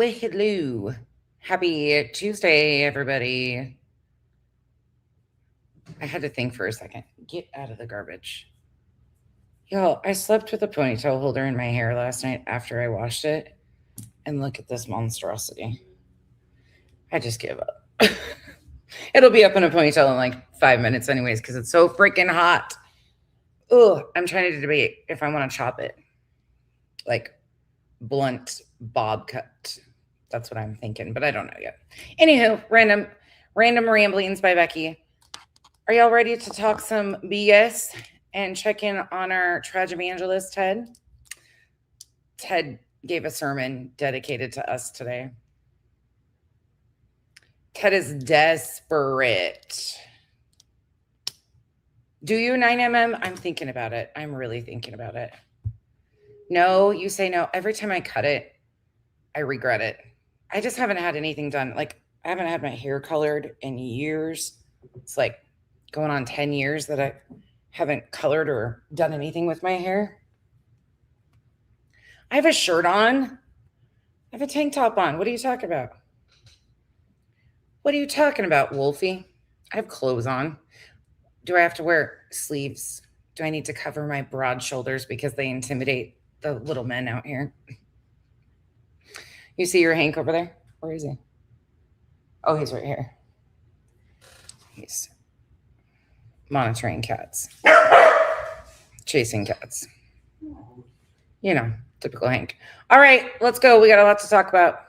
Well, hello. Happy Tuesday, everybody. I had to think for a second. Get out of the garbage. Y'all, I slept with a ponytail holder in my hair last night after I washed it. And look at this monstrosity. I just give up. It'll be up in a ponytail in like 5 minutes, anyways, because it's so freaking hot. Ugh, I'm trying to debate if I want to chop it. Like blunt bob cut. That's what I'm thinking, but I don't know yet. Anywho, random ramblings by Becky. Are y'all ready to talk some BS and check in on our tragic evangelist, Ted? Ted gave a sermon dedicated to us today. Ted is desperate. Do you 9mm? I'm thinking about it. I'm really thinking about it. No, you say no. Every time I cut it, I regret it. I just haven't had anything done. Like, I haven't had my hair colored in years. It's like going on 10 years that I haven't colored or done anything with my hair. I have a shirt on. I have a tank top on. What are you talking about? What are you talking about, Wolfie? I have clothes on. Do I have to wear sleeves? Do I need to cover my broad shoulders because they intimidate the little men out here? You see your Hank over there? Where is he? Oh, he's right here. He's monitoring cats. Chasing cats. You know, typical Hank. All right, let's go. We got a lot to talk about.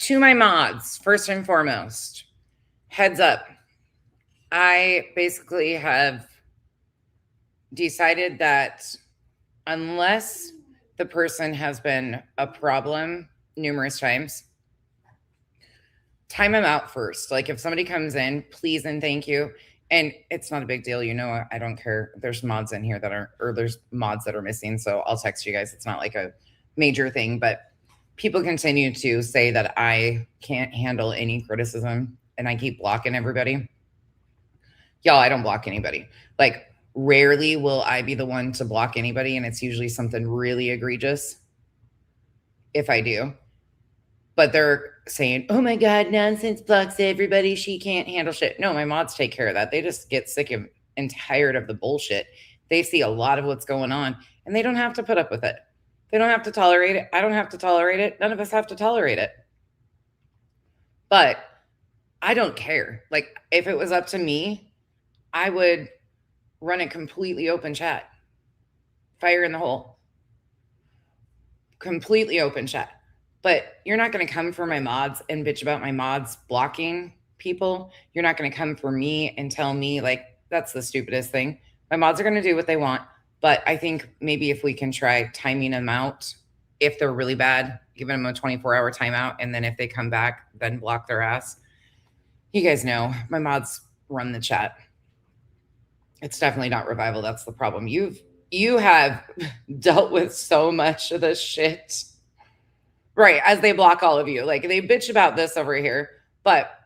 To my mods, first and foremost, heads up. I basically have decided that unless the person has been a problem numerous times, time them out first. Like if somebody comes in, please and thank you. And it's not a big deal. You know, I don't care. There's mods in here that are, or there's mods that are missing. So I'll text you guys. It's not like a major thing, but people continue to say that I can't handle any criticism and I keep blocking everybody. Y'all, I don't block anybody. Like rarely will I be the one to block anybody. And it's usually something really egregious if I do. But they're saying, oh my God, nonsense blocks everybody. She can't handle shit. No, my mods take care of that. They just get sick of and tired of the bullshit. They see a lot of what's going on and they don't have to put up with it. They don't have to tolerate it. I don't have to tolerate it. None of us have to tolerate it. But I don't care. Like, if it was up to me, I would run a completely open chat. Fire in the hole. Completely open chat. But you're not going to come for my mods and bitch about my mods blocking people. You're not going to come for me and tell me, like, that's the stupidest thing. My mods are going to do what they want. But I think maybe if we can try timing them out, if they're really bad, giving them a 24-hour timeout, and then if they come back, then block their ass. You guys know, my mods run the chat. It's definitely not Revival. That's the problem. You have dealt with so much of this shit. Right, as they block all of you. Like, they bitch about this over here, but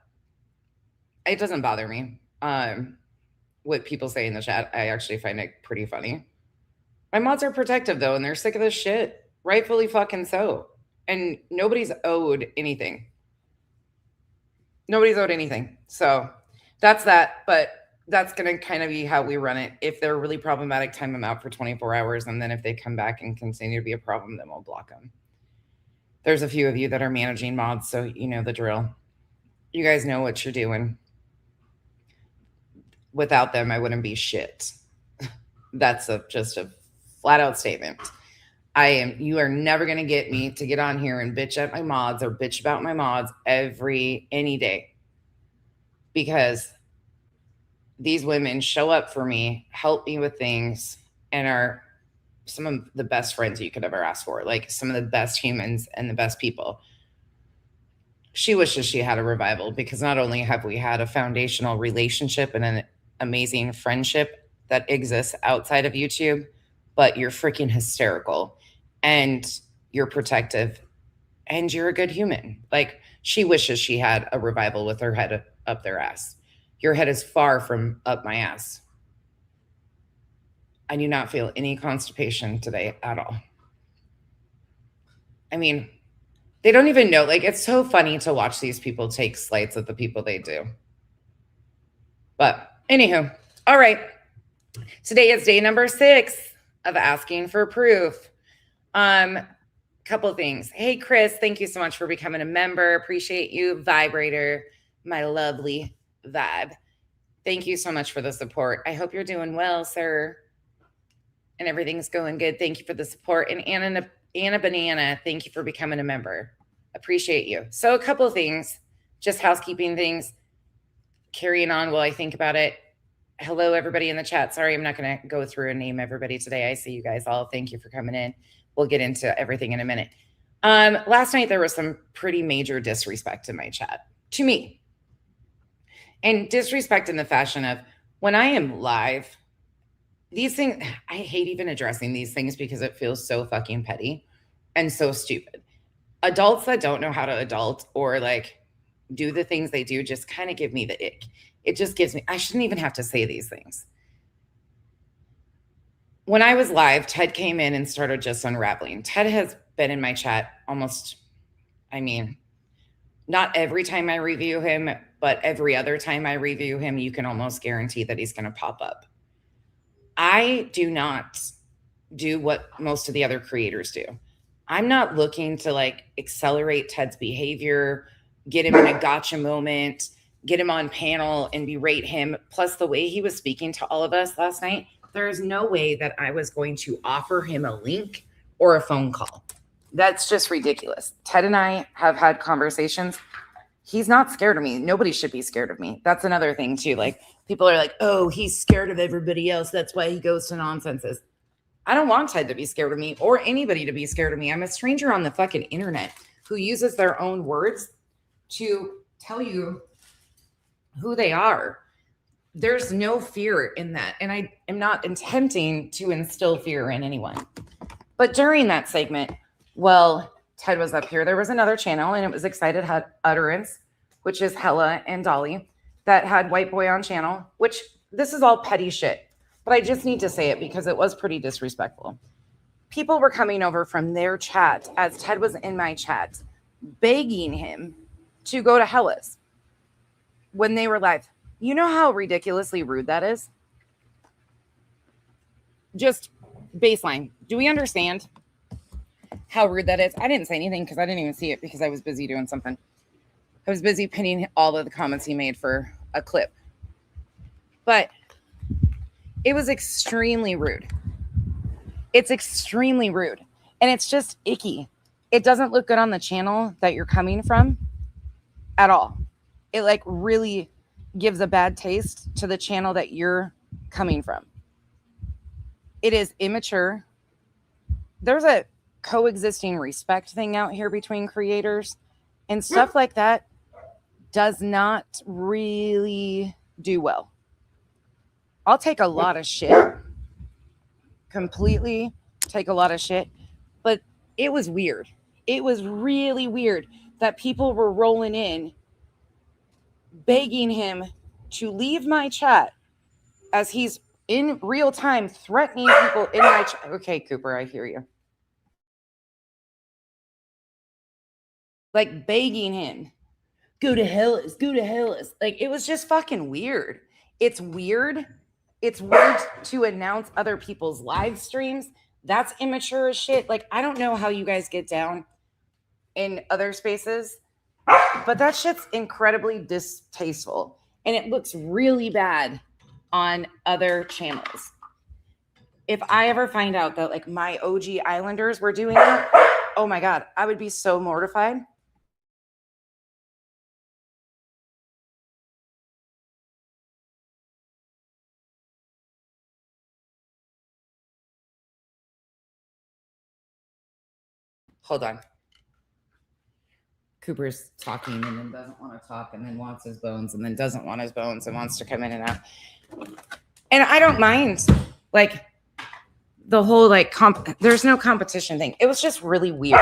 it doesn't bother me. What people say in the chat, I actually find it pretty funny. My mods are protective, though, and they're sick of this shit. Rightfully fucking so. and nobody's owed anything. Nobody's owed anything. So that's that. But that's going to kind of be how we run it. If they're really problematic, time them out for 24 hours. And then if they come back and continue to be a problem, then we'll block them. There's a few of you that are managing mods, so you know the drill. You guys know what you're doing. Without them, I wouldn't be shit. That's just a flat out statement. You are never going to get me to get on here and bitch at my mods or bitch about my mods any day. Because these women show up for me, help me with things, and are some of the best friends you could ever ask for. Like some of the best humans and the best people. She wishes she had a revival, because not only have we had a foundational relationship and an amazing friendship that exists outside of YouTube, but you're freaking hysterical and you're protective and you're a good human. Like, she wishes she had a revival with her head up their ass. Your head is far from up my ass. I do not feel any constipation today at all. I mean, they don't even know. Like, it's so funny to watch these people take slights at the people they do. But anywho, all right. Today is day number 6 of asking for proof. Couple of things. Hey, Chris, thank you so much for becoming a member. Appreciate you. Vibrator, my lovely vibe. Thank you so much for the support. I hope you're doing well, sir. And everything's going good. Thank you for the support. And Anna Banana, thank you for becoming a member. Appreciate you. So a couple of things, just housekeeping things, carrying on while I think about it. Hello, everybody in the chat. Sorry, I'm not going to go through and name everybody today. I see you guys all. Thank you for coming in. We'll get into everything in a minute. Last night, there was some pretty major disrespect in my chat to me. And disrespect in the fashion of, when I am live, these things, I hate even addressing these things because it feels so fucking petty and so stupid. Adults that don't know how to adult or like do the things they do just kind of give me the ick. It just gives me, I shouldn't even have to say these things. When I was live, Ted came in and started just unraveling. Ted has been in my chat almost, not every time I review him, but every other time I review him, you can almost guarantee that he's going to pop up. I do not do what most of the other creators do. I'm not looking to like accelerate Ted's behavior, get him in a gotcha moment, get him on panel and berate him. Plus, the way he was speaking to all of us last night, there is no way that I was going to offer him a link or a phone call. That's just ridiculous. Ted and I have had conversations. He's not scared of me. Nobody should be scared of me. That's another thing too. Like, people are like, oh, he's scared of everybody else. That's why he goes to nonsenses. I don't want Ted to be scared of me or anybody to be scared of me. I'm a stranger on the fucking internet who uses their own words to tell you who they are. There's no fear in that. And I am not attempting to instill fear in anyone. But during that segment, well, Ted was up here. There was another channel, and it was Excited Utterance, which is Hella and Dolly, that had White Boy on channel, which this is all petty shit. But I just need to say it because it was pretty disrespectful. People were coming over from their chat as Ted was in my chat, begging him to go to Hella's when they were live. You know how ridiculously rude that is? Just baseline. Do we understand how rude that is? I didn't say anything because I didn't even see it because I was busy doing something. I was busy pinning all of the comments he made for a clip. But it was extremely rude. It's extremely rude. And it's just icky. It doesn't look good on the channel that you're coming from at all. It like really gives a bad taste to the channel that you're coming from. It is immature. There's a coexisting respect thing out here between creators, and stuff like that does not really do well. I'll take a lot of shit, completely take a lot of shit, but it was weird. It was really weird that people were rolling in, begging him to leave my chat as he's in real time threatening people in my chat. Okay, Cooper, I hear you. like begging him, go to Hellas, go to Hellas. Like, it was just fucking weird. It's weird. It's weird to announce other people's live streams. That's immature as shit. Like, I don't know how you guys get down in other spaces, but that shit's incredibly distasteful. And it looks really bad on other channels. If I ever find out that like my OG Islanders were doing that, oh my God, I would be so mortified. Hold on. Cooper's talking and then doesn't want to talk and then wants his bones and then doesn't want his bones and wants to come in and out. And I don't mind like the whole like there's no competition thing. It was just really weird.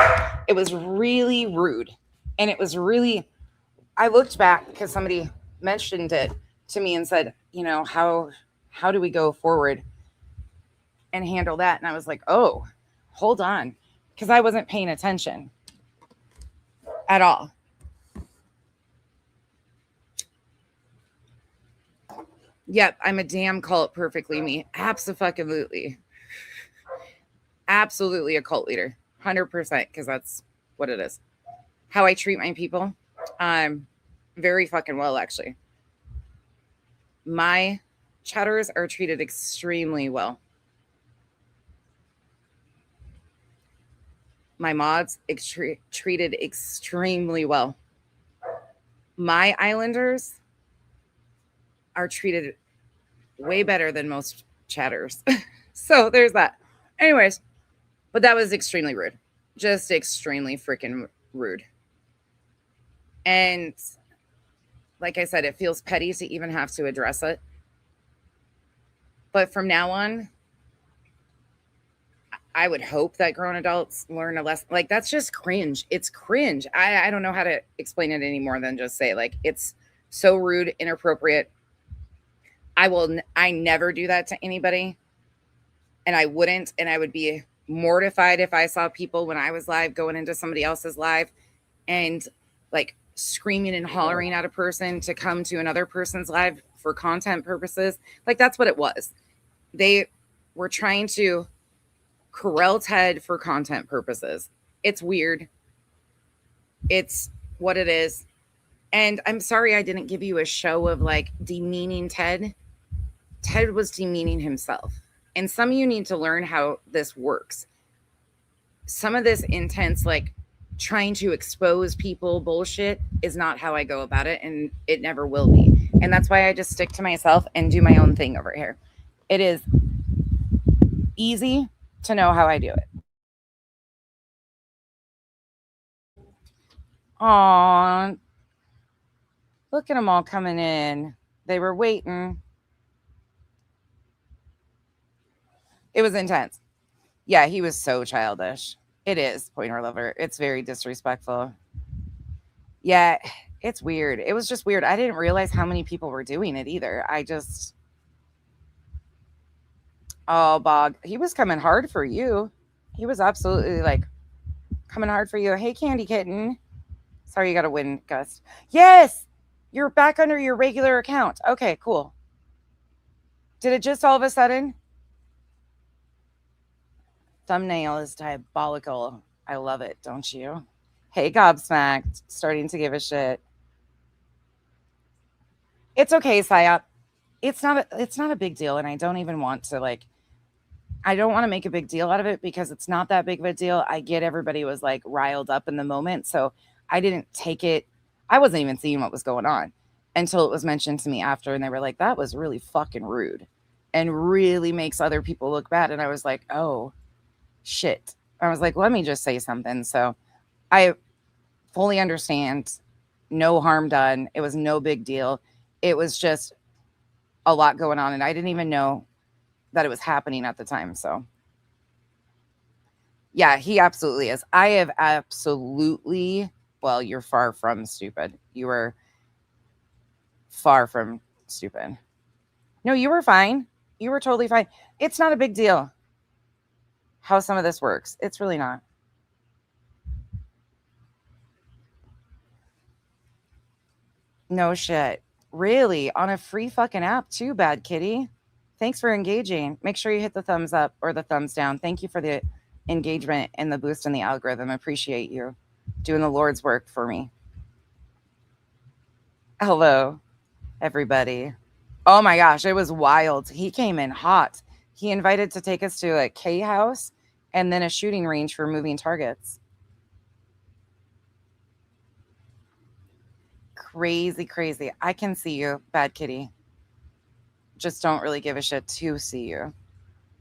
It was really rude. And it was really, I looked back because somebody mentioned it to me and said, you know, how do we go forward and handle that? And I was like, oh, hold on. Because I wasn't paying attention at all. Yep, I'm a damn cult perfectly me. Absolutely. Absolutely a cult leader. 100%, because that's what it is. How I treat my people, very fucking well, actually. My chatters are treated extremely well. My mods treated extremely well. My Islanders are treated way better than most chatters. So there's that. Anyways, but that was extremely rude. Just extremely freaking rude. And like I said, it feels petty to even have to address it. But from now on, I would hope that grown adults learn a lesson. Like, that's just cringe. It's cringe. I don't know how to explain it any more than just say, like, it's so rude, inappropriate. I never do that to anybody. And I wouldn't. And I would be mortified if I saw people when I was live going into somebody else's live and like screaming and hollering at a person to come to another person's live for content purposes. Like, that's what it was. They were trying to corral Ted for content purposes. It's weird. It's what it is. And I'm sorry I didn't give you a show of like demeaning Ted. Ted was demeaning himself. And some of you need to learn how this works. Some of this intense, like trying to expose people bullshit is not how I go about it. And it never will be. And that's why I just stick to myself and do my own thing over here. It is easy to know how I do it. Aw, look at them all coming in. They were waiting. It was intense. Yeah, he was so childish. It is, Pointer Lover. It's very disrespectful. Yeah, it's weird. It was just weird. I didn't realize how many people were doing it either. Oh, Bog, he was coming hard for you. He was absolutely like coming hard for you. Hey, Candy Kitten. Sorry, you got to win, Gus. Yes, you're back under your regular account. Okay, cool. Did it just all of a sudden? Thumbnail is diabolical. I love it, don't you? Hey, Gobsmacked, starting to give a shit. It's okay, Psyop. It's not a big deal, and I don't even want to I don't want to make a big deal out of it because it's not that big of a deal. I get everybody was like riled up in the moment, so I didn't take it. I wasn't even seeing what was going on until it was mentioned to me after, and they were like, that was really fucking rude and really makes other people look bad. And I was like, oh, shit. I was like, let me just say something. So I fully understand. No harm done. It was no big deal. It was just a lot going on, and I didn't even know that it was happening at the time. So yeah, he absolutely is. I have absolutely, well, you're far from stupid. You were far from stupid. No, you were fine. You were totally fine. It's not a big deal how some of this works. It's really not. No shit. Really? On a free fucking app too, Bad Kitty. Thanks for engaging. Make sure you hit the thumbs up or the thumbs down. Thank you for the engagement and the boost in the algorithm. I appreciate you doing the Lord's work for me. Hello, everybody. Oh my gosh, it was wild. He came in hot. He invited to take us to a K house and then a shooting range for moving targets. Crazy, crazy. I can see you, Bad Kitty. Just don't really give a shit to see you.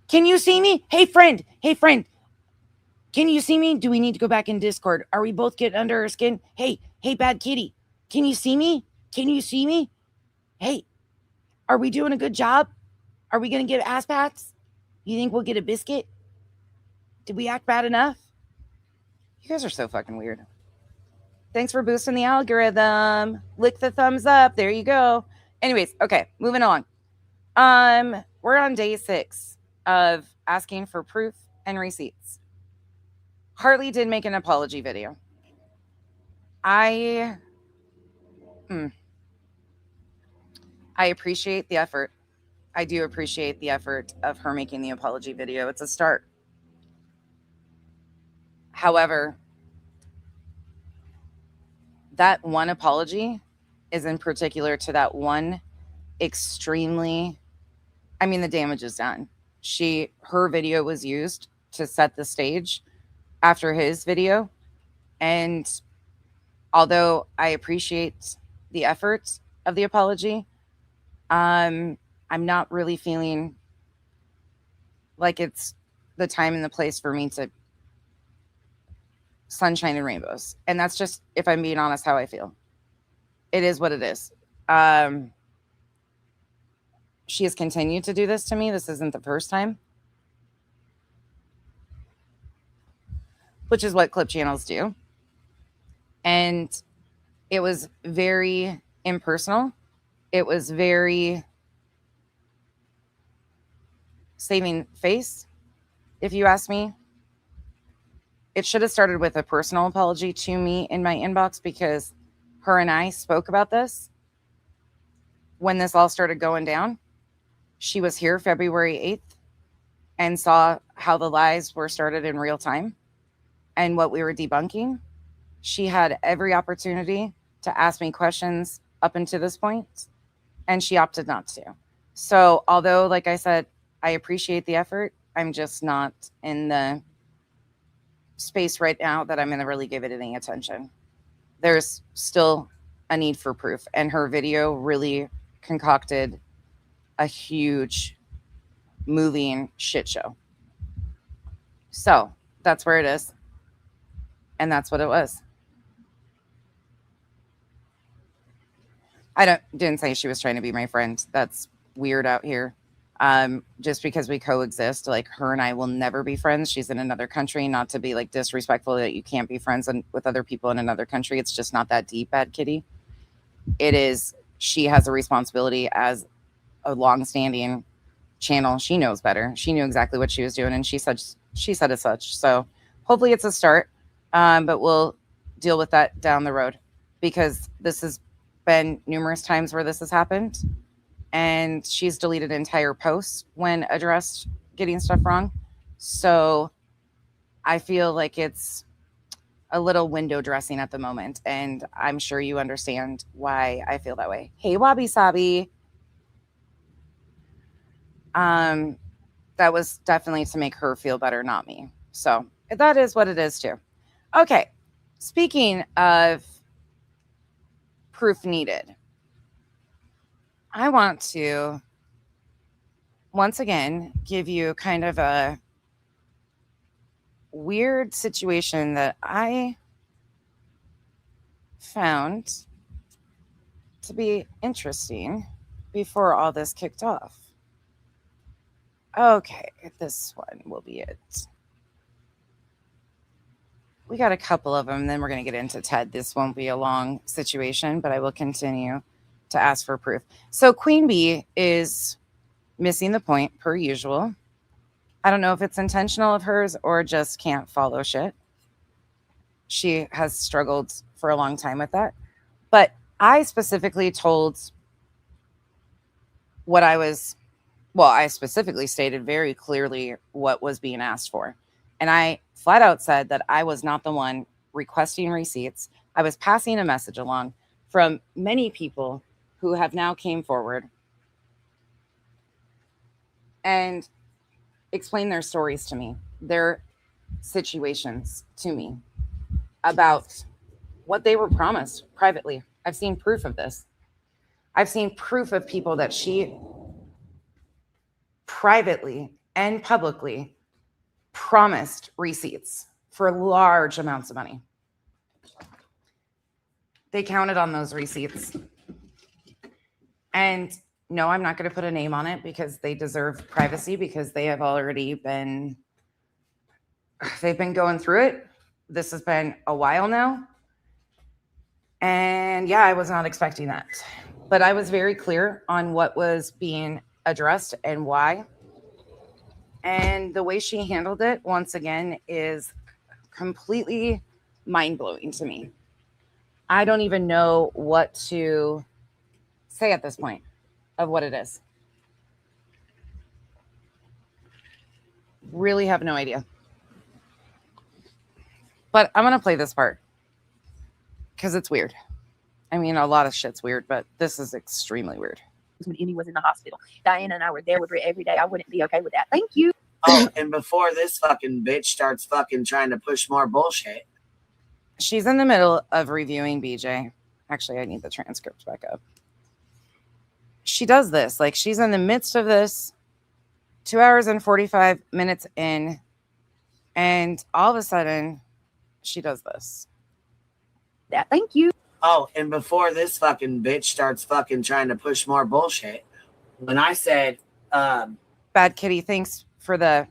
Can you see me? Hey, friend. Hey, friend. Can you see me? Do we need to go back in Discord? Are we both getting under our skin? Hey, Bad Kitty. Can you see me? Can you see me? Hey, are we doing a good job? Are we going to get ass pats? You think we'll get a biscuit? Did we act bad enough? You guys are so fucking weird. Thanks for boosting the algorithm. Lick the thumbs up. There you go. Anyways, okay, moving on. We're on day 6 of asking for proof and receipts. Hartley did make an apology video. I appreciate the effort. I do appreciate the effort of her making the apology video. It's a start. However, that one apology is in particular to that one extremely, I mean, the damage is done. Her video was used to set the stage after his video. And although I appreciate the effort of the apology, I'm not really feeling like it's the time and the place for me to sunshine and rainbows. And that's just, if I'm being honest, how I feel. It is what it is. She has continued to do this to me. This isn't the first time. Which is what clip channels do. And it was very impersonal. It was very saving face, if you ask me. It should have started with a personal apology to me in my inbox, because her and I spoke about this when this all started going down. She was here February 8th and saw how the lies were started in real time and what we were debunking. She had every opportunity to ask me questions up until this point, and she opted not to. So although, like I said, I appreciate the effort, I'm just not in the space right now that I'm going to really give it any attention. There's still a need for proof, and her video really concocted a huge moving shit show. So that's where it is, and that's what it was. I didn't say she was trying to be my friend. That's weird out here. Just because we coexist, like, her and I will never be friends. She's in another country. Not to be like disrespectful that you can't be friends with other people in another country. It's just not that deep, Bad Kitty. It is. She has a responsibility as a long-standing channel. She knows better. She knew exactly what she was doing, and she said as such. So hopefully it's a start, but we'll deal with that down the road, because this has been numerous times where this has happened. And she's deleted entire posts when addressed getting stuff wrong. So I feel like it's a little window dressing at the moment. And I'm sure you understand why I feel that way. Hey, Wabi Sabi. That was definitely to make her feel better, not me. So that is what it is too. Okay. Speaking of proof needed, I want to once again give you kind of a weird situation that I found to be interesting before all this kicked off. Okay, this one will be it. We got a couple of them, then we're going to get into Ted. This won't be a long situation, but I will continue to ask for proof. So QueenBee is missing the point per usual. I don't know if it's intentional of hers or just can't follow shit. She has struggled for a long time with that. But I specifically told I specifically stated very clearly what was being asked for. And I flat out said that I was not the one requesting receipts. I was passing a message along from many people who have now came forward and explained their stories to me, their situations to me about what they were promised privately. I've seen proof of this. I've seen proof of people that she privately and publicly promised receipts for large amounts of money. They counted on those receipts. And no, I'm not going to put a name on it because they deserve privacy, because they have already been, they've been going through it. This has been a while now. And yeah, I was not expecting that. But I was very clear on what was being addressed and why. And the way she handled it, once again, is completely mind-blowing to me. I don't even know what to say at this point of what it is. Really have no idea. But I'm going to play this part because it's weird. I mean, a lot of shit's weird, but this is extremely weird. When Emmy was in the hospital, Diana and I were there with her every day. I wouldn't be okay with that. Thank you. Oh, and before this fucking bitch starts fucking trying to push more bullshit. She's in the middle of reviewing BJ. Actually, I need the transcript back up. She does this. Like, she's in the midst of this, 2 hours and 45 minutes in, and all of a sudden, she does this. That. Thank you. Oh, and before this fucking bitch starts fucking trying to push more bullshit, when I said, Bad Kitty, thanks for the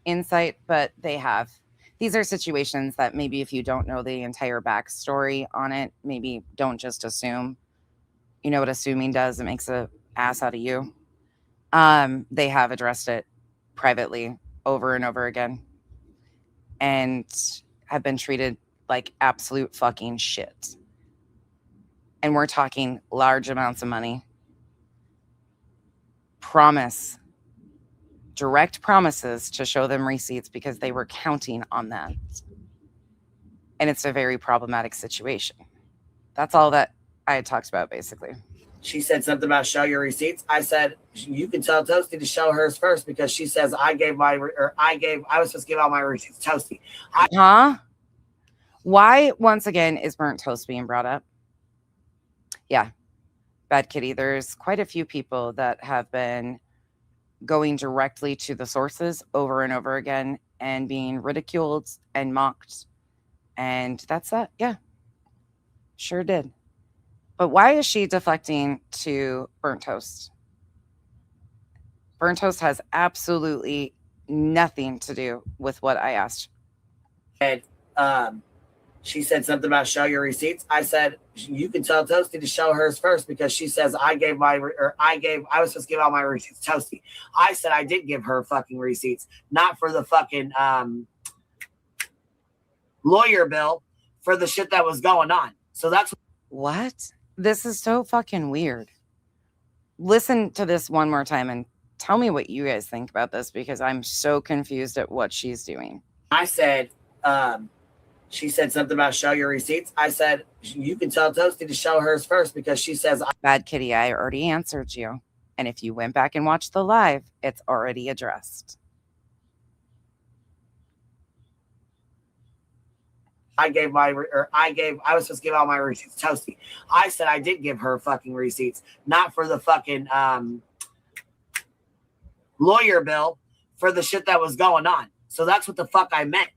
insight, but they have. These are situations that maybe if you don't know the entire backstory on it, maybe don't just assume. You know what assuming does? It makes an ass out of you. They have addressed it privately over and over again and have been treated like absolute fucking shit. And we're talking large amounts of money. Direct promises to show them receipts because they were counting on that. And it's a very problematic situation. That's all that I had talked about, basically. She said something about show your receipts. I said, you can tell Toasty to show hers first because she says I was supposed to give all my receipts to Toasty. Why, once again, is burnt toast being brought up? Yeah, Bad Kitty, there's quite a few people that have been going directly to the sources over and over again and being ridiculed and mocked. And that's that. Yeah, sure did. But why is she deflecting to Burnt Toast? Burnt Toast has absolutely nothing to do with what I asked. And she said something about show your receipts. I said, you can tell Toasty to show hers first because she says I was supposed to give all my receipts to Toasty. I said I did give her fucking receipts, not for the fucking lawyer bill for the shit that was going on. So that's what? This is so fucking weird. Listen to this one more time and tell me what you guys think about this because I'm so confused at what she's doing. I said, she said something about show your receipts. I said, you can tell Toasty to show hers first because she says... Bad Kitty, I already answered you. And if you went back and watched the live, it's already addressed. I was supposed to give all my receipts to Toasty. I said I did give her fucking receipts, not for the fucking lawyer bill for the shit that was going on. So that's what the fuck I meant.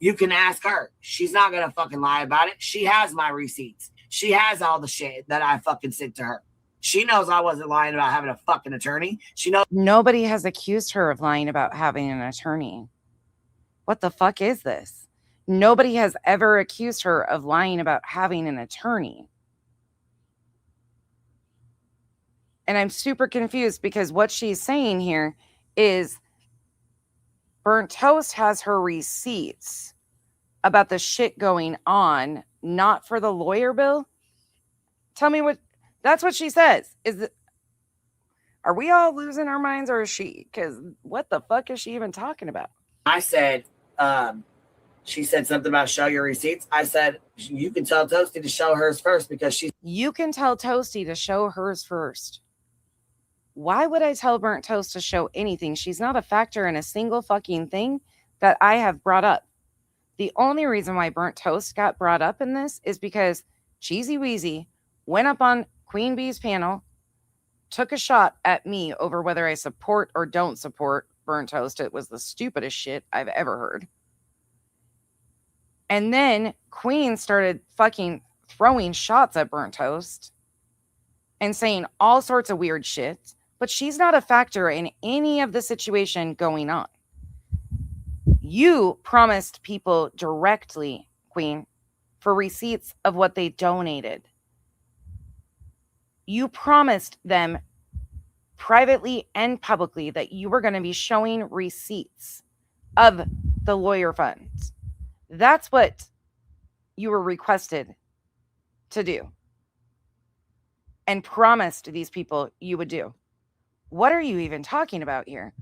You can ask her. She's not going to fucking lie about it. She has my receipts. She has all the shit that I fucking sent to her. She knows I wasn't lying about having a fucking attorney. She knows. Nobody has accused her of lying about having an attorney. What the fuck is this? Nobody has ever accused her of lying about having an attorney. And I'm super confused because what she's saying here is Burnt Toast has her receipts about the shit going on, not for the lawyer bill. Tell me what, that's what she says. Are we all losing our minds or is she? Because what the fuck is she even talking about? I said, she said something about show your receipts. I said, you can tell Toasty to show hers first because she's. You can tell Toasty to show hers first. Why would I tell Burnt Toast to show anything? She's not a factor in a single fucking thing that I have brought up. The only reason why Burnt Toast got brought up in this is because Cheesy Weezy went up on QueenBee's panel, took a shot at me over whether I support or don't support Burnt Toast. It was the stupidest shit I've ever heard. And then Queen started fucking throwing shots at Burnt Toast and saying all sorts of weird shit, but she's not a factor in any of the situation going on. You promised people directly, Queen, for receipts of what they donated. You promised them privately and publicly that you were going to be showing receipts of the lawyer funds. That's what you were requested to do and promised these people you would do. What are you even talking about here?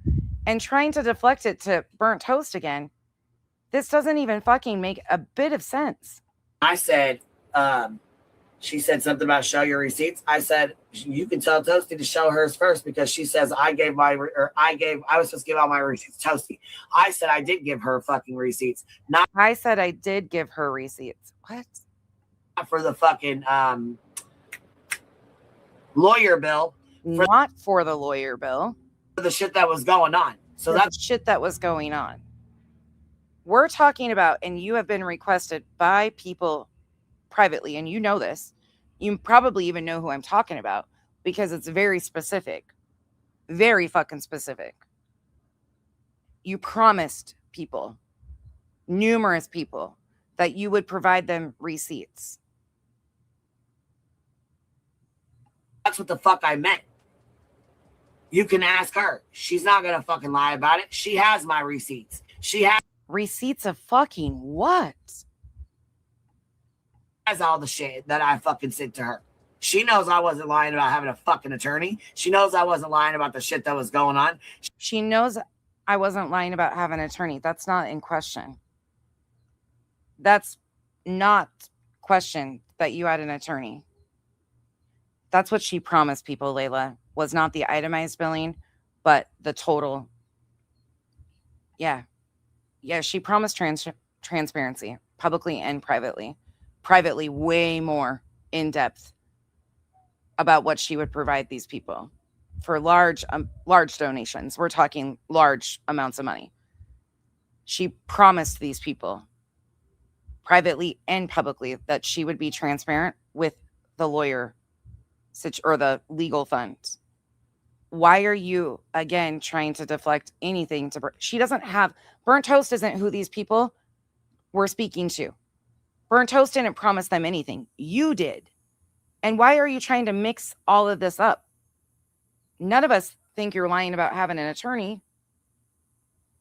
And trying to deflect it to Burnt Toast again. This doesn't even fucking make a bit of sense. I said, she said something about show your receipts. I said, you can tell Toasty to show hers first because she says I was supposed to give all my receipts to Toasty. I said I did give her fucking receipts. I said I did give her receipts. What? Not for the fucking lawyer bill. Not for the lawyer bill. For the shit that was going on. So that's shit that was going on. We're talking about, and you have been requested by people privately, and you know this. You probably even know who I'm talking about because it's very specific. Very fucking specific. You promised people, numerous people, that you would provide them receipts. That's what the fuck I meant. You can ask her. She's not going to fucking lie about it. She has my receipts. She has receipts of fucking what? Has all the shit that I fucking sent to her. She knows I wasn't lying about having a fucking attorney. She knows I wasn't lying about the shit that was going on. She knows I wasn't lying about having an attorney. That's not in question. That's not question that you had an attorney. That's what she promised people, Layla, was not the itemized billing, but the total. Yeah. Yeah, she promised transparency, publicly and privately. Privately, way more in depth about what she would provide these people for large donations. We're talking large amounts of money. She promised these people privately and publicly that she would be transparent with the lawyer or the legal funds. Why are you again trying to deflect anything to she doesn't have Burnt Toast isn't who these people were speaking to. Burnt Toast didn't promise them anything. You did. And why are you trying to mix all of this up? None of us think you're lying about having an attorney.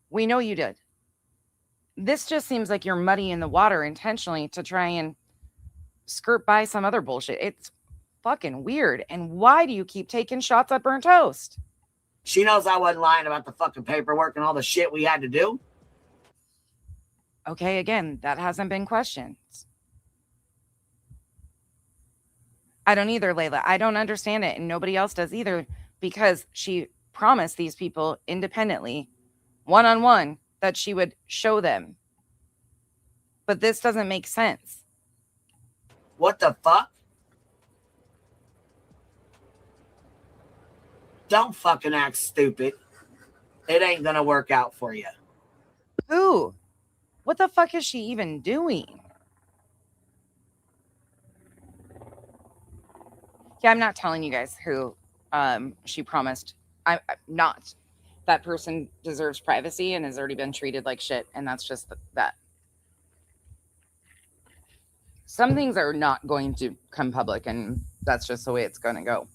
We know you did. This just seems like you're muddying the water intentionally to try and skirt by some other bullshit. It's fucking weird. And why do you keep taking shots at Burnt Toast? She knows I wasn't lying about the fucking paperwork and all the shit we had to do. Okay, again, that hasn't been questioned. I don't either, Layla. I don't understand it, and nobody else does either, because she promised these people independently, one-on-one, that she would show them. But this doesn't make sense. What the fuck? Don't fucking act stupid. It ain't gonna work out for you. Who? What the fuck is she even doing? Yeah, I'm not telling you guys who she promised. I'm not. That person deserves privacy and has already been treated like shit, and that's just that. Some things are not going to come public, and that's just the way it's going to go.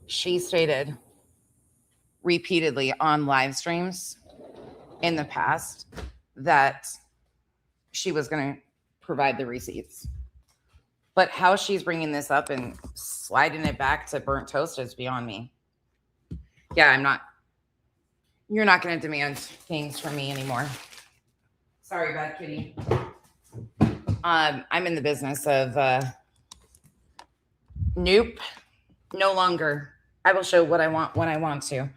She stated repeatedly on live streams in the past that she was going to provide the receipts. But how she's bringing this up and sliding it back to burnt toast is beyond me. Yeah, you're not going to demand things from me anymore. Sorry, bad kitty. I'm in the business of, nope, no longer. I will show what I want when I want to.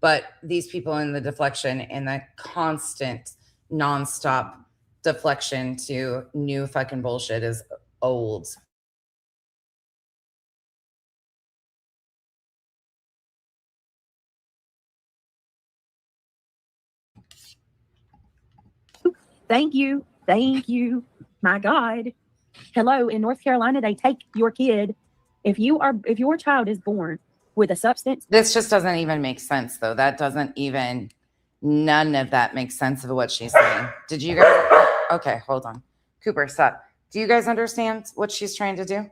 But these people in the deflection and the constant nonstop deflection to new fucking bullshit is old. Thank you. Thank you. My God. Hello, in North Carolina, they take your kid. If your child is born with a substance. This just doesn't even make sense, though. That doesn't even, none of that makes sense of what she's saying. Did you guys? Okay, hold on. Cooper, stop. Do you guys understand what she's trying to do?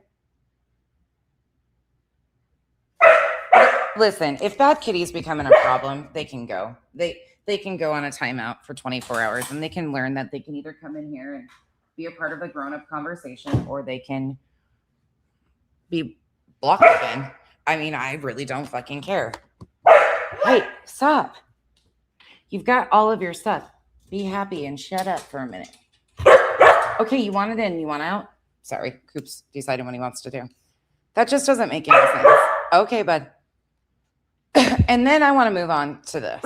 Listen, if Bad Kitty's becoming a problem, they can go. They can go on a timeout for 24 hours and they can learn that they can either come in here and be a part of a grown-up conversation or they can be blocked again. I mean, I really don't fucking care. Hey, stop. You've got all of your stuff. Be happy and shut up for a minute. Okay, you want it in, you want out? Sorry, Coop's deciding what he wants to do. That just doesn't make any sense. Okay, bud. And then I want to move on to this.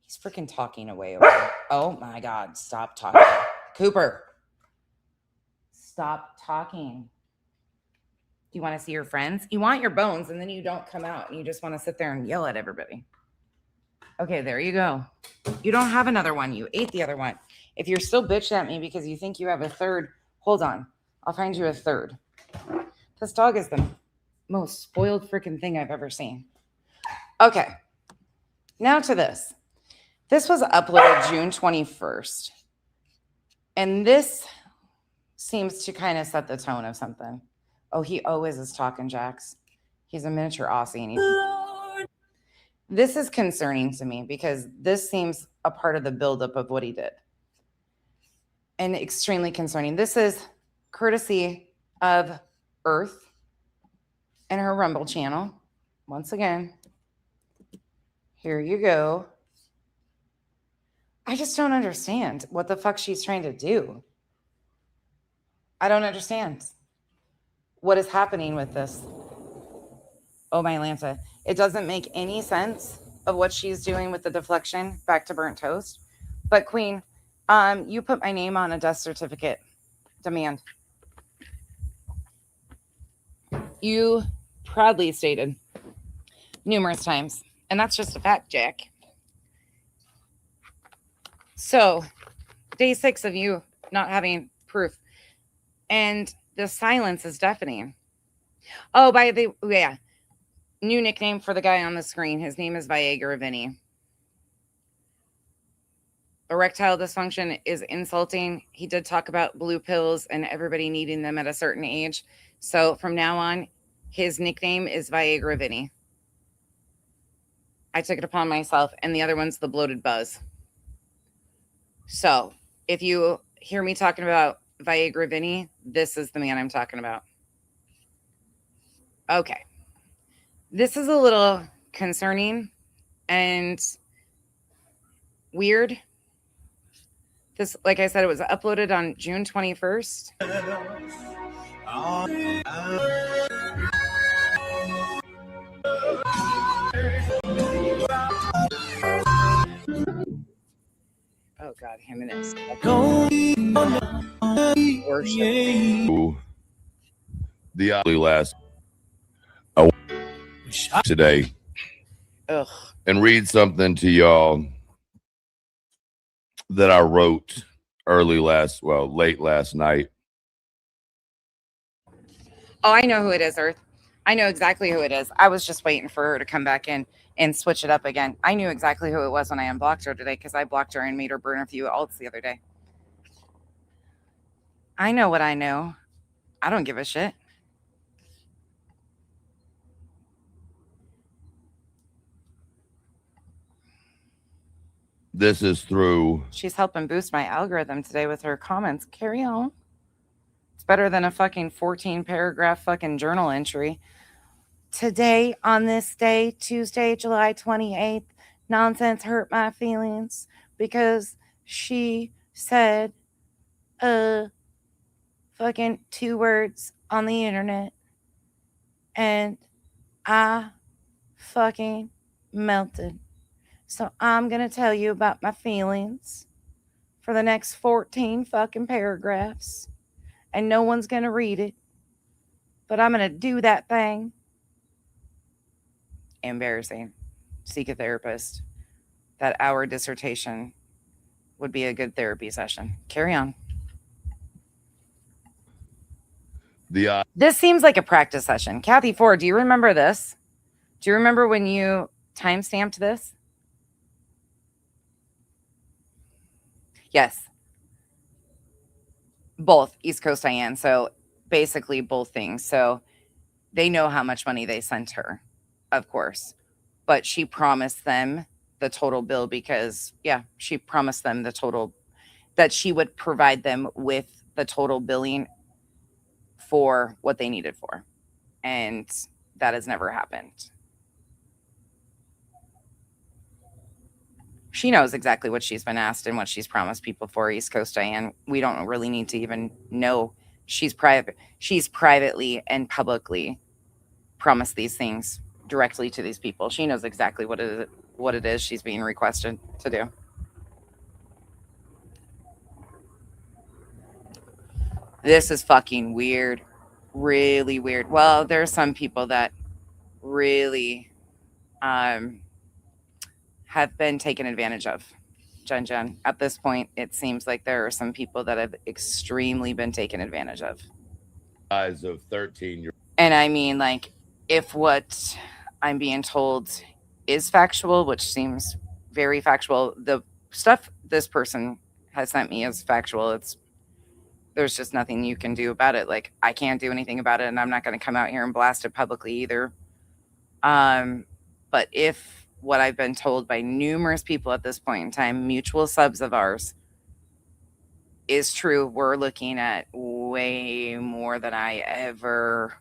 He's freaking talking away over there. Oh my God, stop talking. Cooper, stop talking. Do you want to see your friends? You want your bones and then you don't come out and you just want to sit there and yell at everybody. Okay, there you go. You don't have another one. You ate the other one. If you're still bitching at me because you think you have a third, hold on. I'll find you a third. This dog is the most spoiled freaking thing I've ever seen. Okay, now to this. This was uploaded June 21st. And this seems to kind of set the tone of something. Oh, he always is talking, Jax. He's a miniature Aussie. And this is concerning to me because this seems a part of the buildup of what he did. And extremely concerning. This is courtesy of Earth and her Rumble channel. Once again, here you go. I just don't understand what the fuck she's trying to do. I don't understand what is happening with this. Oh, my Lanta. It doesn't make any sense of what she's doing with the deflection back to burnt toast. But Queen, you put my name on a death certificate demand. You proudly stated numerous times, and that's just a fact, Jack. So, day 6 of you not having proof, and the silence is deafening. Oh, by the way, yeah, new nickname for the guy on the screen. His name is ViagraVinny. Erectile dysfunction is insulting. He did talk about blue pills and everybody needing them at a certain age. So from now on, his nickname is ViagraVinny. I took it upon myself, and the other one's the Bloated Buzz. So if you hear me talking about ViagraVinny, this is the man I'm talking about. Okay. This is a little concerning and weird. This, like I said, it was uploaded on June 21st. Oh God, him and his worship. The last today. Ugh. And read something to y'all that I wrote late last night. Oh, I know who it is, Earth. I know exactly who it is. I was just waiting for her to come back in and switch it up again. I knew exactly who it was when I unblocked her today because I blocked her and made her burn a few alts the other day. I know what I know. I don't give a shit. This is through. She's helping boost my algorithm today with her comments. Carry on. It's better than a fucking 14 paragraph fucking journal entry. Today, on this day, Tuesday, July 28th, nonsense hurt my feelings because she said fucking 2 words on the internet and I fucking melted. So I'm going to tell you about my feelings for the next 14 fucking paragraphs and no one's going to read it, but I'm going to do that thing. Embarrassing. Seek a therapist. That hour dissertation would be a good therapy session. Carry on. This seems like a practice session. Kathy Ford, do you remember this? Do you remember when you timestamped this? Yes. Both East Coast Diane. So basically both things. So they know how much money they sent her, of course. But she promised them the total bill because, yeah, she promised them the total, that she would provide them with the total billing for what they needed for. And that has never happened. She knows exactly what she's been asked and what she's promised people for, East Coast Diane. We don't really need to even know. She's private. She's privately and publicly promised these things directly to these people. She knows exactly what it is she's being requested to do. This is fucking weird. Really weird. Well, there are some people that really have been taken advantage of. Jen. At this point, it seems like there are some people that have extremely been taken advantage of. Eyes of 13. And I mean, like, if what I'm being told is factual, which seems very factual, the stuff this person has sent me is factual. There's just nothing you can do about it. Like, I can't do anything about it, and I'm not going to come out here and blast it publicly either. But if what I've been told by numerous people at this point in time, mutual subs of ours, is true, we're looking at way more than I ever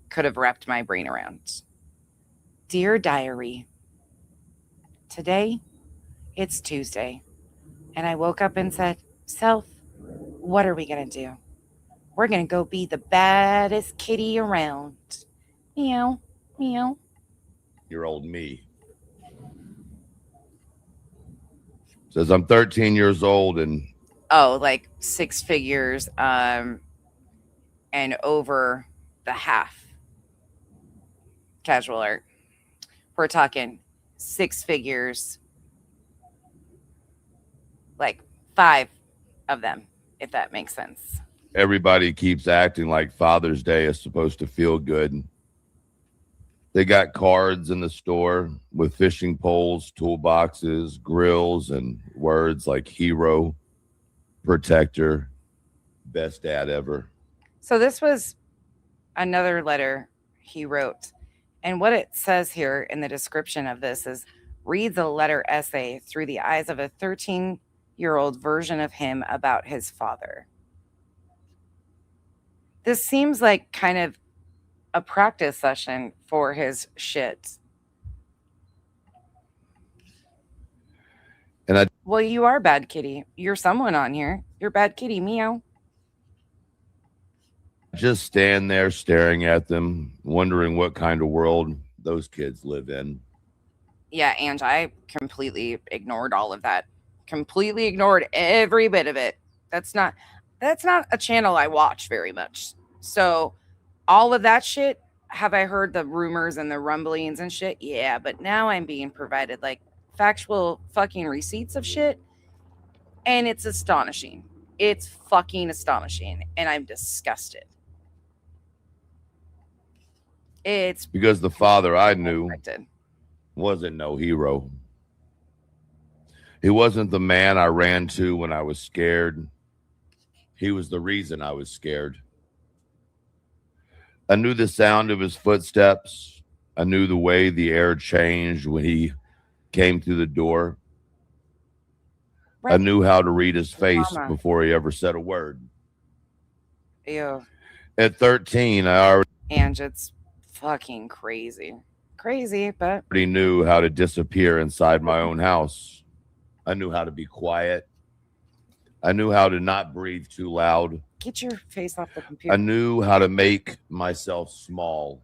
could have wrapped my brain around. Dear Diary, today it's Tuesday, and I woke up and said, Self, what are we going to do? We're going to go be the baddest kitty around. Meow, meow. Year old me says I'm 13 years old and like 6 figures and over the half. Casual art. We're talking 6 figures, like 5 of them, if that makes sense. Everybody keeps acting like Father's Day is supposed to feel good. They got cards in the store with fishing poles, toolboxes, grills, and words like hero, protector, best dad ever. So this was another letter he wrote. And what it says here in the description of this is, reads a letter essay through the eyes of a 13-year-old version of him about his father. This seems like kind of a practice session for his shit. And well, you are Bad Kitty. You're someone on here. You're Bad Kitty, meow. Just stand there staring at them, wondering what kind of world those kids live in. Yeah, and I completely ignored all of that. Completely ignored every bit of it. That's not a channel I watch very much. So all of that shit, have I heard the rumors and the rumblings and shit? Yeah, but now I'm being provided like factual fucking receipts of shit. And it's astonishing. It's fucking astonishing. And I'm disgusted. It's because the father I knew wasn't no hero. He wasn't the man I ran to when I was scared. He was the reason I was scared. I knew the sound of his footsteps. I knew the way the air changed when he came through the door. I knew how to read his face Mama. before he ever said a word. Ew. At 13, I And it's fucking crazy. Crazy, but already knew how to disappear inside my own house. I knew how to be quiet. I knew how to not breathe too loud. get your face off the computer. I knew how to make myself small.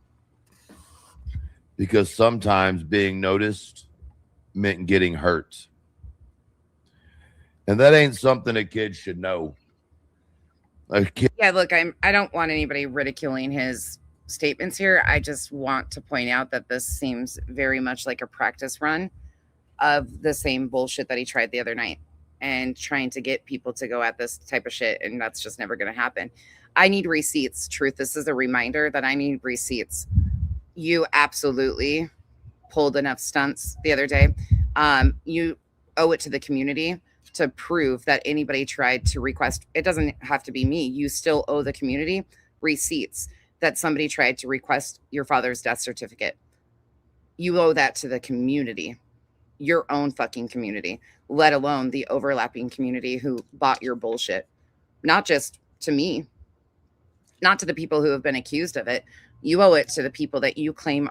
Because sometimes being noticed meant getting hurt. And that ain't something a kid should know. A kid, Yeah, look, I don't want anybody ridiculing his statements here. I just want to point out that this seems very much like a practice run of the same bullshit that he tried the other night and trying to get people to go at this type of shit, and that's just never going to happen. I need receipts. Truth, this is a reminder that I need receipts. You absolutely pulled enough stunts the other day. You owe it to the community to prove that anybody tried to request. It doesn't have to be me. You still owe the community receipts that somebody tried to request your father's death certificate. You owe that to the community, your own fucking community, let alone the overlapping community who bought your bullshit. Not just to me, not to the people who have been accused of it. You owe it to the people that you claim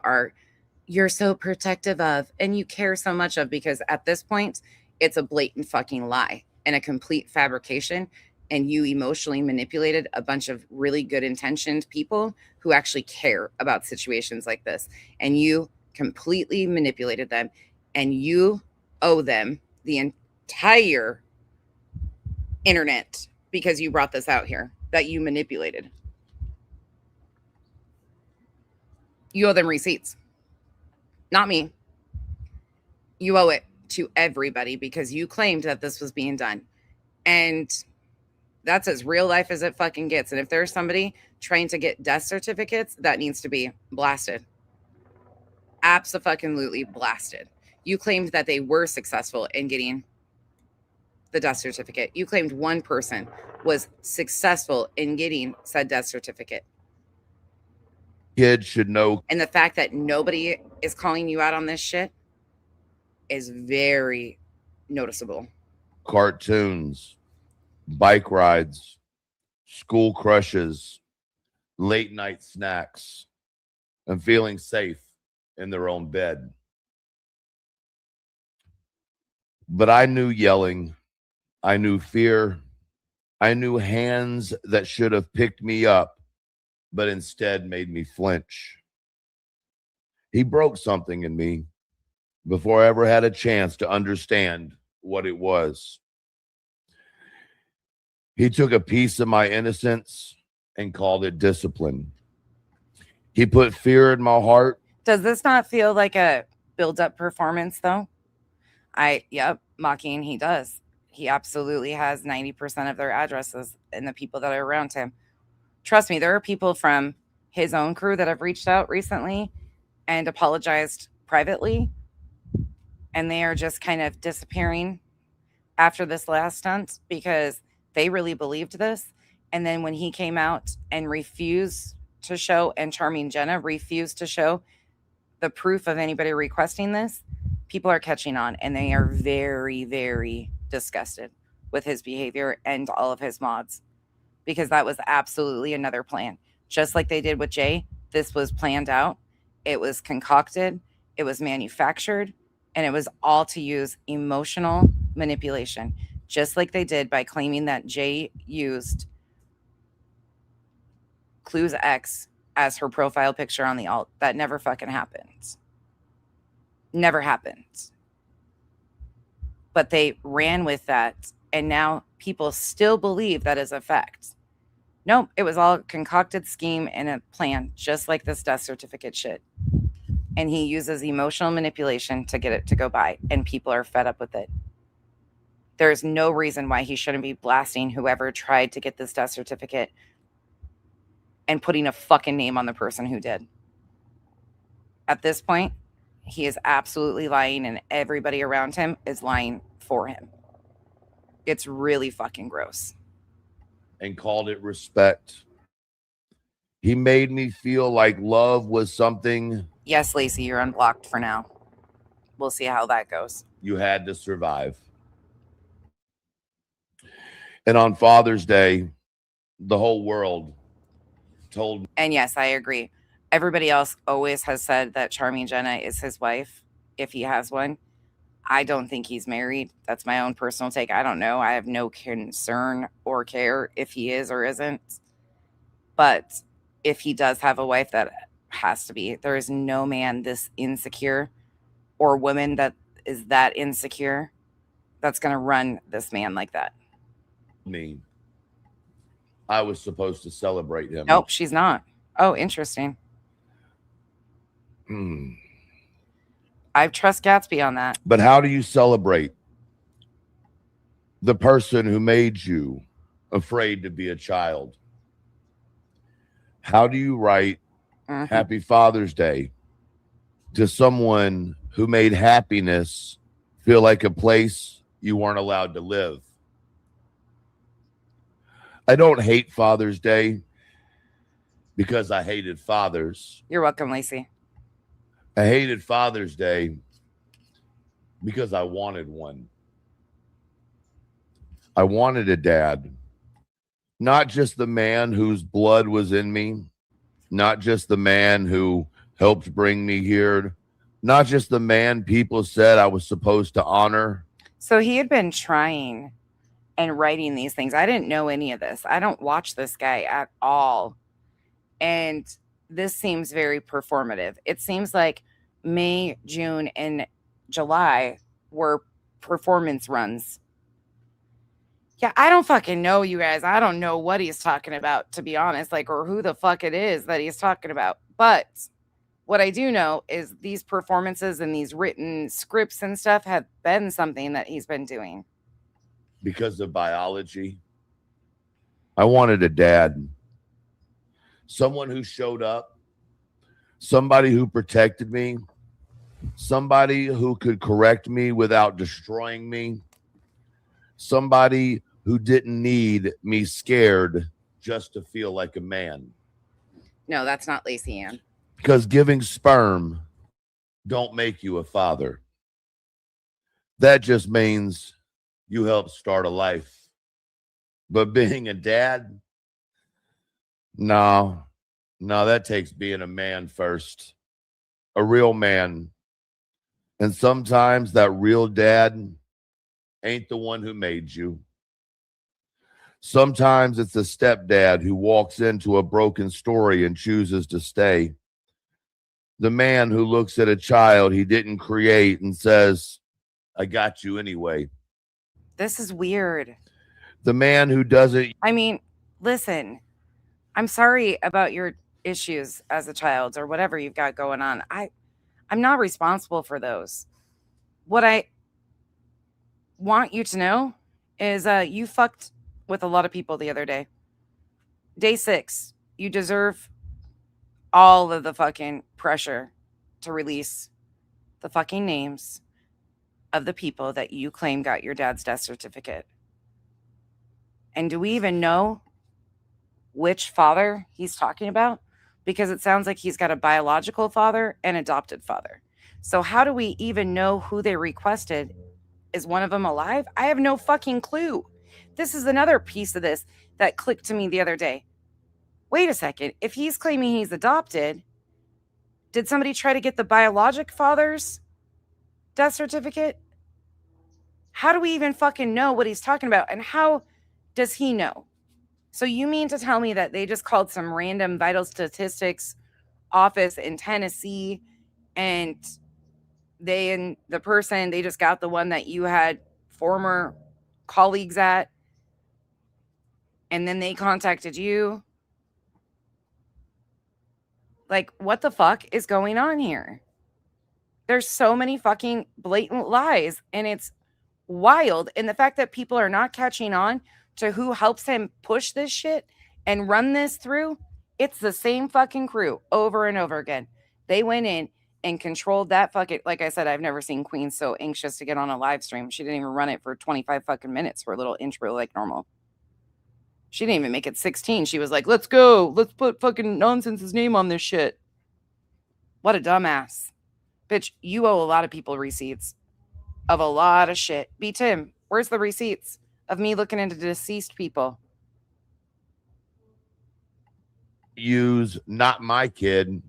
you're so protective of and you care so much of, because at this point, it's a blatant fucking lie and a complete fabrication. And you emotionally manipulated a bunch of really good intentioned people who actually care about situations like this. And you completely manipulated them, and you owe them the entire internet because you brought this out here that you manipulated. You owe them receipts. Not me. You owe it to everybody because you claimed that this was being done. And that's as real life as it fucking gets. And if there's somebody trying to get death certificates, that needs to be blasted. Abso-fucking-lutely blasted. You claimed that they were successful in getting the death certificate. You claimed one person was successful in getting said death certificate. kids should know. And the fact that nobody is calling you out on this shit is very noticeable. Cartoons, bike rides, school crushes, late night snacks, and feeling safe in their own bed. But I knew yelling. I knew fear. I knew hands that should have picked me up, but instead made me flinch. He broke something in me before I ever had a chance to understand what it was. He took a piece of my innocence and called it discipline. He put fear in my heart. Does this not feel like a build-up performance, though? Yep, mocking, he does. He absolutely has 90% of their addresses and the people that are around him. Trust me, there are people from his own crew that have reached out recently and apologized privately, and they are just kind of disappearing after this last stunt because they really believed this. And then when he came out and refused to show, and Charming Jenna refused to show the proof of anybody requesting this, people are catching on, and they are very, very disgusted with his behavior and all of his mods, because that was absolutely another plan. Just like they did with Jay, this was planned out. It was concocted. It was manufactured. And it was all to use emotional manipulation, just like they did by claiming that Jay used Clue's ex as her profile picture on the alt. That never fucking happened. Never happened. But they ran with that, and now people still believe that is a fact. Nope, it was all a concocted scheme and a plan, just like this death certificate shit. And he uses emotional manipulation to get it to go by, and people are fed up with it. There's no reason why he shouldn't be blasting whoever tried to get this death certificate and putting a fucking name on the person who did. At this point, he is absolutely lying, and everybody around him is lying for him. It's really fucking gross. And called it respect. He made me feel like love was something. Yes, Lacey, you're unblocked for now. We'll see how that goes. You had to survive. And on Father's Day, the whole world told me. And yes, I agree. Everybody else always has said that Charming Jenna is his wife, if he has one. I don't think he's married. That's my own personal take. I don't know. I have no concern or care if he is or isn't. But if he does have a wife, that has to be. There is no man this insecure or woman that is that insecure that's going to run this man like that. Me. I was supposed to celebrate him. Nope, she's not. Oh, interesting. I trust Gatsby on that. But how do you celebrate the person who made you afraid to be a child? How do you write Happy Father's Day to someone who made happiness feel like a place you weren't allowed to live? I don't hate Father's Day because I hated fathers. You're welcome, Lacey. I hated Father's Day because I wanted one. I wanted a dad. Not just the man whose blood was in me. Not just the man who helped bring me here. Not just the man people said I was supposed to honor. So he had been trying and writing these things. I didn't know any of this. I don't watch this guy at all. And this seems very performative. It seems like May, June, and July were performance runs. Yeah, I don't fucking know, you guys. I don't know what he's talking about, to be honest, like, or who the fuck it is that he's talking about. But what I do know is these performances and these written scripts and stuff have been something that he's been doing. Because of biology, I wanted a dad. Someone who showed up. Somebody who protected me. Somebody who could correct me without destroying me. Somebody who didn't need me scared just to feel like a man. No, that's not Lacey Ann. Because giving sperm don't make you a father. That just means you help start a life. But being a dad, no, that takes being a man first. A real man. And sometimes that real dad ain't the one who made you. Sometimes it's a stepdad who walks into a broken story and chooses to stay. The man who looks at a child he didn't create and says, I got you anyway. This is weird. The man who doesn't. I mean, listen, I'm sorry about your issues as a child or whatever you've got going on. I'm not responsible for those. What I want you to know is you fucked with a lot of people the other day. Day 6, you deserve all of the fucking pressure to release the fucking names of the people that you claim got your dad's death certificate. And do we even know which father he's talking about? Because it sounds like he's got a biological father and adopted father. So how do we even know who they requested? Is one of them alive? I have no fucking clue. This is another piece of this that clicked to me the other day. Wait a second. If he's claiming he's adopted, did somebody try to get the biologic father's death certificate? How do we even fucking know what he's talking about? And how does he know? So you mean to tell me that they just called some random vital statistics office in Tennessee and they just got the one that you had former colleagues at, and then they contacted you? Like, what the fuck is going on here? There's so many fucking blatant lies, and it's wild. And the fact that people are not catching on to who helps him push this shit and run this through, it's the same fucking crew over and over again. They went in and controlled that fucking, like I said, I've never seen Queen so anxious to get on a live stream. She didn't even run it for 25 fucking minutes for a little intro like normal. She didn't even make it 16. She was like, let's go. Let's put fucking Nonsense's name on this shit. What a dumbass. Bitch, you owe a lot of people receipts of a lot of shit. B. Tim, where's the receipts? of me looking into deceased people. Use not my kid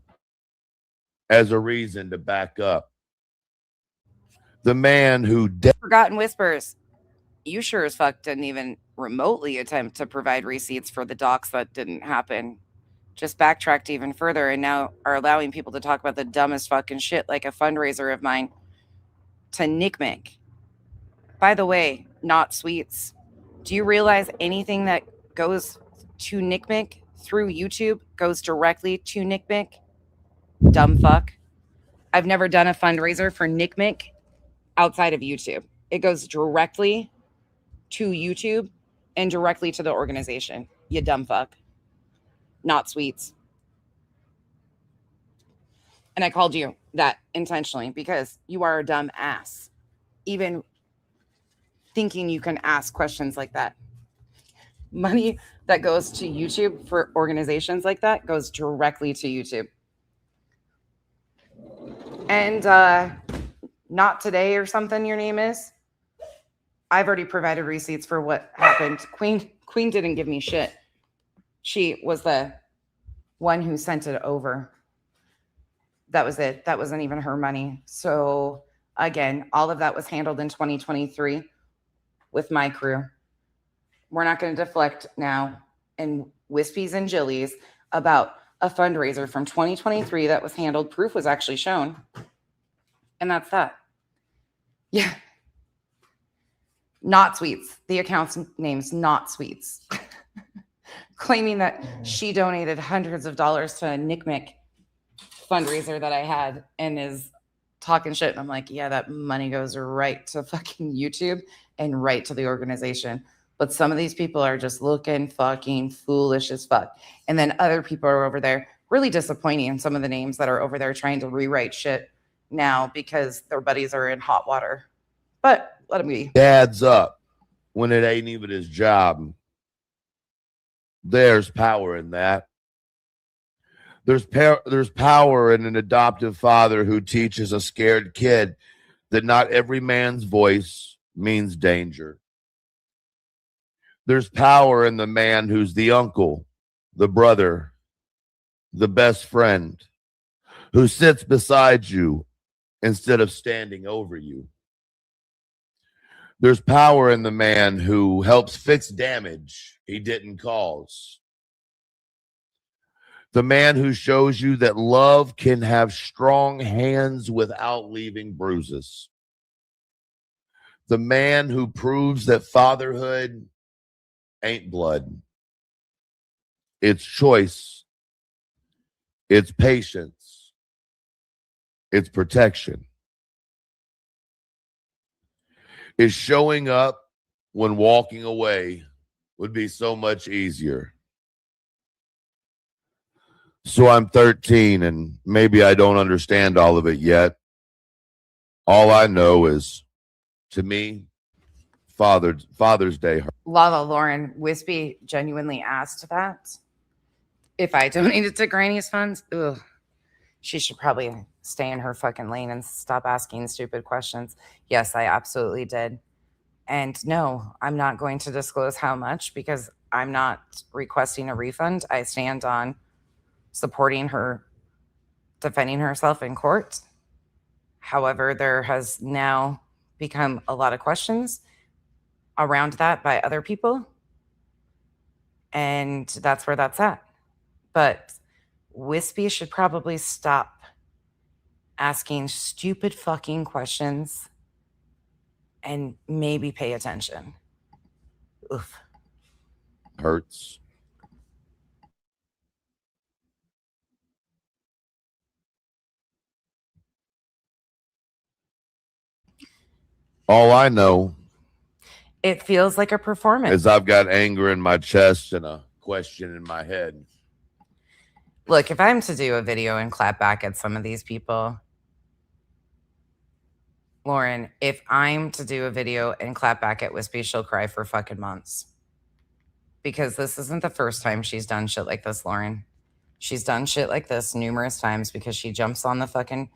as a reason to back up. The man who Forgotten Whispers. You sure as fuck didn't even remotely attempt to provide receipts for the docs that didn't happen. Just backtracked even further and now are allowing people to talk about the dumbest fucking shit like a fundraiser of mine to Nickmick. By the way, not sweets. Do you realize anything that goes to Nickmick through YouTube goes directly to Nickmick? Dumb fuck. I've never done a fundraiser for Nickmick outside of YouTube. It goes directly to YouTube and directly to the organization. You dumb fuck. Not sweets. And I called you that intentionally because you are a dumb ass. Even thinking you can ask questions like that. Money that goes to YouTube for organizations like that goes directly to YouTube. And not today or something your name is. I've already provided receipts for what happened. Queen didn't give me shit. She was the one who sent it over. That was it. That wasn't even her money. So again, all of that was handled in 2023 with my crew. We're not going to deflect now and wispies and jillies about a fundraiser from 2023 that was handled. Proof was actually shown. And that's that. Yeah. Not Sweets. The account's name's Not Sweets. Claiming that she donated hundreds of dollars to a Nickmick fundraiser that I had and is talking shit. And I'm like, yeah, that money goes right to fucking YouTube and right to the organization. But some of these people are just looking fucking foolish as fuck. And then other people are over there really disappointing in some of the names that are over there trying to rewrite shit now because their buddies are in hot water. But let him be. Dad's up when it ain't even his job. There's power in that. There's power in an adoptive father who teaches a scared kid that not every man's voice means danger. There's power in the man who's the uncle, the brother, the best friend, who sits beside you instead of standing over you. There's power in the man who helps fix damage he didn't cause. The man who shows you that love can have strong hands without leaving bruises. The man who proves that fatherhood ain't blood. It's choice. It's patience. It's protection. Is showing up when walking away would be so much easier. So I'm 13 and maybe I don't understand all of it yet. All I know is, to me, Father's Day. Lala Lauren Wispy genuinely asked that. If I donated to Granny's funds, ugh, she should probably stay in her fucking lane and stop asking stupid questions. Yes, I absolutely did. And no, I'm not going to disclose how much because I'm not requesting a refund. I stand on supporting her, defending herself in court. However, there has now become a lot of questions around that by other people. And that's where that's at. But Wispy should probably stop asking stupid fucking questions and maybe pay attention. Oof. Hurts. All I know, it feels like a performance. Is I've got anger in my chest and a question in my head. Look, if I'm to do a video and clap back at some of these people, Lauren, if I'm to do a video and clap back at Wispy, she'll cry for fucking months. Because this isn't the first time she's done shit like this, Lauren. She's done shit like this numerous times because she jumps on the fucking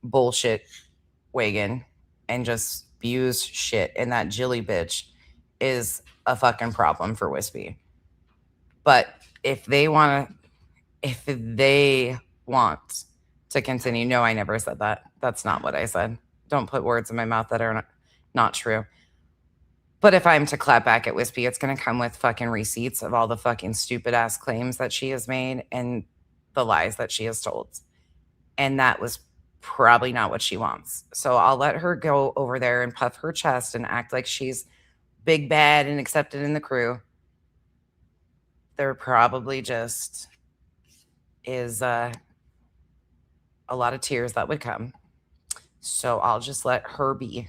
bullshit wagon and just spews shit. And that Jilly bitch is a fucking problem for Wispy. But if they want to continue, no, I never said that. That's not what I said. Don't put words in my mouth that are not true. But if I'm to clap back at Wispy, it's going to come with fucking receipts of all the fucking stupid ass claims that she has made and the lies that she has told. And that was probably not what she wants. So I'll let her go over there and puff her chest and act like she's big, bad, and accepted in the crew. There probably just is a lot of tears that would come. So I'll just let her be.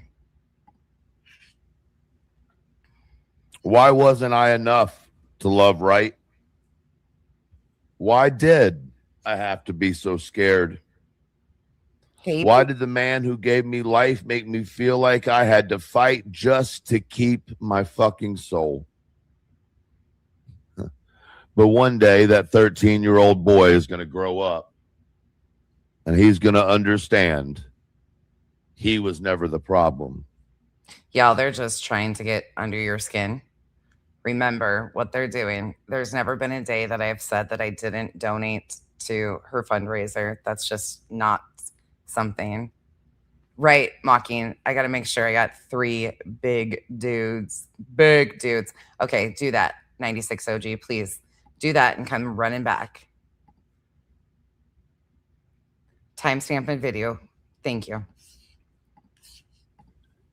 Why wasn't I enough to love right? Why did I have to be so scared? Hey, why did the man who gave me life make me feel like I had to fight just to keep my fucking soul? But one day that 13-year-old boy is going to grow up and he's going to understand he was never the problem. Y'all, they're just trying to get under your skin. Remember what they're doing. There's never been a day that I've said that I didn't donate to her fundraiser. That's just not something. Right, Mocking. I got to make sure I got 3 big dudes. Big dudes. Okay, do that. 96 OG, please. Do that and come running back. Timestamp and video. Thank you.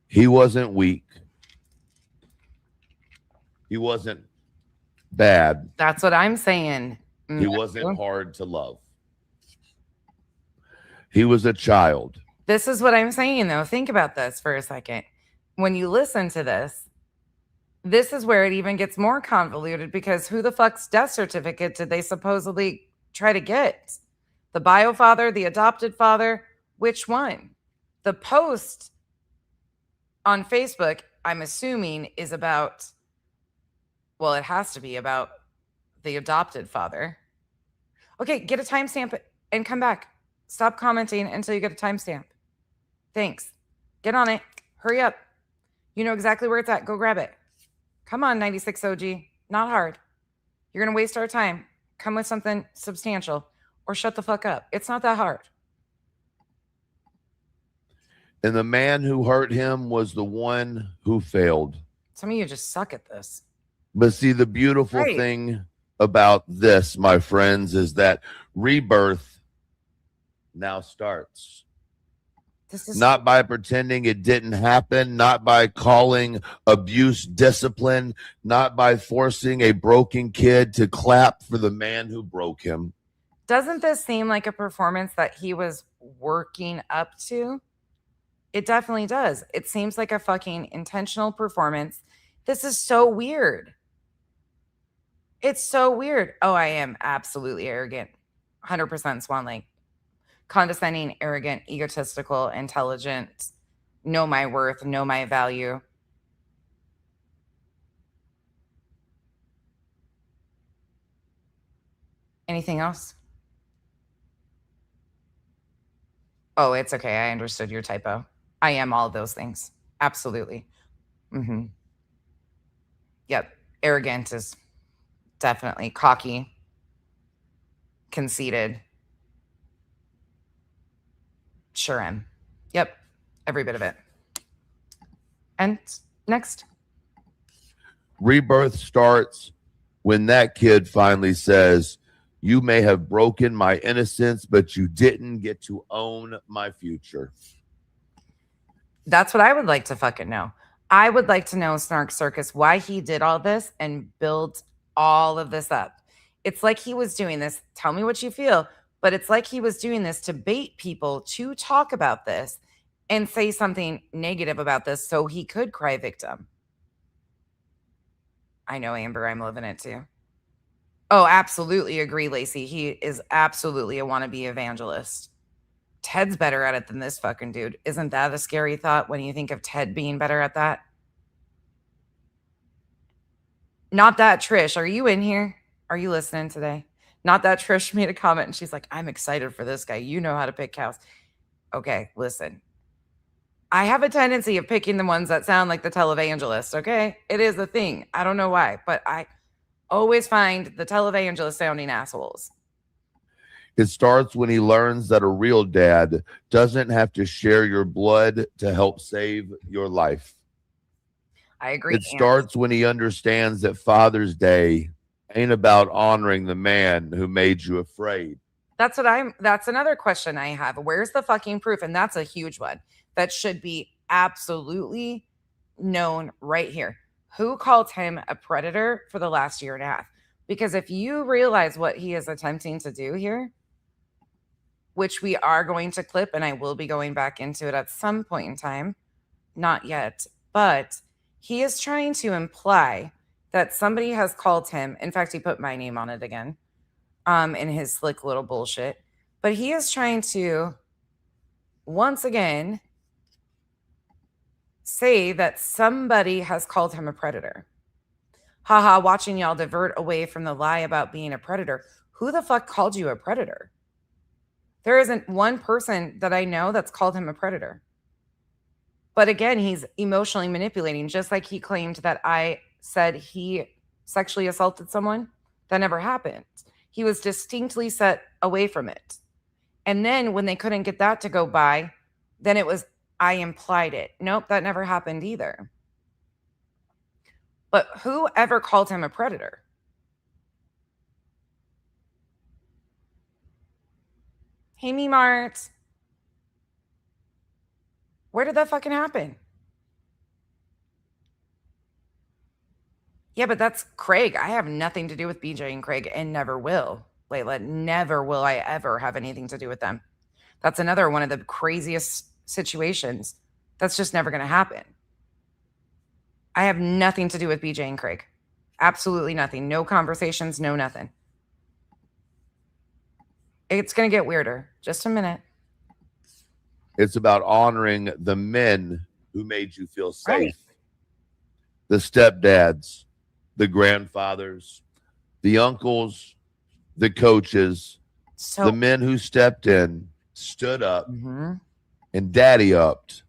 He wasn't weak. He wasn't bad. That's what I'm saying. He wasn't hard to love. He was a child. This is what I'm saying, though. Think about this for a second. When you listen to this, this is where it even gets more convoluted, because who the fuck's death certificate did they supposedly try to get? The bio father, the adopted father? Which one? The post on Facebook, I'm assuming, is about, well, it has to be about the adopted father. Okay, get a timestamp and come back. Stop commenting until you get a timestamp. Thanks. Get on it. Hurry up. You know exactly where it's at. Go grab it. Come on, 96 OG. Not hard. You're going to waste our time. Come with something substantial or shut the fuck up. It's not that hard. And the man who hurt him was the one who failed. Some of you just suck at this. But see, the beautiful thing about this, my friends, is that rebirth now starts. This is not by pretending it didn't happen, not by calling abuse discipline, not by forcing a broken kid to clap for the man who broke him. Doesn't this seem like a performance that he was working up to? It definitely does. It seems like a fucking intentional performance. This is so weird. It's so weird. Oh, I am absolutely arrogant. 100% Swan Lake. Condescending, arrogant, egotistical, intelligent, know my worth, know my value. Anything else? Oh, it's okay. I understood your typo. I am all of those things. Absolutely. Mm-hmm. Yep. Arrogant is definitely cocky, conceited. Sure am. Yep. Every bit of it. And next. Rebirth starts when that kid finally says, you may have broken my innocence, but you didn't get to own my future. That's what I would like to fucking know. I would like to know, Snark Circus, why he did all this and built all of this up. It's like he was doing this. Tell me what you feel. But it's like he was doing this to bait people to talk about this and say something negative about this so he could cry victim. I know, Amber, I'm living it too. Oh, absolutely agree, Lacey. He is absolutely a wannabe evangelist. Ted's better at it than this fucking dude. Isn't that a scary thought when you think of Ted being better at that? Not that Trish. Are you in here? Are you listening today? Not that Trish made a comment and she's like, I'm excited for this guy. You know how to pick cows. Okay, listen. I have a tendency of picking the ones that sound like the televangelist, okay? It is a thing. I don't know why, but I always find the televangelist sounding assholes. It starts when he learns that a real dad doesn't have to share your blood to help save your life. I agree. It starts when he understands that Father's Day ain't about honoring the man who made you afraid. That's another question I have. Where's the fucking proof? And that's a huge one that should be absolutely known right here. Who called him a predator for the last year and a half? Because if you realize what he is attempting to do here, which we are going to clip, and I will be going back into it at some point in time, not yet, but he is trying to imply that somebody has called him. In fact, he put my name on it again, in his slick little bullshit. But he is trying to, once again, say that somebody has called him a predator. Haha, watching y'all divert away from the lie about being a predator. Who the fuck called you a predator? There isn't one person that I know that's called him a predator. But again, he's emotionally manipulating, just like he claimed that I said he sexually assaulted someone. That never happened. He was distinctly set away from it. And then when they couldn't get that to go by, then it was, I implied it. Nope, that never happened either. But who ever called him a predator? Hey, me Mart. Where did that fucking happen? Yeah, but that's Craig. I have nothing to do with BJ and Craig and never will. Layla, never will I ever have anything to do with them. That's another one of the craziest situations. That's just never going to happen. I have nothing to do with BJ and Craig. Absolutely nothing. No conversations, no nothing. It's going to get weirder. Just a minute. It's about honoring the men who made you feel safe. Right. The stepdads, the grandfathers, the uncles, the coaches, the men who stepped in, stood up, and daddy upped.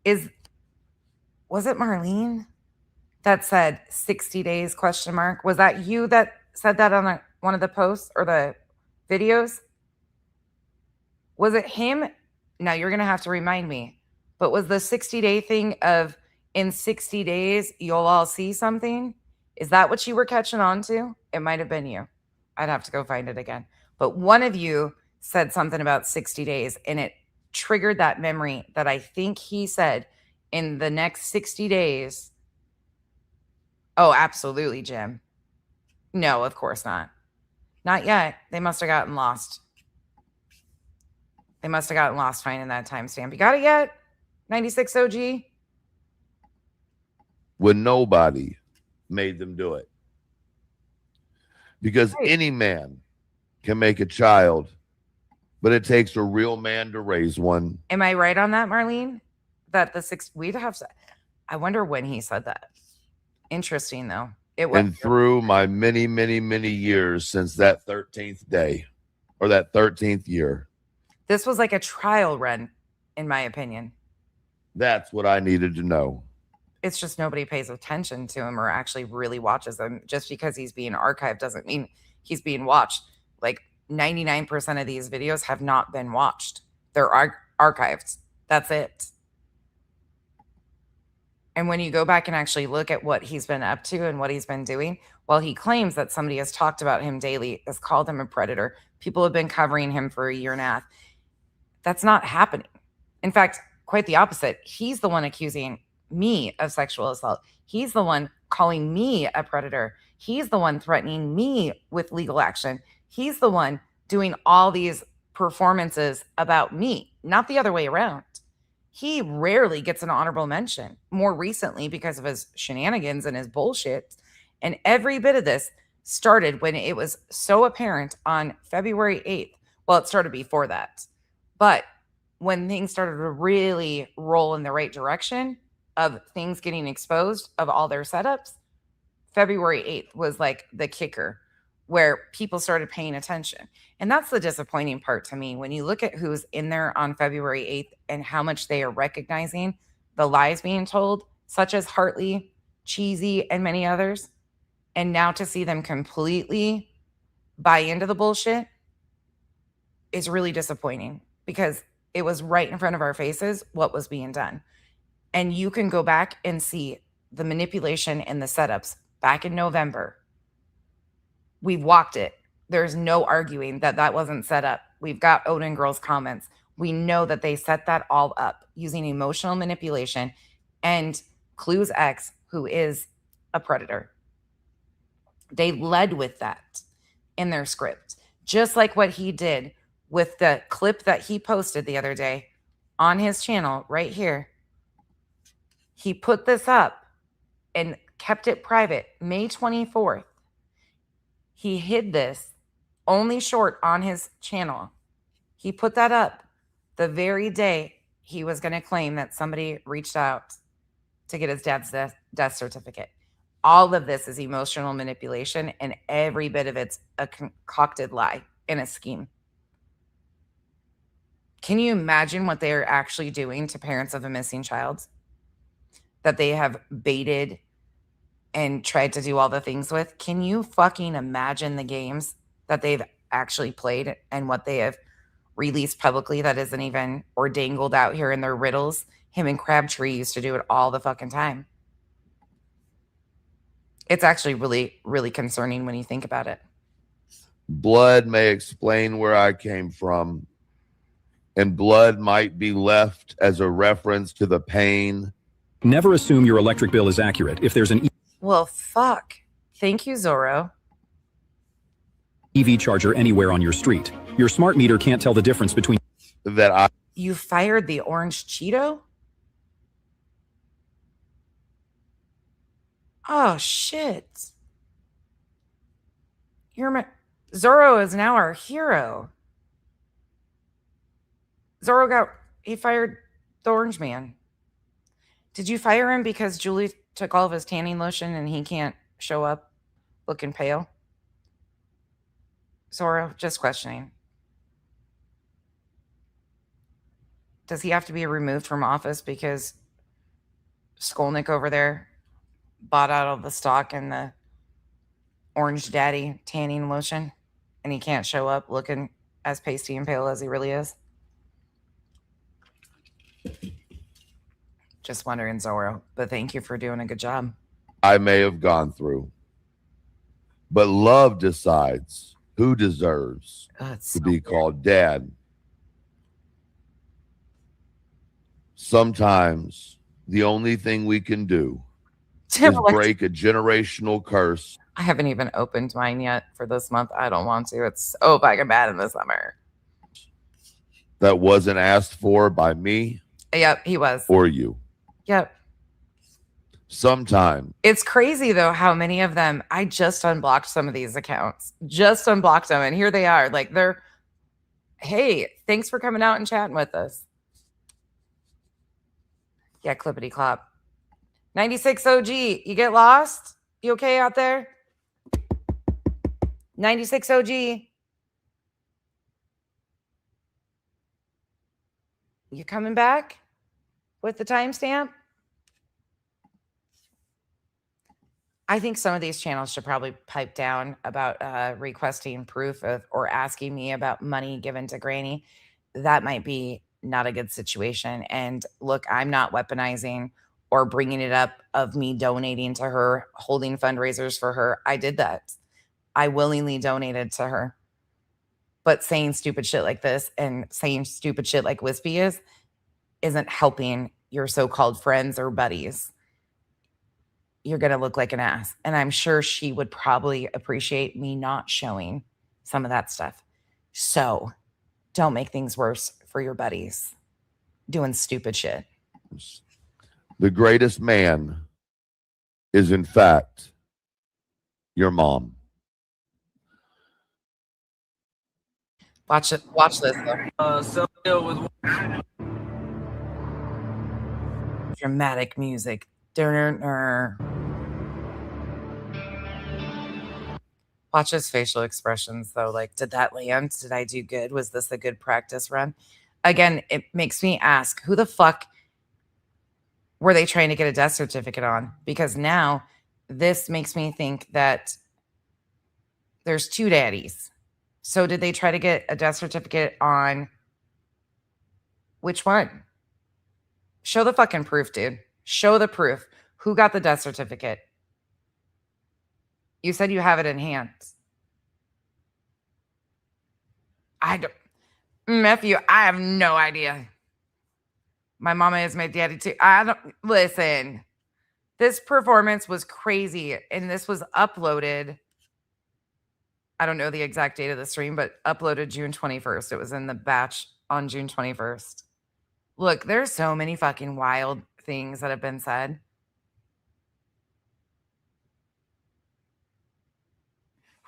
Was it Marlene that said 60 days ? Was that you that said that on one of the posts or the videos? Was it him? Now you're going to have to remind me. But was the 60-day thing of in 60 days, you'll all see something? Is that what you were catching on to? It might have been you. I'd have to go find it again. But one of you said something about 60 days, and it triggered that memory that I think he said in the next 60 days. Oh, absolutely, Jim. No, of course not. Not yet. They must have gotten lost. They must have gotten lost finding that timestamp. You got it yet? 96 OG? When nobody made them do it. Because any man can make a child, but it takes a real man to raise one. Am I right on that, Marlene? That we'd have to, I wonder when he said that. Interesting, though. And through my many, many, many years since that 13th day or that 13th year. This was like a trial run, in my opinion. That's what I needed to know. It's just nobody pays attention to him or actually really watches him. Just because he's being archived doesn't mean he's being watched. Like 99% of these videos have not been watched. They're archived. That's it. And when you go back and actually look at what he's been up to and what he's been doing, while he claims that somebody has talked about him daily, has called him a predator, people have been covering him for a year and a half. That's not happening. In fact, quite the opposite. He's the one accusing me of sexual assault. He's the one calling me a predator. He's the one threatening me with legal action. He's the one doing all these performances about me, not the other way around. He rarely gets an honorable mention. More recently, because of his shenanigans and his bullshit. And every bit of this started when it was so apparent on February 8th. Well, it started before that. But when things started to really roll in the right direction of things getting exposed of all their setups, February 8th was like the kicker, where people started paying attention. And that's the disappointing part to me. When you look at who's in there on February 8th and how much they are recognizing the lies being told, such as Hartley, Cheesy, and many others, and now to see them completely buy into the bullshit is really disappointing, because it was right in front of our faces what was being done. And you can go back and see the manipulation and the setups back in November. We've walked it. There's no arguing that that wasn't set up. We've got Odin Girl's comments. We know that they set that all up using emotional manipulation and Clues X, who is a predator. They led with that in their script, just like what he did with the clip that he posted the other day on his channel right here. He put this up and kept it private. May 24th. He hid this only short on his channel. He put that up the very day he was going to claim that somebody reached out to get his dad's death certificate. All of this is emotional manipulation, and every bit of it's a concocted lie and a scheme. Can you imagine what they are actually doing to parents of a missing child that they have baited and tried to do all the things with? Can you fucking imagine the games that they've actually played and what they have released publicly that isn't even, or dangled out here in their riddles? Him and Crabtree used to do it all the fucking time. It's actually really, really concerning when you think about it. Blood may explain where I came from, and blood might be left as a reference to the pain. Never assume your electric bill is accurate. If there's an Well, fuck. Thank you, Zorro. EV charger anywhere on your street, your smart meter can't tell the difference between That You fired the orange Cheeto? Oh, shit. Zorro is now our hero. He fired the orange man. Did you fire him because Julie took all of his tanning lotion and he can't show up looking pale? Zorro, just questioning. Does he have to be removed from office because Skolnick over there bought out all the stock in the Orange Daddy tanning lotion and he can't show up looking as pasty and pale as he really is? Just wondering, Zorro, but thank you for doing a good job. I may have gone through. But love decides who deserves to be called dad. Sometimes the only thing we can do is break a generational curse. I haven't even opened mine yet for this month. I don't want to. It's so fucking bad in the summer. That wasn't asked for by me. Yep, he was. Or you. Yep. Sometime. It's crazy, though, how many of them, I just unblocked some of these accounts. Just unblocked them, and here they are. Like, they're, hey, thanks for coming out and chatting with us. Yeah, clippity clop. 96 OG, you get lost? You okay out there? 96 OG. You coming back with the timestamp? I think some of these channels should probably pipe down about requesting proof of or asking me about money given to Granny. That might be not a good situation. And look, I'm not weaponizing or bringing it up of me donating to her, holding fundraisers for her. I did that. I willingly donated to her. But saying stupid shit like this and saying stupid shit like Wispy isn't helping your so-called friends or buddies. You're going to look like an ass. And I'm sure she would probably appreciate me not showing some of that stuff. So don't make things worse for your buddies doing stupid shit. The greatest man is, in fact, your mom. Watch it. Watch this, though. Dramatic music. Watch his facial expressions, though. Like, did that land? Did I do good? Was this a good practice run? Again, it makes me ask, who the fuck were they trying to get a death certificate on? Because now this makes me think that there's two daddies. So did they try to get a death certificate on which one? Show the fucking proof, dude. Show the proof. Who got the death certificate? You said you have it in hand. I don't, nephew, I have no idea. My mama is my daddy too. I don't, listen. This performance was crazy, and this was uploaded. I don't know the exact date of the stream, but uploaded June 21st. It was in the batch on June 21st. Look, there's so many fucking wild things that have been said.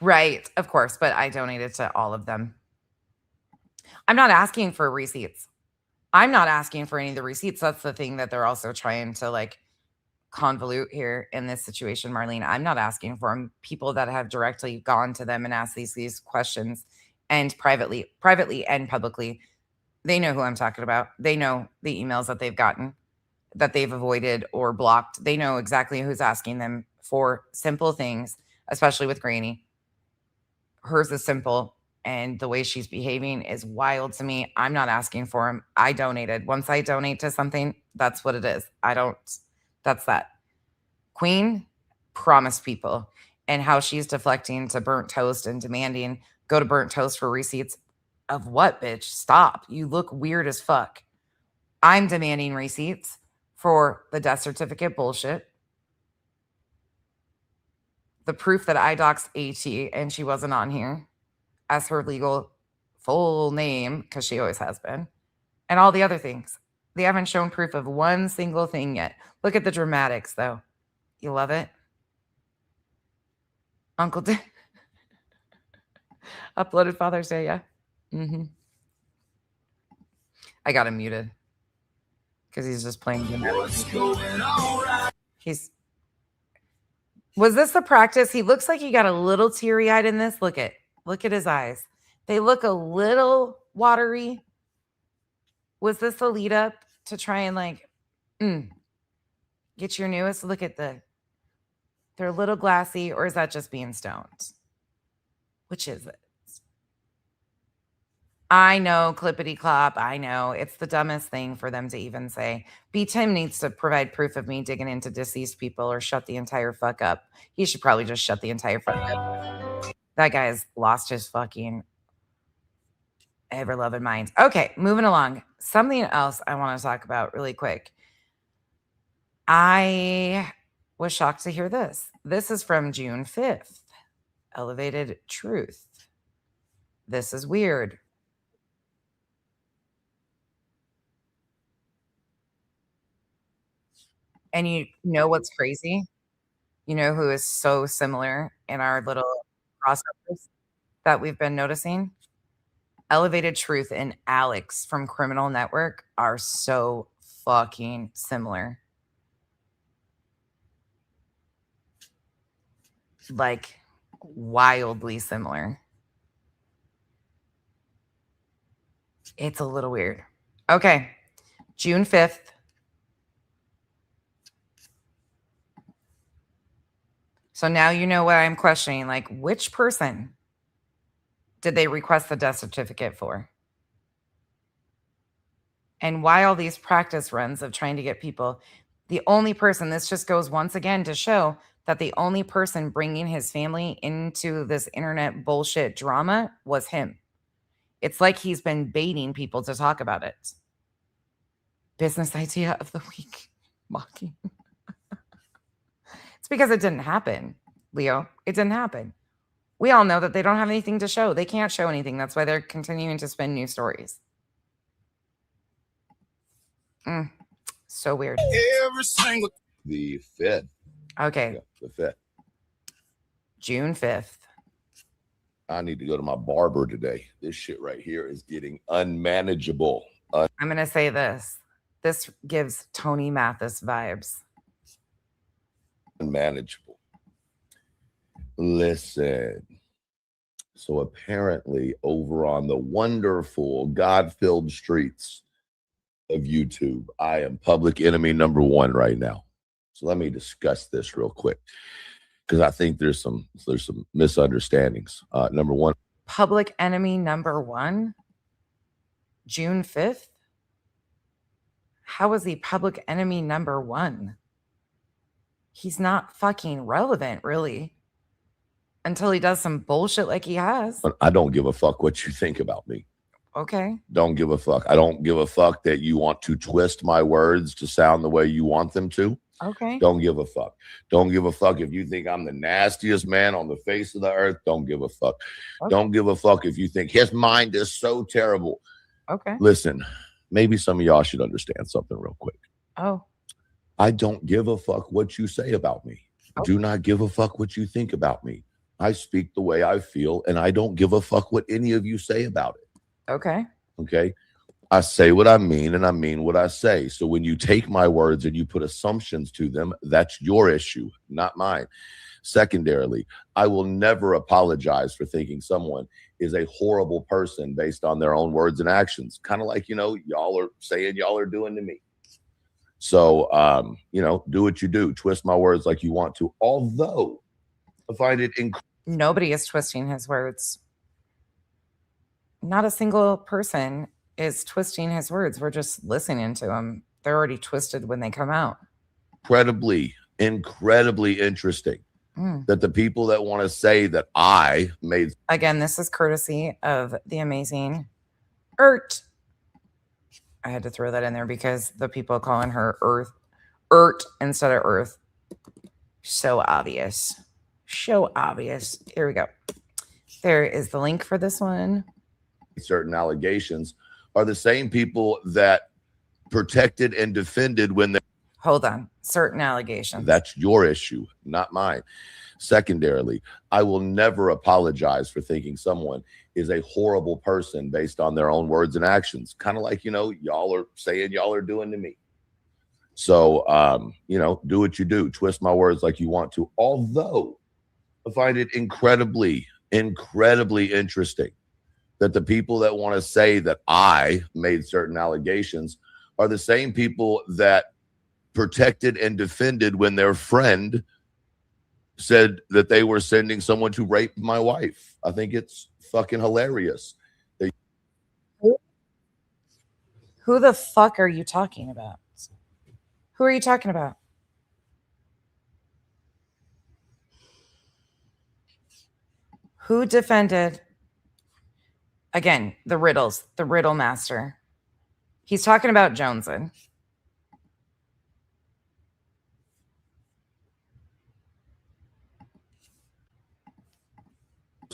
Right, of course, but I donated to all of them. I'm not asking for receipts. I'm not asking for any of the receipts. That's the thing that they're also trying to like convolute here in this situation, Marlene. I'm not asking for them. People that have directly gone to them and asked these questions, and privately and publicly, they know who I'm talking about. They know the emails that they've gotten, that they've avoided or blocked. They know exactly who's asking them for simple things, especially with Granny. Hers is simple, and the way she's behaving is wild to me. I'm not asking for them. I donated. Once I donate to something, that's what it is. That's that. Queen promised people, and how she's deflecting to Burnt Toast and demanding go to Burnt Toast for receipts of what, bitch? Stop. You look weird as fuck. I'm demanding receipts for the death certificate bullshit. The proof that I doxed AT and she wasn't on here as her legal full name, because she always has been, and all the other things. They haven't shown proof of one single thing yet. Look at the dramatics, though. You love it? Uncle D uploaded Father's Day, yeah. I got him muted because he's just playing dramatics. Was this the practice? He looks like he got a little teary-eyed in this. Look at his eyes. They look a little watery. Was this a lead up to try and like get your newest? Look at they're a little glassy, or is that just being stoned? Which is it? I know, clippity clop. I know it's the dumbest thing for them to even say. B. Tim needs to provide proof of me digging into deceased people, or shut the entire fuck up. He should probably just shut the entire fuck up. That guy has lost his fucking ever-loving mind. Okay, moving along. Something else I want to talk about really quick. I was shocked to hear this. This is from June 5th. ElevatedTruth. This is weird. And you know what's crazy? You know who is so similar in our little crossovers that we've been noticing? ElevatedTruth and Alex from Criminal Network are so fucking similar. Like, wildly similar. It's a little weird. Okay, June 5th. So now you know what I'm questioning. Like, which person did they request the death certificate for? And why all these practice runs of trying to get people? The only person, this just goes once again to show that the only person bringing his family into this internet bullshit drama was him. It's like he's been baiting people to talk about it. Business idea of the week. Mocking. It's because it didn't happen, Leo. It didn't happen. We all know that they don't have anything to show. They can't show anything. That's why they're continuing to spin new stories. So weird. Every single the 5th. Okay. Yeah, the 5th. June 5th. I need to go to my barber today. This shit right here is getting unmanageable. I'm going to say this. This gives Tony Mathis vibes. Unmanageable. Listen. So apparently over on the wonderful God-filled streets of YouTube, I am public enemy number one right now. So let me discuss this real quick, because I think there's some misunderstandings. Number one, Public enemy number one, June 5th. How is he public enemy number one? He's not fucking relevant, really, until he does some bullshit like he has. I don't give a fuck what you think about me. Okay. Don't give a fuck. I don't give a fuck that you want to twist my words to sound the way you want them to. Okay. Don't give a fuck. Don't give a fuck if you think I'm the nastiest man on the face of the earth. Don't give a fuck. Okay. Don't give a fuck if you think his mind is so terrible. Okay. Listen, maybe some of y'all should understand something real quick. Oh. I don't give a fuck what you say about me. Okay. Do not give a fuck what you think about me. I speak the way I feel, and I don't give a fuck what any of you say about it. Okay. Okay. I say what I mean, and I mean what I say. So when you take my words and you put assumptions to them, that's your issue, not mine. Secondarily, I will never apologize for thinking someone is a horrible person based on their own words and actions. Kind of like, y'all are saying y'all are doing to me. So, do what you do. Twist my words like you want to. Although I find it nobody is twisting his words. Not a single person is twisting his words. We're just listening to him. They're already twisted when they come out. Incredibly interesting that the people that want to say that I made. Again, this is courtesy of the amazing Ert. I had to throw that in there because the people calling her Ert instead of Earth. So obvious. So obvious. Here we go. There is the link for this one. Certain allegations are the same people that protected and defended when they. Hold on. Certain allegations. That's your issue, not mine. Secondarily, I will never apologize for thinking someone is a horrible person based on their own words and actions. Kind of like, y'all are saying y'all are doing to me. So, do what you do. Twist my words like you want to. Although I find it incredibly interesting that the people that want to say that I made certain allegations are the same people that protected and defended when their friend said that they were sending someone to rape my wife. I think it's fucking hilarious. Who the fuck are you talking about? Who are you talking about? Who defended? Again, the riddle master. He's talking about Joneson.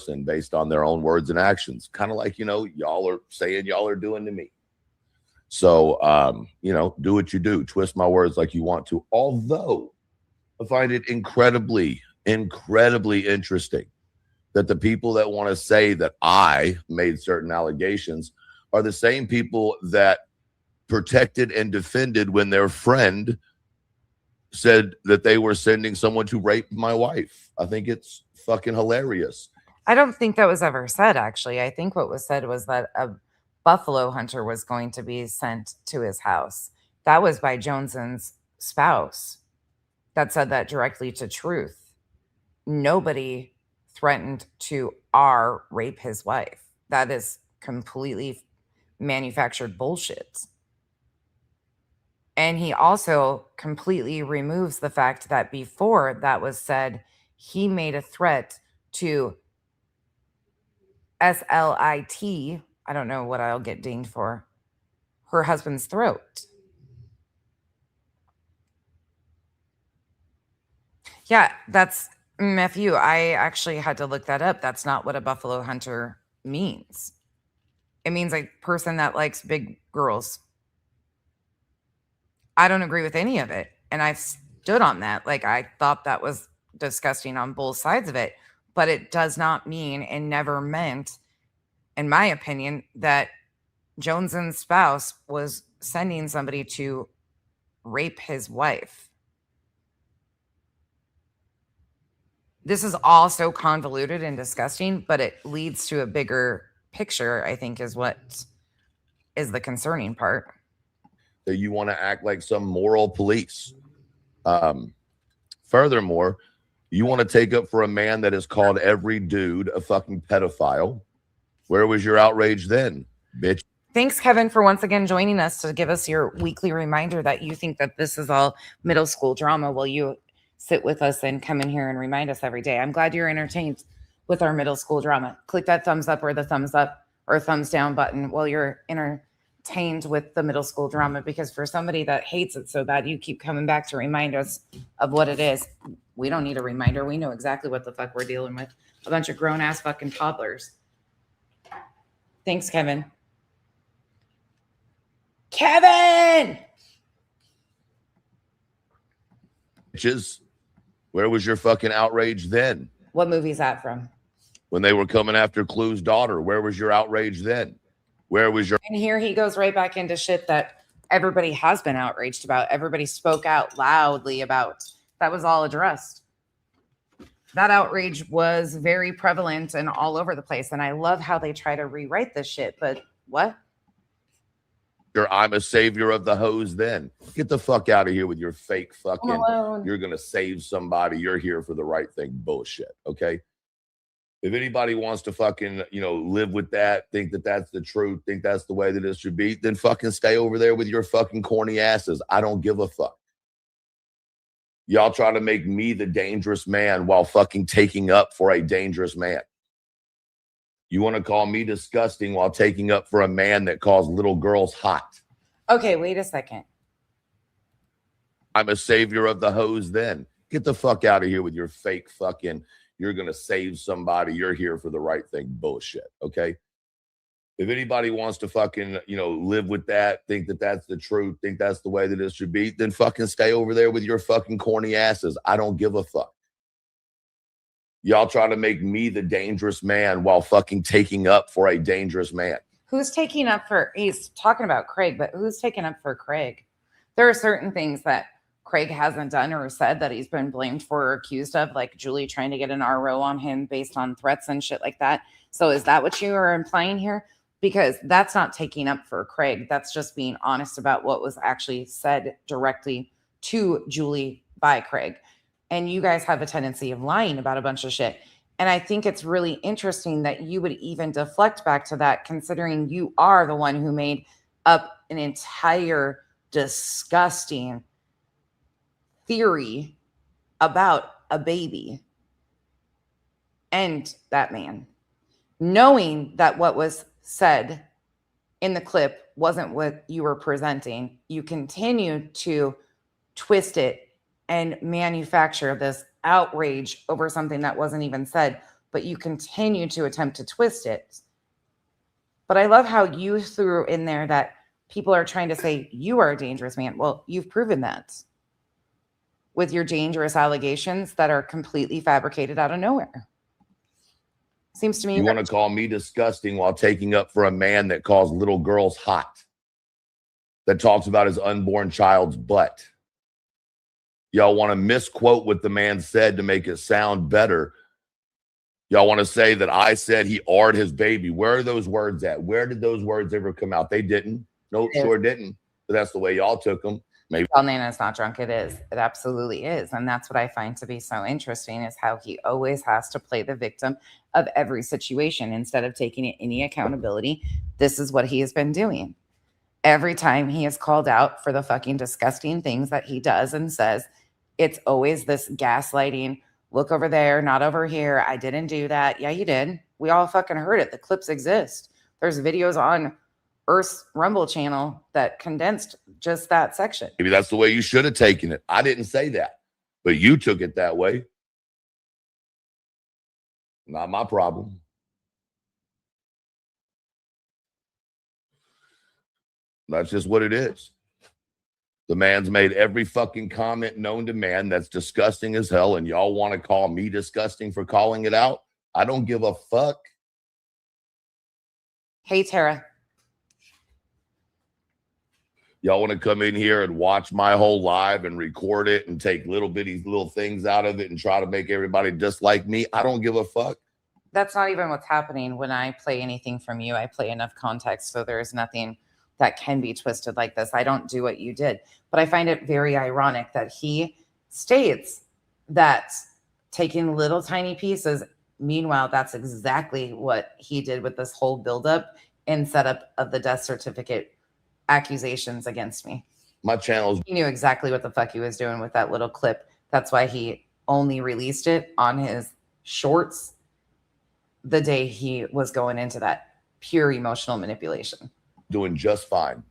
And based on their own words and actions, kind of like, y'all are saying y'all are doing to me. So, do what you do. Twist my words like you want to. Although I find it incredibly interesting that the people that want to say that I made certain allegations are the same people that protected and defended when their friend said that they were sending someone to rape my wife. I think it's fucking hilarious. I don't think that was ever said, actually. I think what was said was that a buffalo hunter was going to be sent to his house. That was by Joneson's spouse that said that directly to Truth. Nobody threatened to rape his wife. That is completely manufactured bullshit. And he also completely removes the fact that before that was said, he made a threat to SLIT, I don't know what I'll get dinged for, her husband's throat. Yeah, that's Matthew. I actually had to look that up. That's not what a buffalo hunter means. It means a person that likes big girls. I don't agree with any of it. And I've stood on that. Like, I thought that was disgusting on both sides of it. But it does not mean and never meant, in my opinion, that Joneson's spouse was sending somebody to rape his wife. this is all so convoluted and disgusting, but it leads to a bigger picture, I think, is what is the concerning part. That you want to act like some moral police. Furthermore, you want to take up for a man that has called every dude a fucking pedophile. Where was your outrage then, bitch? Thanks, Kevin, for once again joining us to give us your weekly reminder that you think that this is all middle school drama. Will you sit with us and come in here and remind us every day? I'm glad you're entertained with our middle school drama. Click that thumbs up or the thumbs up or thumbs down button while you're entertained with the middle school drama, because for somebody that hates it so bad, you keep coming back to remind us of what it is. We don't need a reminder. We know exactly what the fuck we're dealing with. A bunch of grown-ass fucking toddlers. Thanks, Kevin. Kevin! Bitches, where was your fucking outrage then? What movie is that from? When they were coming after Clue's daughter, where was your outrage then? Where was your... And here he goes right back into shit that everybody has been outraged about. Everybody spoke out loudly about. That was all addressed. That outrage was very prevalent and all over the place. And I love how they try to rewrite this shit. But what? I'm a savior of the hose then. Get the fuck out of here with your fake fucking, you're going to save somebody, you're here for the right thing bullshit, okay? If anybody wants to fucking, live with that, think that that's the truth, think that's the way that it should be, then fucking stay over there with your fucking corny asses. I don't give a fuck. Y'all try to make me the dangerous man while fucking taking up for a dangerous man. You want to call me disgusting while taking up for a man that calls little girls hot. Okay, wait a second. I'm a savior of the hose then. Get the fuck out of here with your fake fucking, you're going to save somebody, you're here for the right thing bullshit, okay? If anybody wants to fucking, live with that, think that that's the truth, think that's the way that it should be, then fucking stay over there with your fucking corny asses. I don't give a fuck. Y'all try to make me the dangerous man while fucking taking up for a dangerous man. Who's taking up for, he's talking about Craig, but who's taking up for Craig? There are certain things that Craig hasn't done or said that he's been blamed for or accused of, like Julie trying to get an RO on him based on threats and shit like that. So is that what you are implying here? Because that's not taking up for Craig. That's just being honest about what was actually said directly to Julie by Craig. And you guys have a tendency of lying about a bunch of shit. And I think it's really interesting that you would even deflect back to that, considering you are the one who made up an entire disgusting theory about a baby and that man, knowing that what was said in the clip wasn't what you were presenting. You continued to twist it and manufacture this outrage over something that wasn't even said, but you continue to attempt to twist it. But I love how you threw in there that people are trying to say you are a dangerous man. Well, you've proven that with your dangerous allegations that are completely fabricated out of nowhere. Seems to me you want to call me disgusting while taking up for a man that calls little girls hot, that talks about his unborn child's butt. Y'all want to misquote what the man said to make it sound better. Y'all want to say that I said he R'd his baby. Where are those words at? Where did those words ever come out? They didn't. No, sure didn't. But that's the way y'all took them. Maybe. Well, Nana's not drunk. It is. It absolutely is. And that's what I find to be so interesting, is how he always has to play the victim of every situation instead of taking any accountability. This is what he has been doing. Every time he is called out for the fucking disgusting things that he does and says, it's always this gaslighting. Look over there, not over here. I didn't do that. Yeah, you did. We all fucking heard it. The clips exist. There's videos on Earth's Rumble channel that condensed just that section. Maybe that's the way you should have taken it. I didn't say that, but you took it that way. Not my problem. That's just what it is. The man's made every fucking comment known to man that's disgusting as hell, and y'all want to call me disgusting for calling it out? I don't give a fuck. Hey, Tara. Y'all want to come in here and watch my whole live and record it and take little bitty little things out of it and try to make everybody just like me? I don't give a fuck. That's not even what's happening when I play anything from you. I play enough context, so there is nothing that can be twisted like this. I don't do what you did. But I find it very ironic that he states that taking little tiny pieces, meanwhile, that's exactly what he did with this whole buildup and setup of the death certificate accusations against me. My channel's He knew exactly what the fuck he was doing with that little clip. That's why he only released it on his shorts the day he was going into that pure emotional manipulation. doing just fine.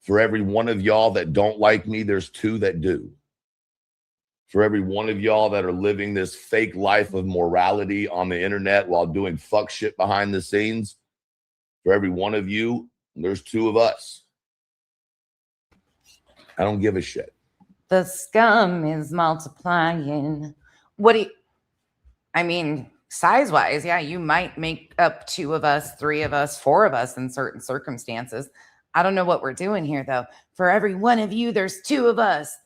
For every one of y'all that don't like me, there's two that do. For every one of y'all that are living this fake life of morality on the internet while doing fuck shit behind the scenes, for every one of you, there's two of us. I don't give a shit. The scum is multiplying. What do you, I mean, size-wise, yeah, you might make up 2 of us, 3 of us, 4 of us in certain circumstances. I don't know what we're doing here, though. For every one of you, there's 2 of us.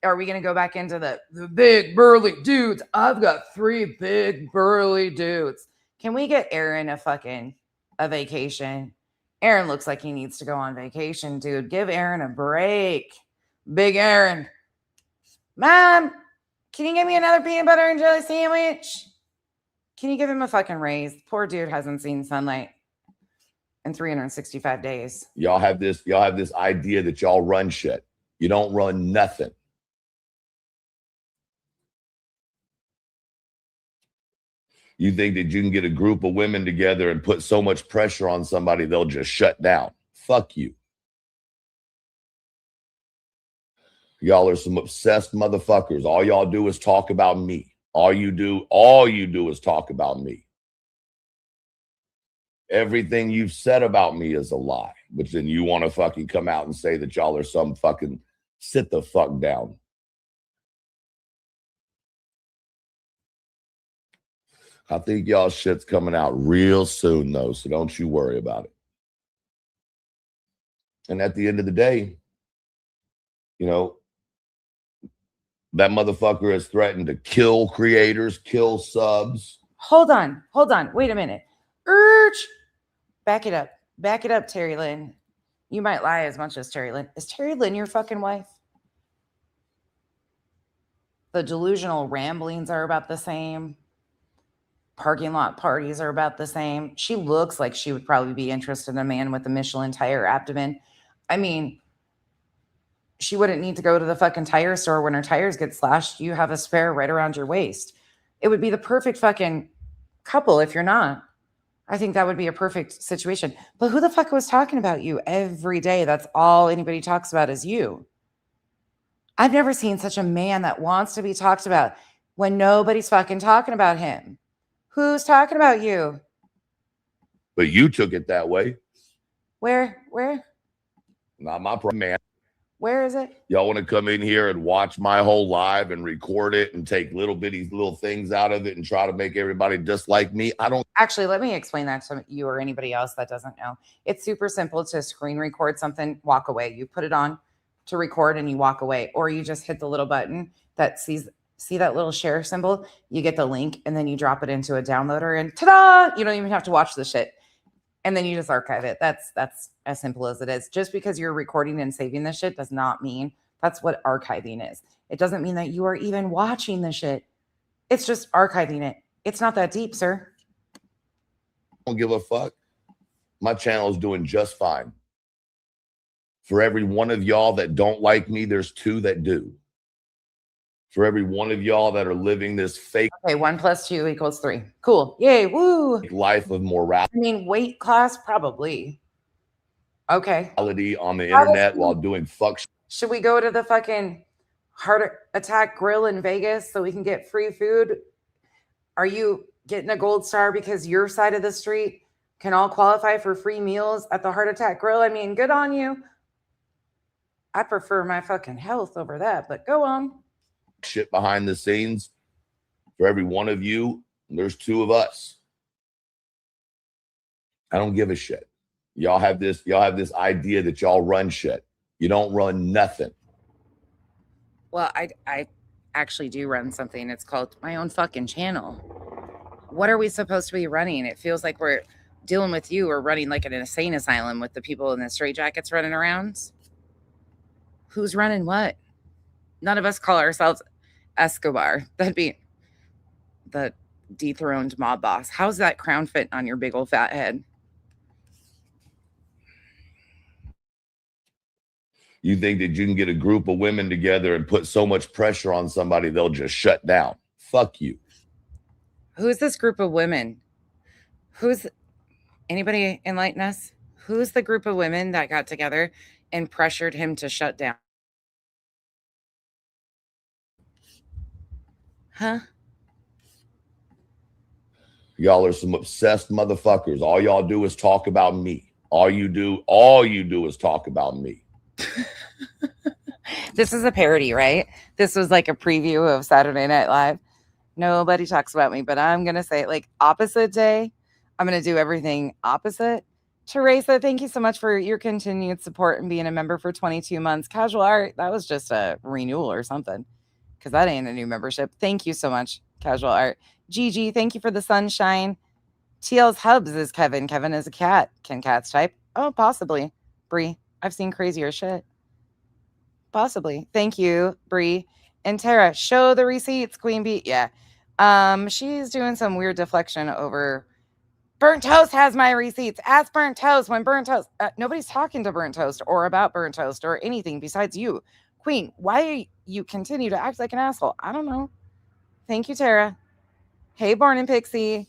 Are we going to go back into the big burly dudes? I've got 3 big burly dudes. Can we get Aaron a vacation? Aaron looks like he needs to go on vacation, dude. Give Aaron a break. Big Aaron. Mom, can you give me another peanut butter and jelly sandwich? Can you give him a fucking raise? Poor dude hasn't seen sunlight in 365 days. Y'all have this idea that y'all run shit. You don't run nothing. You think that you can get a group of women together and put so much pressure on somebody, they'll just shut down. Fuck you. Y'all are some obsessed motherfuckers. All y'all do is talk about me. All you do is talk about me. Everything you've said about me is a lie. But then you want to fucking come out and say that y'all are some fucking, sit the fuck down. I think y'all shit's coming out real soon, though, so don't you worry about it. And at the end of the day, you know, that motherfucker has threatened to kill creators, kill subs. Hold on. Wait a minute. Back it up, Terry Lynn. You might lie as much as Terry Lynn. Is Terry Lynn your fucking wife? The delusional ramblings are about the same. Parking lot parties are about the same. She looks like she would probably be interested in a man with a Michelin tire abdomen. I mean, she wouldn't need to go to the fucking tire store when her tires get slashed. You have a spare right around your waist. It would be the perfect fucking couple if you're not. I think that would be a perfect situation. But who the fuck was talking about you every day? That's all anybody talks about is you. I've never seen such a man that wants to be talked about when nobody's fucking talking about him. Who's talking about you? But you took it that way. Where? Not my problem, man. Where is it? Y'all want to come in here and watch my whole live and record it and take little bitty little things out of it and try to make everybody just like me? I don't. Actually, let me explain that to you or anybody else that doesn't know. It's super simple to screen record something, walk away. You put it on to record and you walk away. Or you just hit the little button that see that little share symbol? You get the link and then you drop it into a downloader and ta-da! You don't even have to watch the shit. And then you just archive it. That's as simple as it is. Just because you're recording and saving the shit does not mean that's what archiving is. It doesn't mean that you are even watching the shit. It's just archiving it. It's not that deep, sir. I don't give a fuck. My channel is doing just fine. For every one of y'all that don't like me, there's 2 that do. For every one of y'all that are living this fake Okay, 1 + 2 = 3. Cool. Yay, woo. life of morality. I mean, weight class, probably. Okay. On the internet while doing fuck shit. Should we go to the fucking Heart Attack Grill in Vegas so we can get free food? Are you getting a gold star because your side of the street can all qualify for free meals at the Heart Attack Grill? I mean, good on you. I prefer my fucking health over that, but go on. Shit behind the scenes. For every one of you, there's 2 of us. I don't give a shit. Y'all have this idea that y'all run shit. You don't run nothing. Well, I actually do run something. It's called my own fucking channel. What are we supposed to be running? It feels like we're dealing with you. We're running like an insane asylum with the people in the straitjackets running around. Who's running what? None of us call ourselves Escobar. That'd be the dethroned mob boss. How's that crown fit on your big old fat head? You think that you can get a group of women together and put so much pressure on somebody, they'll just shut down. Fuck you. Who's this group of women? Anybody enlighten us? Who's the group of women that got together and pressured him to shut down? Huh? Y'all are some obsessed motherfuckers. All y'all do is talk about me. All you do is talk about me. This is a parody, right? This was like a preview of Saturday Night Live. Nobody talks about me, but I'm going to say like opposite day. I'm going to do everything opposite. Teresa, thank you so much for your continued support and being a member for 22 months. Casual Art, that was just a renewal or something because that ain't a new membership. Thank you so much, Casual Art. Gigi, thank you for the sunshine. TL's Hubs is Kevin. Kevin is a cat. Can cats type? Oh, possibly. Bree, I've seen crazier shit. Possibly. Thank you, Bree. And Tara, show the receipts, QueenBee. Yeah. She's doing some weird deflection over Burnt Toast has my receipts. Ask Burnt Toast when Burnt Toast. Nobody's talking to Burnt Toast or about Burnt Toast or anything besides you. Queen, why you continue to act like an asshole? I don't know. Thank you, Tara. Hey, Born and Pixie.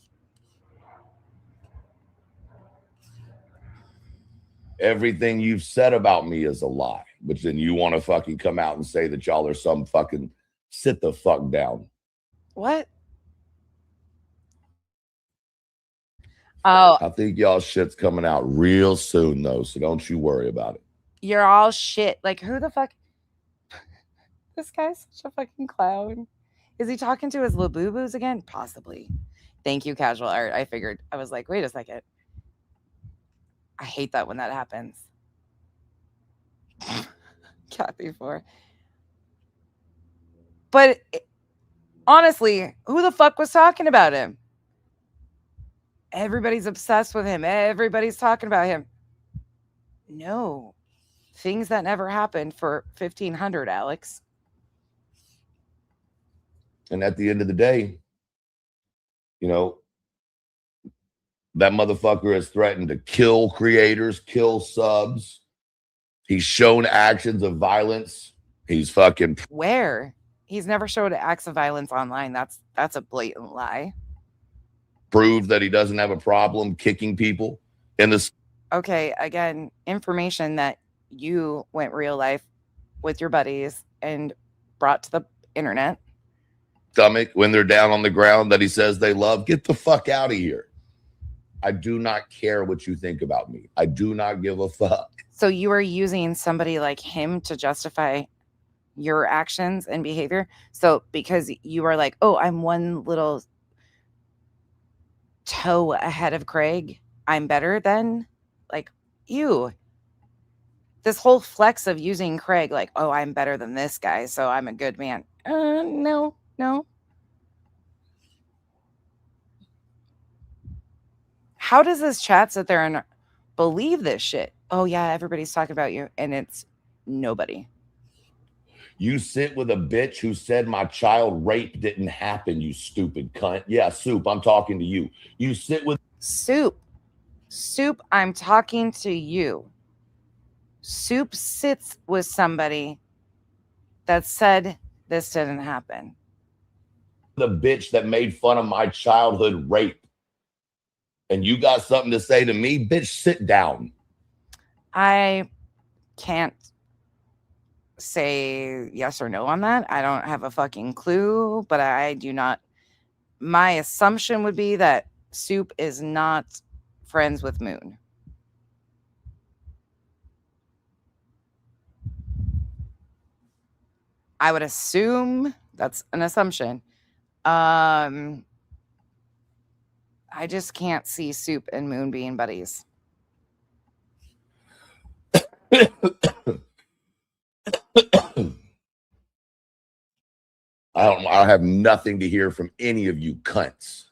Everything you've said about me is a lie, but then you want to fucking come out and say that y'all are some fucking sit the fuck down. What? Oh, I think y'all shit's coming out real soon though, so don't you worry about it. you're all shit. Like, who the fuck? This guy's such a fucking clown. Is he talking to his little boo-boos again? Possibly. Thank you, Casual Art. I figured. I was like, wait a second. I hate that when that happens. Kathy 4. But honestly, who the fuck was talking about him? Everybody's obsessed with him. Everybody's talking about him. No. Things that never happened for 1500, Alex. And at the end of the day, you know, that motherfucker has threatened to kill creators, kill subs. He's shown actions of violence. He's fucking... Where? He's never showed acts of violence online. That's a blatant lie. Proved that he doesn't have a problem kicking people in the... Okay, again, information that you went real life with your buddies and brought to the internet. Stomach when they're down on the ground that he says they love. Get the fuck out of here. I do not care what you think about me. I do not give a fuck. So you are using somebody like him to justify your actions and behavior. So because you are like, oh, I'm one little toe ahead of Craig, I'm better than, like, you. This whole flex of using Craig like, oh, I'm better than this guy, so I'm a good man. No. How does this chat sit there and believe this shit? Oh, yeah, everybody's talking about you, and it's nobody. You sit with a bitch who said my child rape didn't happen, you stupid cunt. Yeah, Soup, I'm talking to you. You sit with... Soup, I'm talking to you. Soup sits with somebody that said this didn't happen. The bitch that made fun of my childhood rape. And you got something to say to me? Bitch, sit down. I can't say yes or no on that. I don't have a fucking clue, but I do not. My assumption would be that Soup is not friends with Moon. I would assume that's an assumption. I just can't see Soup and Moon being buddies. I have nothing to hear from any of you cunts.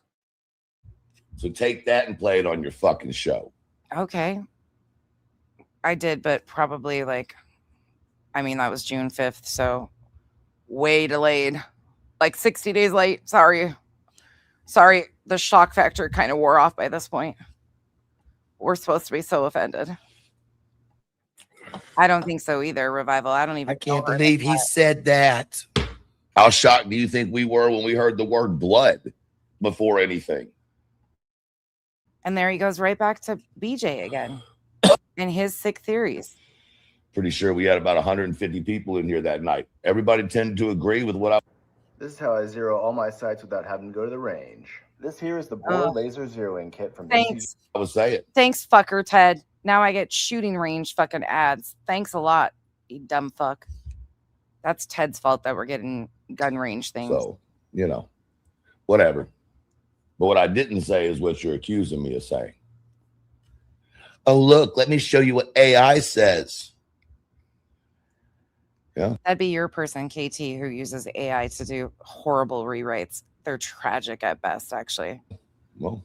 So take that and play it on your fucking show. Okay. I did, but probably like, I mean, that was June 5th, so way delayed. Like 60 days late. Sorry. The shock factor kind of wore off by this point. We're supposed to be so offended. I don't think so either, Revival. I can't believe he said that. How shocked do you think we were when we heard the word blood before anything? And there he goes right back to BJ again and his sick theories. Pretty sure we had about 150 people in here that night. Everybody tended to agree with what I... This is how I zero all my sights without having to go to the range. This here is the Bohr laser zeroing kit from Thanks. I was saying. Thanks, fucker Ted. Now I get shooting range fucking ads. Thanks a lot, you dumb fuck. That's Ted's fault that we're getting gun range things. So, you know, whatever. But what I didn't say is what you're accusing me of saying. Oh, look, let me show you what AI says. Yeah. That'd be your person, KT, who uses AI to do horrible rewrites. They're tragic at best, actually. Well,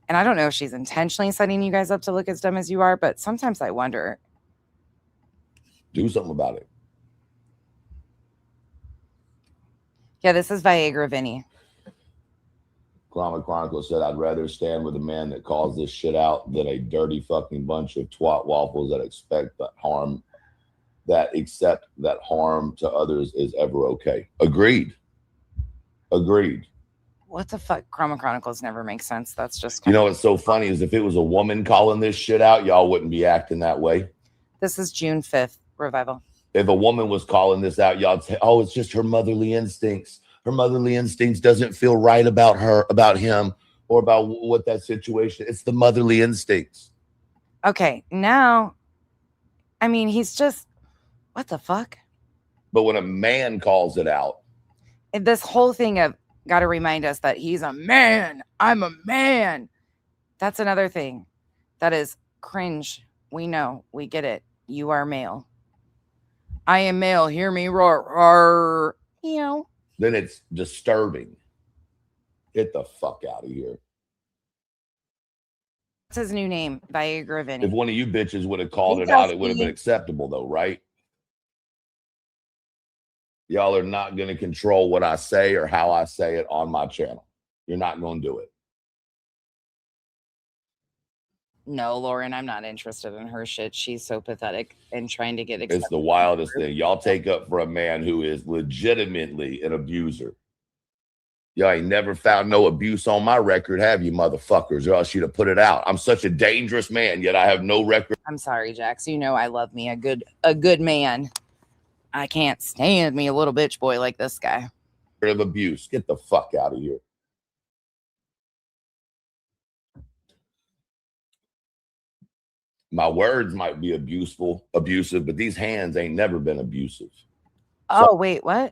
and I don't know if she's intentionally setting you guys up to look as dumb as you are, but sometimes I wonder. Do something about it. Yeah, this is ViagraVinny. Chronicle Chronicle said, I'd rather stand with a man that calls this shit out than a dirty fucking bunch of twat waffles that accept that harm to others is ever okay. Agreed. What the fuck? Chroma Chronicles never makes sense. That's just... You know what's so funny is if it was a woman calling this shit out, y'all wouldn't be acting that way. This is June 5th, Revival. If a woman was calling this out, y'all say, oh, it's just her motherly instincts. Her motherly instincts doesn't feel right about her, about him, or about what that situation. It's the motherly instincts. Okay, now, I mean, he's just, what the fuck? But when a man calls it out. This whole thing of, got to remind us that he's a man. I'm a man. That's another thing. That is cringe. We know. We get it. You are male. I am male. Hear me roar. Roar. You know. Then it's disturbing. Get the fuck out of here. What's his new name? ViagraVinny. If one of you bitches would have called it out, it would have been acceptable though, right? Y'all are not going to control what I say or how I say it on my channel. You're not going to do it. No, Lauren, I'm not interested in her shit. She's so pathetic and trying to get accepted. It's the wildest thing. Y'all take up for a man who is legitimately an abuser. Y'all ain't never found no abuse on my record, have you, motherfuckers? Or else she'd have put it out. I'm such a dangerous man, yet I have no record. I'm sorry, Jax. You know I love me a good man. I can't stand me a little bitch boy like this guy. Of abuse. Get the fuck out of here. My words might be abusive, but these hands ain't never been abusive. Oh, wait, what?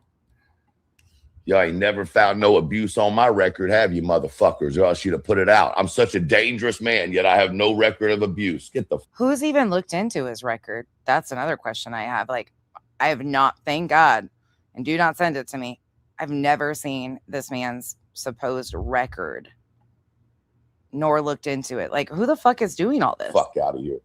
Y'all ain't never found no abuse on my record, have you, motherfuckers? Or else she'd have put it out. I'm such a dangerous man, yet I have no record of abuse. Get the... Who's even looked into his record? That's another question I have. Like, I have not, thank God, and do not send it to me. I've never seen this man's supposed record, nor looked into it. Like, who the fuck is doing all this? Fuck out of here.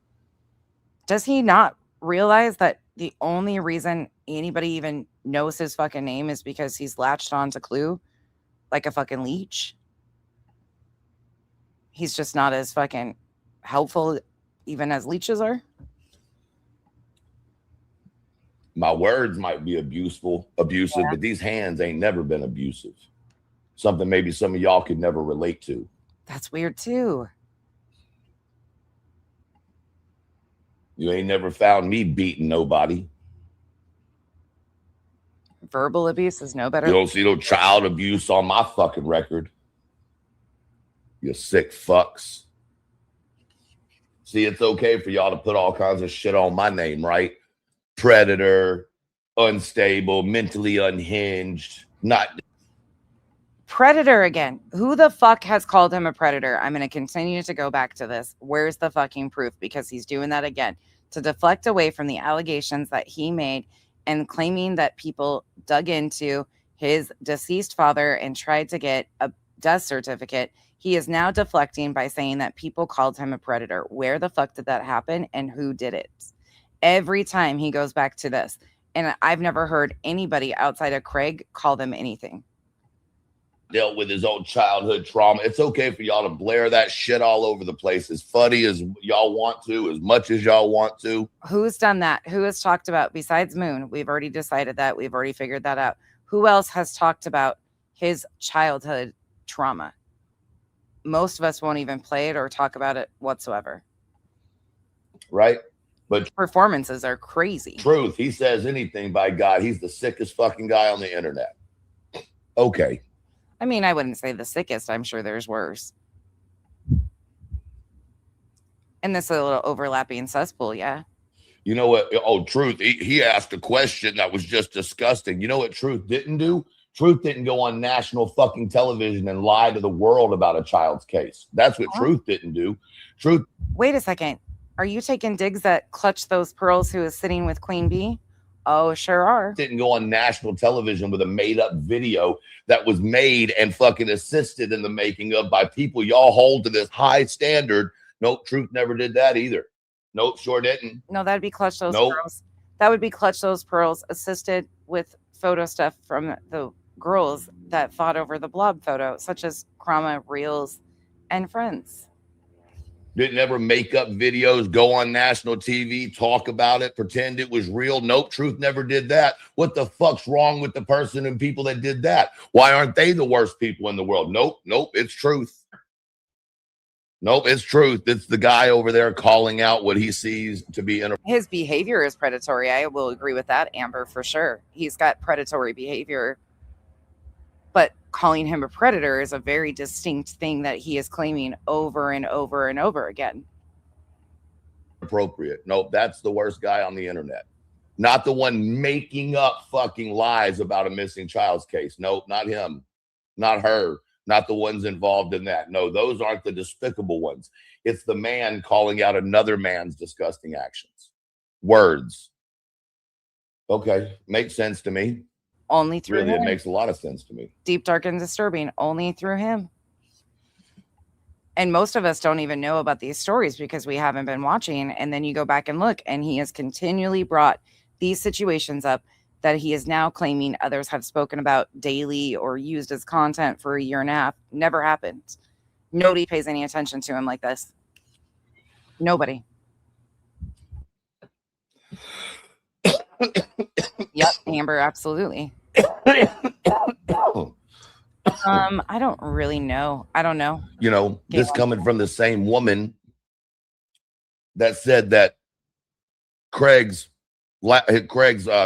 Does he not realize that the only reason anybody even knows his fucking name is because he's latched on to Clue like a fucking leech? He's just not as fucking helpful even as leeches are. My words might be abusive, yeah, but these hands ain't never been abusive. Something maybe some of y'all could never relate to. That's weird too. You ain't never found me beating nobody. Verbal abuse is no better. You don't see no child abuse on my fucking record. You sick fucks. See, it's okay for y'all to put all kinds of shit on my name, right? Predator, unstable, mentally unhinged, not... Predator again. Who the fuck has called him a predator? I'm going to continue to go back to this. Where's the fucking proof? Because he's doing that again. to deflect away from the allegations that he made and claiming that people dug into his deceased father and tried to get a death certificate. He is now deflecting by saying that people called him a predator. Where the fuck did that happen and who did it? Every time he goes back to this. And I've never heard anybody outside of Craig call them anything. Dealt with his own childhood trauma. It's okay for y'all to blare that shit all over the place, as funny as y'all want to, as much as y'all want to. Who's done that? Who has talked about, besides Moon? We've already decided that. We've already figured that out. Who else has talked about his childhood trauma? Most of us won't even play it or talk about it whatsoever. Right? But performances are crazy. Truth, he says anything, by God, he's the sickest fucking guy on the internet. Okay. I mean, I wouldn't say the sickest. I'm sure there's worse. And this is a little overlapping cesspool, yeah. You know what? Oh, Truth, he asked a question that was just disgusting. You know what Truth didn't do? Truth didn't go on national fucking television and lie to the world about a child's case. That's what Truth didn't do. Truth. Wait a second. Are you taking digs at Clutch Those Pearls, who is sitting with QueenBee? Oh, sure are. Didn't go on national television with a made-up video that was made and fucking assisted in the making of by people y'all hold to this high standard. Nope, Truth never did that either. Nope, sure didn't. No, that'd be Clutch Those Pearls. That would be Clutch Those Pearls, assisted with photo stuff from the girls that fought over the blob photo, such as Krama, Reels, and Friends. Didn't ever make up videos, go on national TV, talk about it, pretend it was real. Nope, Truth never did that. What the fuck's wrong with the person and people that did that? Why aren't they the worst people in the world? Nope, it's Truth. Nope, it's Truth. It's the guy over there calling out what he sees to be his behavior is predatory. I will agree with that, Amber, for sure. He's got predatory behavior. But calling him a predator is a very distinct thing that he is claiming over and over and over again. Appropriate. Nope, that's the worst guy on the internet. Not the one making up fucking lies about a missing child's case. Nope, not him. Not her. Not the ones involved in that. No, those aren't the despicable ones. It's the man calling out another man's disgusting actions. Words. Okay, makes sense to me. Only through him. It makes a lot of sense to me. Deep, dark, and disturbing. Only through him. And most of us don't even know about these stories because we haven't been watching. And then you go back and look, and he has continually brought these situations up that he is now claiming others have spoken about daily or used as content for a year and a half. Never happened. Nobody pays any attention to him like this. Nobody. Yep, Amber, absolutely. I don't really know. I don't know. You know, this coming from the same woman that said that Craig's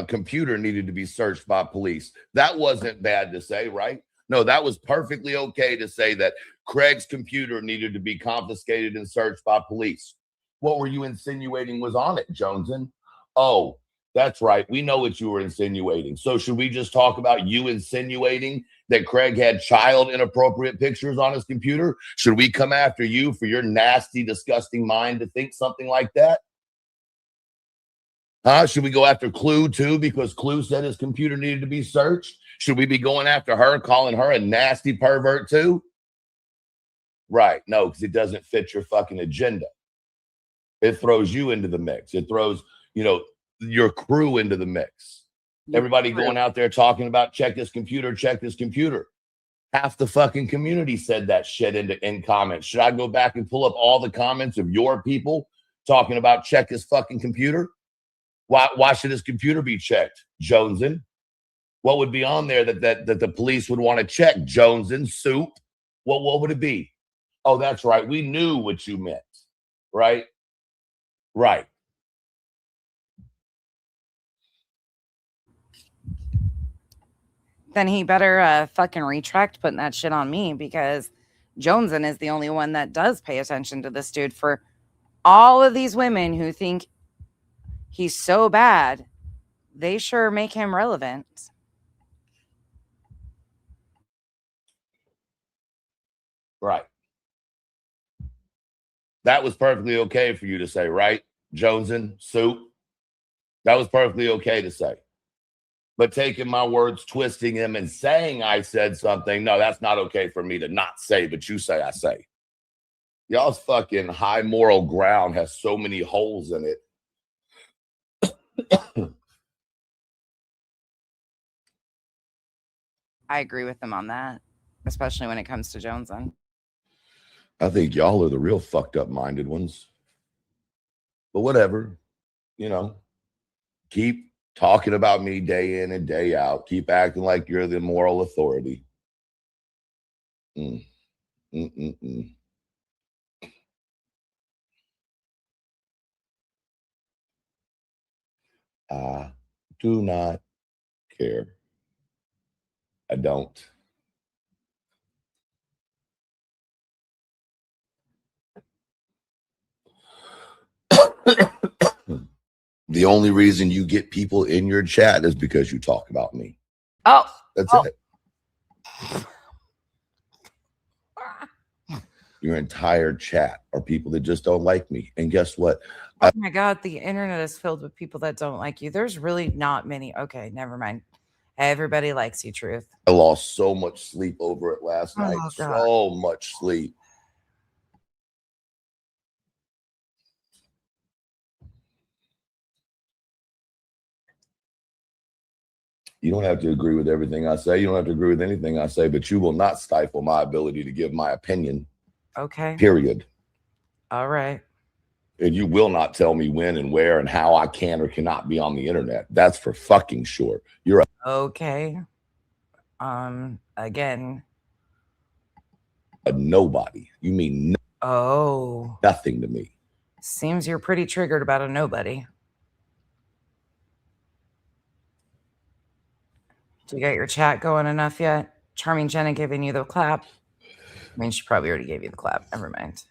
computer needed to be searched by police. That wasn't bad to say, right? No, that was perfectly okay to say that Craig's computer needed to be confiscated and searched by police. What were you insinuating was on it, Joneson? Oh, that's right. We know what you were insinuating. So should we just talk about you insinuating that Craig had child inappropriate pictures on his computer? Should we come after you for your nasty, disgusting mind to think something like that? Should we go after Clue too because Clue said his computer needed to be searched? Should we be going after her, calling her a nasty pervert too? Right. No, because it doesn't fit your fucking agenda. It throws you into the mix. It throws, your crew into the mix. Everybody going out there talking about check this computer, check this computer. Half the fucking community said that shit in comments. Should I go back and pull up all the comments of your people talking about check his fucking computer? Why should his computer be checked, Joneson? What would be on there that the police would want to check, Joneson? Soup? What would it be? Oh, that's right. We knew what you meant, right? Right. Then he better fucking retract putting that shit on me because Joneson is the only one that does pay attention to this dude. For all of these women who think he's so bad, they sure make him relevant. Right. That was perfectly okay for you to say, right? Jonesin, soup. That was perfectly okay to say. But taking my words, twisting them, and saying I said something, no, that's not okay for me to not say, but you say I say. Y'all's fucking high moral ground has so many holes in it. I agree with them on that, especially when it comes to Jonesin. I think y'all are the real fucked up minded ones. But whatever, you know, keep talking about me day in and day out. Keep acting like you're the moral authority. I do not care. I don't. The only reason you get people in your chat is because you talk about me. Oh, that's it. Your entire chat are people that just don't like me. And guess what? Oh my God, the internet is filled with people that don't like you. There's really not many. Okay, never mind. Everybody likes you, Truth. I lost so much sleep over it last night. God. So much sleep. You don't have to agree with everything I say. You don't have to agree with anything I say, but you will not stifle my ability to give my opinion. Okay. Period. All right. And you will not tell me when and where and how I can or cannot be on the internet. That's for fucking sure. You're okay. Again. A nobody. You mean nothing to me. Seems you're pretty triggered about a nobody. Do you get your chat going enough yet? Charming Jenna giving you the clap. I mean, she probably already gave you the clap. Never mind.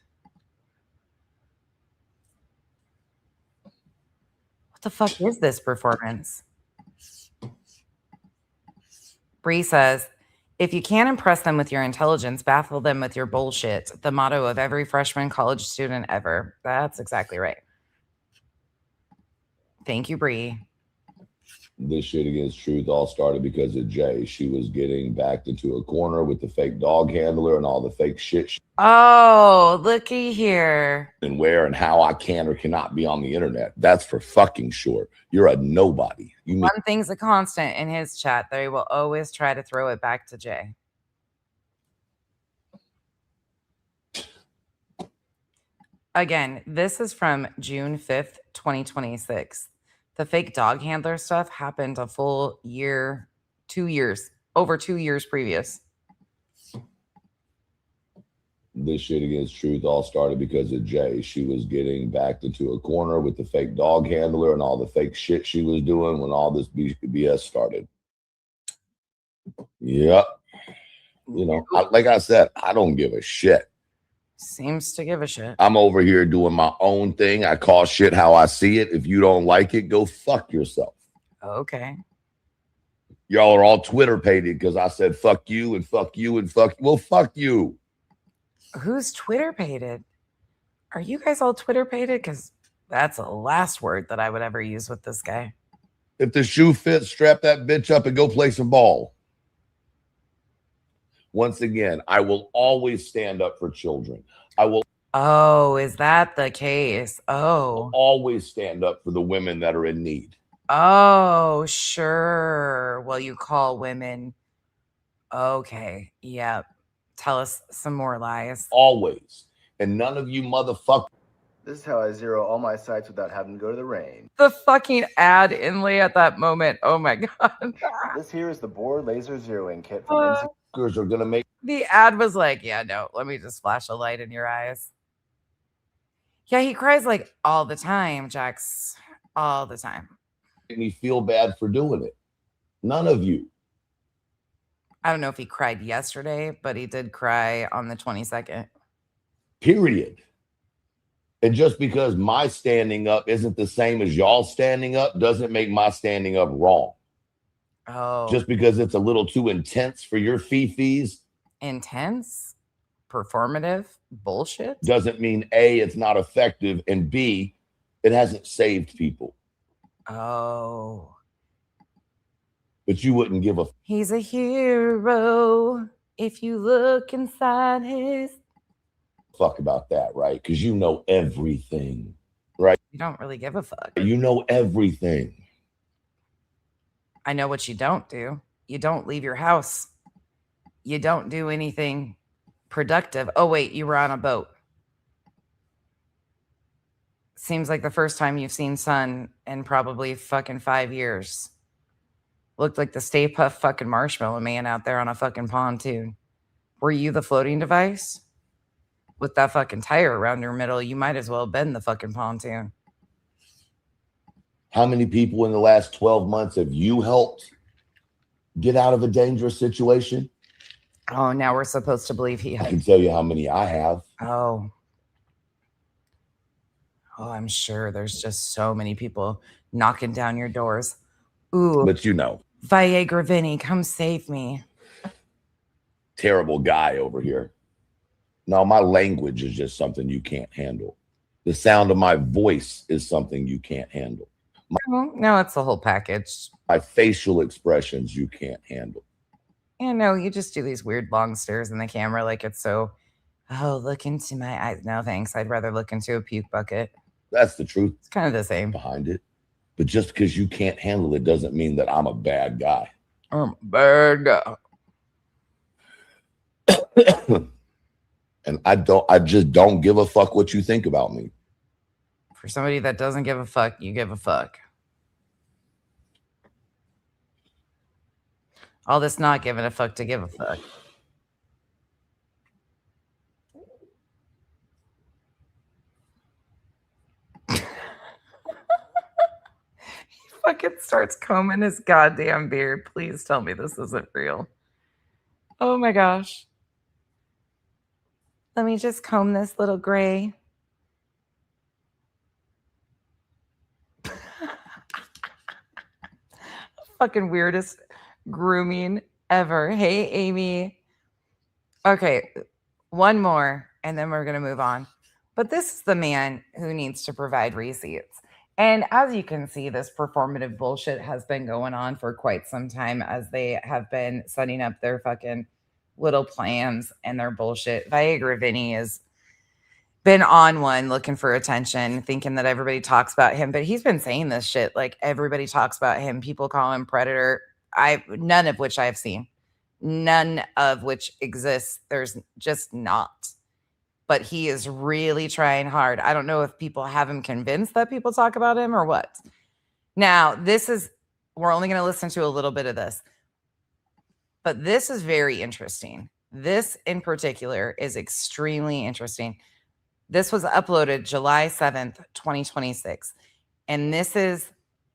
What the fuck is this performance? Bree says, if you can't impress them with your intelligence, baffle them with your bullshit. The motto of every freshman college student ever. That's exactly right. Thank you, Bree. This shit against Truth all started because of Jay. She was getting backed into a corner with the fake dog handler and all the fake shit. Oh, looky here. And where and how I can or cannot be on the internet. That's for fucking sure. You're a nobody. You mean one thing's a constant in his chat. They will always try to throw it back to Jay. Again, this is from June 5th, 2026. The fake dog handler stuff happened a full year, 2 years, over 2 years previous. This shit against Truth all started because of Jay. She was getting backed into a corner with the fake dog handler and all the fake shit she was doing when all this BS started. Yep. You know, like I said, I don't give a shit. Seems to give a shit. I'm over here doing my own thing. I call shit how I see it. If you don't like it, go fuck yourself. Okay. Y'all are all Twitter pated because I said fuck you and fuck you and fuck. Well, fuck you. Who's Twitter pated? Are you guys all Twitter pated? Because that's the last word that I would ever use with this guy. If the shoe fits, strap that bitch up and go play some ball. Once again, I will always stand up for children. I will. Oh, is that the case? Oh. Always stand up for the women that are in need. Oh, sure. Well, you call women. Okay. Yep. Tell us some more lies. Always. And none of you motherfuckers. This is how I zero all my sights without having to go to the range. The fucking ad inlay at that moment. Oh my God. This here is the Bohr laser zeroing kit from are gonna make. The ad was like, yeah, no, let me just flash a light in your eyes. Yeah, he cries like all the time, Jax. All the time. Make me feel bad for doing it. None of you. I don't know if he cried yesterday, but he did cry on the 22nd. Period. And just because my standing up isn't the same as y'all standing up doesn't make my standing up wrong. Oh. Just because it's a little too intense for your fee-fees. Intense? Performative? Bullshit? Doesn't mean A, it's not effective, and B, It hasn't saved people. Oh. But you wouldn't give a He's a hero if you look inside his. fuck about that, right? Because you know everything, right? You don't really give a fuck. You know everything. I know what you don't do. You don't leave your house. You don't do anything productive. Oh, wait, you were on a boat. Seems like the first time you've seen sun in probably fucking 5 years. Looked like the Stay Puft fucking Marshmallow Man out there on a fucking pontoon. Were you the floating device? With that fucking tire around your middle, you might as well have been the fucking pontoon. How many people in the last 12 months have you helped get out of a dangerous situation? Oh, now we're supposed to believe he I had. can tell you how many I have. Oh, I'm sure there's just so many people knocking down your doors. Ooh, But you know, ViagraVinny, come save me. terrible guy over here. No, my language is just something you can't handle. The sound of my voice is something you can't handle. No, it's the whole package. My facial expressions you can't handle. Yeah, no, you just do these weird long stares in the camera like it's so, oh, look into my eyes. No, thanks. I'd rather look into a puke bucket. That's the truth It's kind of the same. behind it. But just because you can't handle it doesn't mean that I'm a bad guy. I'm a bad guy. And I just don't give a fuck what you think about me. For somebody that doesn't give a fuck, you give a fuck. All this not giving a fuck to give a fuck. He fucking starts combing his goddamn beard. Please tell me this isn't real. Oh my gosh. Let me just comb this little gray. Fucking weirdest grooming ever. Hey, Amy. Okay, one more, and then we're going to move on. But this is the man who needs to provide receipts. And as you can see, this performative bullshit has been going on for quite some time as they have been setting up their fucking little plans and their bullshit. ViagraVinny has been on one looking for attention, thinking that everybody talks about him, but he's been saying this shit like everybody talks about him. People call him Predator. None of which I've seen, none of which exists. There's just not. But he is really trying hard. I don't know if people have him convinced that people talk about him or what. Now, we're only going to listen to a little bit of this, but this is very interesting. This in particular is extremely interesting. This was uploaded July 7th, 2026. And this is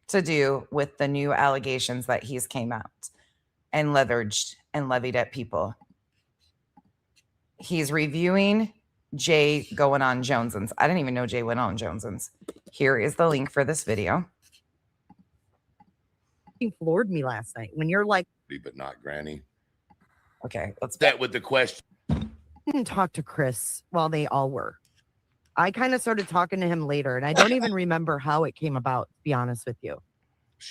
to do with the new allegations that he's came out and leveraged and levied at people. He's reviewing Jay going on Jonesins. I didn't even know Jay went on Jonesins. Here is the link for this video. You floored me last night when you're like, But not Granny. Okay, let's That with the question. didn't talk to Chris while they all were. I kind of started talking to him later, and I don't even remember how it came about, to be honest with you.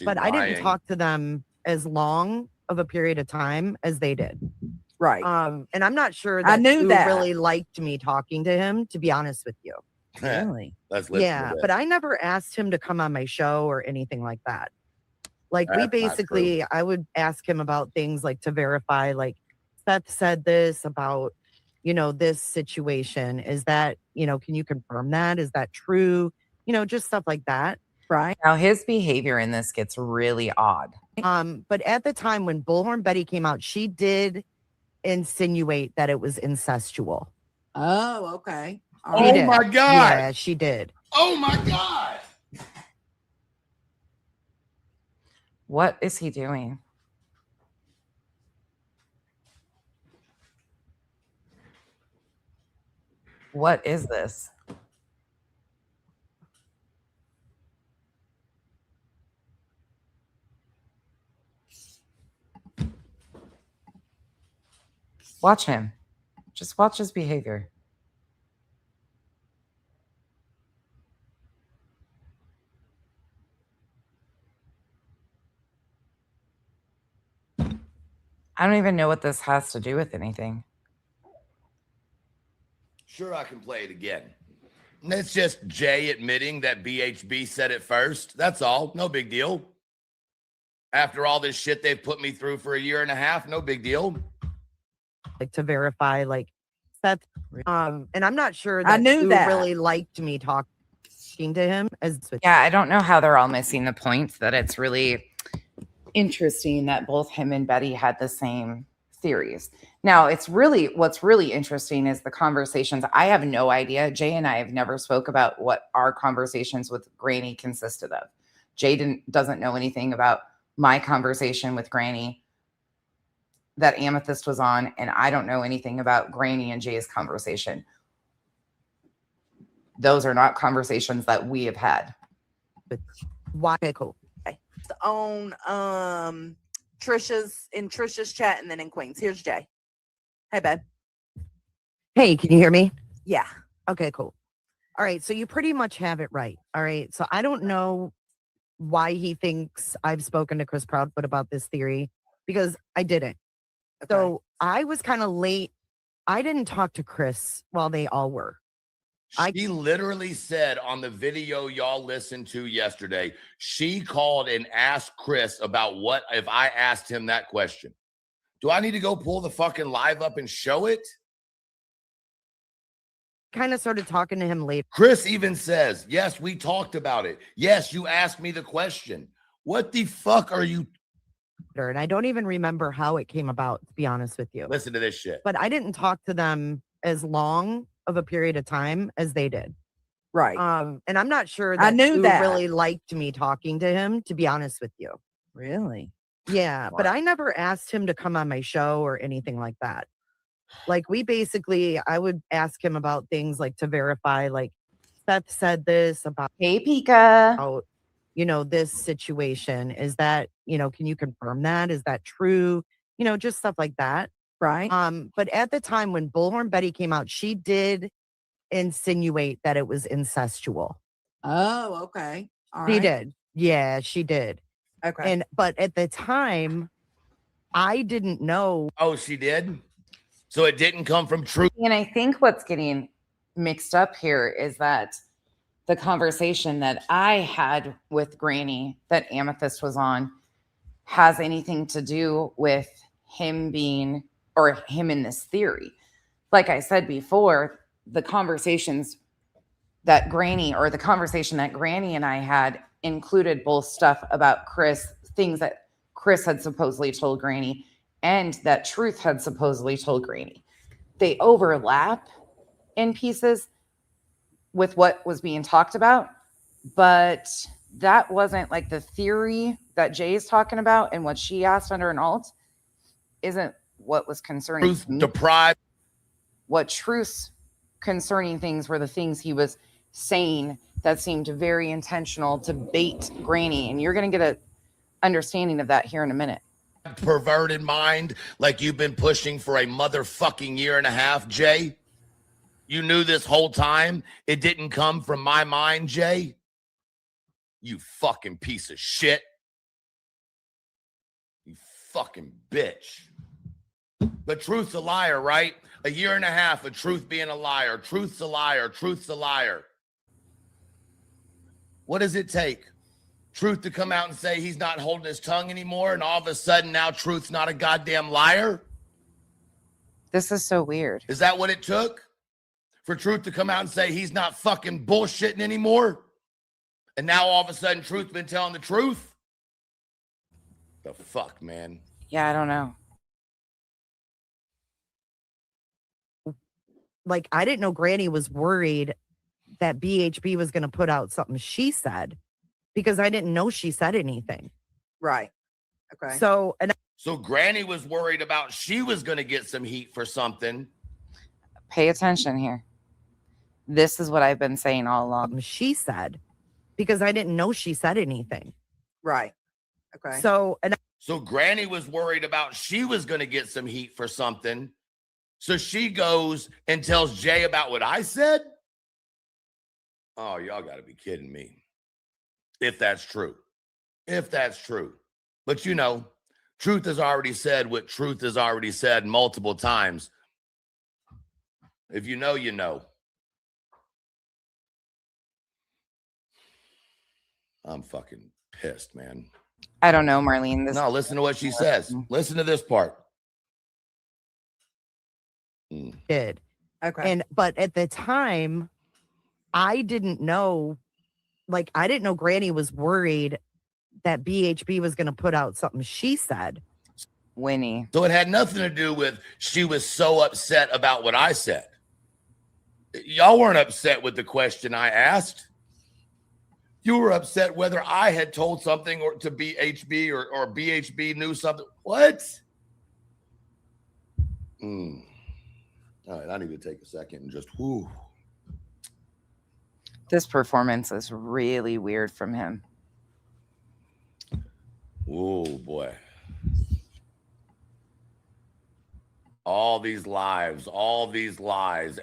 But I didn't talk to them as long of a period of time as they did. Right. And I'm not sure that I knew you that. really liked me talking to him, to be honest with you. really. Let's listen Yeah, to but that. I never asked him to come on my show or anything like that. Like we That's not basically, I would ask him about things like to verify, like Seth said this about, this situation. Is that, can you confirm that? Is that true? Just stuff like that. Right. Now his behavior in this gets really odd. But at the time when Bullhorn Betty came out, she did insinuate that it was incestual. Oh, okay. All She right. did. my God. Yeah, she did. Oh my God. What is he doing? What is this? Watch him. Just watch his behavior. I don't even know what this has to do with anything. Sure, I can play it again. It's just Jay admitting that BHB said it first. That's all. No big deal. After all this shit they've put me through for a year and a half, no big deal. Like to verify, like Seth, and I'm not sure that I knew you that. really liked me talking to him as Yeah, I don't know how they're all missing the point that it's really interesting that both him and Betty had the same theories. Now, what's really interesting is the conversations. I have no idea. Jay and I have never spoke about what our conversations with Granny consisted of. Jay doesn't know anything about my conversation with Granny that Amethyst was on, and I don't know anything about Granny and Jay's conversation. Those are not conversations that we have had. Why? Okay, cool. On Trisha's chat and then in Queen's. Here's Jay. Hey, babe. Hey, can you hear me? Yeah. Okay, cool. All right, so you pretty much have it right. All right, so I don't know why he thinks I've spoken to Chris Proudfoot about this theory, because I didn't. Okay. So I was kind of late. I didn't talk to Chris while they all were. She literally said on the video y'all listened to yesterday, she called and asked Chris about what if I asked him that question. Do I need to go pull the fucking live up and show it? Kind of started talking to him later. Chris even says, yes, we talked about it. Yes, you asked me the question. What the fuck are you? And I don't even remember how it came about, to be honest with you. Listen to this shit. But I didn't talk to them as long of a period of time as they did. Right. And I'm not sure that I knew you that. really liked me talking to him, to be honest with you. Really? Yeah, but I never asked him to come on my show or anything like that. Like I would ask him about things like to verify, like Seth said this about, Hey, Pika. This situation. Is that, can you confirm that? Is that true? Just stuff like that. Right. But at the time when Bullhorn Betty came out, she did insinuate that it was incestual. Oh, okay. All She right. did. Yeah, she did. Okay. But at the time, I didn't know. Oh, she did? So it didn't come from truth. And I think what's getting mixed up here is that the conversation that I had with Granny that Amethyst was on has anything to do with him in this theory. Like I said before, the conversation that Granny and I had included both stuff about Chris, things that Chris had supposedly told Granny and that Truth had supposedly told Granny. They overlap in pieces with what was being talked about, but that wasn't like the theory that Jay's talking about, and what she asked under an alt isn't what was concerning Truth me. deprived. What Truth's concerning things were the things he was saying that seemed very intentional to bait Granny, and you're going to get an understanding of that here in a minute. Perverted mind like you've been pushing for a motherfucking year and a half, Jay. You knew this whole time it didn't come from my mind, Jay. You fucking piece of shit. You fucking bitch. But Truth's a liar, right? A year and a half of Truth being a liar. Truth's a liar. Truth's a liar. What does it take? Truth to come out and say he's not holding his tongue anymore, and all of a sudden now Truth's not a goddamn liar? This is so weird. Is that what it took? For Truth to come out and say he's not fucking bullshitting anymore? And now all of a sudden Truth's been telling the truth? The fuck, man? Yeah, I don't know. Like, I didn't know Granny was worried that BHB was going to put out something she said, because I didn't know she said anything. Right. Okay. So Granny was worried about she was going to get some heat for something. Pay attention here. This is what I've been saying all along. She said, because I didn't know she said anything. Right. Okay. So Granny was worried about she was going to get some heat for something. So she goes and tells Jay about what I said? Oh, y'all got to be kidding me. If that's true. If that's true. But Truth has already said what Truth has already said multiple times. If you know, you know. I'm fucking pissed, man. I don't know, Marlene. No, listen to what she says. Listen to this part. Did. Okay. But at the time, I didn't know, like, I didn't know Granny was worried that BHB was going to put out something she said. Winnie. So it had nothing to do with she was so upset about what I said. Y'all weren't upset with the question I asked. You were upset whether I had told something or to BHB or BHB knew something. What? All right, I need to take a second and just whoo. This performance is really weird from him. Oh boy. All these lies,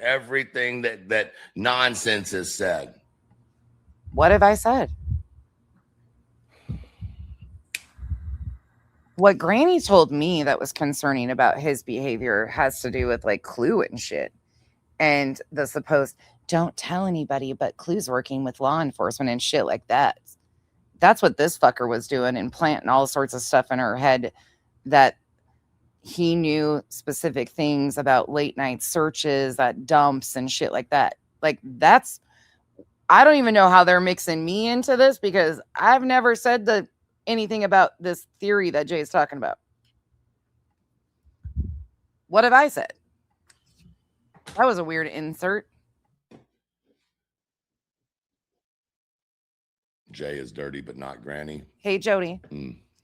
everything that nonsense is said. What have I said? What Granny told me that was concerning about his behavior has to do with like Clue and shit. And the supposed don't tell anybody, but Clue's working with law enforcement and shit like that. That's what this fucker was doing and planting all sorts of stuff in her head that he knew specific things about late night searches at dumps and shit like that. Like that's, I don't even know how they're mixing me into this because I've never said anything about this theory that Jay's talking about. What have I said? That was a weird insert. Jay is dirty, but not Granny. Hey, Jody.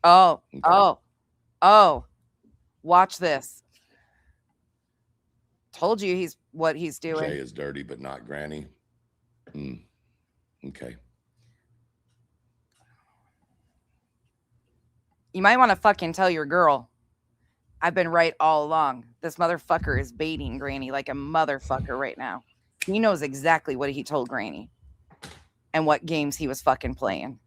Oh, okay. Oh. Watch this. Told you what he's doing. Jay is dirty, but not Granny. Okay. You might want to fucking tell your girl. I've been right all along. This motherfucker is baiting Granny like a motherfucker right now. He knows exactly what he told Granny and what games he was fucking playing.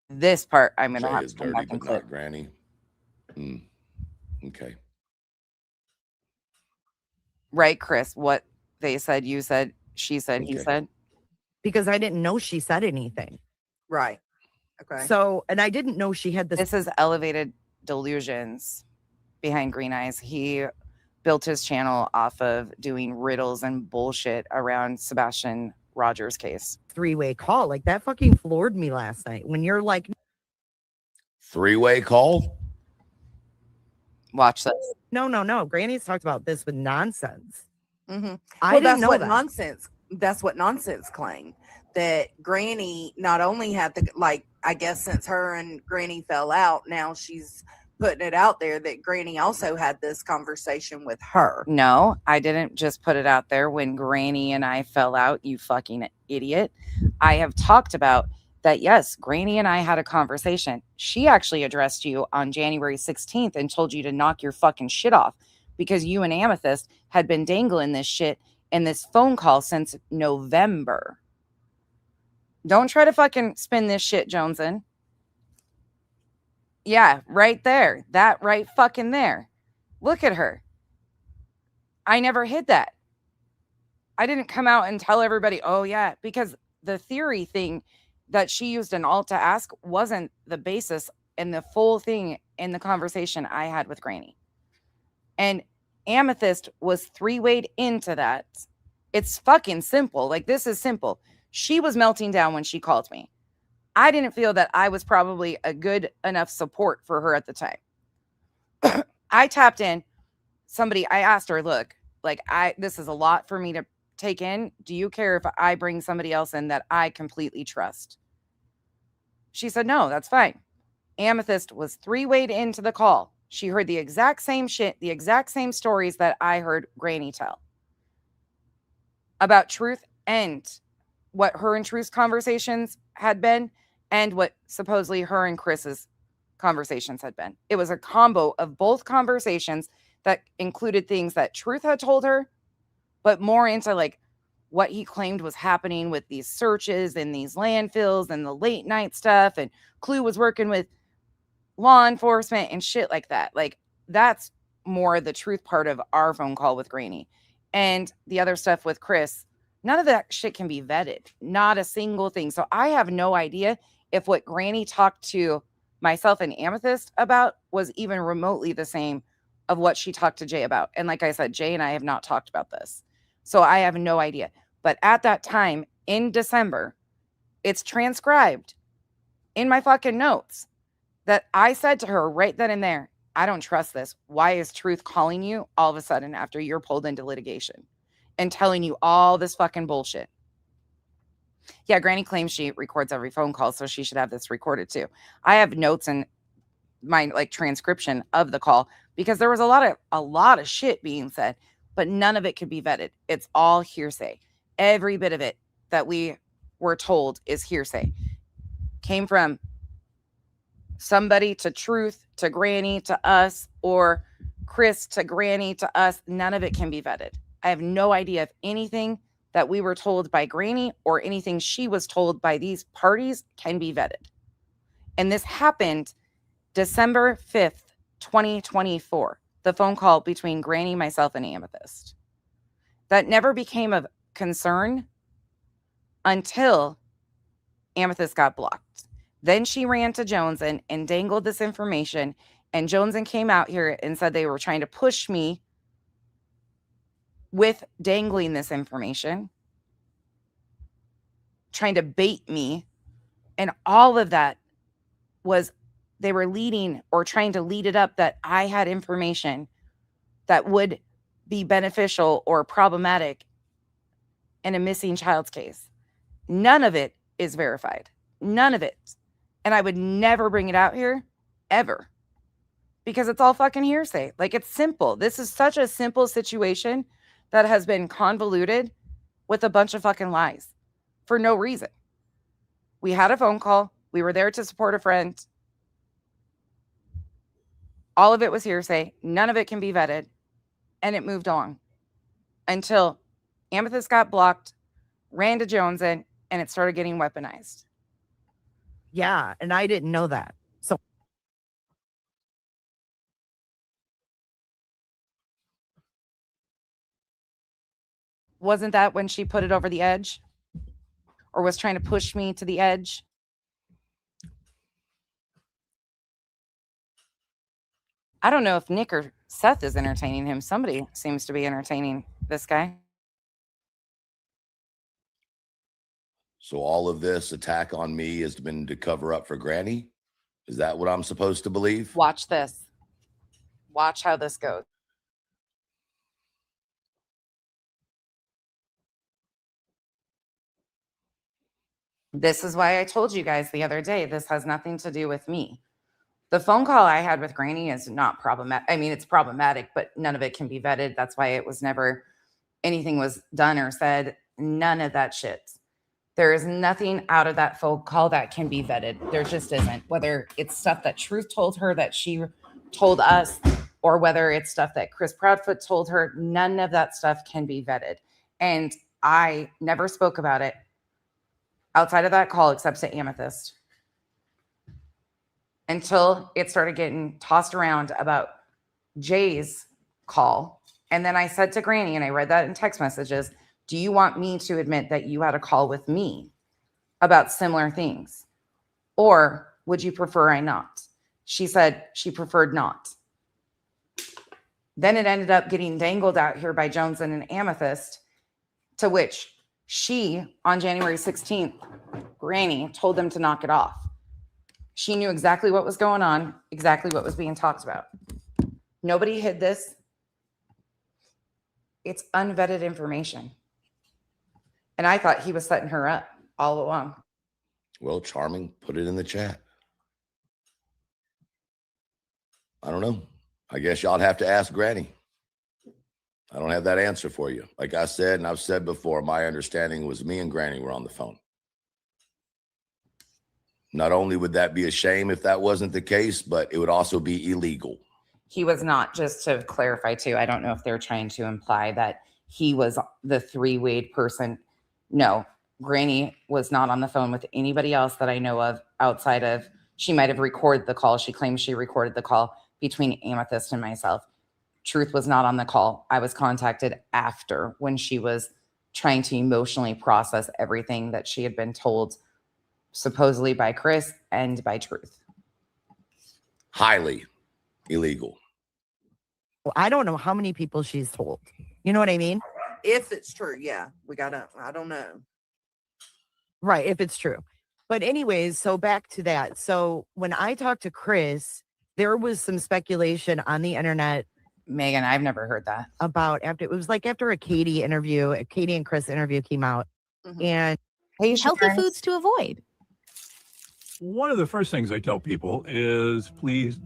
This part I'm gonna have to come back and clip. Not Granny. Okay. Right, Chris? What they said, you said, she said, he said. Because I didn't know she said anything. Right. Okay. So, and I didn't know she had this. This is Elevated Delusions behind Green Eyes. He built his channel off of doing riddles and bullshit around Sebastian Rogers' case. Three-way call. Like that fucking floored me last night. When you're like, three-way call? Watch this. No. Granny's talked about this with nonsense. Mm-hmm. I didn't know what that. Nonsense. That's what nonsense claimed. That Granny not only had the, like, I guess since her and Granny fell out, now she's putting it out there that Granny also had this conversation with her. No, I didn't just put it out there when Granny and I fell out, you fucking idiot. I have talked about that, yes, Granny and I had a conversation. She actually addressed you on January 16th and told you to knock your fucking shit off because you and Amethyst had been dangling this shit in this phone call since November. Don't try to fucking spin this shit, Joneson. Yeah, right there. That right fucking there. Look at her. I never hid that. I didn't come out and tell everybody, oh yeah, because the theory thing that she used an alt to ask wasn't the basis and the full thing in the conversation I had with Granny. And Amethyst was three-wayed into that. It's fucking simple. Like, this is simple. She was melting down when she called me. I didn't feel that I was probably a good enough support for her at the time. I tapped in. I asked her, look, like, this is a lot for me to take in. Do you care if I bring somebody else in that I completely trust? She said, no, that's fine. Amethyst was three-wayed into the call. She heard the exact same shit, the exact same stories that I heard Granny tell about Truth and what her and Truth's conversations had been and what supposedly her and Chris's conversations had been. It was a combo of both conversations that included things that Truth had told her, but more into like what he claimed was happening with these searches and these landfills and the late night stuff. And Clue was working with law enforcement and shit like that. Like, that's more the truth part of our phone call with Granny. And the other stuff with Chris, none of that shit can be vetted. Not a single thing. So I have no idea if what Granny talked to myself and Amethyst about was even remotely the same of what she talked to Jay about. And like I said, Jay and I have not talked about this. So I have no idea. But at that time in December, it's transcribed in my fucking notes that I said to her right then and there, I don't trust this. Why is Truth calling you all of a sudden after you're pulled into litigation and telling you all this fucking bullshit? Yeah, Granny claims she records every phone call, so she should have this recorded too. I have notes and my like transcription of the call because there was a lot of shit being said, but none of it could be vetted. It's all hearsay. Every bit of it that we were told is hearsay. Came from somebody to Truth, to Granny, to us, or Chris to Granny, to us. None of it can be vetted. I have no idea if anything that we were told by Granny or anything she was told by these parties can be vetted. And this happened December 5th, 2024, the phone call between Granny, myself, and Amethyst. That never became a concern until Amethyst got blocked. Then she ran to Joneson and dangled this information, and Joneson came out here and said they were trying to push me with dangling this information, trying to bait me, and all of that was they were leading or trying to lead it up that I had information that would be beneficial or problematic in a missing child's case. None of it is verified. None of it. And I would never bring it out here, ever. Because it's all fucking hearsay. Like, it's simple. This is such a simple situation that has been convoluted with a bunch of fucking lies for no reason. We had a phone call. We were there to support a friend. All of it was hearsay. None of it can be vetted. And it moved on until Amethyst got blocked, ran to Joneson, and it started getting weaponized. Yeah, and I didn't know that. So wasn't that when she put it over the edge? Or was trying to push me to the edge? I don't know if Nick or Seth is entertaining him. Somebody seems to be entertaining this guy. So all of this attack on me has been to cover up for Granny? Is that what I'm supposed to believe? Watch this. Watch how this goes. This is why I told you guys the other day, this has nothing to do with me. The phone call I had with Granny is not problematic. I mean, it's problematic, but none of it can be vetted. That's why it was never, anything was done or said. None of that shit. There is nothing out of that phone call that can be vetted. There just isn't. Whether it's stuff that Truth told her that she told us, or whether it's stuff that Chris Proudfoot told her, none of that stuff can be vetted. And I never spoke about it outside of that call, except to Amethyst, until it started getting tossed around about Jay's call. And then I said to Granny, and I read that in text messages, do you want me to admit that you had a call with me about similar things? Or would you prefer I not? She said she preferred not. Then it ended up getting dangled out here by Joneson and Amethyst, to which she, on January 16th, Granny told them to knock it off. She knew exactly what was going on, exactly what was being talked about. Nobody hid this. It's unvetted information. And I thought he was setting her up all along. Well, Charming, put it in the chat. I don't know. I guess y'all have to ask Granny. I don't have that answer for you. Like I said, and I've said before, my understanding was me and Granny were on the phone. Not only would that be a shame if that wasn't the case, but it would also be illegal. He was not, just to clarify too, I don't know if they're trying to imply that he was the three-wayed person. No, Granny was not on the phone with anybody else that I know of outside of She might have recorded the call. She claims she recorded the call between Amethyst and myself. Truth was not on the call. I was contacted after, when she was trying to emotionally process everything that she had been told, supposedly by Chris and by Truth. Highly illegal. I don't know how many people she's told. You know what I mean? If it's true, yeah. I don't know. Right, if it's true. But anyways, so back to that. So when I talked to Chris, there was some speculation on the internet. Megan, I've never heard that. About after, it was like after a Katie and Chris interview came out. Mhm. And Hey, Healthy Sharon. foods to avoid. One of the first things I tell people is please.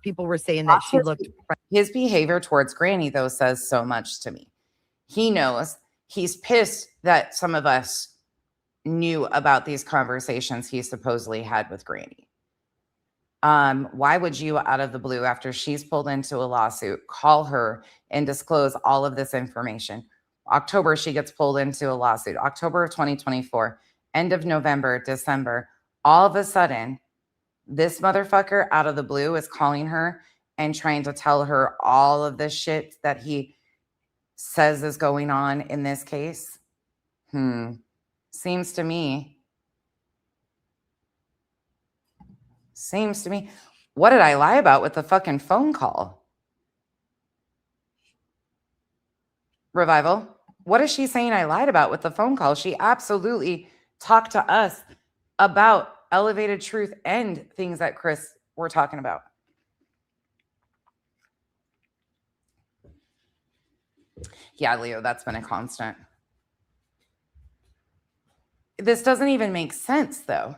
people were saying that she looked. His behavior towards Granny, though, says so much to me. He knows. He's pissed that some of us knew about these conversations he supposedly had with Granny. Why would you, out of the blue, after she's pulled into a lawsuit, call her and disclose all of this information? October, she gets pulled into a lawsuit. October of 2024, end of November, December, all of a sudden, this motherfucker out of the blue is calling her and trying to tell her all of this shit that he says is going on in this case. Seems to me. What did I lie about with the fucking phone call? Revival. What is she saying I lied about with the phone call? She absolutely talked to us about Elevated Truth and things that Chris were talking about. Yeah, Leo, that's been a constant. This doesn't even make sense, though.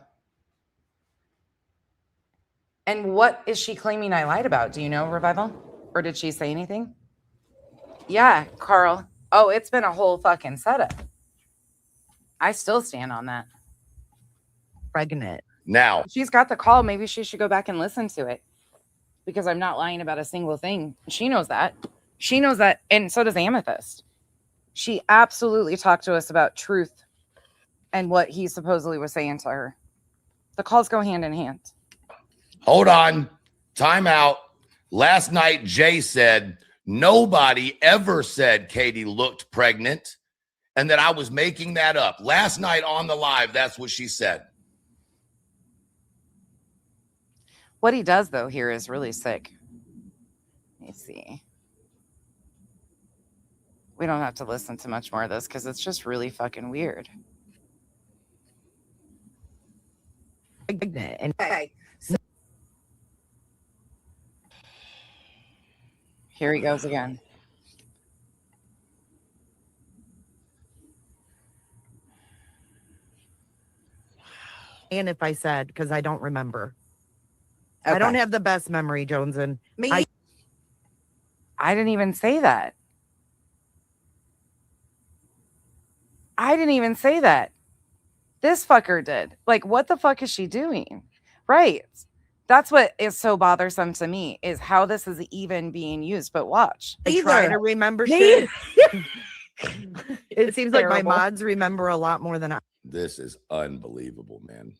And what is she claiming I lied about? Do you know, Revival? Or did she say anything? Yeah, Carl. Oh, it's been a whole fucking setup. I still stand on that. Pregnant. Now, She's got the call. Maybe she should go back and listen to it, because I'm not lying about a single thing. She knows that. She knows that. And so does Amethyst. She absolutely talked to us about Truth and what he supposedly was saying to her. The calls go hand in hand. hold on. Time out. Last night, Jay said nobody ever said Katie looked pregnant and that I was making that up. Last night on the live, that's what she said. What he does, though, here is really sick. Let me see. We don't have to listen to much more of this because it's just really fucking weird. And Okay. Here he goes again. and if I said, because I don't remember. Okay. I don't have the best memory, Jones, and Me. I didn't even say that. I didn't even say that. This fucker did. Like, what the fuck is she doing? Right. That's what is so bothersome to me, is how this is even being used. But watch. I try to remember shit. It seems like my mods remember a lot more than This is unbelievable, man.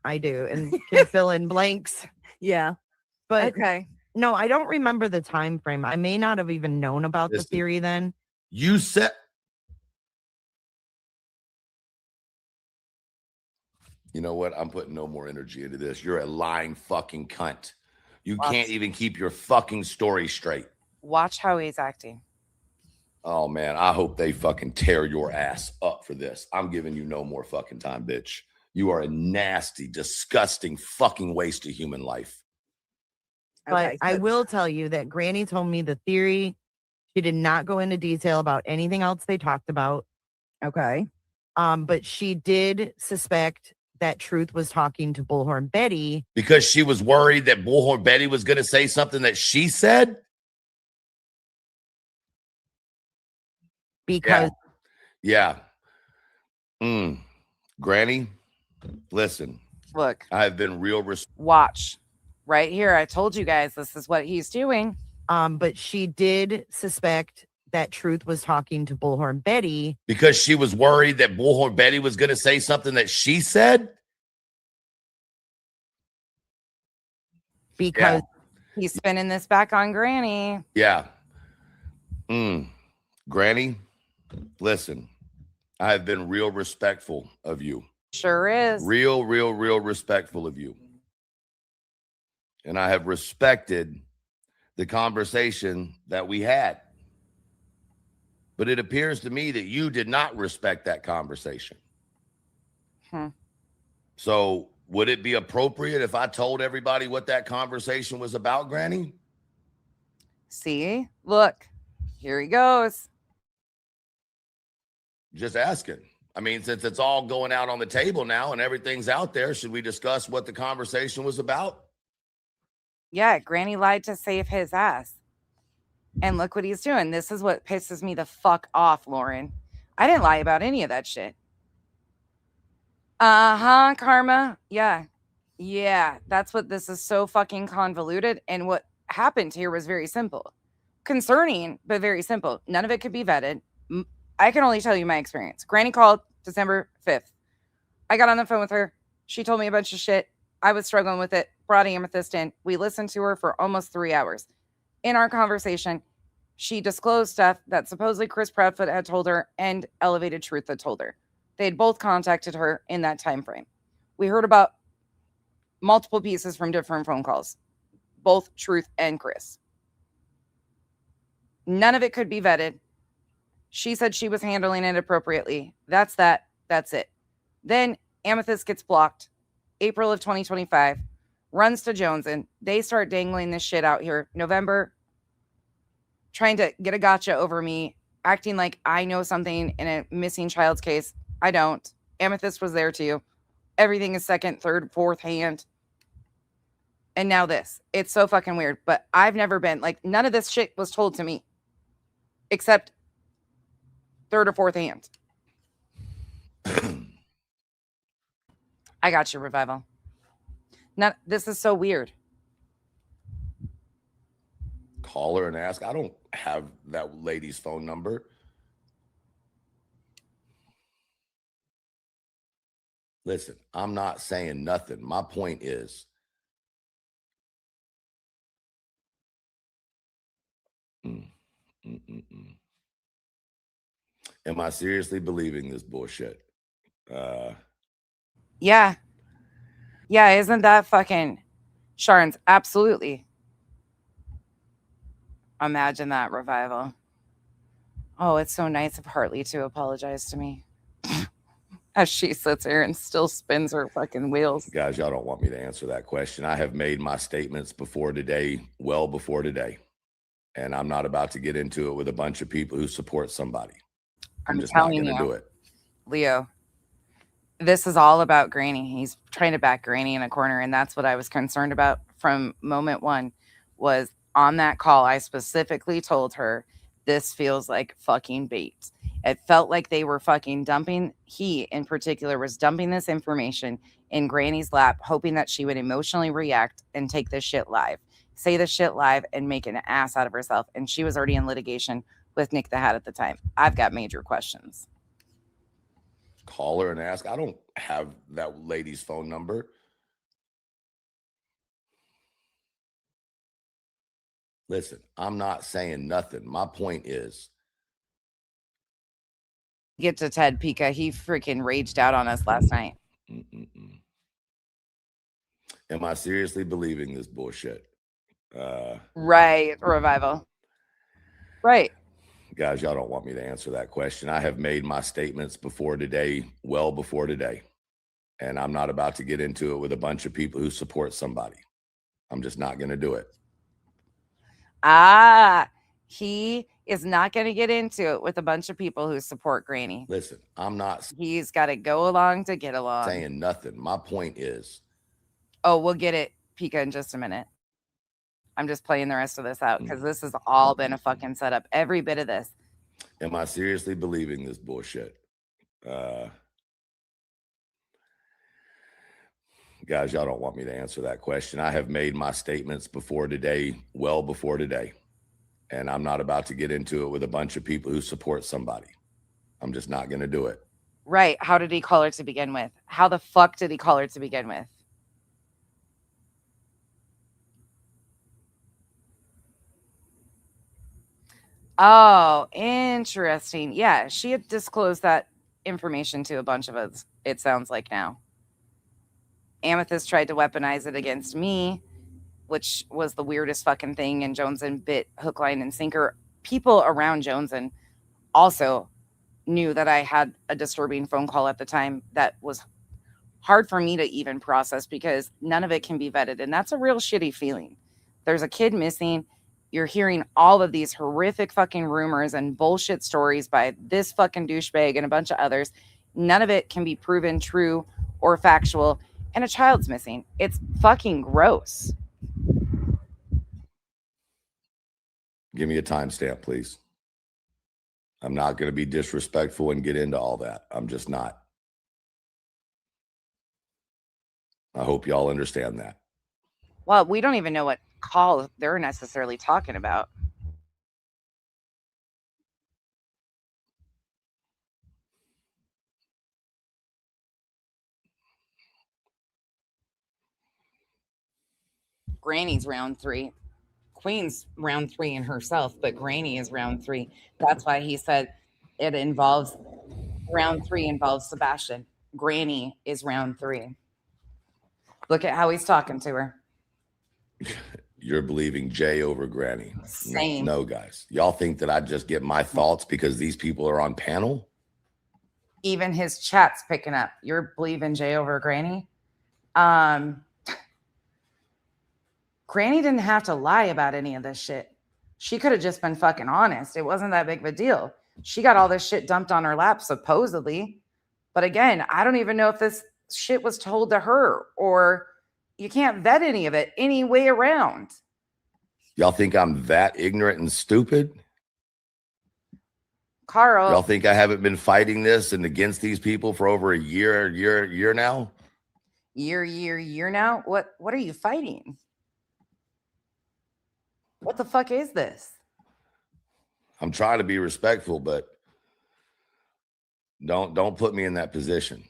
I do, and can fill in blanks. Yeah. But Okay. no, I don't remember the time frame. I may not have even known about the theory then. You said, you know what? I'm putting no more energy into this. You're a lying fucking cunt. You can't even keep your fucking story straight. Watch how he's acting. Oh, man. I hope they fucking tear your ass up for this. I'm giving you no more fucking time, bitch. You are a nasty, disgusting fucking waste of human life. But Okay, I so- will tell you that Granny told me the theory. She did not go into detail about anything else they talked about. Okay. But she did suspect that Truth was talking to Bullhorn Betty. Because she was worried that Bullhorn Betty was going to say something that she said? Because Yeah. Granny, listen. Look. I've been real Watch. Right here. I told you guys this is what he's doing. But she did suspect that Truth was talking to Bullhorn Betty. because she was worried that Bullhorn Betty was going to say something that she said? because he's spinning this back on Granny. Yeah. Granny, listen, I have been real respectful of you. Sure is. Real respectful of you. And I have respected the conversation that we had. But it appears to me that you did not respect that conversation. So would it be appropriate if I told everybody what that conversation was about, Granny? See, look, here he goes. Just asking. I mean, since it's all going out on the table now and everything's out there, should we discuss what the conversation was about? Yeah, Granny lied to save his ass. And look what he's doing. This is what pisses me the fuck off, Lauren. I didn't lie about any of that shit. Karma. Yeah. That's what this is, so fucking convoluted. And what happened here was very simple. Concerning, but very simple. None of it could be vetted. I can only tell you my experience. Granny called December 5th. I got on the phone with her. She told me a bunch of shit. I was struggling with it. Brought Amethyst in. We listened to her for almost 3 hours. In our conversation, she disclosed stuff that supposedly Chris Proudfoot had told her and ElevatedTruth had told her. They had both contacted her in that time frame. We heard about multiple pieces from different phone calls, both Truth and Chris. None of it could be vetted. She said she was handling it appropriately. That's that. That's it. Then Amethyst gets blocked. April of 2025. Runs to Jones and they start dangling this shit out here. November, trying to get a gotcha over me, acting like I know something in a missing child's case. I don't. Amethyst was there too. Everything is second, third, fourth hand. And now this. It's so fucking weird. But I've never been, like, none of this shit was told to me. Except third or fourth hand. I got you, Revival. This is so weird. Call her and ask. I don't have that lady's phone number. Listen, I'm not saying nothing. My point is, am I seriously believing this bullshit? Yeah, isn't that fucking Sharns? Absolutely. Imagine that, Revival. Oh, it's so nice of Hartley to apologize to me. As she sits here and still spins her fucking wheels. Guys, y'all don't want me to answer that question. I have made my statements before today, well before today. And I'm not about to get into it with a bunch of people who support somebody. I'm just not going to do it. Leo, this is all about Granny. He's trying to back Granny in a corner. And that's what I was concerned about from moment one. Was on that call, I specifically told her, this feels like fucking bait. It felt like they were fucking dumping. He, in particular, was dumping this information in Granny's lap, hoping that she would emotionally react and take this shit live. Say this shit live and make an ass out of herself. And she was already in litigation with Nick the Hat at the time. I've got major questions. Call her and ask. I don't have that lady's phone number. Listen, I'm not saying nothing. My point is, get to Ted Pika. He freaking raged out on us last night. Am I seriously believing this bullshit? Right, Revival. Right. Guys, y'all don't want me to answer that question. I have made my statements before today, well before today. And I'm not about to get into it with a bunch of people who support somebody. I'm just not going to do it. He is not going to get into it with a bunch of people who support Granny. Listen, I'm not. He's got to go along to get along. Saying nothing. My point is. Oh, we'll get it, Pika, in just a minute. I'm just playing the rest of this out because this has all been a fucking setup. Every bit of this. Am I seriously believing this bullshit? Guys, y'all don't want me to answer that question. I have made my statements before today, well before today. And I'm not about to get into it with a bunch of people who support somebody. I'm just not going to do it. Right. How did he call her to begin with? How the fuck did he call her to begin with? Oh, interesting. Yeah, she had disclosed that information to a bunch of us, it sounds like now. Amethyst tried to weaponize it against me, which was the weirdest fucking thing, and Joneson bit hook, line, and sinker. People around Joneson also knew that I had a disturbing phone call at the time that was hard for me to even process because none of it can be vetted, and that's a real shitty feeling. There's a kid missing. You're hearing all of these horrific fucking rumors and bullshit stories by this fucking douchebag and a bunch of others. None of it can be proven true or factual, and a child's missing. It's fucking gross. Give me a timestamp, please. I'm not going to be disrespectful and get into all that. I'm just not. I hope y'all understand that. Well, we don't even know what call they're necessarily talking about. Granny's round 3. Queen's round 3 in herself, but Granny is round 3. That's why he said it involves round 3 involves Sebastian. Granny is round 3. Look at how he's talking to her. You're believing Jay over Granny. Same. No, guys. Y'all think that I just get my thoughts because these people are on panel? Even his chat's picking up. You're believing Jay over Granny? Granny didn't have to lie about any of this shit. She could have just been fucking honest. It wasn't that big of a deal. She got all this shit dumped on her lap, supposedly. But again, I don't even know if this shit was told to her, or you can't vet any of it any way around. Y'all think I'm that ignorant and stupid? Carl. Y'all think I haven't been fighting this and against these people for over a year now? Year now? What are you fighting? What the fuck is this? I'm trying to be respectful, but don't put me in that position.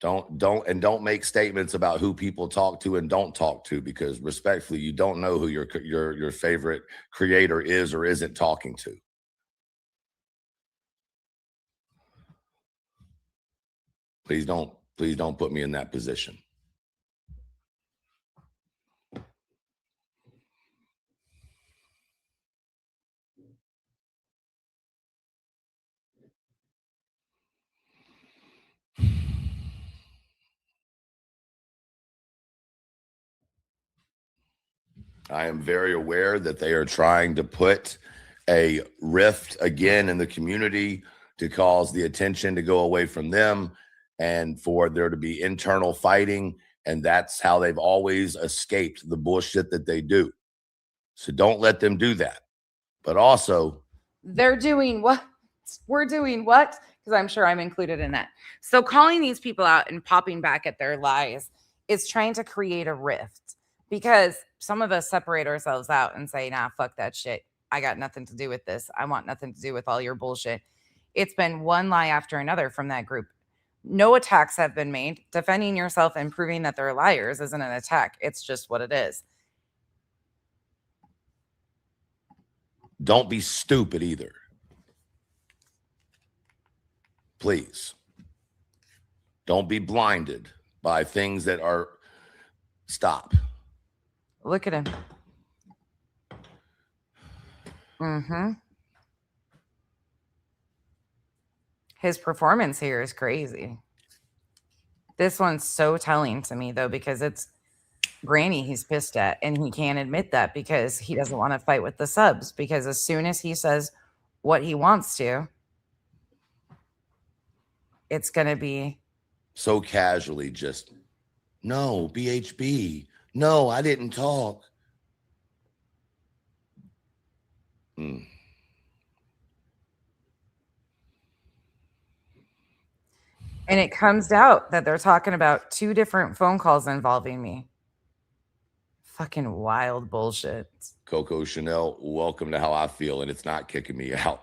Don't make statements about who people talk to and don't talk to, because respectfully, you don't know who your favorite creator is or isn't talking to. Please don't put me in that position. I am very aware that they are trying to put a rift again in the community to cause the attention to go away from them and for there to be internal fighting. And that's how they've always escaped the bullshit that they do. So don't let them do that. But also, they're doing what? We're doing what? Because I'm sure I'm included in that. So calling these people out and popping back at their lies is trying to create a rift. Because some of us separate ourselves out and say, nah, fuck that shit. I got nothing to do with this. I want nothing to do with all your bullshit. It's been one lie after another from that group. No attacks have been made. Defending yourself and proving that they're liars isn't an attack. It's just what it is. Don't be stupid either. Please. Don't be blinded by things that are... Stop. Look at him. Mm-hmm. His performance here is crazy. This one's so telling to me, though, because it's Granny he's pissed at, and he can't admit that because he doesn't want to fight with the subs, because as soon as he says what he wants to, it's going to be... So casually just, no, BHB. No, I didn't talk. Mm. And it comes out that they're talking about 2 different phone calls involving me. Fucking wild bullshit. Coco Chanel, welcome to How I Feel, and it's not kicking me out.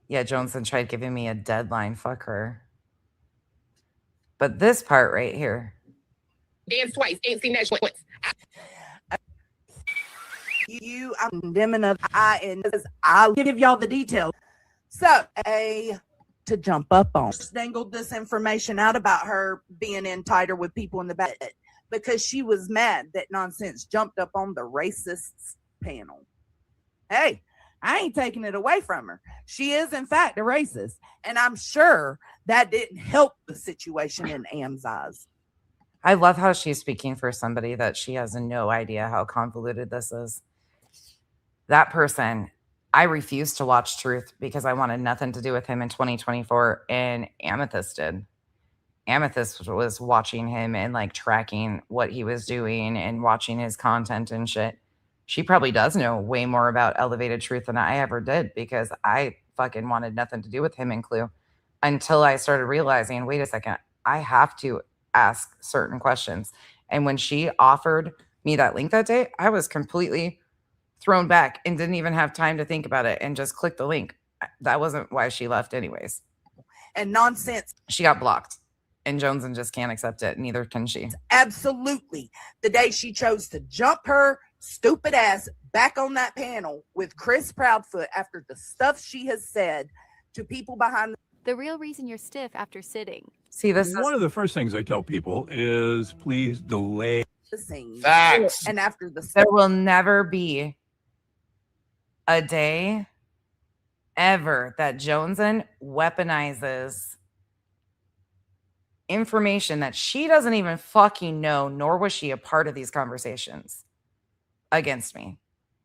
Yeah, Johnson tried giving me a deadline. Fuck her. But this part right here. Dance twice. Ain't seen that once. I'm condemning of I'll give y'all the details. So to jump up on dangled this information out about her being in tighter with people in the bed because she was mad that Nonsense jumped up on the racists panel. Hey, I ain't taking it away from her. She is in fact a racist, and I'm sure that didn't help the situation in Am's eyes. I love how she's speaking for somebody that she has no idea how convoluted this is. That person, I refused to watch Truth because I wanted nothing to do with him in 2024, and Amethyst did. Amethyst was watching him and like tracking what he was doing and watching his content and shit. She probably does know way more about Elevated Truth than I ever did because I fucking wanted nothing to do with him and Clue until I started realizing, wait a second, I have to ask certain questions. And when she offered me that link that day, I was completely thrown back and didn't even have time to think about it and just clicked the link. That wasn't why she left anyways. And Nonsense. She got blocked and Joneson just can't accept it. Neither can she. Absolutely. The day she chose to jump her stupid ass back on that panel with Chris Proudfoot after the stuff she has said to people behind the real reason you're stiff after sitting. See, this is one of the first things I tell people is please delay the scene. Facts. And after the there will never be a day ever that Joneson weaponizes information that she doesn't even fucking know, nor was she a part of these conversations against me.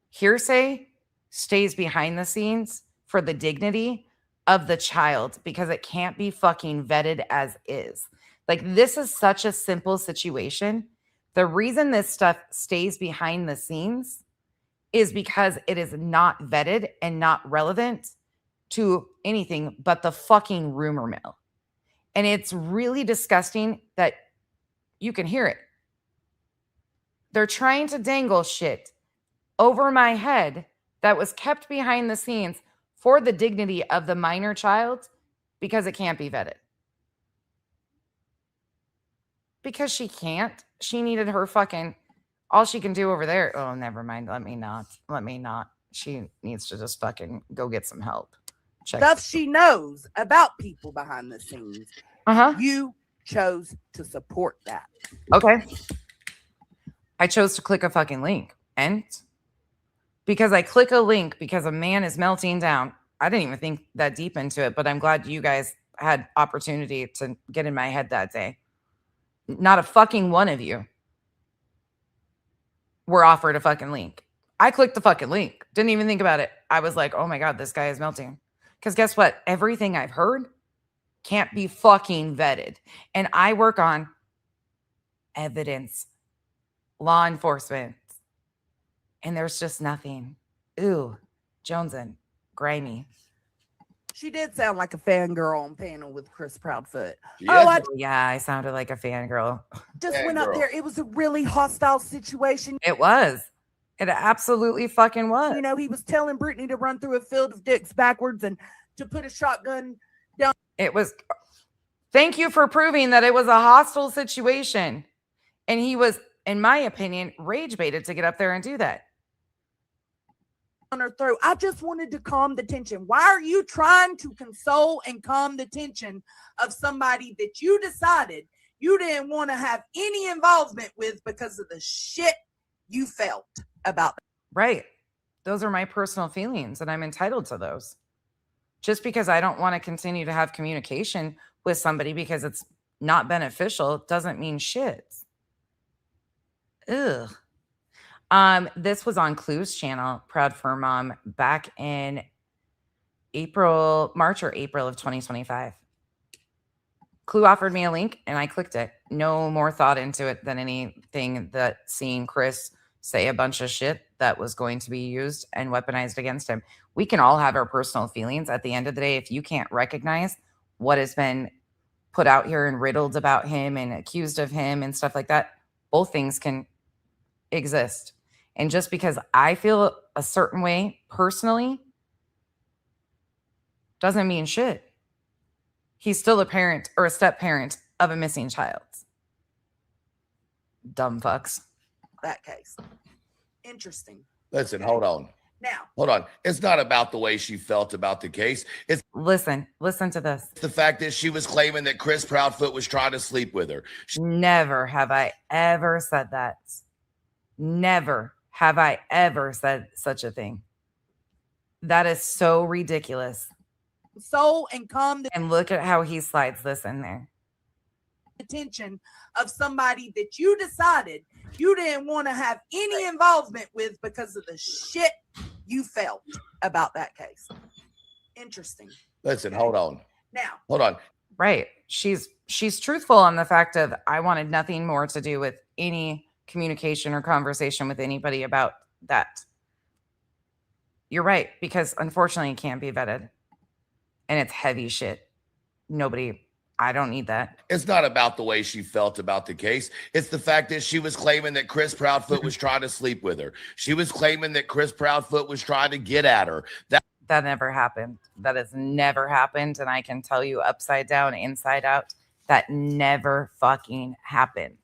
Hearsay stays behind the scenes for the dignity of the child because it can't be fucking vetted as is. Like, this is such a simple situation. The reason this stuff stays behind the scenes is because it is not vetted and not relevant to anything but the fucking rumor mill. And it's really disgusting that you can hear it. They're trying to dangle shit over my head that was kept behind the scenes for the dignity of the minor child because it can't be vetted. Because she can't. She needed her fucking, all she can do over there. Oh, never mind. Let me not. She needs to just fucking go get some help. Check. Stuff she knows about people behind the scenes. You chose to support that. Okay. I chose to click a fucking link. And because I click a link because a man is melting down, I didn't even think that deep into it, but I'm glad you guys had opportunity to get in my head that day. Not a fucking one of you were offered a fucking link. I clicked the fucking link. Didn't even think about it. I was like, oh my God, this guy is melting. Because guess what? Everything I've heard can't be fucking vetted. And I work on evidence, law enforcement. And there's just nothing. Ooh, Joneson, grimy. She did sound like a fangirl on panel with Chris Proudfoot. Yes. Yeah, I sounded like a fangirl. Just went up there. It was a really hostile situation. It was. It absolutely fucking was. You know, he was telling Brittany to run through a field of dicks backwards and to put a shotgun down. It was. Thank you for proving that it was a hostile situation. And he was, in my opinion, rage baited to get up there and do that. On her throat. I just wanted to calm the tension. Why are you trying to console and calm the tension of somebody that you decided you didn't want to have any involvement with because of the shit you felt about them? Right. Those are my personal feelings, and I'm entitled to those. Just because I don't want to continue to have communication with somebody because it's not beneficial doesn't mean shit. Ugh. This was on Clue's channel, Proud Fur Mom, back in March or April of 2025. Clue offered me a link and I clicked it. No more thought into it than anything that seeing Chris say a bunch of shit that was going to be used and weaponized against him. We can all have our personal feelings. At the end of the day, if you can't recognize what has been put out here and riddled about him and accused of him and stuff like that, both things can exist. And just because I feel a certain way personally doesn't mean shit. He's still a parent or a step parent of a missing child. Dumb fucks. That case. Interesting. Listen, hold on. Now, hold on. It's not about the way she felt about the case. It's listen to this. The fact that she was claiming that Chris Proudfoot was trying to sleep with her. Never have I ever said that. Never have I ever said such a thing. That is so ridiculous. So and look at how he slides this in there. Attention of somebody that you decided you didn't want to have any involvement with because of the shit you felt about that case. Interesting. Listen, hold on. Now, hold on. Right. She's truthful on the fact of I wanted nothing more to do with any communication or conversation with anybody about that. You're right, because unfortunately it can't be vetted. And it's heavy shit. I don't need that. It's not about the way she felt about the case. It's the fact that she was claiming that Chris Proudfoot was trying to sleep with her. She was claiming that Chris Proudfoot was trying to get at her. That never happened. That has never happened. And I can tell you upside down, inside out, that never fucking happened.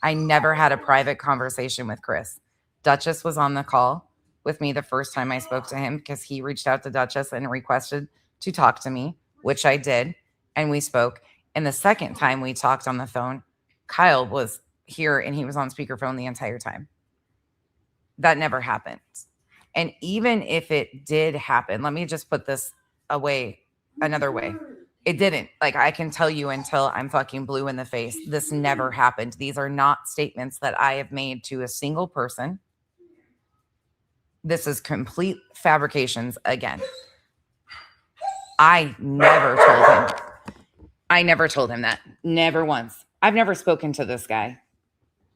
I never had a private conversation with Chris. Duchess was on the call with me the first time I spoke to him because he reached out to Duchess and requested to talk to me, which I did. And we spoke. And the second time we talked on the phone, Kyle was here and he was on speakerphone the entire time. That never happened. And even if it did happen, let me just put this away another way. It didn't. Like, I can tell you until I'm fucking blue in the face, this never happened. These are not statements that I have made to a single person. This is complete fabrications again. I never told him that. Never once. I've never spoken to this guy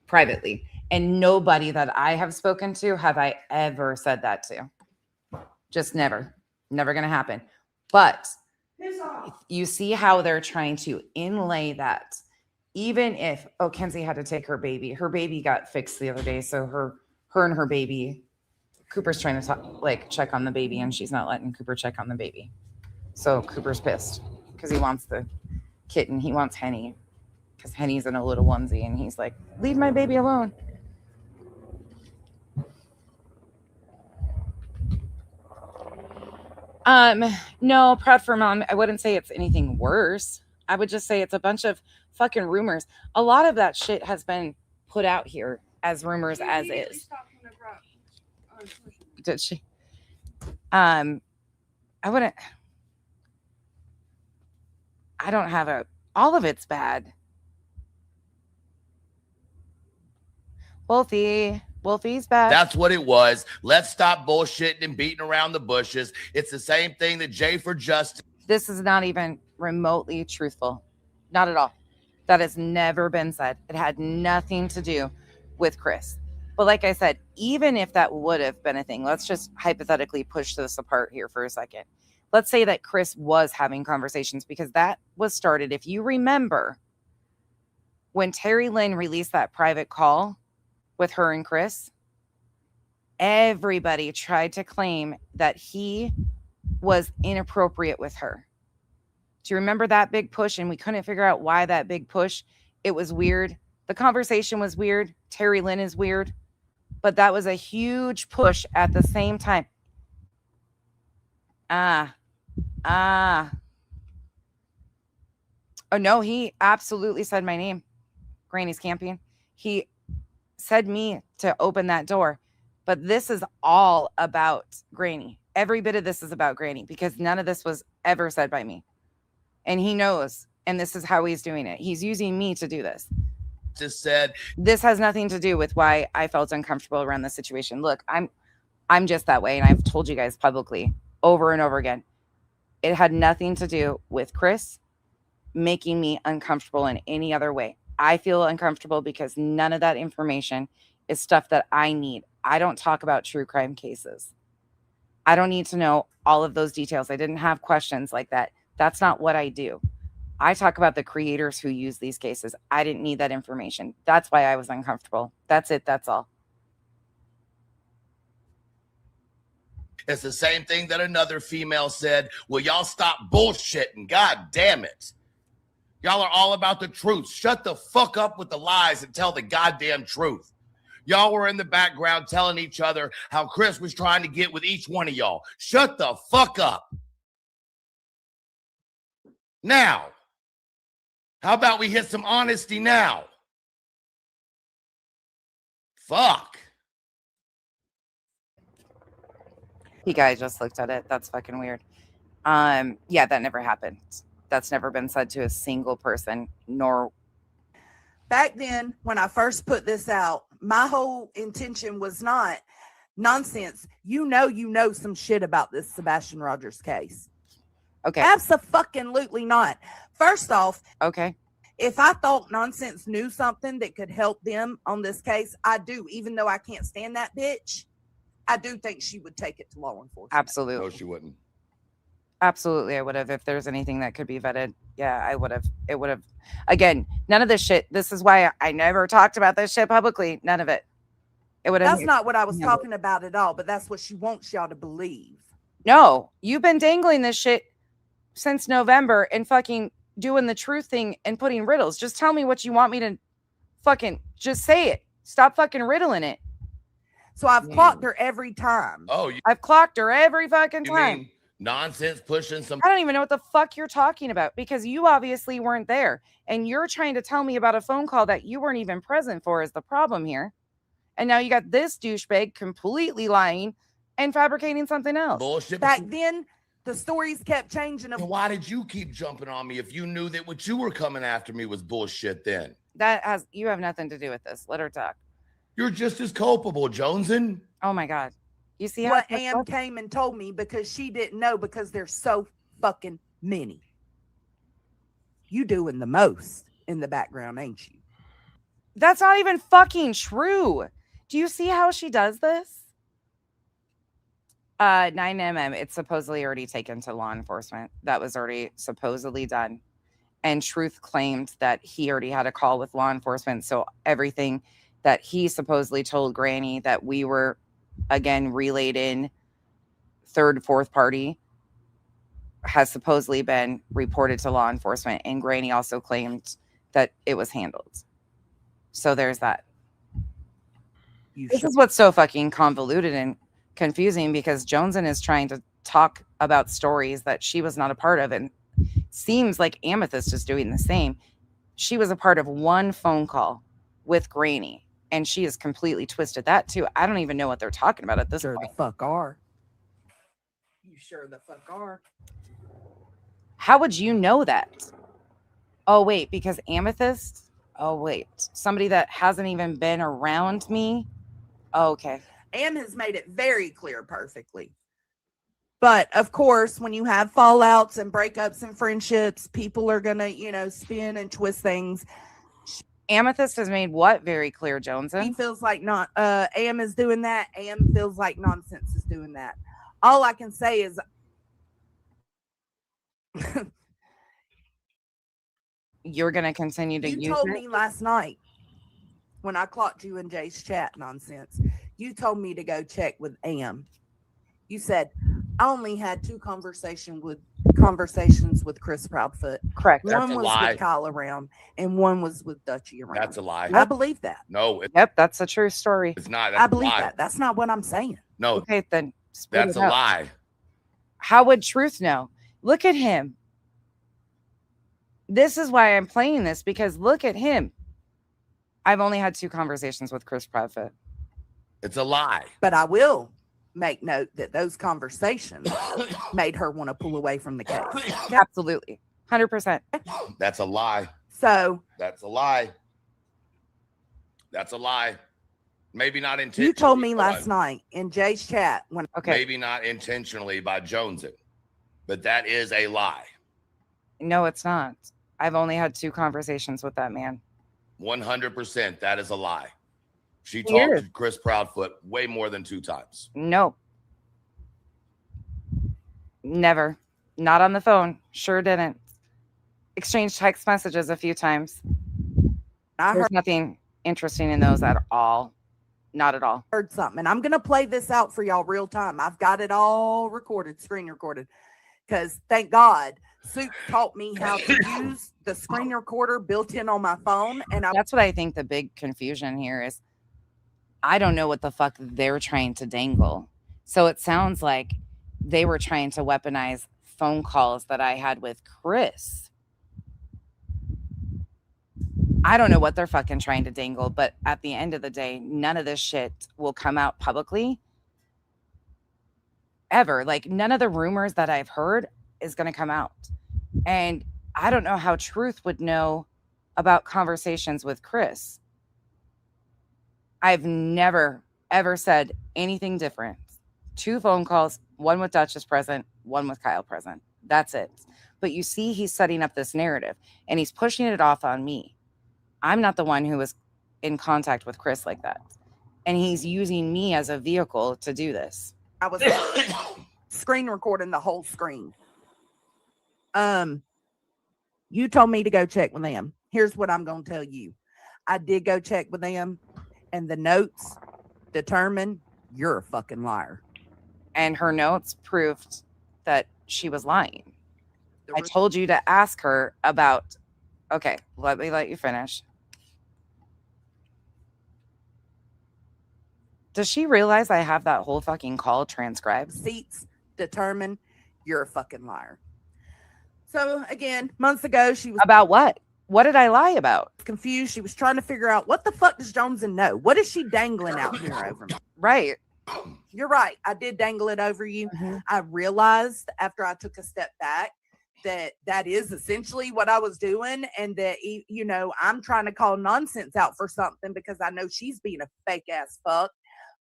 privately. And nobody that I have spoken to have I ever said that to. Just never. Never going to happen. But you see how they're trying to inlay that. Even if, Kenzie had to take her baby. Her baby got fixed the other day. So her and her baby, Cooper's trying to check on the baby and she's not letting Cooper check on the baby. So Cooper's pissed because he wants the kitten. He wants Henny because Henny's in a little onesie and he's like, leave my baby alone. No, Proud for Mom, I wouldn't say it's anything worse. I would just say it's a bunch of fucking rumors. A lot of that shit has been put out here as rumors as is. Did she? I don't have all of it's bad. Wolfie's bad. That's what it was. Let's stop bullshitting and beating around the bushes. It's the same thing that Jay for Justice. This is not even remotely truthful. Not at all. That has never been said. It had nothing to do with Chris. But like I said, even if that would have been a thing, let's just hypothetically push this apart here for a second. Let's say that Chris was having conversations because that was started. If you remember when Terry Lynn released that private call with her and Chris, everybody tried to claim that he was inappropriate with her. Do you remember that big push? And we couldn't figure out why that big push. It was weird. The conversation was weird. Terry Lynn is weird. But that was a huge push at the same time. Oh, no, he absolutely said my name. Granny's camping. He said me to open that door. But this is all about Granny. Every bit of this is about Granny because none of this was ever said by me. And he knows. And this is how he's doing it. He's using me to do this. Just said this has nothing to do with why I felt uncomfortable around the situation. Look, I'm just that way. And I've told you guys publicly over and over again. It had nothing to do with Chris making me uncomfortable in any other way. I feel uncomfortable because none of that information is stuff that I need. I don't talk about true crime cases. I don't need to know all of those details. I didn't have questions like that. That's not what I do. I talk about the creators who use these cases. I didn't need that information. That's why I was uncomfortable. That's it. That's all. It's the same thing that another female said. Well, y'all stop bullshitting. God damn it. Y'all are all about the truth. Shut the fuck up with the lies and tell the goddamn truth. Y'all were in the background telling each other how Chris was trying to get with each one of y'all. Shut the fuck up. Now, how about we hit some honesty now? Fuck. You guys just looked at it. That's fucking weird. Yeah, that never happened. That's never been said to a single person, nor. Back then, when I first put this out, my whole intention was not nonsense. You know some shit about this Sebastian Rogers case. Okay. Abso-fucking-lutely not. First off, okay, if I thought Nonsense knew something that could help them on this case, I do. Even though I can't stand that bitch, I do think she would take it to law enforcement. Absolutely. No, she wouldn't. Absolutely, I would have. If there's anything that could be vetted, yeah, I would have. It would have. Again, none of this shit. This is why I never talked about this shit publicly. None of it. It would have. That's not what I was talking about at all, but that's what she wants y'all to believe. No, you've been dangling this shit since November and fucking doing the truth thing and putting riddles. Just tell me what you want me to fucking just say it. Stop fucking riddling it. So I've clocked her every time. Oh, I've clocked her every fucking you time. mean Nonsense pushing some. I don't even know what the fuck you're talking about because you obviously weren't there and you're trying to tell me about a phone call that you weren't even present for is the problem here. And now you got this douchebag completely lying and fabricating something else. Bullshit. Back then, the stories kept changing. And why did you keep jumping on me if you knew that what you were coming after me was bullshit then? You have nothing to do with this. Let her talk. You're just as culpable, Joneson. Oh my God. You see what Am came and told me because she didn't know because there's so fucking many. You doing the most in the background, ain't you? That's not even fucking true. Do you see how she does this? 9mm, it's supposedly already taken to law enforcement. That was already supposedly done. And Truth claimed that he already had a call with law enforcement. So everything that he supposedly told Granny that we were, again, relayed in third, fourth party has supposedly been reported to law enforcement. And Granny also claimed that it was handled. So there's that. This is what's so fucking convoluted and confusing because Joneson is trying to talk about stories that she was not a part of. And seems like Amethyst is doing the same. She was a part of one phone call with Granny. And she has completely twisted that too. I don't even know what they're talking about at this point. The fuck are. You sure the fuck are. How would you know that? Oh, wait, because Amethyst? Oh, wait. Somebody that hasn't even been around me? Oh, okay. Am has made it very clear perfectly. But of course, when you have fallouts and breakups and friendships, people are going to, spin and twist things. Amethyst has made what very clear, Joneson? He feels like Am is doing that. Am feels like Nonsense is doing that. All I can say is you're going to continue to use it? You told me last night when I clocked you in Jay's chat, Nonsense, you told me to go check with Am. You said, I only had 2 conversations with Chris Proudfoot. Correct. One was with Kyle around and one was with Dutchie around. That's a lie. I believe that. No. Yep, that's a true story. It's not. I believe that. That's not what I'm saying. No. Okay, then. That's a lie. How would Truth know? Look at him. This is why I'm playing this because look at him. I've only had 2 conversations with Chris Proudfoot. It's a lie. But I will make note that those conversations made her want to pull away from the case. Absolutely. 100%. That's a lie. So that's a lie. That's a lie. Maybe not intentionally. You told me last night in Jay's chat when maybe not intentionally by Joneson, but that is a lie. No, it's not. I've only had 2 conversations with that man. 100%. That is a lie. She talked to Chris Proudfoot way more than 2 times. No. Never. Not on the phone. Sure didn't. Exchanged text messages a few times. There's nothing interesting in those at all. Not at all. Heard something. And I'm going to play this out for y'all real time. I've got it all recorded, screen recorded. because thank God Soup taught me how to use the screen recorder built in on my phone. And that's what I think the big confusion here is. I don't know what the fuck they're trying to dangle. So it sounds like they were trying to weaponize phone calls that I had with Chris. I don't know what they're fucking trying to dangle, but at the end of the day, none of this shit will come out publicly ever. Like, none of the rumors that I've heard is going to come out. And I don't know how Truth would know about conversations with Chris. I've never, ever said anything different. 2 phone calls, one with Duchess present, one with Kyle present. That's it. But you see, he's setting up this narrative and he's pushing it off on me. I'm not the one who was in contact with Chris like that. And he's using me as a vehicle to do this. I was screen recording the whole screen. You told me to go check with them. Here's what I'm going to tell you. I did go check with them, and the notes determine you're a fucking liar. And her notes proved that she was lying. I told you to ask her about, okay, let me let you finish. Does she realize I have that whole fucking call transcribed? Seats determine you're a fucking liar. So again, months ago, she was about what? What did I lie about? Confused. She was trying to figure out what the fuck does Joneson know? What is she dangling out here over me? Right. You're right. I did dangle it over you. Mm-hmm. I realized after I took a step back that is essentially what I was doing, and that, you know, I'm trying to call nonsense out for something because I know she's being a fake ass fuck.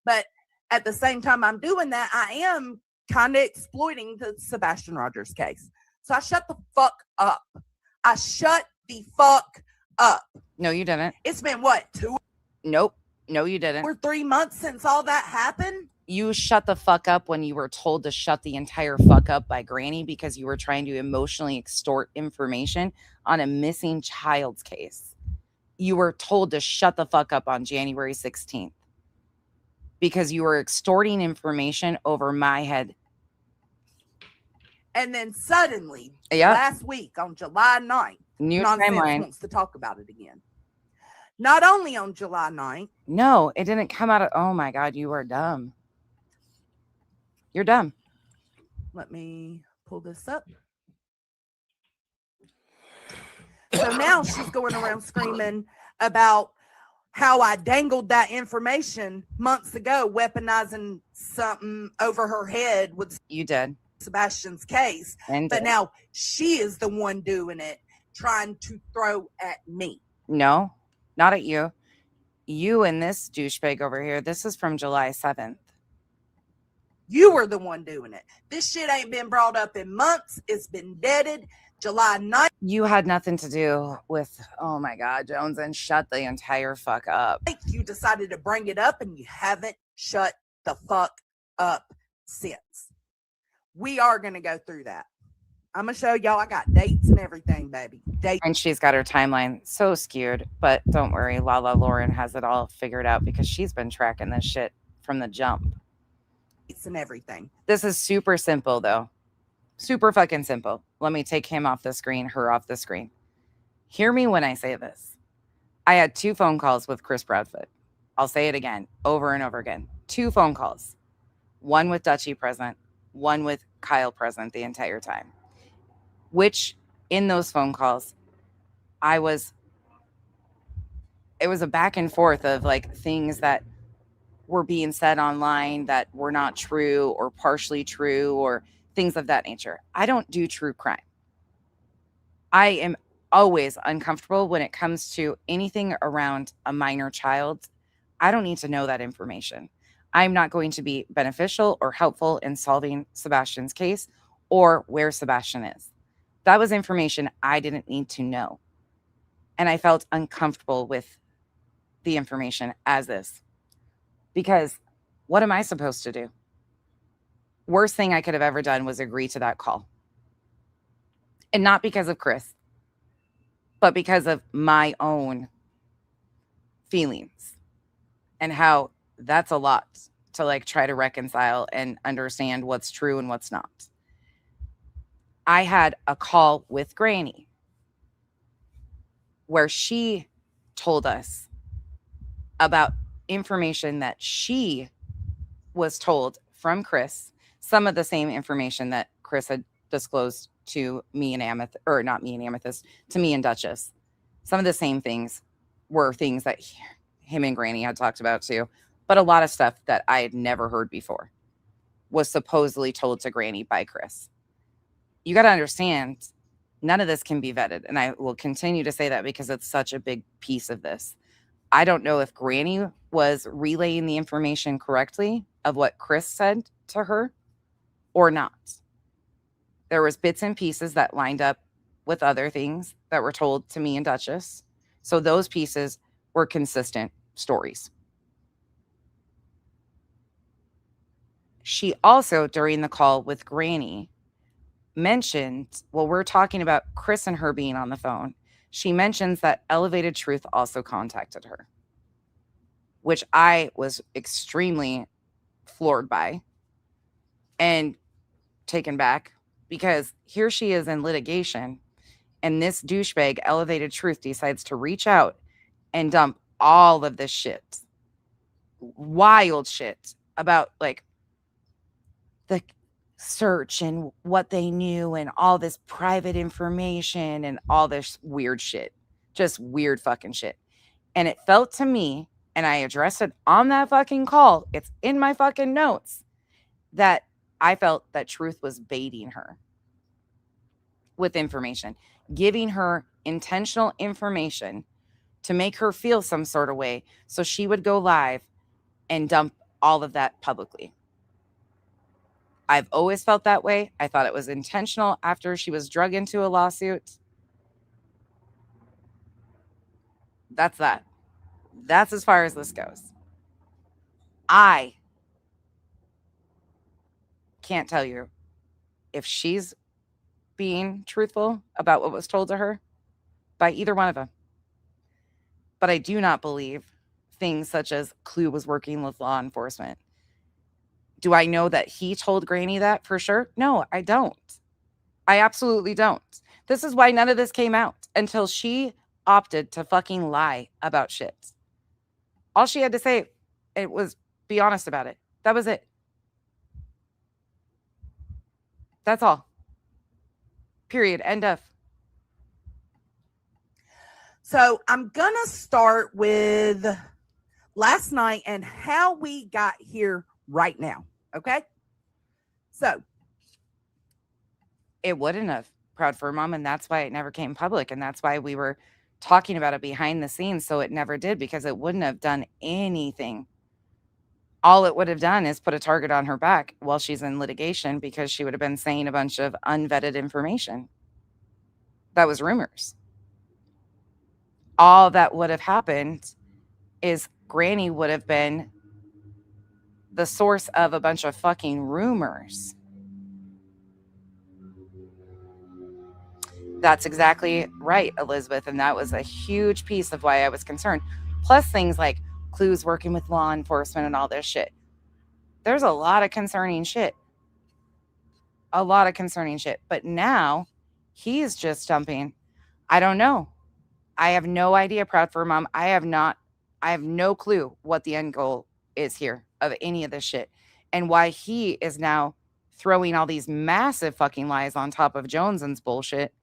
But at the same time I'm doing that, I am kind of exploiting the Sebastian Rogers case. So I shut the fuck up. I shut the fuck up. No, you didn't. It's been what, 2? Nope. No, you didn't. Or 3 months since all that happened. You shut the fuck up when you were told to shut the entire fuck up by Granny because you were trying to emotionally extort information on a missing child's case. You were told to shut the fuck up on January 16th because you were extorting information over my head. And then suddenly, last week on July 9th, New Nonsense timeline wants to talk about it again. Not only on July 9th. No, it didn't come out of, oh my God, you are dumb. You're dumb. Let me pull this up. So now she's going around screaming about how I dangled that information months ago, weaponizing something over her head with you did Sebastian's case. But now she is the one doing it, trying to throw at me. No, not at you. You and this douchebag over here. This is from July 7th. You were the one doing it. This shit ain't been brought up in months. It's been deaded. July 9th. You had nothing to do with, oh my God, Jones, and shut the entire fuck up. You decided to bring it up and you haven't shut the fuck up since. We are going to go through that. I'm going to show y'all. I got dates and everything, baby. Dates. And she's got her timeline so skewed, but don't worry. Lala Lauren has it all figured out because she's been tracking this shit from the jump. Dates and everything. This is super simple, though. Super fucking simple. Let me take him off the screen, her off the screen. Hear me when I say this. I had 2 phone calls with Chris Bradford. I'll say it again, over and over again. 2 phone calls. One with Dutchie present, one with Kyle present the entire time. Which, in those phone calls, it was a back and forth of like things that were being said online that were not true or partially true or things of that nature. I don't do true crime. I am always uncomfortable when it comes to anything around a minor child. I don't need to know that information. I'm not going to be beneficial or helpful in solving Sebastian's case or where Sebastian is. That was information I didn't need to know. And I felt uncomfortable with the information as is. Because what am I supposed to do? Worst thing I could have ever done was agree to that call. And not because of Chris, but because of my own feelings and how that's a lot to like try to reconcile and understand what's true and what's not. I had a call with Granny where she told us about information that she was told from Chris, some of the same information that Chris had disclosed to me and Amethyst, or not me and Amethyst, to me and Duchess. Some of the same things were things that him and Granny had talked about too, but a lot of stuff that I had never heard before was supposedly told to Granny by Chris. You got to understand, none of this can be vetted, and I will continue to say that because it's such a big piece of this. I don't know if Granny was relaying the information correctly of what Chris said to her or not. There was bits and pieces that lined up with other things that were told to me and Duchess. So those pieces were consistent stories. She also, during the call with Granny, mentioned, well, we're talking about Chris and her being on the phone. She mentions that ElevatedTruth also contacted her, which I was extremely floored by and taken back, because here she is in litigation, and this douchebag ElevatedTruth decides to reach out and dump all of this shit, wild shit about like the search and what they knew and all this private information and all this weird shit, just weird fucking shit. And it felt to me, and I addressed it on that fucking call, it's in my fucking notes, that I felt that Truth was baiting her with information, giving her intentional information to make her feel some sort of way so she would go live and dump all of that publicly. I've always felt that way. I thought it was intentional after she was drug into a lawsuit. That's that. That's as far as this goes. I can't tell you if she's being truthful about what was told to her by either one of them. But I do not believe things such as Clue was working with law enforcement. Do I know that he told Granny that for sure? No, I don't. I absolutely don't. This is why none of this came out until she opted to fucking lie about shit. All she had to say, it was be honest about it. That was it. That's all. Period. End of. So I'm going to start with last night and how we got here right now. Okay. So it wouldn't have, proud for mom, and that's why it never came public, and that's why we were talking about it behind the scenes, so it never did, because it wouldn't have done anything. All it would have done is put a target on her back while she's in litigation, because she would have been saying a bunch of unvetted information that was rumors. All that would have happened is Granny would have been the source of a bunch of fucking rumors. That's exactly right, Elizabeth. And that was a huge piece of why I was concerned. Plus things like Clues working with law enforcement and all this shit. There's a lot of concerning shit. A lot of concerning shit. But now he's just dumping. I don't know. I have no idea, proud for mom. I have no clue what the end goal is here of any of this shit, and why he is now throwing all these massive fucking lies on top of Jones's bullshit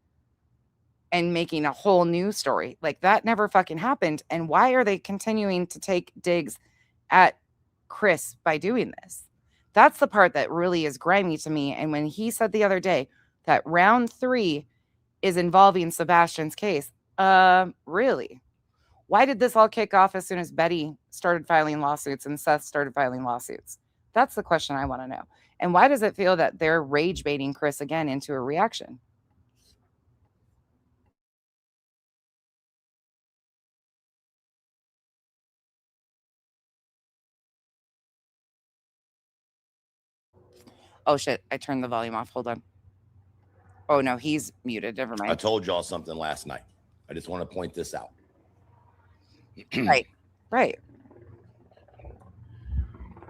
and making a whole new story. Like, that never fucking happened. And why are they continuing to take digs at Chris by doing this? That's the part that really is grimy to me. And when he said the other day that round 3 is involving Sebastian's case, really? Why did this all kick off as soon as Betty started filing lawsuits and Seth started filing lawsuits? That's the question I want to know. And why does it feel that they're rage baiting Chris again into a reaction? Oh shit, I turned the volume off. Hold on. Oh no, he's muted. Never mind. I told y'all something last night. I just want to point this out. Right.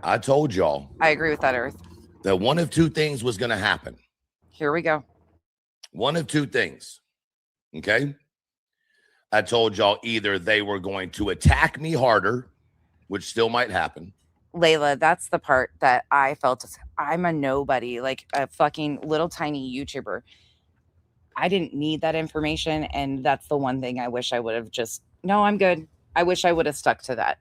I told y'all. I agree with that, Earth. That one of two things was going to happen. Here we go. One of two things. Okay. I told y'all either they were going to attack me harder, which still might happen. Layla, that's the part that I felt. I'm a nobody, like a fucking little tiny YouTuber. I didn't need that information. And that's the one thing I wish I would have just, no, I'm good. I wish I would have stuck to that.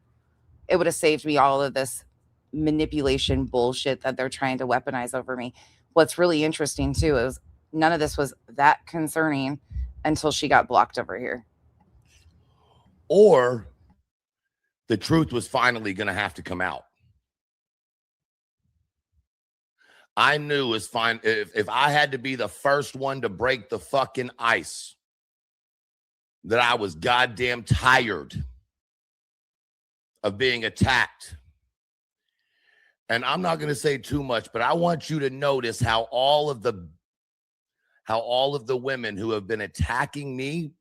It would have saved me all of this manipulation bullshit that they're trying to weaponize over me. What's really interesting too is none of this was that concerning until she got blocked over here. Or the truth was finally going to have to come out. I knew it was fine. If I had to be the first one to break the fucking ice, that I was goddamn tired of being attacked. And I'm not going to say too much, but I want you to notice how all of the women who have been attacking me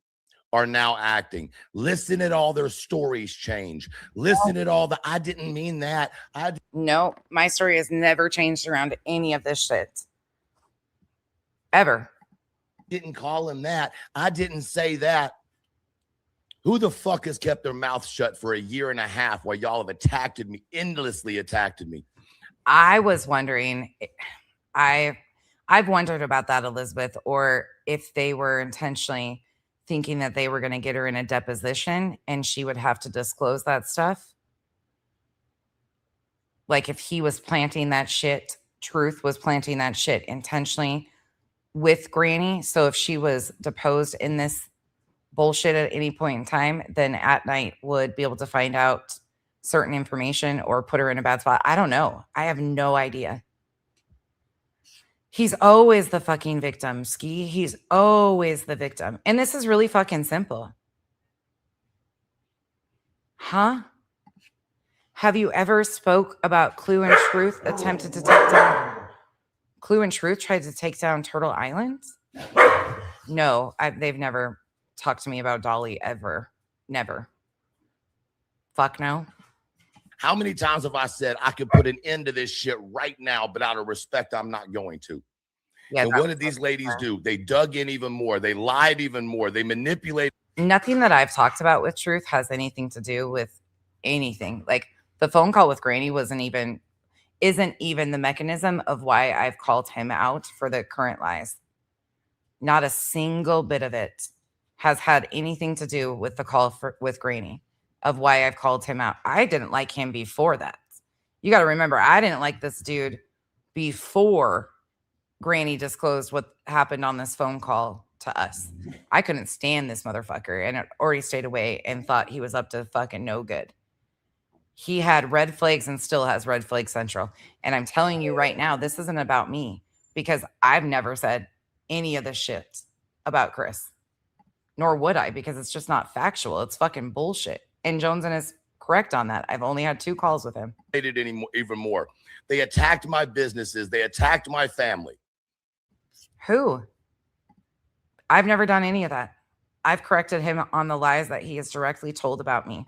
are now acting. Listen at all their stories change. Listen at all the, I didn't mean that. No, my story has never changed around any of this shit. Ever. Didn't call him that. I didn't say that. Who the fuck has kept their mouth shut for a year and a half while y'all have attacked me, endlessly attacked me? I was wondering, I've wondered about that, Elizabeth, or if they were intentionally thinking that they were going to get her in a deposition and she would have to disclose that stuff. Like if he was planting that shit, Truth was planting that shit intentionally with Granny. So if she was deposed in this bullshit at any point in time, then at night would be able to find out certain information or put her in a bad spot. I don't know. I have no idea. He's always the fucking victim, Ski. He's always the victim. And this is really fucking simple. Huh? Have you ever spoke about Clue and Truth attempted to take down... Clue and Truth tried to take down Turtle Island? No, they've never talked to me about Dolly ever. Never. Fuck no. How many times have I said I could put an end to this shit right now, but out of respect, I'm not going to? Yeah, and what did these ladies do? They dug in even more. They lied even more. They manipulated. Nothing that I've talked about with Truth has anything to do with anything. Like the phone call with Granny isn't even the mechanism of why I've called him out for the current lies. Not a single bit of it has had anything to do with the call with Granny. Of why I've called him out. I didn't like him before that. You got to remember, I didn't like this dude before Granny disclosed what happened on this phone call to us. I couldn't stand this motherfucker and it already stayed away and thought he was up to fucking no good. He had red flags and still has red flag central. And I'm telling you right now, this isn't about me because I've never said any of this shit about Chris. Nor would I, because it's just not factual. It's fucking bullshit. And Joneson is correct on that. I've only had 2 calls with him. They did even more. They attacked my businesses. They attacked my family. Who? I've never done any of that. I've corrected him on the lies that he has directly told about me.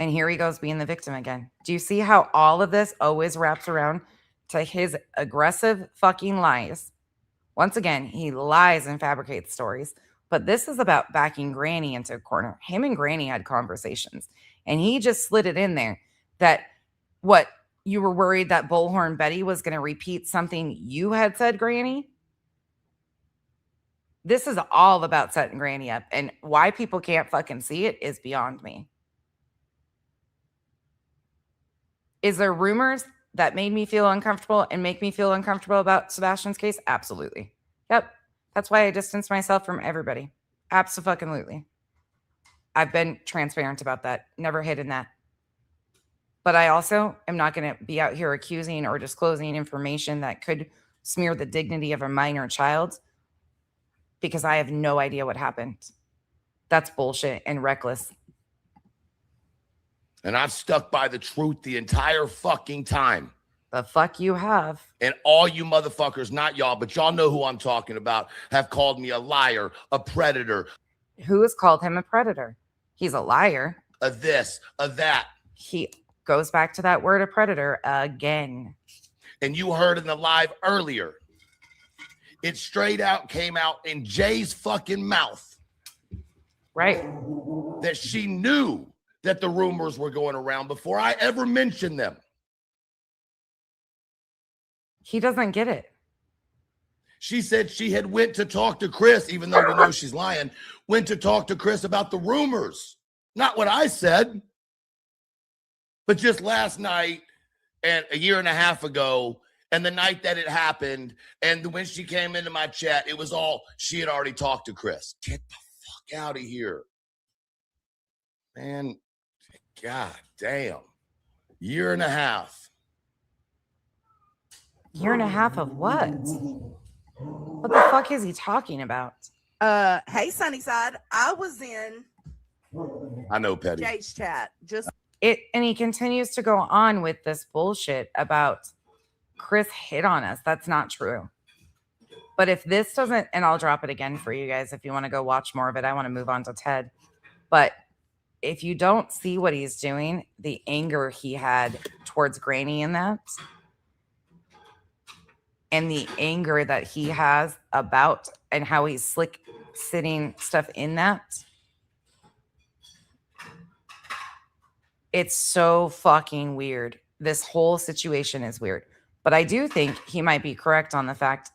And here he goes being the victim again. Do you see how all of this always wraps around to his aggressive fucking lies? Once again, he lies and fabricates stories. But this is about backing Granny into a corner. Him and Granny had conversations. And he just slid it in there that what you were worried that Bullhorn Betty was going to repeat something you had said, Granny? This is all about setting Granny up. And why people can't fucking see it is beyond me. Is there rumors that made me feel uncomfortable and make me feel uncomfortable about Sebastian's case? Absolutely. Yep. That's why I distanced myself from everybody. Absolutely. I've been transparent about that. Never hidden that. But I also am not going to be out here accusing or disclosing information that could smear the dignity of a minor child because I have no idea what happened. That's bullshit and reckless. And I've stuck by the truth the entire fucking time. The fuck you have. And all you motherfuckers, not y'all, but y'all know who I'm talking about, have called me a liar, a predator. Who has called him a predator? He's a liar. A this, a that. He goes back to that word, a predator, again. And you heard in the live earlier, It straight out came out in Jay's fucking mouth. Right. That she knew that the rumors were going around before I ever mentioned them. He doesn't get it. She said she had went to talk to Chris, even though we know she's lying, went to talk to Chris about the rumors. Not what I said. But just last night and a year and a half ago and the night that it happened and when she came into my chat, it was all she had already talked to Chris. Get the fuck out of here. Man, god damn. Year and a half. Year and a half of what? What the fuck is he talking about? Hey, Sunnyside. I was in I know, Petty. Jay's chat. And he continues to go on with this bullshit about Chris hit on us. That's not true. But if this doesn't, and I'll drop it again for you guys if you want to go watch more of it. I want to move on to Ted. But if you don't see what he's doing, the anger he had towards Granny in that, and the anger that he has about and how he's slick sitting stuff in that, it's so fucking weird. This whole situation is weird. But I do think he might be correct on the fact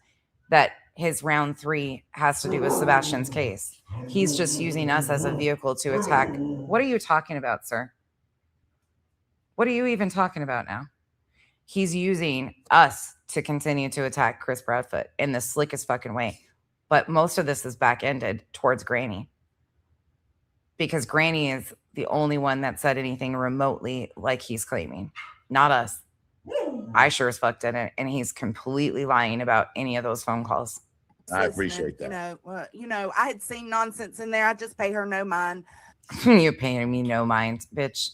that his round 3 has to do with Sebastian's case. He's just using us as a vehicle to attack. What are you talking about, sir? What are you even talking about now? He's using us to continue to attack Chris Bradfoot in the slickest fucking way. But most of this is back-ended towards Granny. Because Granny is the only one that said anything remotely like he's claiming. Not us. I sure as fuck didn't. And he's completely lying about any of those phone calls. I appreciate that. I had seen nonsense in there. I just pay her no mind. You're paying me no mind, bitch.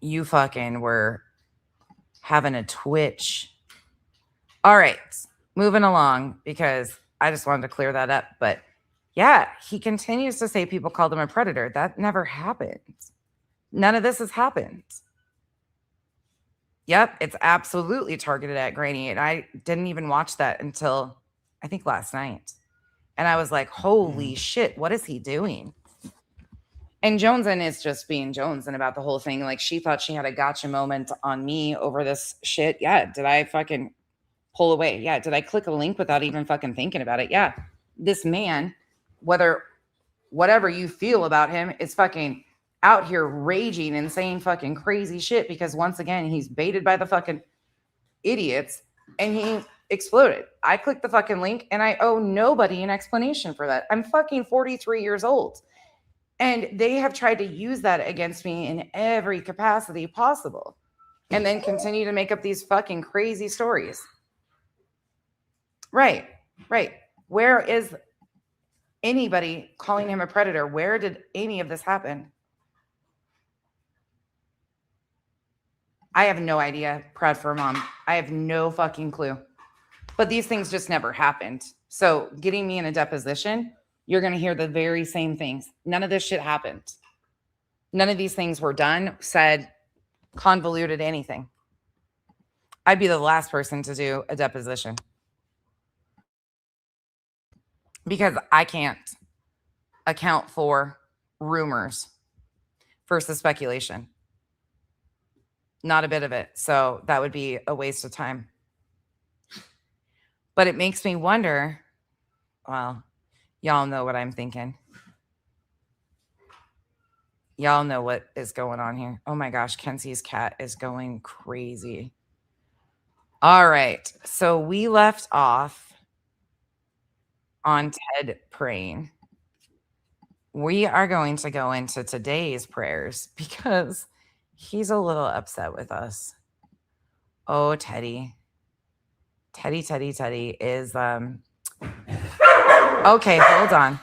You fucking were having a twitch. All right. Moving along because I just wanted to clear that up. But yeah, he continues to say people called him a predator. That never happened. None of this has happened. Yep, it's absolutely targeted at Granny. And I didn't even watch that until I think last night. And I was like, holy shit, what is he doing? And Jonesin is just being Jonesin about the whole thing. Like she thought she had a gotcha moment on me over this shit. Yeah. Did I fucking pull away? Yeah. Did I click a link without even fucking thinking about it? Yeah. This man, whatever you feel about him, is fucking out here raging and saying fucking crazy shit because once again, he's baited by the fucking idiots and he exploded. I clicked the fucking link and I owe nobody an explanation for that. I'm fucking 43 years old and they have tried to use that against me in every capacity possible and then continue to make up these fucking crazy stories. Right. Where is anybody calling him a predator? Where did any of this happen? I have no idea. Proud for mom. I have no fucking clue. But these things just never happened. So getting me in a deposition, you're going to hear the very same things. None of this shit happened. None of these things were done, said, convoluted, anything. I'd be the last person to do a deposition. Because I can't account for rumors versus speculation. Not a bit of it. So that would be a waste of time. But it makes me wonder, well, y'all know what I'm thinking. Y'all know what is going on here. Oh my gosh, Kenzie's cat is going crazy. All right. So we left off on Ted praying. We are going to go into today's prayers because he's a little upset with us. Oh, Teddy. Teddy is okay, hold on.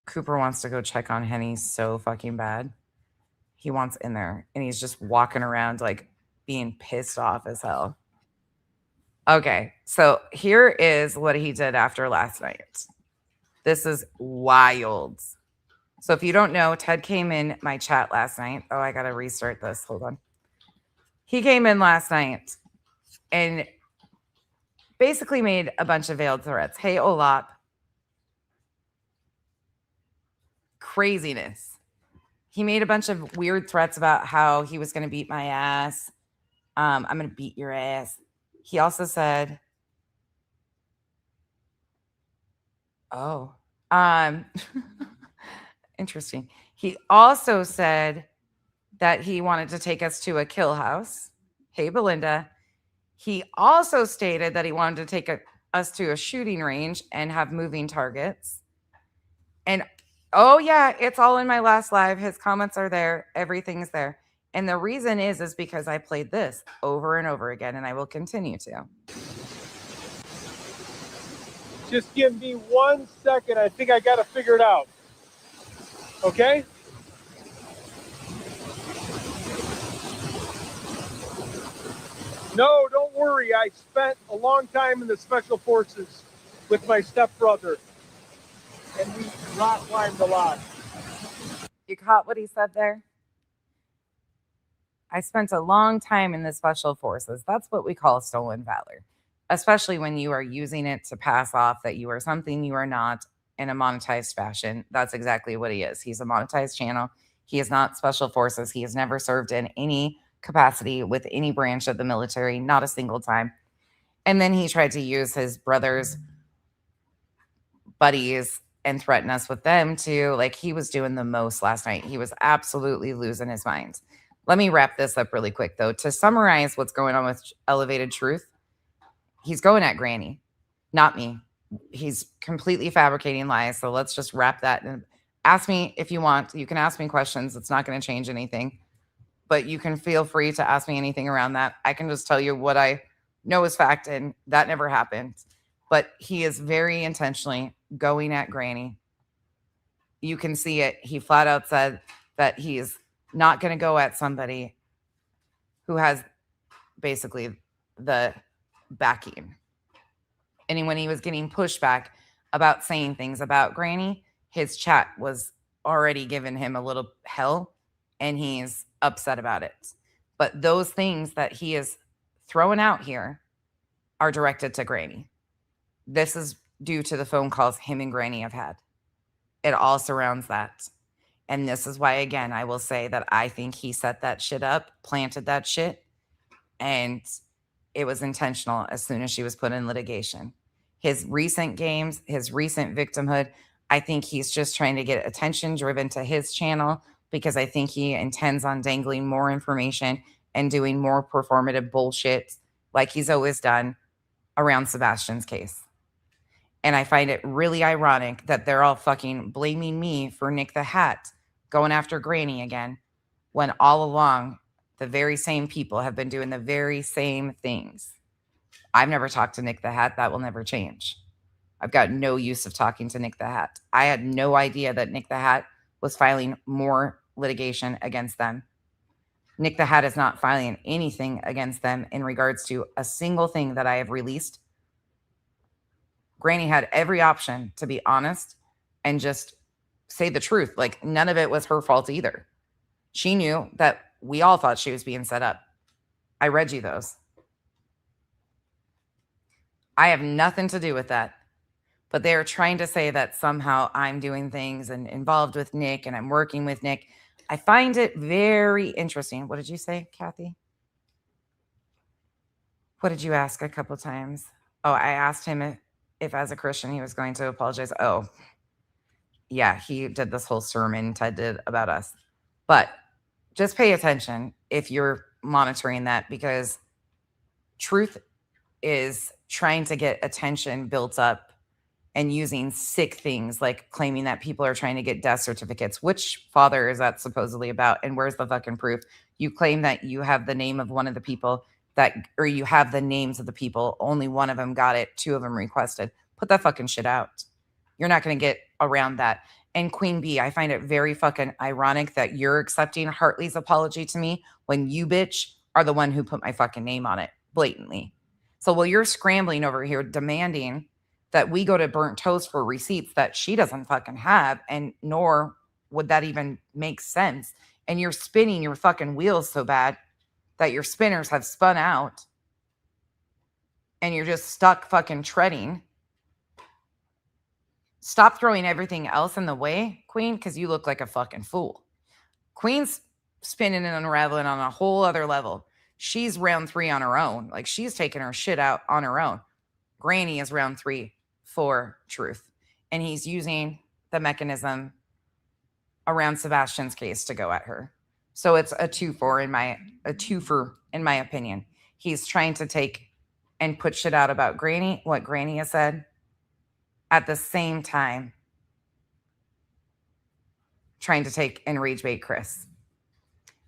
Cooper wants to go check on Henny so fucking bad. He wants in there and he's just walking around like being pissed off as hell. Okay, so here is what he did after last night. This is wild. So if you don't know, Ted came in my chat last night. Oh, I got to restart this. Hold on. He came in last night and basically made a bunch of veiled threats. Hey, Olap. Craziness. He made a bunch of weird threats about how he was going to beat my ass. I'm going to beat your ass. He also said, interesting. He also said that he wanted to take us to a kill house. Hey, Belinda. He also stated that he wanted to take us to a shooting range and have moving targets. And oh yeah, it's all in my last live. His comments are there. Everything's there. And the reason is because I played this over and over again, and I will continue to. Just give me 1 second. I think I got to figure it out. Okay? No, don't worry. I spent a long time in the Special Forces with my stepbrother, and we rock-climbed a lot. You caught what he said there? I spent a long time in the Special Forces. That's what we call stolen valor, especially when you are using it to pass off that you are something you are not in a monetized fashion. That's exactly what he is. He's a monetized channel. He is not Special Forces. He has never served in any capacity with any branch of the military, not a single time. And then he tried to use his brother's buddies and threaten us with them too. Like, he was doing the most last night. He was absolutely losing his mind. Let me wrap this up really quick, though. To summarize what's going on with ElevatedTruth, he's going at Granny, not me. He's completely fabricating lies. So let's just wrap that. And ask me if you want. You can ask me questions. It's not going to change anything. But you can feel free to ask me anything around that. I can just tell you what I know is fact, and that never happened. But he is very intentionally going at Granny. You can see it. He flat out said that he's not going to go at somebody who has basically the backing. And when he was getting pushback about saying things about Granny, his chat was already giving him a little hell, and he's upset about it. But those things that he is throwing out here are directed to Granny. This is due to the phone calls him and Granny have had. It all surrounds that. And this is why, again, I will say that I think he set that shit up, planted that shit, and it was intentional as soon as she was put in litigation. His recent games, his recent victimhood, I think he's just trying to get attention driven to his channel, because I think he intends on dangling more information and doing more performative bullshit like he's always done around Sebastian's case. And I find it really ironic that they're all fucking blaming me for Nick the Hat going after Granny again, when all along the very same people have been doing the very same things. I've never talked to Nick the Hat. That will never change. I've got no use of talking to Nick the Hat. I had no idea that Nick the Hat was filing more litigation against them. Nick the Hat is not filing anything against them in regards to a single thing that I have released. Granny had every option to be honest and just say the truth. Like, none of it was her fault either. She knew that we all thought she was being set up. I read you those. I have nothing to do with that. But they're trying to say that somehow I'm doing things and involved with Nick and I'm working with Nick. I find it very interesting. What did you say, Kathy? What did you ask a couple times? Oh, I asked him if as a Christian he was going to apologize. Oh, yeah, he did this whole sermon Ted did about us. But just pay attention if you're monitoring that, because truth is trying to get attention built up and using sick things like claiming that people are trying to get death certificates. Which father is that supposedly about? And where's the fucking proof? You claim that you have the name of one of the people that, or you have the names of the people. Only one of them got it. 2 of them requested. Put that fucking shit out. You're not going to get around that. And QueenBee, I find it very fucking ironic that you're accepting Hartley's apology to me when you, bitch, are the one who put my fucking name on it blatantly. So while you're scrambling over here demanding that we go to Burnt Toast for receipts that she doesn't fucking have, and nor would that even make sense? And you're spinning your fucking wheels so bad that your spinners have spun out and you're just stuck fucking treading. Stop throwing everything else in the way, Queen, because you look like a fucking fool. Queen's spinning and unraveling on a whole other level. She's round 3 on her own. Like, she's taking her shit out on her own. Granny is round 3 for Truth. And he's using the mechanism around Sebastian's case to go at her. So it's a twofer in my opinion. He's trying to take and put shit out about Granny, what Granny has said, at the same time trying to take and rage bait Chris.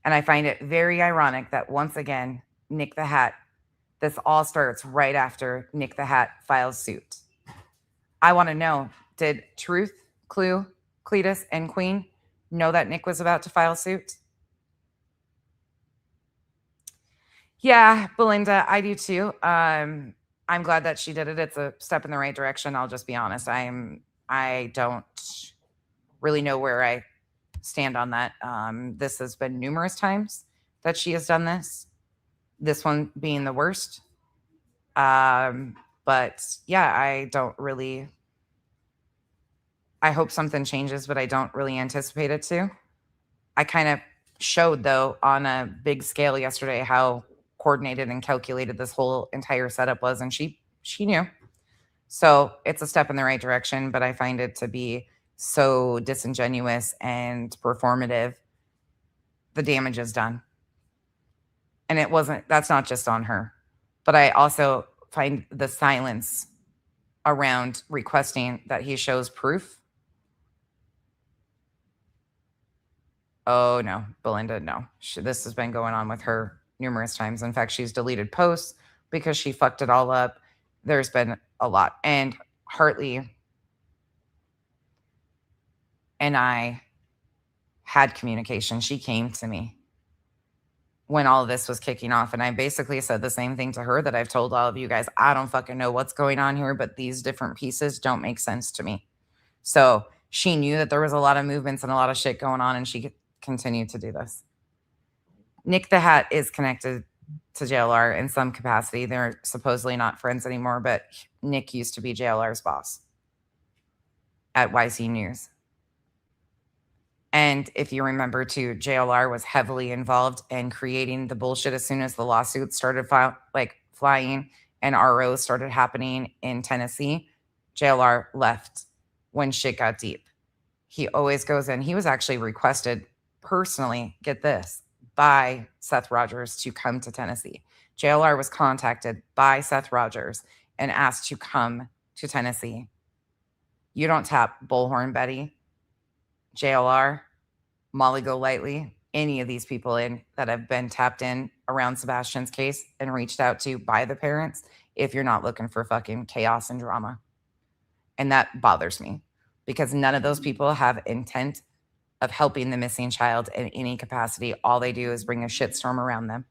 And I find it very ironic that once again, Nick the Hat, this all starts right after Nick the Hat files suit. I want to know, did Truth, Clue, Cletus, and Queen know that Nick was about to file suit? Yeah, Belinda, I do too. I'm glad that she did it. It's a step in the right direction. I'll just be honest. I don't really know where I stand on that. This has been numerous times that she has done this. This one being the worst. But yeah, I hope something changes, but I don't really anticipate it to. I kind of showed, though, on a big scale yesterday how coordinated and calculated this whole entire setup was, and she knew. So it's a step in the right direction, but I find it to be so disingenuous and performative. The damage is done. And that's not just on her. But I also find the silence around requesting that he shows proof. Oh, no, Belinda, no. This has been going on with her numerous times. In fact, she's deleted posts because she fucked it all up. There's been a lot. And Hartley and I had communication. She came to me when all of this was kicking off. And I basically said the same thing to her that I've told all of you guys. I don't fucking know what's going on here, but these different pieces don't make sense to me. So she knew that there was a lot of movements and a lot of shit going on, and she continued to do this. Nick the Hat is connected to JLR in some capacity. They're supposedly not friends anymore, but Nick used to be JLR's boss at YC News. And if you remember too, JLR was heavily involved in creating the bullshit as soon as the lawsuits started flying and ROs started happening in Tennessee. JLR left when shit got deep. He always goes in. He was actually requested personally, get this, by Seth Rogers to come to Tennessee. JLR was contacted by Seth Rogers and asked to come to Tennessee. You don't tap Bullhorn Betty, JLR, Molly Golightly, any of these people in that have been tapped in around Sebastian's case and reached out to by the parents if you're not looking for fucking chaos and drama. And that bothers me because none of those people have intent of helping the missing child in any capacity. All they do is bring a shitstorm around them.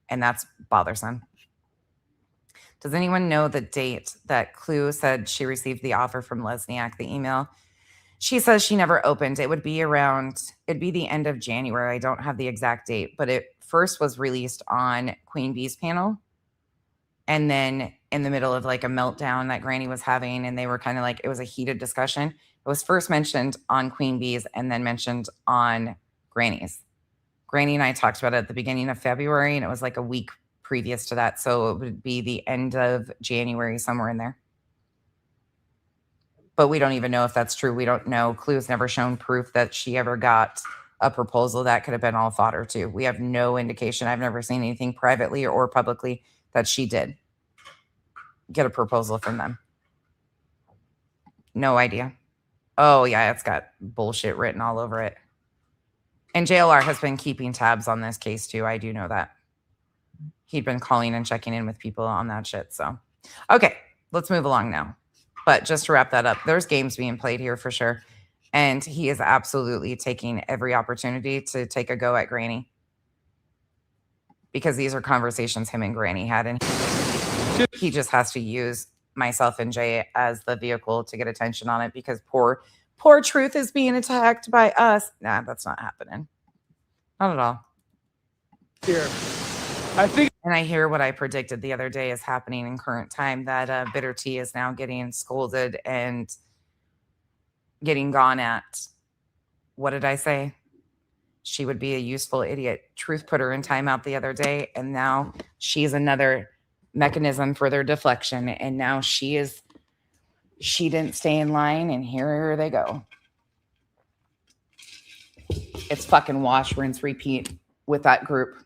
And that's bothersome. Does anyone know the date that Clue said she received the offer from Lesniak, the email? She says she never opened. It'd be the end of January. I don't have the exact date, but it first was released on QueenBee's panel. And then in the middle of like a meltdown that Granny was having, and they were kind of like, it was a heated discussion. It was first mentioned on QueenBee's and then mentioned on Granny's. Granny and I talked about it at the beginning of February, and it was like a week previous to that. So it would be the end of January, somewhere in there. But we don't even know if that's true. We don't know. Clue's never shown proof that she ever got a proposal. That could have been all fodder too. We have no indication. I've never seen anything privately or publicly that she did get a proposal from them. No idea. Oh, yeah, it's got bullshit written all over it. And JLR has been keeping tabs on this case, too. I do know that. He'd been calling and checking in with people on that shit. So, okay, let's move along now. But just to wrap that up, there's games being played here for sure. And he is absolutely taking every opportunity to take a go at Granny. Because these are conversations him and Granny had. And he just has to use myself and Jay as the vehicle to get attention on it, because poor poor Truth is being attacked by us. Nah, that's not happening. Not at all. Here. I think. And I hear what I predicted the other day is happening in current time, that Bitter Tea is now getting scolded and getting gone at. What did I say? She would be a useful idiot. Truth put her in timeout the other day, and now she's another mechanism for their deflection. And now she didn't stay in line, and here they go. It's fucking wash, rinse, repeat with that group.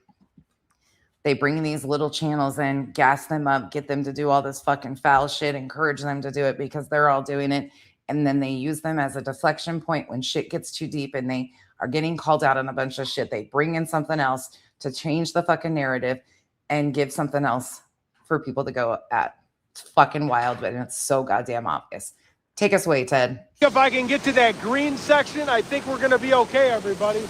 They bring these little channels in, gas them up, get them to do all this fucking foul shit, encourage them to do it because they're all doing it. And then they use them as a deflection point when shit gets too deep and they are getting called out on a bunch of shit. They bring in something else to change the fucking narrative and give something else for people to go at. It's fucking wild, but it's so goddamn obvious. Take us away, Ted. If I can get to that green section, I think we're going to be okay, everybody.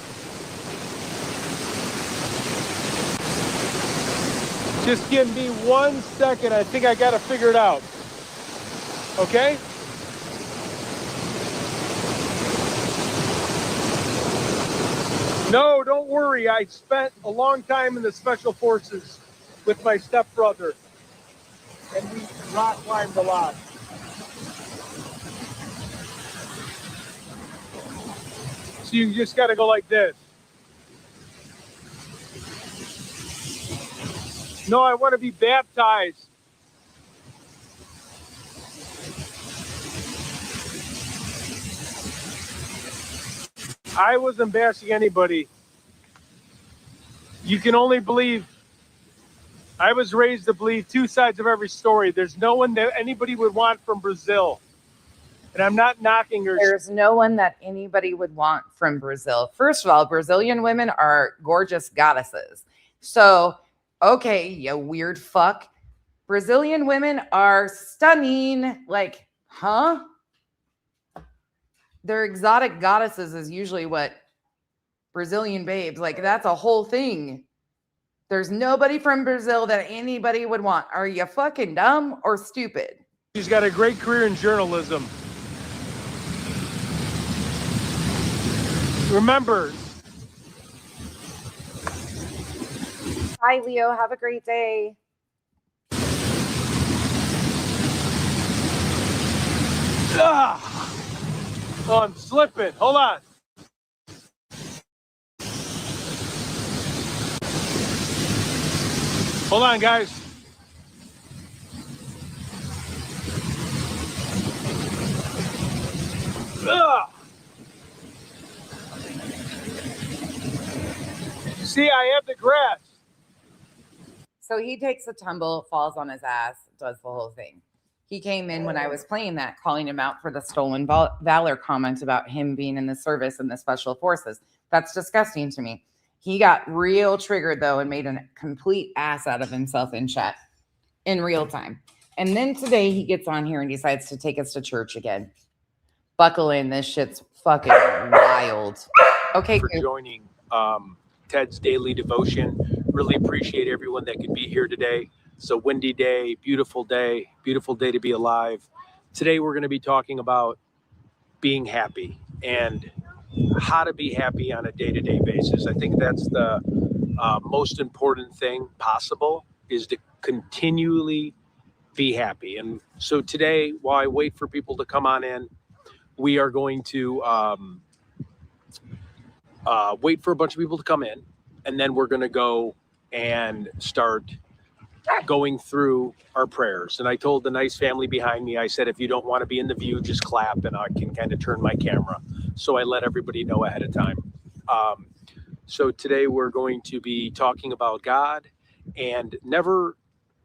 Just give me 1 second. I think I got to figure it out. Okay? No, don't worry. I spent a long time in the Special Forces with my stepbrother. And we rock climbed a lot. So you just got to go like this. No, I want to be baptized. I wasn't bashing anybody. You can only believe. I was raised to believe two sides of every story. There's no one that anybody would want from Brazil. And I'm not knocking her. There's no one that anybody would want from Brazil. First of all, Brazilian women are gorgeous goddesses. So, okay, you weird fuck. Brazilian women are stunning. Like, huh? They're exotic goddesses is usually what Brazilian babes, like that's a whole thing. There's nobody from Brazil that anybody would want. Are you fucking dumb or stupid? She's got a great career in journalism. Remember. Hi, Leo. Have a great day. Oh, I'm slipping. Hold on. Hold on, guys. See, I have the grass. So he takes a tumble, falls on his ass, does the whole thing. He came in when I was playing that, calling him out for the stolen valor comment about him being in the service and the special forces. That's disgusting to me. He got real triggered, though, and made a complete ass out of himself in chat in real time. And then today he gets on here and decides to take us to church again. Buckle in. This shit's fucking wild. Okay, for joining Ted's daily devotion. Really appreciate everyone that could be here today. It's a windy day, beautiful day to be alive. Today we're going to be talking about being happy and how to be happy on a day-to-day basis. I think that's the most important thing possible, is to continually be happy. And so today, while I wait for people to come on in, we are going to wait for a bunch of people to come in, and then we're going to go and start going through our prayers. And I told the nice family behind me, I said, if you don't want to be in the view, just clap and I can kind of turn my camera. So I let everybody know ahead of time. So today we're going to be talking about God and never.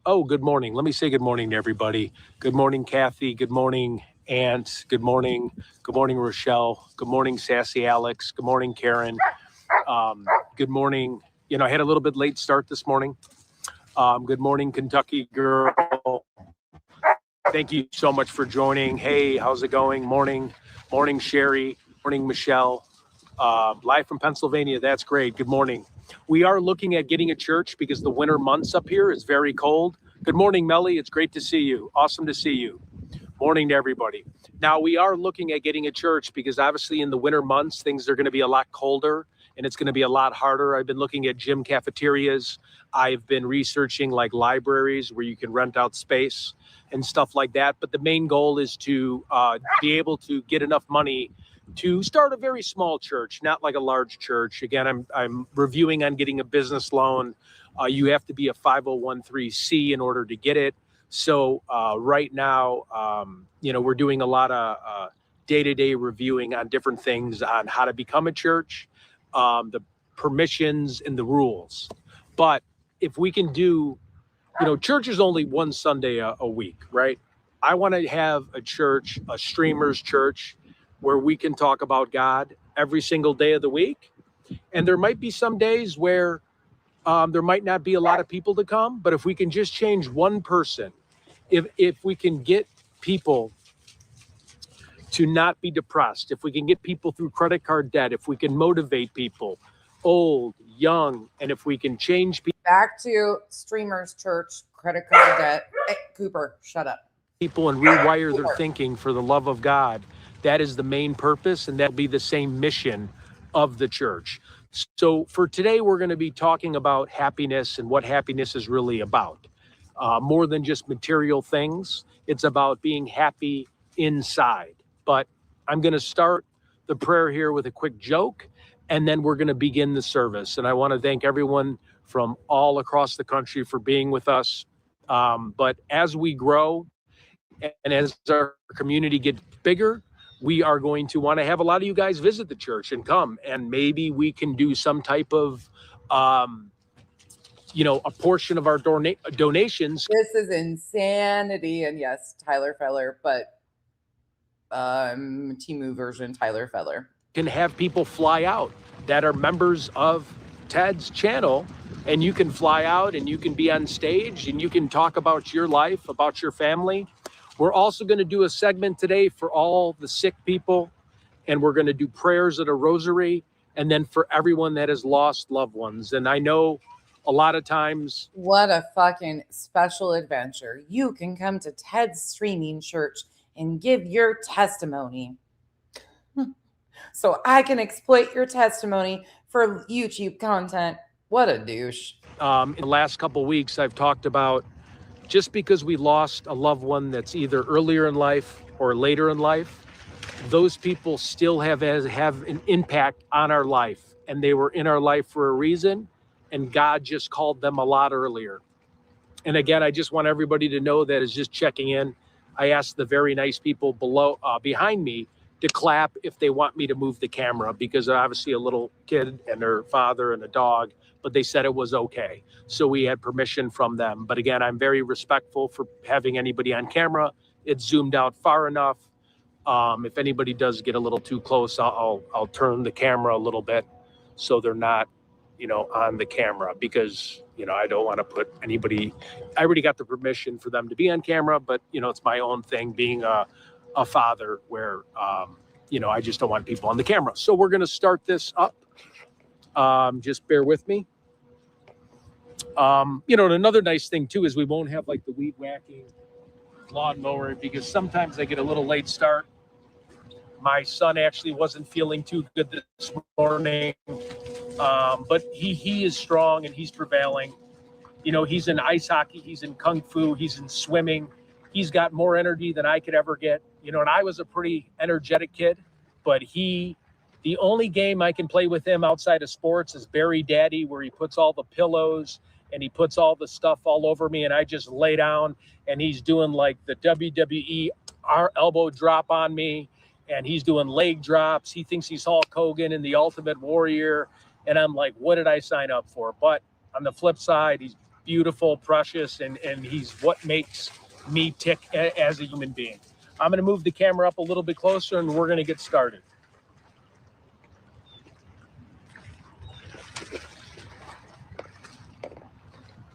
Oh, good morning. Let me say good morning to everybody. Good morning, Kathy. Good morning, Aunt. Good morning. Good morning, Rochelle. Good morning, Sassy Alex. Good morning, Karen. Good morning. You know, I had a little bit late start this morning. Good morning, Kentucky girl. Thank you so much for joining. Hey, how's it going? Morning, Sherry. Morning, Michelle. Live from Pennsylvania. That's great. Good morning. We are looking at getting a church because the winter months up here is very cold. Good morning, Melly. It's great to see you. Awesome to see you. Morning to everybody. Now we are looking at getting a church because obviously in the winter months, things are going to be a lot colder and it's going to be a lot harder. I've been looking at gym cafeterias. I've been researching like libraries where you can rent out space and stuff like that. But the main goal is to be able to get enough money to start a very small church, not like a large church. Again, I'm reviewing on getting a business loan. You have to be a 501(c) in order to get it. So right now, we're doing a lot of day-to-day reviewing on different things on how to become a church, the permissions and the rules. But if we can do, church is only one Sunday a week, right? I want to have a church, a streamer's church, where we can talk about God every single day of the week. And there might be some days where there might not be a lot of people to come, but if we can just change one person, if we can get people to not be depressed, if we can get people through credit card debt, if we can motivate people, old, young, and if we can change people. Back to streamers, church, credit card debt. Hey, Cooper, shut up. People and rewire their thinking for the love of God. That is the main purpose, and that'll be the same mission of the church. So for today, we're going to be talking about happiness and what happiness is really about. More than just material things, it's about being happy inside. But I'm going to start the prayer here with a quick joke, and then we're going to begin the service. And I want to thank everyone from all across the country for being with us. But as we grow and as our community gets bigger, we are going to want to have a lot of you guys visit the church and come, and maybe we can do some type of, a portion of our donations. This is insanity. And yes, Tyler Feller, but Timu version Tyler Feller. Can have people fly out that are members of Ted's channel, and you can fly out and you can be on stage and you can talk about your life, about your family. We're also going to do a segment today for all the sick people, and we're going to do prayers at a rosary, and then for everyone that has lost loved ones. And I know a lot of times. What a fucking special adventure. You can come to Ted's streaming church and give your testimony. So I can exploit your testimony for YouTube content. What a douche. In the last couple of weeks, I've talked about just because we lost a loved one that's either earlier in life or later in life, those people still have an impact on our life, and they were in our life for a reason, and God just called them a lot earlier. And again, I just want everybody to know that is just checking in. I asked the very nice people behind me to clap if they want me to move the camera, because obviously a little kid and their father and a dog, but they said it was okay. So we had permission from them. But again, I'm very respectful for having anybody on camera. It's zoomed out far enough. If anybody does get a little too close, I'll turn the camera a little bit so they're not, on the camera, because, I don't want to put anybody, I already got the permission for them to be on camera, but, it's my own thing being a father where, I just don't want people on the camera. So we're going to start this up. Just bear with me. And another nice thing too is we won't have like the weed whacking lawnmower, because sometimes I get a little late start. My son actually wasn't feeling too good this morning, but he is strong and he's prevailing. He's in ice hockey, he's in kung fu, he's in swimming. He's got more energy than I could ever get. And I was a pretty energetic kid, but the only game I can play with him outside of sports is Barry Daddy, where he puts all the pillows and he puts all the stuff all over me, and I just lay down, and he's doing like the WWE elbow drop on me, and he's doing leg drops. He thinks he's Hulk Hogan and the Ultimate Warrior, and I'm like, what did I sign up for? But on the flip side, he's beautiful, precious, and he's what makes me tick as a human being. I'm going to move the camera up a little bit closer, and we're going to get started.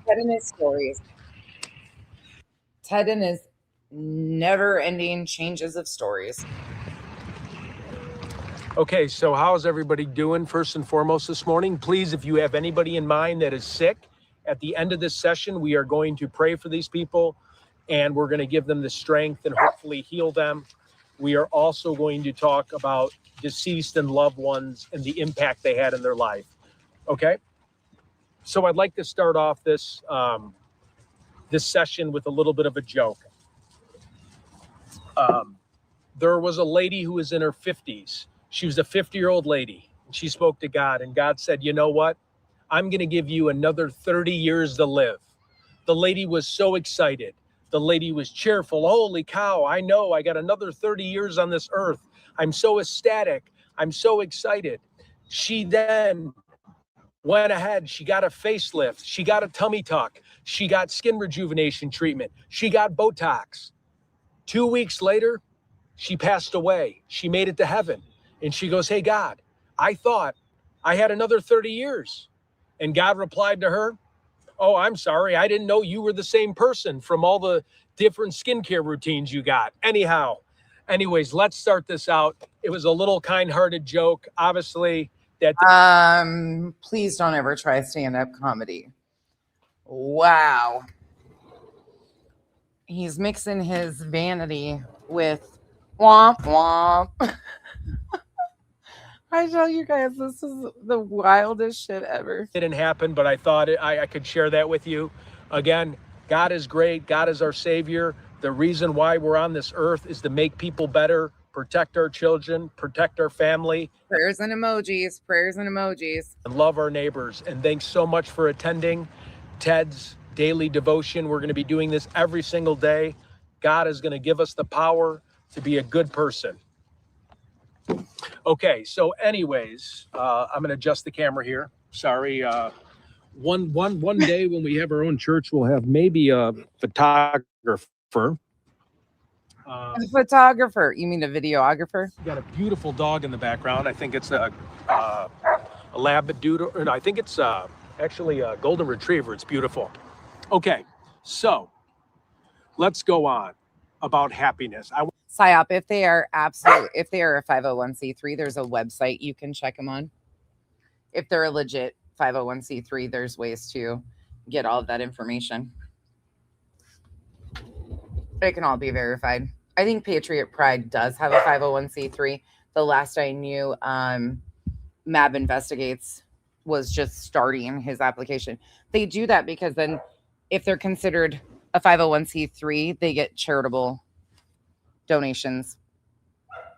Ted and his stories. Ted and his never-ending changes of stories. Okay, so how's everybody doing first and foremost this morning? Please, if you have anybody in mind that is sick, at the end of this session, we are going to pray for these people, and we're going to give them the strength and hopefully heal them. we are also going to talk about deceased and loved ones and the impact they had in their life. Okay? So I'd like to start off this this session with a little bit of a joke. There was a lady who was in her 50s. She was a 50-year-old lady. She spoke to God, and God said, you know what? I'm going to give you another 30 years to live. The lady was so excited. The lady was cheerful. Holy cow, I know I got another 30 years on this earth. I'm so ecstatic. I'm so excited. She then went ahead. She got a facelift. She got a tummy tuck. She got skin rejuvenation treatment. She got Botox. 2 weeks later, she passed away. She made it to heaven. And she goes, hey, God, I thought I had another 30 years. And God replied to her, oh, I'm sorry. I didn't know you were the same person from all the different skincare routines you got. Anyways, let's start this out. It was a little kind-hearted joke. Obviously, that. Please don't ever try stand-up comedy. Wow. He's mixing his vanity with womp womp. I tell you guys, this is the wildest shit ever. It didn't happen, but I thought I could share that with you. Again, God is great. God is our Savior. The reason why we're on this earth is to make people better, protect our children, protect our family. Prayers and emojis, prayers and emojis. And love our neighbors. And thanks so much for attending Ted's daily devotion. We're going to be doing this every single day. God is going to give us the power to be a good person. Okay, so anyways, I'm going to adjust the camera here. Sorry. One day when we have our own church, we'll have maybe a photographer. A photographer? You mean a videographer? Got a beautiful dog in the background. I think it's a Labradoodle, or no, I think it's actually a golden retriever. It's beautiful. Okay, so let's go on about happiness. PSYOP, if they are a 501c3, there's a website you can check them on. If they're a legit 501c3, there's ways to get all of that information. It can all be verified. I think Patriot Pride does have a 501c3. The last I knew, Mab Investigates was just starting his application. They do that because then if they're considered a 501c3, they get charitable donations.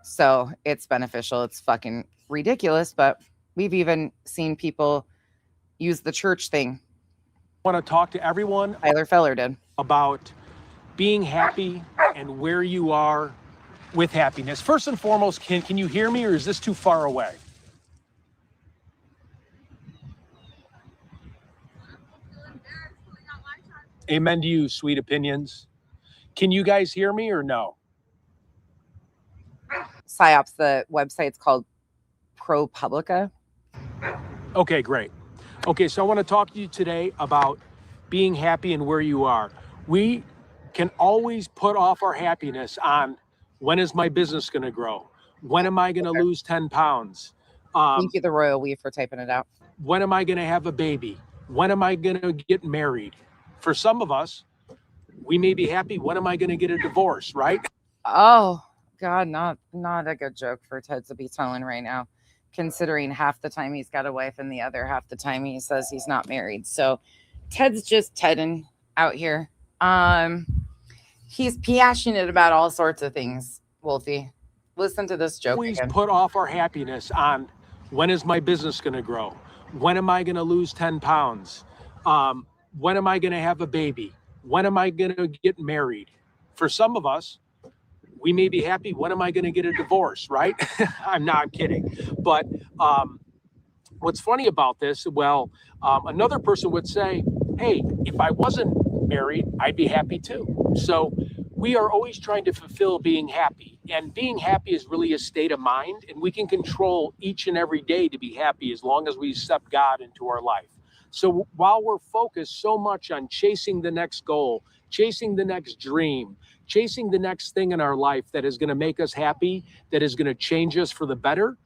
So it's beneficial. It's fucking ridiculous, but we've even seen people use the church thing. I want to talk to everyone. Tyler Feller did. About being happy and where you are with happiness. First and foremost, can you hear me, or is this too far away? Amen to you, sweet opinions. Can you guys hear me or no? PSYOPs, the website's called ProPublica. Okay, great. Okay, so I want to talk to you today about being happy and where you are. We can always put off our happiness on when is my business going to grow? When am I going to lose 10 pounds? Thank you, the Royal We, for typing it out. When am I going to have a baby? When am I going to get married? For some of us, we may be happy. When am I going to get a divorce, right? Oh, God, not a good joke for Ted to be telling right now, considering half the time he's got a wife and the other half the time he says he's not married. So Ted's just Tedding out here. He's passionate about all sorts of things, Wolfie. Listen to this joke. Always put off our happiness on when is my business going to grow? When am I going to lose 10 pounds? When am I going to have a baby? When am I going to get married? For some of us, we may be happy. When am I going to get a divorce, right? I'm not kidding. But what's funny about this, well, another person would say, hey, if I wasn't married, I'd be happy too. So we are always trying to fulfill being happy. And being happy is really a state of mind. And we can control each and every day to be happy as long as we accept God into our life. So while we're focused so much on chasing the next goal, chasing the next dream, chasing the next thing in our life that is going to make us happy, that is going to change us for the better,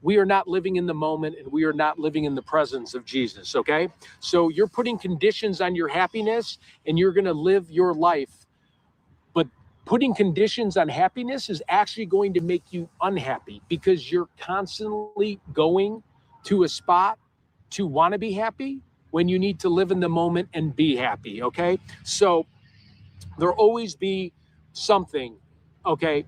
we are not living in the moment and we are not living in the presence of Jesus, okay? So you're putting conditions on your happiness and you're going to live your life, but putting conditions on happiness is actually going to make you unhappy because you're constantly going to a spot to want to be happy when you need to live in the moment and be happy, okay? So there'll always be something, okay?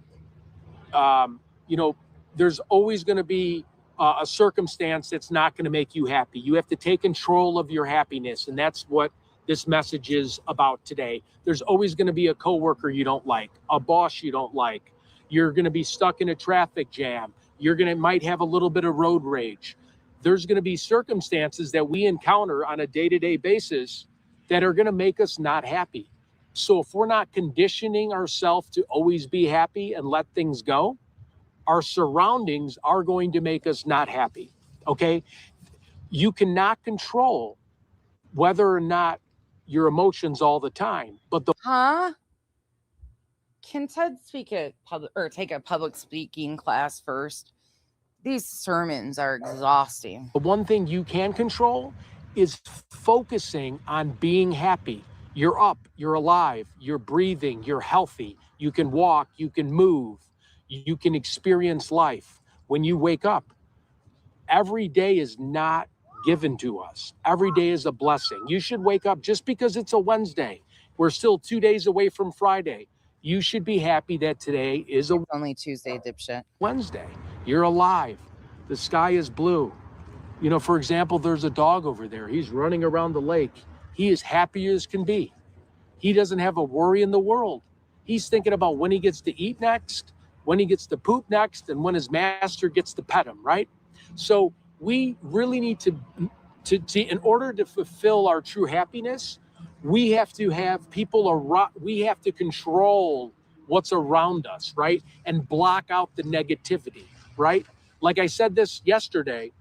You know, there's always going to be a circumstance that's not going to make you happy. You have to take control of your happiness, and that's what this message is about today. There's always going to be a coworker you don't like, a boss you don't like. You're going to be stuck in a traffic jam. Might have a little bit of road rage. There's going to be circumstances that we encounter on a day-to-day basis that are going to make us not happy. So if we're not conditioning ourselves to always be happy and let things go, our surroundings are going to make us not happy, okay? You cannot control whether or not your emotions all the time, but Can Ted speak at take a public speaking class first? These sermons are exhausting. The one thing you can control is focusing on being happy. You're up, you're alive, you're breathing, you're healthy. You can walk, you can move, you can experience life. When you wake up, every day is not given to us. Every day is a blessing. You should wake up just because it's a Wednesday. We're still 2 days away from Friday. You should be happy that today is only Tuesday, dipshit. Wednesday. You're alive. The sky is blue. You know, for example, there's a dog over there. He's running around the lake. He is happy as can be. He doesn't have a worry in the world. He's thinking about when he gets to eat next, when he gets to poop next, and when his master gets to pet him, right? So we really need to in order to fulfill our true happiness, we have to have people around, we have to control what's around us, right? And block out the negativity, right? Like I said this yesterday,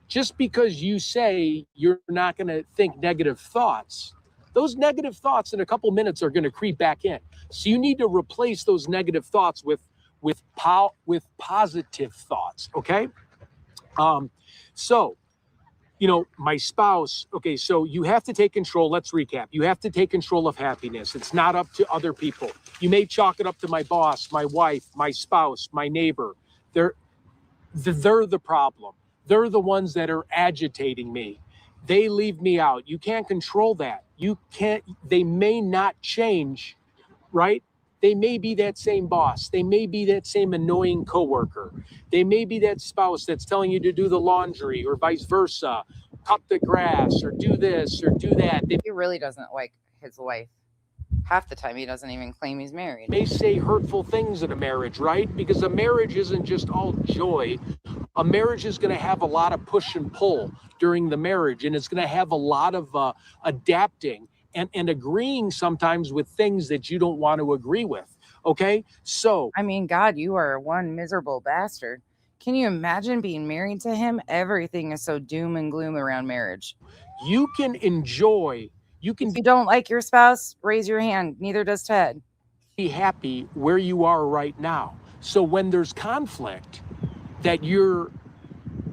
just because you say you're not going to think negative thoughts, those negative thoughts in a couple minutes are going to creep back in. So you need to replace those negative thoughts with positive thoughts, okay? So, you know, my spouse, okay, so you have to take control. Let's recap. You have to take control of happiness. It's not up to other people. You may chalk it up to my boss, my wife, my spouse, my neighbor. They're the problem. They're the ones that are agitating me. They leave me out. You can't control that. They may not change, right? They may be that same boss. They may be that same annoying coworker. They may be that spouse that's telling you to do the laundry or vice versa, cut the grass or do this or do that. He really doesn't like his wife. Half the time he doesn't even claim he's married. May say hurtful things in a marriage, right? Because a marriage isn't just all joy. A marriage is going to have a lot of push and pull during the marriage, and it's going to have a lot of adapting and agreeing sometimes with things that you don't want to agree with. Okay. So, I mean, God, you are one miserable bastard. Can you imagine being married to him? Everything is so doom and gloom around marriage. You can enjoy, if you don't like your spouse, raise your hand. Neither does Ted. Be happy where you are right now. So when there's conflict that you're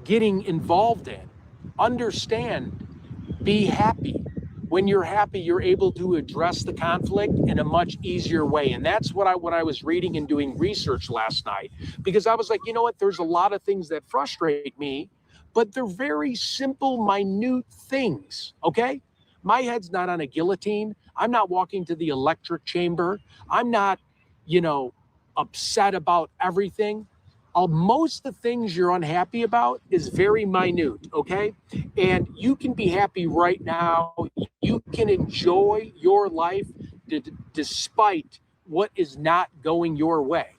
getting involved in, understand, be happy. When you're happy, you're able to address the conflict in a much easier way. And that's what I was reading and doing research last night, because I was like, you know what, there's a lot of things that frustrate me, but they're very simple, minute things, okay? My head's not on a guillotine. I'm not walking to the electric chamber. I'm not, upset about everything. Most of the things you're unhappy about is very minute, okay? And you can be happy right now. You can enjoy your life despite what is not going your way.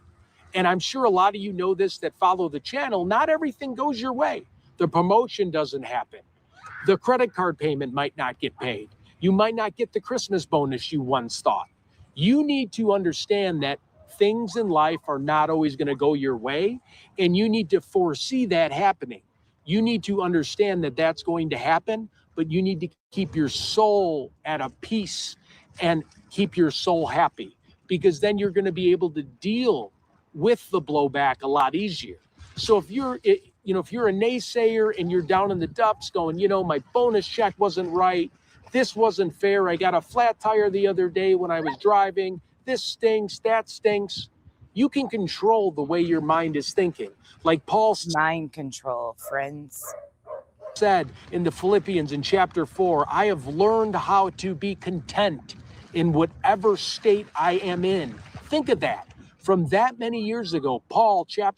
And I'm sure a lot of you know this that follow the channel. Not everything goes your way. The promotion doesn't happen. The credit card payment might not get paid. You might not get the Christmas bonus you once thought. You need to understand that things in life are not always going to go your way, and you need to foresee that happening. You need to understand that that's going to happen, but you need to keep your soul at a peace and keep your soul happy, because then you're going to be able to deal with the blowback a lot easier. So if you're a naysayer and you're down in the dumps going, my bonus check wasn't right, this wasn't fair, I got a flat tire the other day when I was driving, this stinks, that stinks. You can control the way your mind is thinking. Like Paul mind control, friends. Said in the Philippians in chapter 4, I have learned how to be content in whatever state I am in. Think of that. From that many years ago, Paul said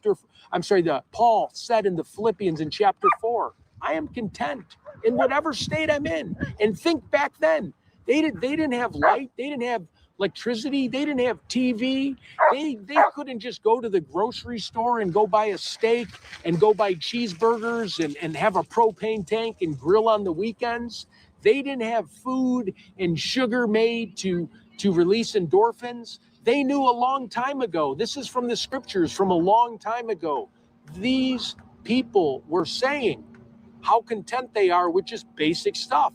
in the Philippians in chapter 4, I am content in whatever state I'm in. And think back then, they didn't have light, they didn't have electricity, they didn't have TV. They couldn't just go to the grocery store and go buy a steak and go buy cheeseburgers and have a propane tank and grill on the weekends. They didn't have food and sugar made to release endorphins. They knew a long time ago. This is from the scriptures from a long time ago. These people were saying how content they are with just basic stuff.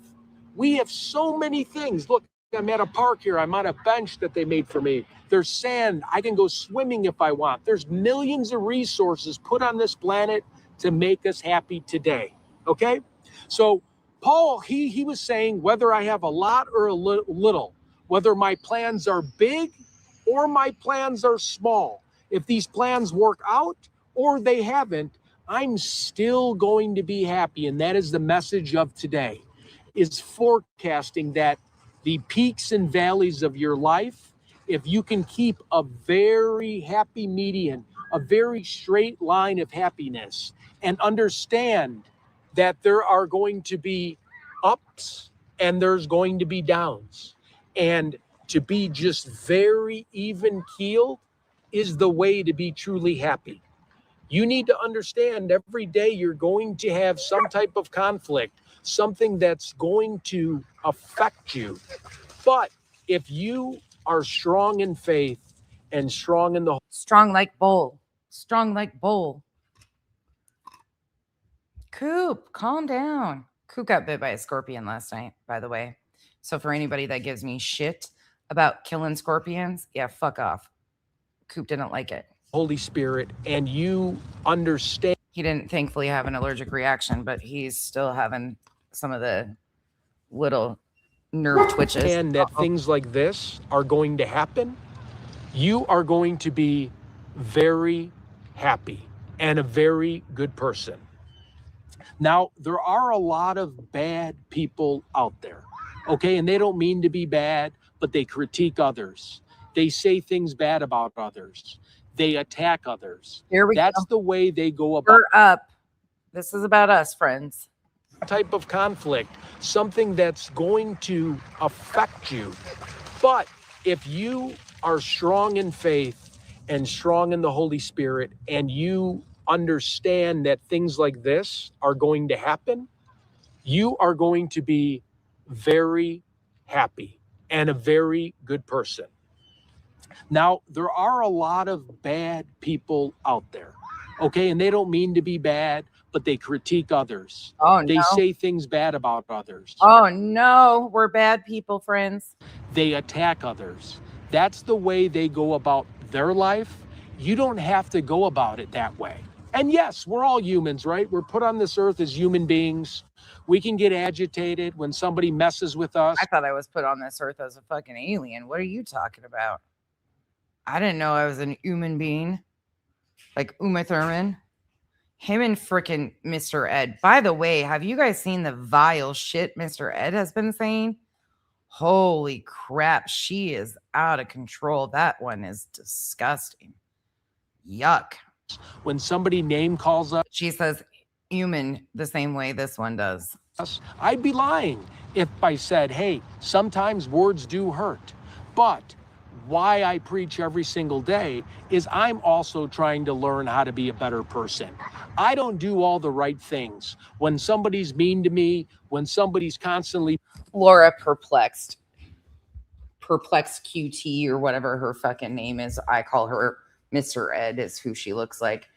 We have so many things. Look, I'm at a park here. I'm on a bench that they made for me. There's sand. I can go swimming if I want. There's millions of resources put on this planet to make us happy today. Okay? So Paul, he was saying whether I have a lot or a little, whether my plans are big or my plans are small, if these plans work out or they haven't, I'm still going to be happy. And that is the message of today, is forecasting that the peaks and valleys of your life, if you can keep a very happy median, a very straight line of happiness, and understand that there are going to be ups and there's going to be downs. And to be just very even keeled is the way to be truly happy. You need to understand every day you're going to have some type of conflict, something that's going to affect you. But if you are strong in faith and strong in the strong like bull, Coop, calm down. Coop got bit by a scorpion last night, by the way. So for anybody that gives me shit about killing scorpions, yeah, fuck off. Coop didn't like it. Holy Spirit, and you understand. He didn't thankfully have an allergic reaction, but he's still having some of the little nerve twitches. And that things like this are going to happen. You are going to be very happy and a very good person. Now, there are a lot of bad people out there, okay? And they don't mean to be bad, but they critique others. They say things bad about others. They attack others. Here we go. That's the way they go about. We're up. This is about us, friends. Type of conflict, something that's going to affect you. But if you are strong in faith and strong in the Holy Spirit, and you understand that things like this are going to happen, you are going to be very happy and a very good person. Now, there are a lot of bad people out there, okay? And they don't mean to be bad, but they critique others. Oh, no. They say things bad about others. Oh, no. We're bad people, friends. They attack others. That's the way they go about their life. You don't have to go about it that way. And yes, we're all humans, right? We're put on this earth as human beings. We can get agitated when somebody messes with us. I thought I was put on this earth as a fucking alien. What are you talking about? I didn't know I was a human being. Like Uma Thurman. Him and frickin' Mr. Ed. By the way, have you guys seen the vile shit Mr. Ed has been saying? Holy crap. She is out of control. That one is disgusting. Yuck. When somebody name calls us, she says human the same way this one does. I'd be lying if I said, hey, sometimes words do hurt. But why I preach every single day is I'm also trying to learn how to be a better person. I don't do all the right things. When somebody's mean to me, when somebody's constantly... Laura Perplexed QT or whatever her fucking name is. I call her Mr. Ed is who she looks like.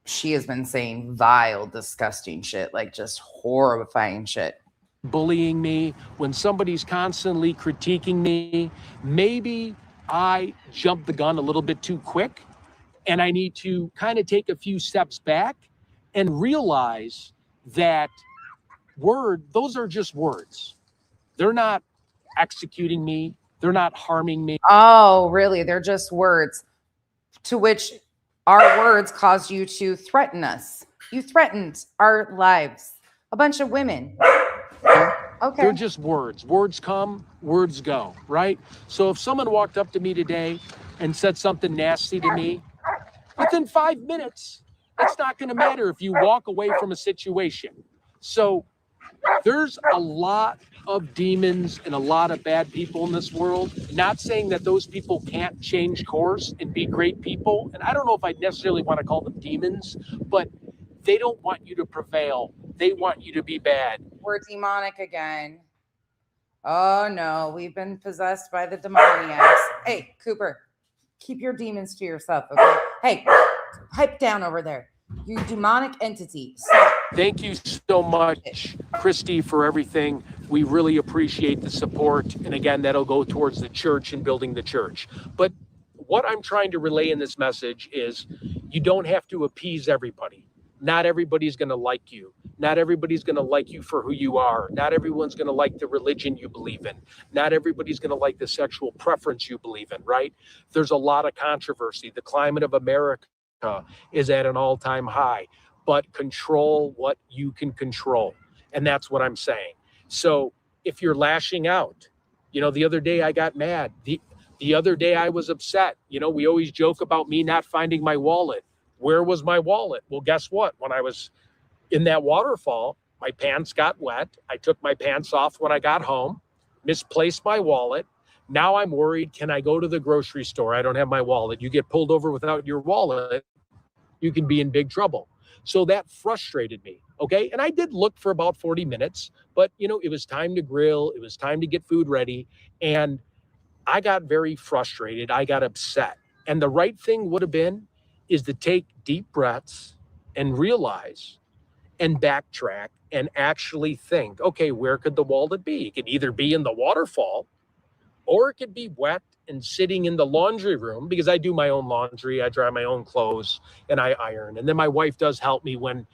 She has been saying vile, disgusting shit, like just horrifying shit. Bullying me, when somebody's constantly critiquing me, maybe I jumped the gun a little bit too quick, and I need to kind of take a few steps back and realize that those are just words. They're not executing me. They're not harming me. Oh, really? They're just words to which our words caused you to threaten us. You threatened our lives. A bunch of women. Okay. They're just words. Words come, words go, right? So if someone walked up to me today and said something nasty to me, within 5 minutes, it's not going to matter if you walk away from a situation. So there's a lot of demons and a lot of bad people in this world. Not saying that those people can't change course and be great people. And I don't know if I necessarily want to call them demons, but they don't want you to prevail. They want you to be bad. We're demonic again. Oh no, we've been possessed by the demoniacs. Hey, Cooper, keep your demons to yourself, okay? Hey, pipe down over there. You demonic entity. Stop. Thank you so much, Christy, for everything. We really appreciate the support. And again, that'll go towards the church and building the church. But what I'm trying to relay in this message is you don't have to appease everybody. Not everybody's going to like you. Not everybody's going to like you for who you are. Not everyone's going to like the religion you believe in. Not everybody's going to like the sexual preference you believe in, right? There's a lot of controversy. The climate of America is at an all-time high, but control what you can control. And that's what I'm saying. So if you're lashing out, you know, the other day I got mad. The other day I was upset. You know, we always joke about me not finding my wallet. Where was my wallet? Well, guess what? When I was in that waterfall, my pants got wet. I took my pants off when I got home, misplaced my wallet. Now I'm worried, can I go to the grocery store? I don't have my wallet. You get pulled over without your wallet, you can be in big trouble. So that frustrated me, okay? And I did look for about 40 minutes, but you know, it was time to grill. It was time to get food ready. And I got very frustrated. I got upset. And the right thing would have been is to take deep breaths and realize and backtrack and actually think, okay, where could the wallet be? It could either be in the waterfall or it could be wet and sitting in the laundry room, because I do my own laundry. I dry my own clothes and I iron. And then my wife does help me when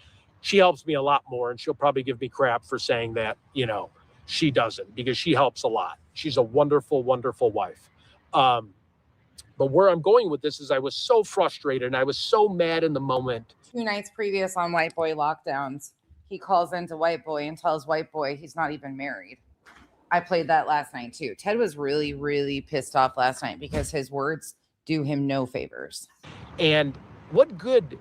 she helps me a lot more. And she'll probably give me crap for saying that, you know, she doesn't, because she helps a lot. She's a wonderful, wonderful wife. But where I'm going with this is I was so frustrated and I was so mad in the moment. 2 nights previous on White Boy lockdowns, he calls into White Boy and tells White Boy he's not even married. I played that last night too. Ted was really, really pissed off last night because his words do him no favors. And what good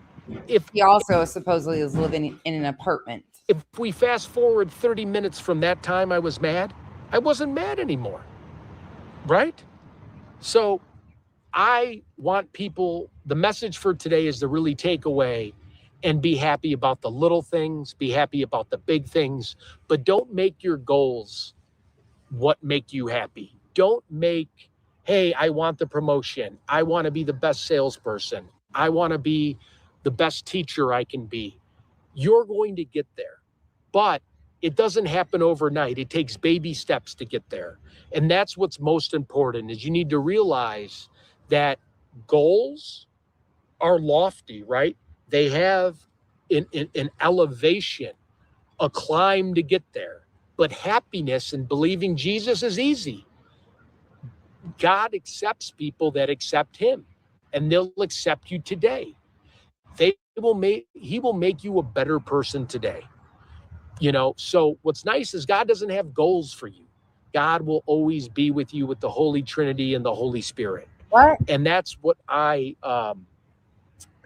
if he also supposedly is living in an apartment. If we fast forward 30 minutes from that time I was mad, I wasn't mad anymore, right? So I want people, the message for today is to really take away and be happy about the little things, be happy about the big things, but don't make your goals what make you happy. Don't make, hey, I want the promotion. I want to be the best salesperson. I want to be the best teacher I can be. You're going to get there, but it doesn't happen overnight. It takes baby steps to get there. And that's what's most important, is you need to realize that goals are lofty, right? They have an elevation, a climb to get there. But happiness and believing Jesus is easy. God accepts people that accept him, and they'll accept you today. He will make you a better person today. You know, so what's nice is God doesn't have goals for you. God will always be with you with the Holy Trinity and the Holy Spirit. What? And that's what I'm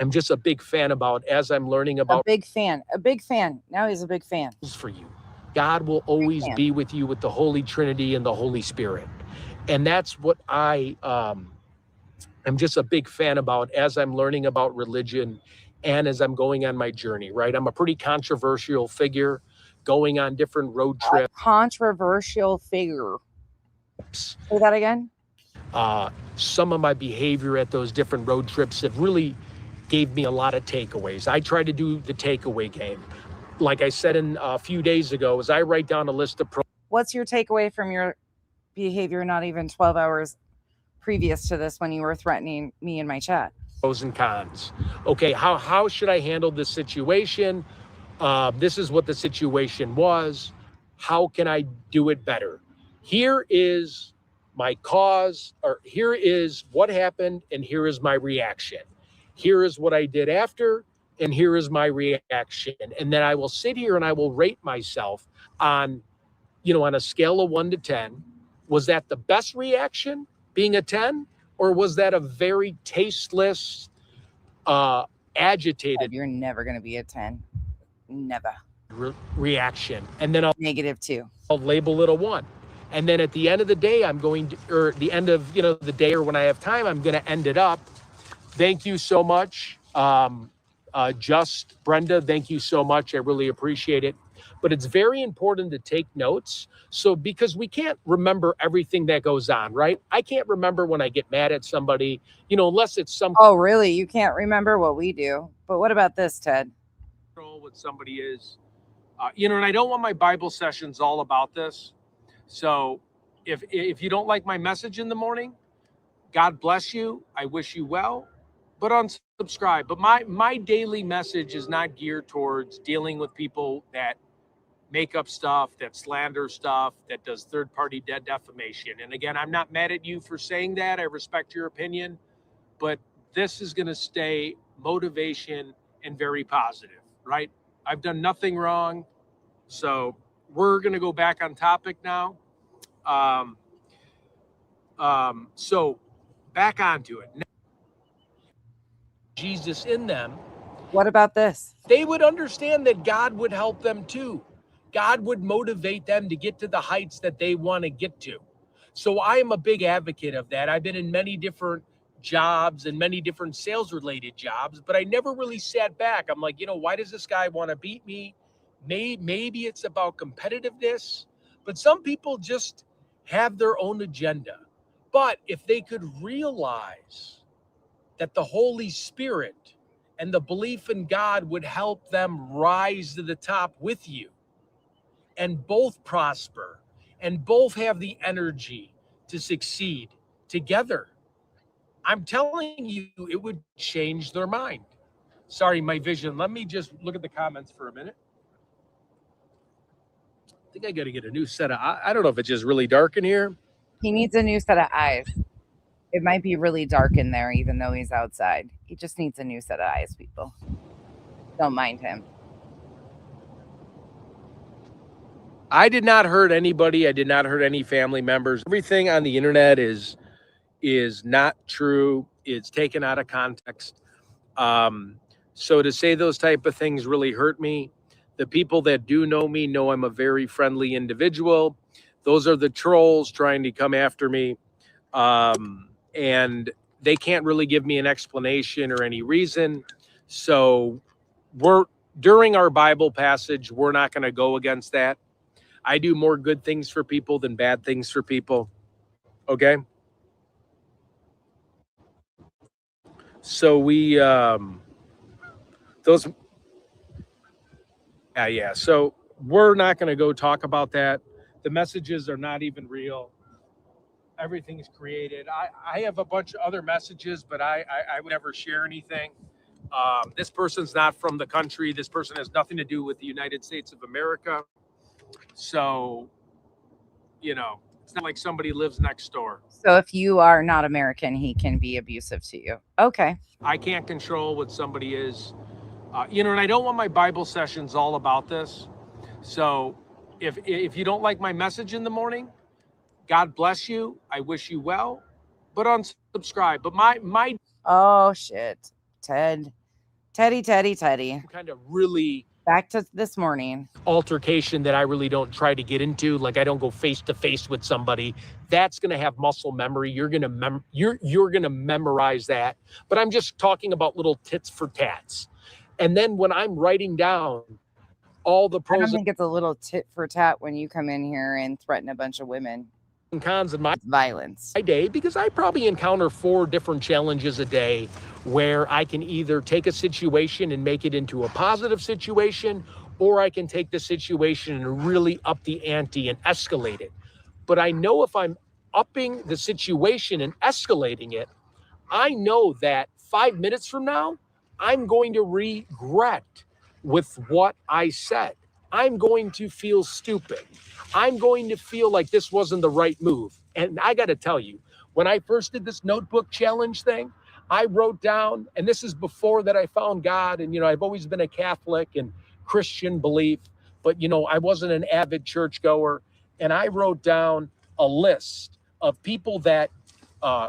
just a big fan about as I'm learning about. A big fan. Now he's a big fan. For you. God will always be with you with the Holy Trinity and the Holy Spirit. And that's what I'm just a big fan about as I'm learning about religion and as I'm going on my journey, right? I'm a pretty controversial figure going on different road trips. A controversial figure. Say that again. Some of my behavior at those different road trips have really gave me a lot of takeaways. I try to do the takeaway game. Like I said a few days ago, as I write down a list of What's your takeaway from your behavior not even 12 hours previous to this when you were threatening me in my chat? Pros and cons. Okay, how should I handle this situation? This is what the situation was. How can I do it better? Here is my cause, or here is what happened, and here is my reaction. Here is what I did after, and here is my reaction. And then I will sit here and I will rate myself on, on a scale of 1 to 10. Was that the best reaction, being a 10? Or was that a very tasteless, agitated? You're never going to be a 10. Never. Reaction. And then I'll -2. I'll label it a 1. And then at the end of the day, I'm going to, or the end of, the day, or when I have time, I'm going to end it up. Thank you so much. Just Brenda, thank you so much. I really appreciate it. But it's very important to take notes. So, because we can't remember everything that goes on, right? I can't remember when I get mad at somebody, unless it's some. Oh, really? You can't remember what we do. But what about this, Ted? What somebody is, and I don't want my Bible sessions all about this. So if you don't like my message in the morning, God bless you. I wish you well, but unsubscribe. But my daily message is not geared towards dealing with people that make up stuff, that slander stuff, that does third-party defamation. And again, I'm not mad at you for saying that. I respect your opinion, but this is going to stay motivation and very positive, right? I've done nothing wrong. So we're going to go back on topic now. So back onto it. Jesus in them. What about this? They would understand that God would help them too. God would motivate them to get to the heights that they want to get to. So I am a big advocate of that. I've been in many different jobs and many different sales related jobs, but I never really sat back. I'm like, why does this guy want to beat me? Maybe it's about competitiveness, but some people just have their own agenda. But if they could realize that the Holy Spirit and the belief in God would help them rise to the top with you, and both prosper and both have the energy to succeed together, I'm telling you, it would change their mind. Sorry, my vision. Let me just look at the comments for a minute. I think I got to get a new set of, I don't know if it's just really dark in here. He needs a new set of eyes. It might be really dark in there, even though he's outside. He just needs a new set of eyes, people. Don't mind him. I did not hurt anybody. I did not hurt any family members. Everything on the internet is not true. It's taken out of context. So to say those type of things really hurt me. The people that do know me know I'm a very friendly individual. Those are the trolls trying to come after me. And they can't really give me an explanation or any reason. So during our Bible passage, we're not going to go against that. I do more good things for people than bad things for people. Okay. So we, so we're not going to go talk about that. The messages are not even real. Everything's created. I have a bunch of other messages, but I would never share anything. This person's not from the country. This person has nothing to do with the United States of America. So, it's not like somebody lives next door. So if you are not American, he can be abusive to you. Okay. I can't control what somebody is. And I don't want my Bible sessions all about this. So if you don't like my message in the morning, God bless you. I wish you well, but unsubscribe. But my oh shit, Teddy. Kind of really back to this morning altercation that I really don't try to get into. Like I don't go face to face with somebody. That's going to have muscle memory. You're going to you're going to memorize that. But I'm just talking about little tits for tats. And then when I'm writing down all the pros, I don't think it's a little tit for tat when you come in here and threaten a bunch of women. And cons of my violence day, because I probably encounter 4 different challenges a day where I can either take a situation and make it into a positive situation, or I can take the situation and really up the ante and escalate it. But I know if I'm upping the situation and escalating it, I know that 5 minutes from now, I'm going to regret with what I said. I'm going to feel stupid. I'm going to feel like this wasn't the right move. And I got to tell you, when I first did this notebook challenge thing, I wrote down, and this is before that I found God. And, I've always been a Catholic and Christian belief, but, I wasn't an avid churchgoer. And I wrote down a list of people that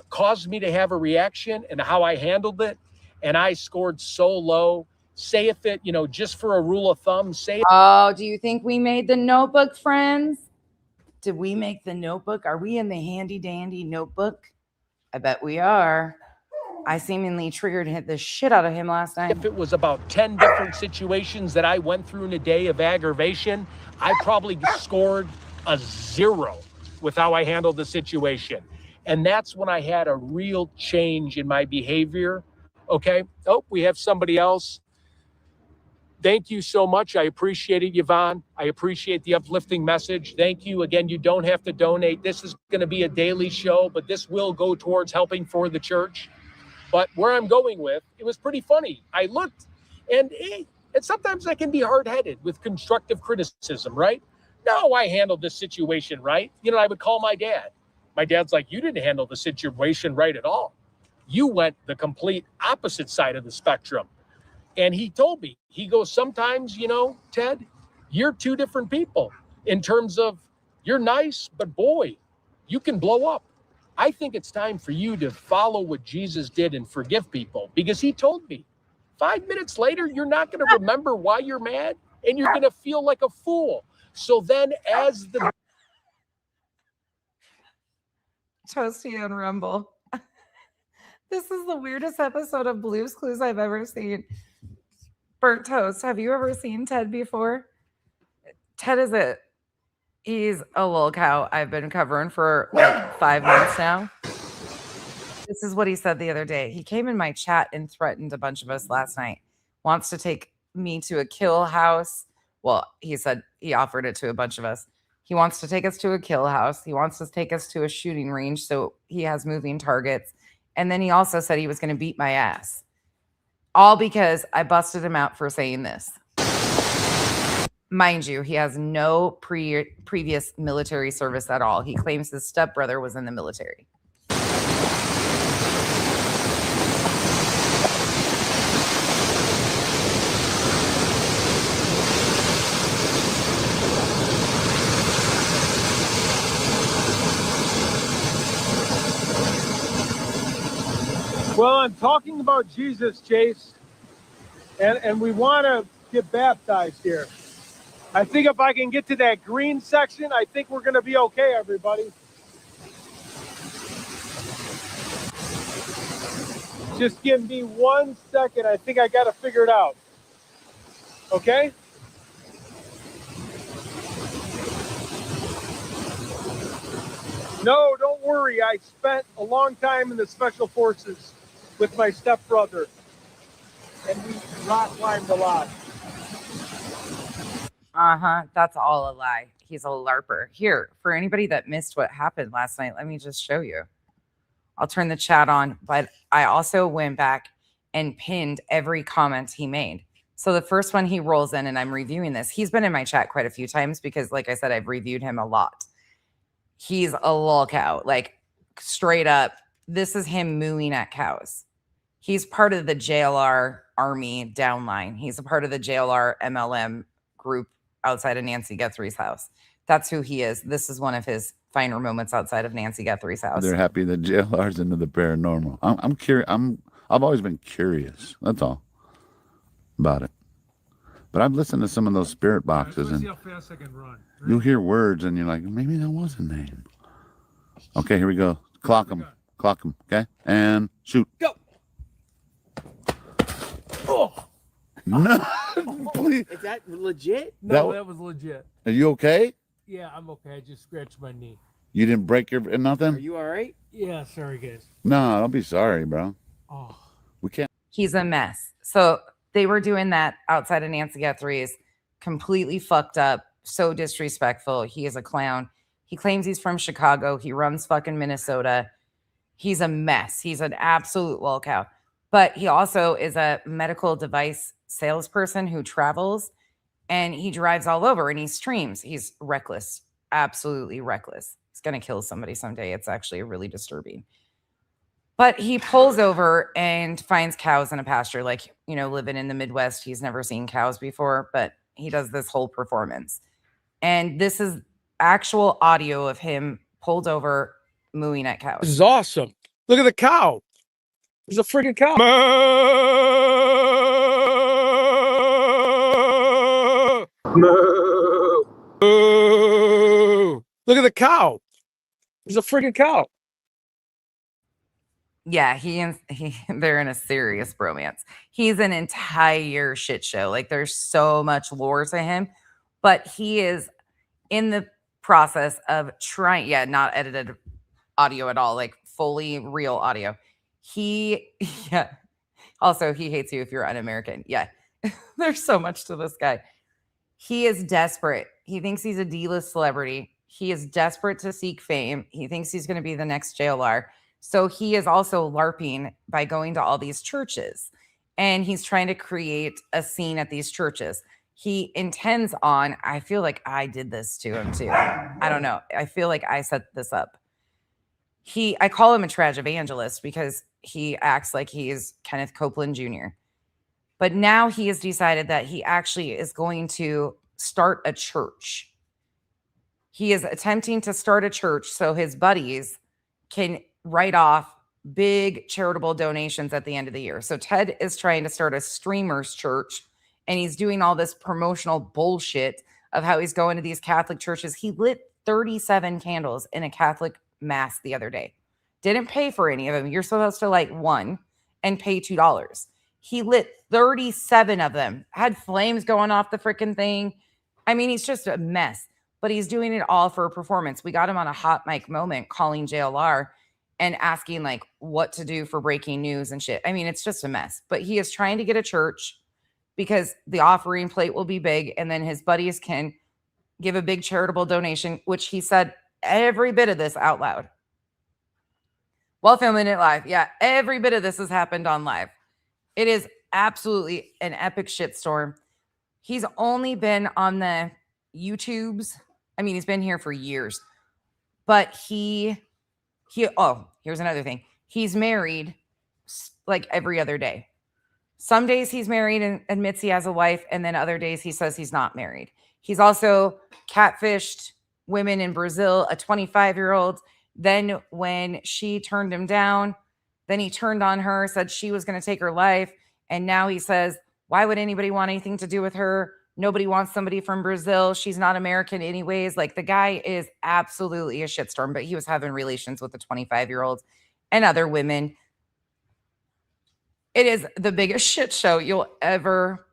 caused me to have a reaction and how I handled it. And I scored so low. Say if it, just for a rule of thumb, say. Oh, do you think we made the notebook, friends? Did we make the notebook? Are we in the handy dandy notebook? I bet we are. I seemingly triggered the shit out of him last night. If it was about 10 different situations that I went through in a day of aggravation, I probably scored a 0 with how I handled the situation. And that's when I had a real change in my behavior. Okay. Oh, we have somebody else. Thank you so much. I appreciate it, Yvonne. I appreciate the uplifting message. Thank you. Again, you don't have to donate. This is going to be a daily show, but this will go towards helping for the church. But where I'm going with, it was pretty funny. I looked, and sometimes I can be hard-headed with constructive criticism, right? No, I handled this situation right. I would call my dad. My dad's like, you didn't handle the situation right at all. You went the complete opposite side of the spectrum. And he told me, he goes, sometimes, Ted, you're two different people in terms of you're nice, but boy, you can blow up. I think it's time for you to follow what Jesus did and forgive people, because he told me 5 minutes later, you're not going to remember why you're mad and you're going to feel like a fool. So then as the Toasty on Rumble. This is the weirdest episode of Blue's Clues I've ever seen. Burnt Toast, have you ever seen Ted before? Ted he's a little cow I've been covering for like 5 months now. This is what he said the other day. He came in my chat and threatened a bunch of us last night. Wants to take me to a kill house. Well, he said he offered it to a bunch of us. He wants to take us to a kill house. He wants to take us to a shooting range, so he has moving targets. And then he also said he was going to beat my ass. All because I busted him out for saying this. Mind you, he has no previous military service at all. He claims his stepbrother was in the military. Well, I'm talking about Jesus, Chase, and we want to get baptized here. I think if I can get to that green section, I think we're going to be okay, everybody. Just give me 1 second. I think I got to figure it out. Okay? No, don't worry. I spent a long time in the Special Forces with my stepbrother, and we rock climbed a lot. That's all a lie. He's a LARPer. Here, for anybody that missed what happened last night, let me just show you. I'll turn the chat on, but I also went back and pinned every comment he made. So the first one he rolls in, and I'm reviewing this. He's been in my chat quite a few times because, like I said, I've reviewed him a lot. He's a lol cow, like straight up. This is him mooing at cows. He's part of the JLR Army downline. He's a part of the JLR MLM group outside of Nancy Guthrie's house. That's who he is. This is one of his finer moments outside of Nancy Guthrie's house. They're happy that JLR's into the paranormal. I'm curious. I've always been curious. That's all about it. But I've listened to some of those spirit boxes, and see how fast I can run. you'll hear words, and you're like, maybe that was a name. Okay, here we go. Clock them. Clock them. Okay, and shoot. Go. Oh. No, please. Is that legit? No, that was legit. Are you okay? Yeah, I'm okay. I just scratched my knee. You didn't break your nothing? Are you all right? Yeah, sorry, guys. No, don't be sorry, bro. Oh. We can't. He's a mess. So they were doing that outside of Nancy Guthrie's, completely fucked up, so disrespectful. He is a clown. He claims he's from Chicago. He runs fucking Minnesota. He's a mess. He's an absolute lol cow. But he also is a medical device salesperson who travels. and he drives all over and he streams. He's reckless, absolutely reckless. He's going to kill somebody someday. It's actually really disturbing. But he pulls over and finds cows in a pasture. Like, living in the Midwest, he's never seen cows before, but he does this whole performance. And this is actual audio of him pulled over mooing at cows. This is awesome. Look at the cow. There's a freaking cow. Look at the cow. There's a freaking cow. Yeah, they're in a serious bromance. He's an entire shit show. Like, there's so much lore to him, but he is in the process of trying, not edited audio at all, like fully real audio. Also, he hates you if you're un-American. Yeah, there's so much to this guy. He is desperate. He thinks he's a D-list celebrity. He is desperate to seek fame. He thinks he's going to be the next JLR. So he is also LARPing by going to all these churches, and he's trying to create a scene at these churches. He intends on, I feel like I did this to him too. I don't know. I feel like I set this up. I call him a trash evangelist because he acts like he is Kenneth Copeland Jr. But now he has decided that he actually is going to start a church. He is attempting to start a church so his buddies can write off big charitable donations at the end of the year. So Ted is trying to start a streamers church, and he's doing all this promotional bullshit of how he's going to these Catholic churches. He lit 37 candles in a Catholic mass the other day. Didn't pay for any of them. You're supposed to light one and pay $2. He lit 37 of them, had flames going off the freaking thing. I mean, he's just a mess, but he's doing it all for a performance. We got him on a hot mic moment calling JLR and asking like what to do for breaking news and shit. I mean, it's just a mess, but he is trying to get a church because the offering plate will be big, and then his buddies can give a big charitable donation, which he said every bit of this out loud while filming it live. Yeah, every bit of this has happened on live. It is absolutely an epic shitstorm. He's only been on the YouTubes. I mean, he's been here for years, but oh, here's another thing. He's married like every other day. Some days he's married and admits he has a wife, and then other days he says he's not married. He's also catfished women in Brazil, a 25-year-old. Then when she turned him down, then he turned on her, said she was going to take her life. And now he says, why would anybody want anything to do with her? Nobody wants somebody from Brazil. She's not American anyways. Like, the guy is absolutely a shitstorm, but he was having relations with a 25-year-old and other women. It is the biggest shit show you'll ever.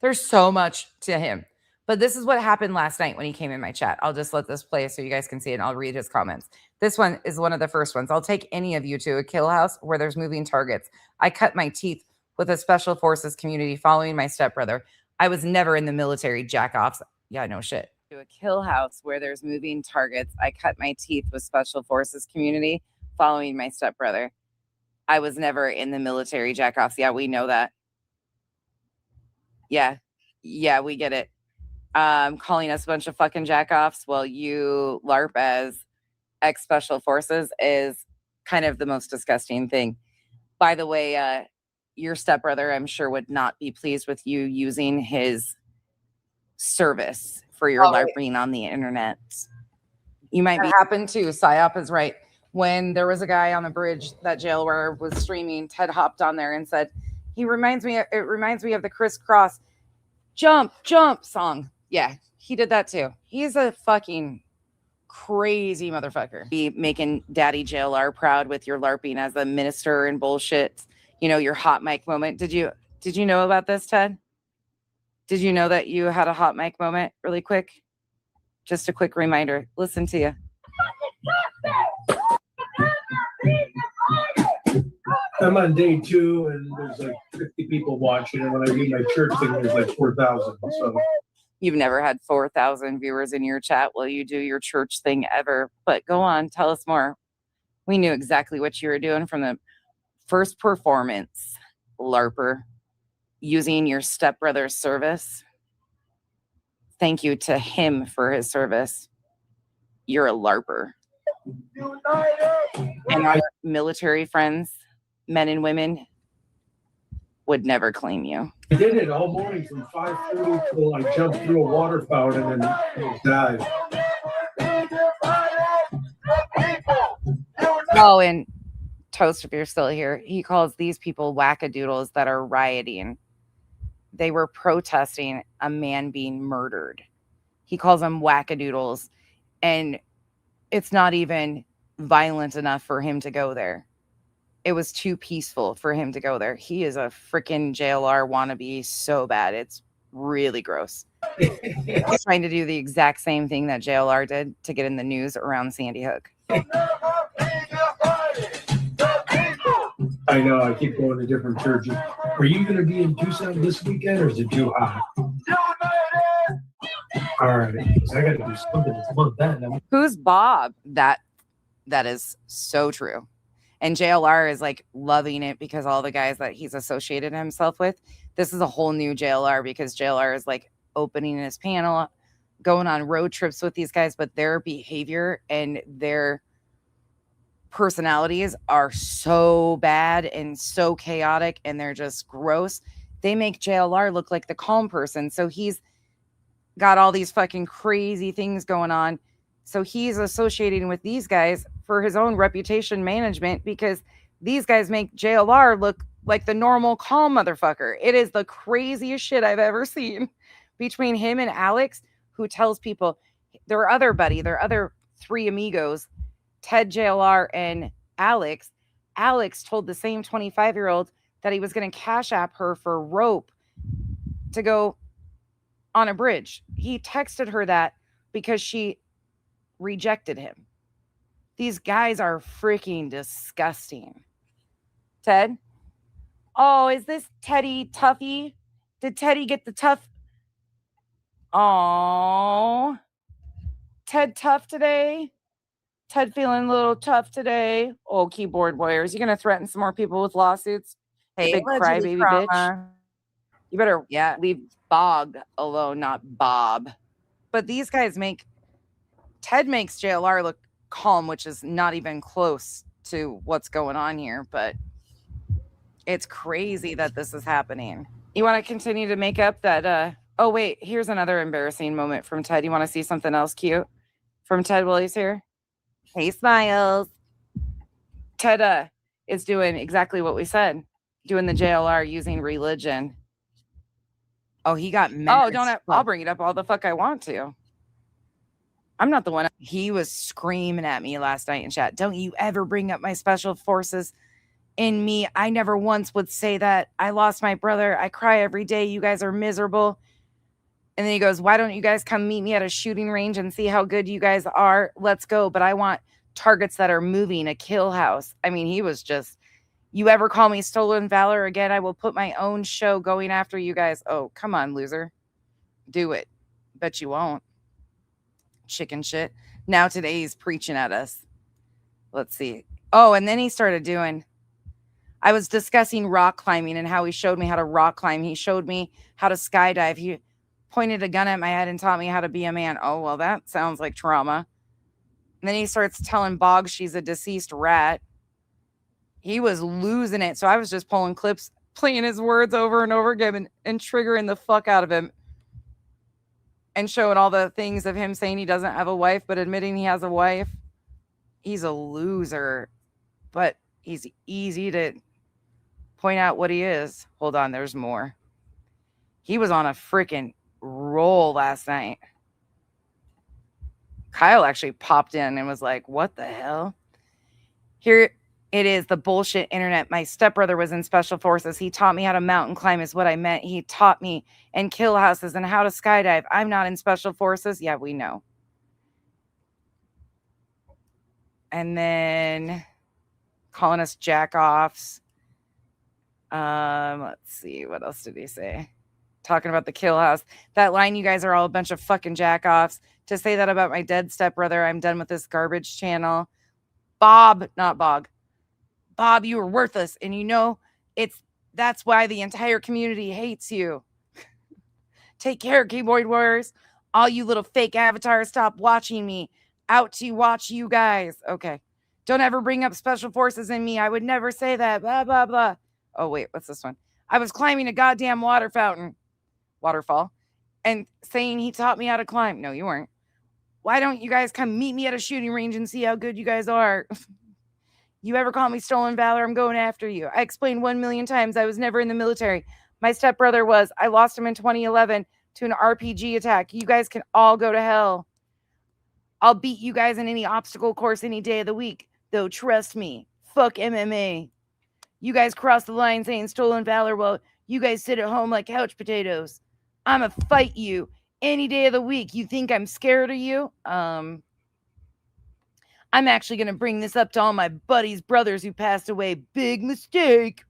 There's so much to him. But this is what happened last night when he came in my chat. I'll just let this play so you guys can see it, and I'll read his comments. This one is one of the first ones. I'll take any of you to a kill house where there's moving targets. I cut my teeth with a special forces community following my stepbrother. I was never in the military, jack-offs. Yeah, no shit. To a kill house where there's moving targets. I cut my teeth with special forces community following my stepbrother. I was never in the military, jack-offs. Yeah, we know that. Yeah, we get it. Calling us a bunch of fucking jack-offs while you LARP as ex-special forces is kind of the most disgusting thing. By the way, your stepbrother, I'm sure, would not be pleased with you using his service for your LARPing on the internet. You might be happened too. Psyop is right. When there was a guy on the bridge that JLR was streaming, Ted hopped on there and said, it reminds me of the crisscross jump song. Yeah, he did that too. He's a fucking crazy motherfucker. Be making Daddy JLR proud with your LARPing as a minister and bullshit. You know, your hot mic moment. Did you know about this, Ted? Did you know that you had a hot mic moment really quick? Just a quick reminder. Listen to you. I'm on day 2, and there's like 50 people watching, and when I do my church thing, there's like 4,000. So you've never had 4,000 viewers in your chat while you do your church thing ever. But go on, tell us more. We knew exactly what you were doing from the first performance, LARPer, using your stepbrother's service. thank you to him for his service. You're a LARPer. And our military friends, men and women, would never claim you. I did it all morning from 5:30 till I jumped through a water fountain and died. Oh, and Toast, if you're still here, he calls these people wackadoodles that are rioting. They were protesting a man being murdered. He calls them wackadoodles, and it's not even violent enough for him to go there. It was too peaceful for him to go there. He is a freaking JLR wannabe so bad. It's really gross. He's trying to do the exact same thing that JLR did to get in the news around Sandy Hook. I know, I keep going to different churches. Are you going to be in Tucson this weekend, or is it too hot? All right, I got to do something to month that. Who's Bob? That is so true. And JLR is like loving it because all the guys that he's associated himself with. This is a whole new JLR because JLR is like opening his panel, going on road trips with these guys, but their behavior and their personalities are so bad and so chaotic, and they're just gross. They make JLR look like the calm person. So he's got all these fucking crazy things going on. So he's associating with these guys for his own reputation management because these guys make JLR look like the normal calm motherfucker. It is the craziest shit I've ever seen between him and Alex, who tells people their other three amigos, Ted, JLR, and Alex. Alex told the same 25-year-old that he was going to cash app her for rope to go on a bridge. He texted her that because she rejected him. These guys are freaking disgusting. Ted? Oh, is this Teddy Tuffy? Did Teddy get the tough? Oh, Ted tough today? Ted feeling a little tough today? Oh, keyboard warriors. You going to threaten some more people with lawsuits? Hey, You big crybaby bitch. You better leave Bog alone, not Bob. But these guys Ted makes JLR look calm, which is not even close to what's going on here, but it's crazy that this is happening. You want to continue to make up that, oh wait, here's another embarrassing moment from Ted. You want to see something else cute from Ted while he's here? Hey, Smiles. Ted is doing exactly what we said, doing the JLR using religion. Oh, he got mad. Oh, I'll bring it up all the fuck I want to. I'm not the one. He was screaming at me last night in chat. Don't you ever bring up my special forces in me. I never once would say that. I lost my brother. I cry every day. You guys are miserable. And then he goes, why don't you guys come meet me at a shooting range and see how good you guys are? Let's go. But I want targets that are moving, a kill house. I mean, he was just, you ever call me stolen valor again, I will put my own show going after you guys. Oh, come on, loser. Do it. Bet you won't. Chicken shit. Now today he's preaching at us. Let's see. Oh, and then he started doing, I was discussing rock climbing and how he showed me how to rock climb. He showed me how to skydive. He pointed a gun at my head and taught me how to be a man. Oh, well, that sounds like trauma. And then he starts telling Boggs she's a deceased rat. He was losing it. So I was just pulling clips, playing his words over and over again and triggering the fuck out of him. And showing all the things of him saying he doesn't have a wife, but admitting he has a wife. He's a loser. But he's easy to point out what he is. Hold on, there's more. He was on a freaking roll last night. Kyle actually popped in and was like, what the hell? Here it is, the bullshit internet. My stepbrother was in special forces. He taught me how to mountain climb is what I meant. He taught me and kill houses and how to skydive. I'm not in special forces. Yeah, we know. And then calling us jack-offs. Let's see. What else did he say? Talking about the kill house. That line, you guys are all a bunch of fucking jack-offs. To say that about my dead stepbrother, I'm done with this garbage channel. Bob, not Bog. Bob, you were worthless. And you know, that's why the entire community hates you. Take care, keyboard warriors. All you little fake avatars, stop watching me. Out to watch you guys. Okay. Don't ever bring up special forces in me. I would never say that. Blah, blah, blah. Oh, wait. What's this one? I was climbing a goddamn waterfall, and saying he taught me how to climb. No, you weren't. Why don't you guys come meet me at a shooting range and see how good you guys are? You ever call me stolen valor, I'm going after you. I explained 1 million times I was never in the military. My stepbrother was. I lost him in 2011 to an RPG attack. You guys can all go to hell. I'll beat you guys in any obstacle course any day of the week. Though, trust me, fuck MMA. You guys cross the line saying stolen valor while you guys sit at home like couch potatoes. I'ma fight you any day of the week. You think I'm scared of you? I'm actually going to bring this up to all my buddies' brothers who passed away. Big mistake.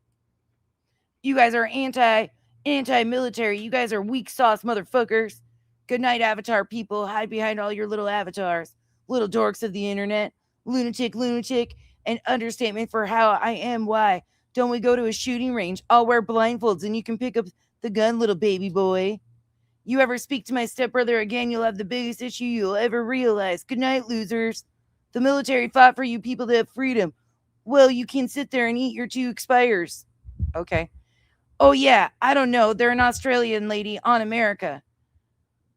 You guys are anti-military. You guys are weak sauce motherfuckers. Good night, avatar people. Hide behind all your little avatars. Little dorks of the internet. Lunatic, and understatement for how I am. Why don't we go to a shooting range? I'll wear blindfolds and you can pick up the gun, little baby boy. You ever speak to my stepbrother again, you'll have the biggest issue you'll ever realize. Good night, losers. The military fought for you people to have freedom. Well, you can sit there and eat your 2 expires. Okay. Oh, yeah. I don't know. They're an Australian lady on America.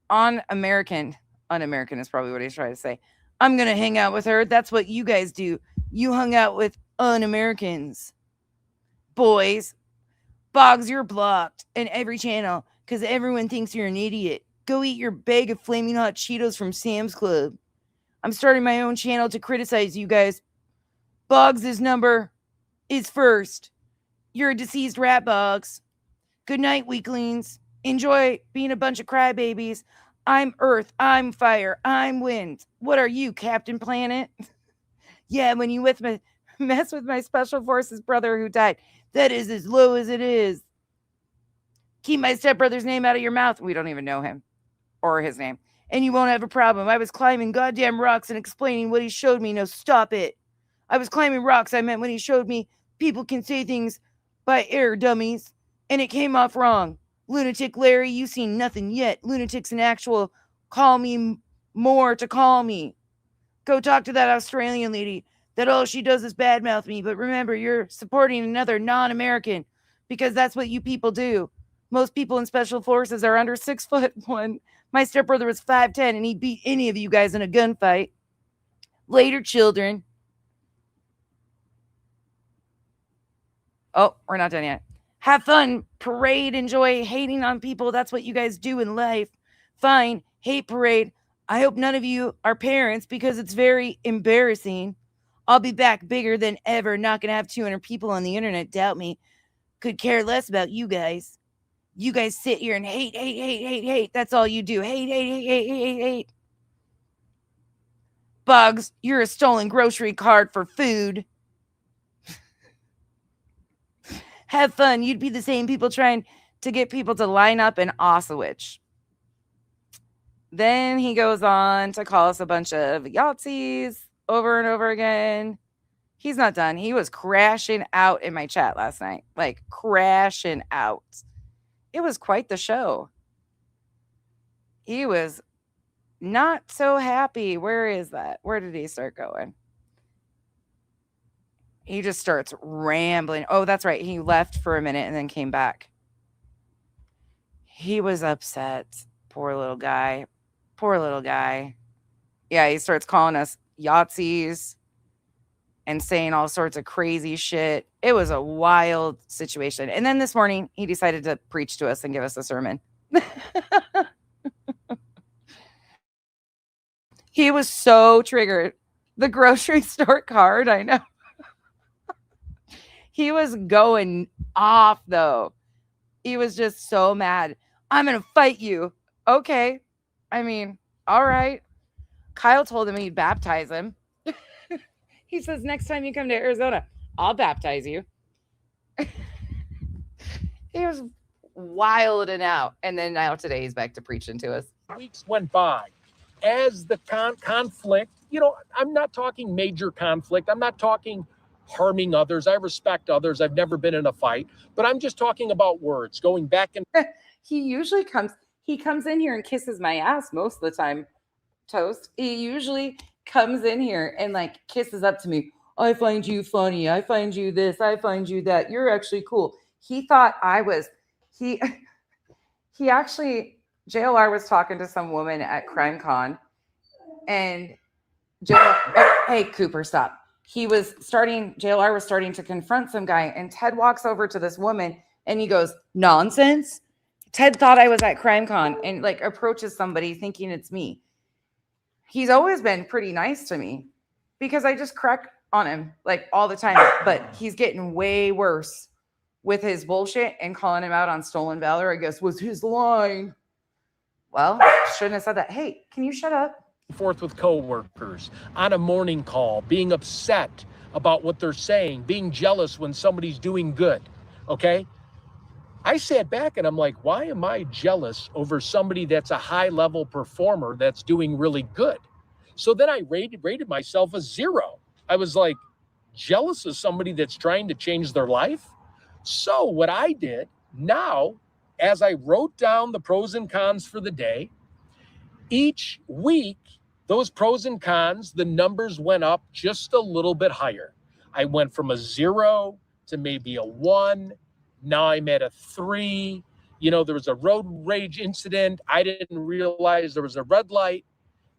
Un-American is probably what he's trying to say. I'm going to hang out with her. That's what you guys do. You hung out with un-Americans. Boys. Boggs, you're blocked in every channel because everyone thinks you're an idiot. Go eat your bag of flaming hot Cheetos from Sam's Club. I'm starting my own channel to criticize you guys. Boggs' number is first. You're a deceased rat, Boggs. Good night, weaklings. Enjoy being a bunch of crybabies. I'm Earth. I'm Fire. I'm Wind. What are you, Captain Planet? Yeah, when you mess with my Special Forces brother who died, that is as low as it is. Keep my stepbrother's name out of your mouth. We don't even know him or his name. And you won't have a problem. I was climbing goddamn rocks and explaining what he showed me. No, stop it. I was climbing rocks. I meant when he showed me people can say things by air, dummies. And it came off wrong. Lunatic Larry, you seen nothing yet. Lunatic's an actual call me more to call me. Go talk to that Australian lady. That all she does is badmouth me. But remember, you're supporting another non-American because that's what you people do. Most people in special forces are under 6'1". My stepbrother was 5'10", and he beat any of you guys in a gunfight. Later, children. Oh, we're not done yet. Have fun, parade, enjoy hating on people. That's what you guys do in life. Fine, hate parade. I hope none of you are parents because it's very embarrassing. I'll be back bigger than ever. Not going to have 200 people on the internet doubt me. Could care less about you guys. You guys sit here and hate. That's all you do. Hate. Bugs, you're a stolen grocery card for food. Have fun. You'd be the same people trying to get people to line up in Osawich. Then he goes on to call us a bunch of Yahtzees over and over again. He's not done. He was crashing out in my chat last night. Like, crashing out. It was quite the show. He was not so happy. Where is that? Where did he start going? He just starts rambling. Oh, that's right. He left for a minute and then came back. He was upset. Poor little guy. Yeah, he starts calling us Yahtzees and saying all sorts of crazy shit. It was a wild situation. And then this morning, he decided to preach to us and give us a sermon. He was so triggered. The grocery store card, I know. He was going off, though. He was just so mad. I'm going to fight you. Okay. I mean, all right. Kyle told him he'd baptize him. He says, next time you come to Arizona, I'll baptize you. He was wilding out. And then now today he's back to preaching to us. Weeks went by. As the conflict, I'm not talking major conflict. I'm not talking harming others. I respect others. I've never been in a fight. But I'm just talking about words, going back and... He usually comes... He comes in here and kisses my ass most of the time, Toast. He usually comes in here and like kisses up to me. I find you funny. I find you this. I find you that. You're actually cool. He thought I was, he actually, JLR was talking to some woman at CrimeCon, and hey, Cooper, stop. JLR was starting to confront some guy, and Ted walks over to this woman and he goes, nonsense. Ted thought I was at CrimeCon and like approaches somebody thinking it's me. He's always been pretty nice to me because I just crack on him like all the time, but he's getting way worse with his bullshit and calling him out on stolen valor, I guess, was his line. Well, shouldn't have said that. Hey, can you shut up? Forth with coworkers, on a morning call, being upset about what they're saying, being jealous when somebody's doing good, okay? I sat back and I'm like, why am I jealous over somebody that's a high-level performer that's doing really good? So then I rated myself a 0. I was like, jealous of somebody that's trying to change their life? So what I did now, as I wrote down the pros and cons for the day, each week, those pros and cons, the numbers went up just a little bit higher. I went from a 0 to maybe a 1. Now I'm at a 3. You know, there was a road rage incident. I didn't realize there was a red light.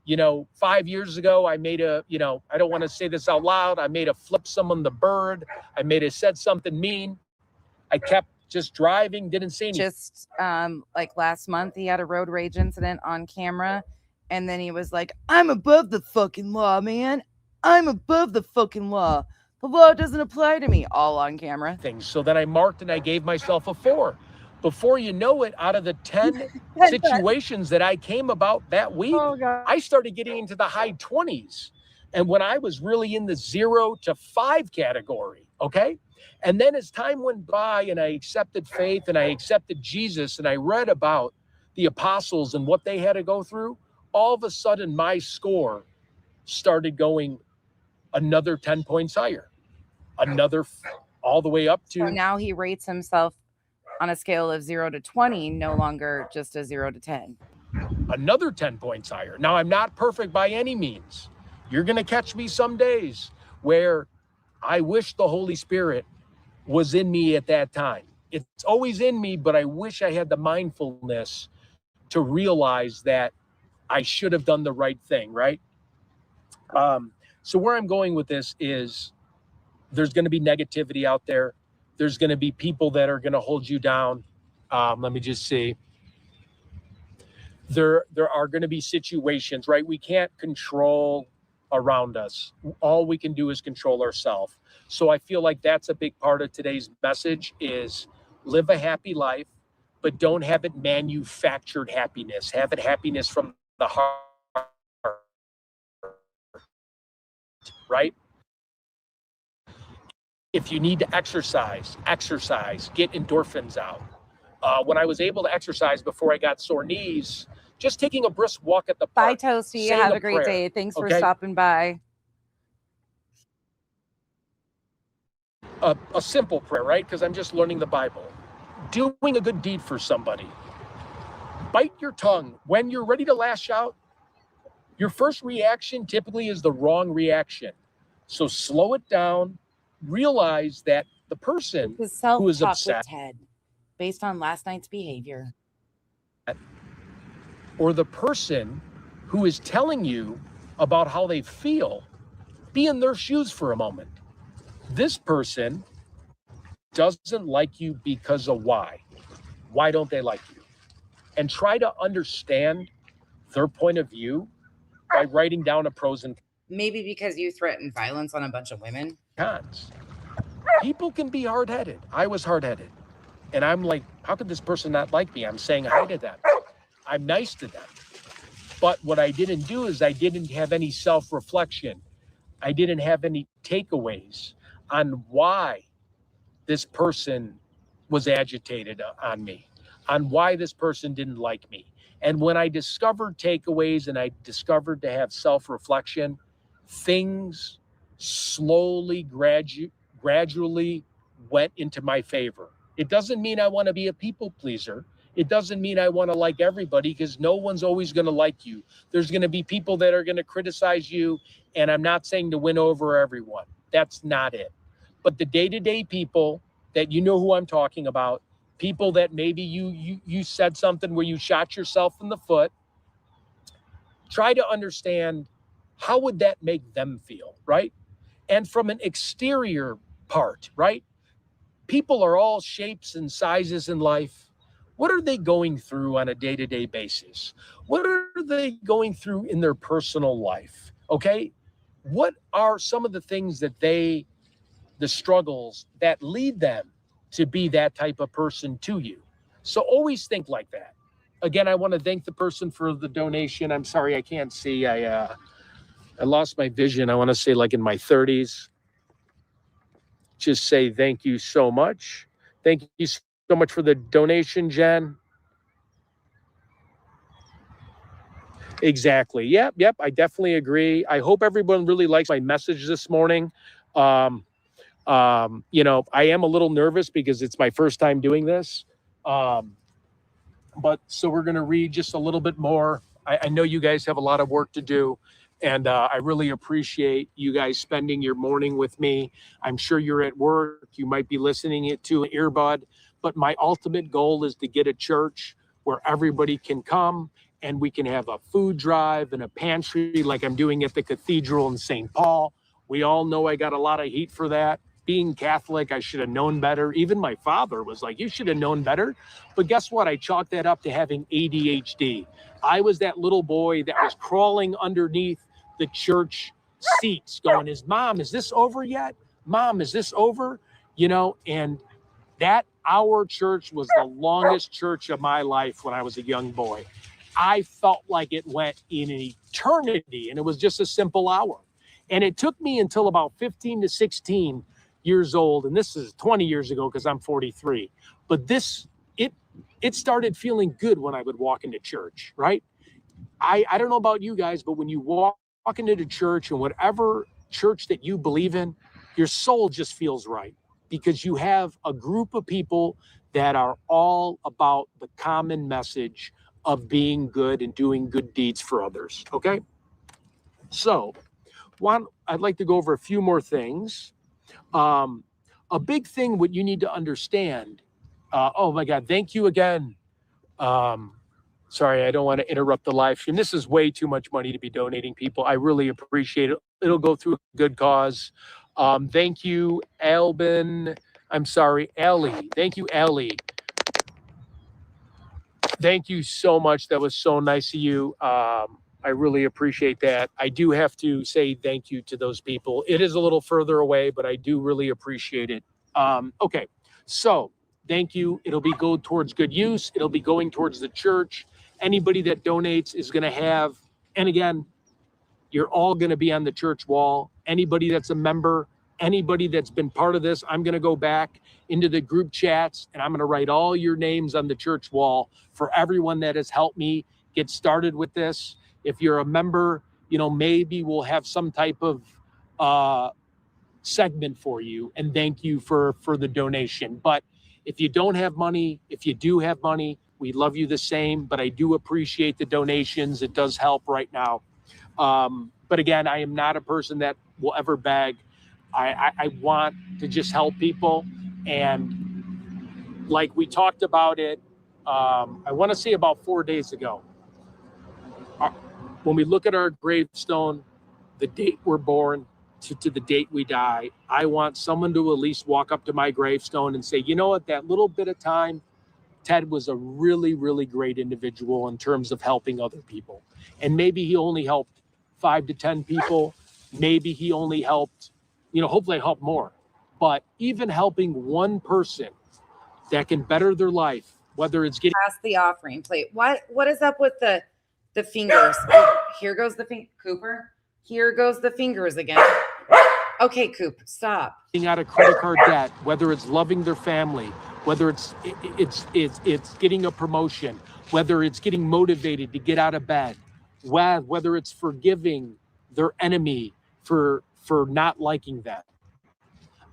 You know, 5 years ago, I made a, you know, I don't want to say this out loud. I made a flip someone the bird. I made a said something mean. I kept just driving, didn't say anything. Just like last month, he had a road rage incident on camera. And then he was like, I'm above the fucking law, man. I'm above the fucking law. The law doesn't apply to me. All on camera. Things. So then I marked and I gave myself a 4. Before you know it, out of the 10 situations that I came about that week, I started getting into the high 20s. And when I was really in the 0 to 5 category, okay? And then as time went by and I accepted faith and I accepted Jesus and I read about the apostles and what they had to go through, all of a sudden my score started going another 10 points higher, another all the way up to. So now he rates himself on a scale of 0 to 20, no longer just a 0 to 10. Another 10 points higher. Now, I'm not perfect by any means. You're going to catch me some days where I wish the Holy Spirit was in me at that time. It's always in me, but I wish I had the mindfulness to realize that I should have done the right thing, right? So where I'm going with this is there's going to be negativity out there. There's going to be people that are going to hold you down. Let me just see. There are going to be situations, right? We can't control around us. All we can do is control ourselves. So I feel like that's a big part of today's message is live a happy life, but don't have it manufactured happiness. Have it happiness from the heart, right? If you need to exercise, get endorphins out. When I was able to exercise before I got sore knees, just taking a brisk walk at the park. Bye, Toasty. Have a great day. Thanks for stopping by. A simple prayer, right? Because I'm just learning the Bible. Doing a good deed for somebody. Bite your tongue. When you're ready to lash out, your first reaction typically is the wrong reaction. So slow it down. Realize that the person who is upset, Ted, based on last night's behavior, or the person who is telling you about how they feel, be in their shoes for a moment. This person doesn't like you because of why. Why don't they like you? And try to understand their point of view by writing down a pros and maybe because you threatened violence on a bunch of women. cons. People can be hard-headed. I was hard-headed. And I'm like, how could this person not like me? I'm saying hi to them. I'm nice to them. But what I didn't do is I didn't have any self-reflection. I didn't have any takeaways on why this person was agitated on me, on why this person didn't like me. And when I discovered takeaways and I discovered to have self-reflection, things slowly, gradually went into my favor. It doesn't mean I want to be a people pleaser. It doesn't mean I want to like everybody, because no one's always going to like you. There's going to be people that are going to criticize you. And I'm not saying to win over everyone. That's not it. But the day-to-day people that you know who I'm talking about, people that maybe you said something where you shot yourself in the foot, try to understand, how would that make them feel, right? And from an exterior part, right? People are all shapes and sizes in life. What are they going through on a day-to-day basis? What are they going through in their personal life? Okay? What are some of the things that the struggles that lead them to be that type of person to you? So always think like that. Again, I want to thank the person for the donation. I'm sorry, I can't see. I lost my vision. I want to say like in my 30s. Just say thank you so much. Thank you so much for the donation, Jen. Exactly. Yep. I definitely agree. I hope everyone really likes my message this morning. You know, I am a little nervous because it's my first time doing this. But so we're going to read just a little bit more. I know you guys have a lot of work to do, and I really appreciate you guys spending your morning with me. I'm sure you're at work. You might be listening it to an earbud, but my ultimate goal is to get a church where everybody can come and we can have a food drive and a pantry like I'm doing at the cathedral in St. Paul. We all know I got a lot of heat for that. Being Catholic, I should have known better. Even my father was like, you should have known better. But guess what? I chalked that up to having ADHD. I was that little boy that was crawling underneath the church seats going, Mom, is this over yet? Mom, is this over? You know, and that our church was the longest church of my life when I was a young boy. I felt like it went in an eternity, and it was just a simple hour. And it took me until about 15 to 16 years old, and this is 20 years ago because I'm 43. But it started feeling good when I would walk into church, right? I don't know about you guys, but when you walk into the church and whatever church that you believe in, your soul just feels right because you have a group of people that are all about the common message of being good and doing good deeds for others, okay? So, I'd like to go over a few more things. A big thing, what you need to understand, oh my God, thank you again. Sorry, I don't want to interrupt the live stream. This is way too much money to be donating, people. I really appreciate it. It'll go through a good cause. Thank you, Albin. I'm sorry, Ellie. Thank you, Ellie. Thank you so much. That was so nice of you. I really appreciate that. I do have to say thank you to those people. It is a little further away, but I do really appreciate it. Okay, so thank you. It'll be go towards good use. It'll be going towards the church. Anybody that donates is going to have, and again, you're all going to be on the church wall. Anybody that's a member, anybody that's been part of this, I'm going to go back into the group chats and I'm going to write all your names on the church wall for everyone that has helped me get started with this. If you're a member, you know, maybe we'll have some type of segment for you and thank you for the donation. But if you don't have money, if you do have money, we love you the same, but I do appreciate the donations. It does help right now. But again, I am not a person that will ever beg. I want to just help people. And like we talked about it, I want to say about 4 days ago, when we look at our gravestone, the date we're born to the date we die, I want someone to at least walk up to my gravestone and say, you know what, that little bit of time, Ted was a really, really great individual in terms of helping other people. And maybe he only helped 5 to 10 people. Maybe he only helped, you know, hopefully I helped more. But even helping one person that can better their life, whether it's getting past the offering plate. What is up with the fingers? Oh, here goes the Cooper. Here goes the fingers again. Okay, Coop, stop. Getting out of credit card debt, whether it's loving their family, whether it's getting a promotion, whether it's getting motivated to get out of bed, whether it's forgiving their enemy for not liking them.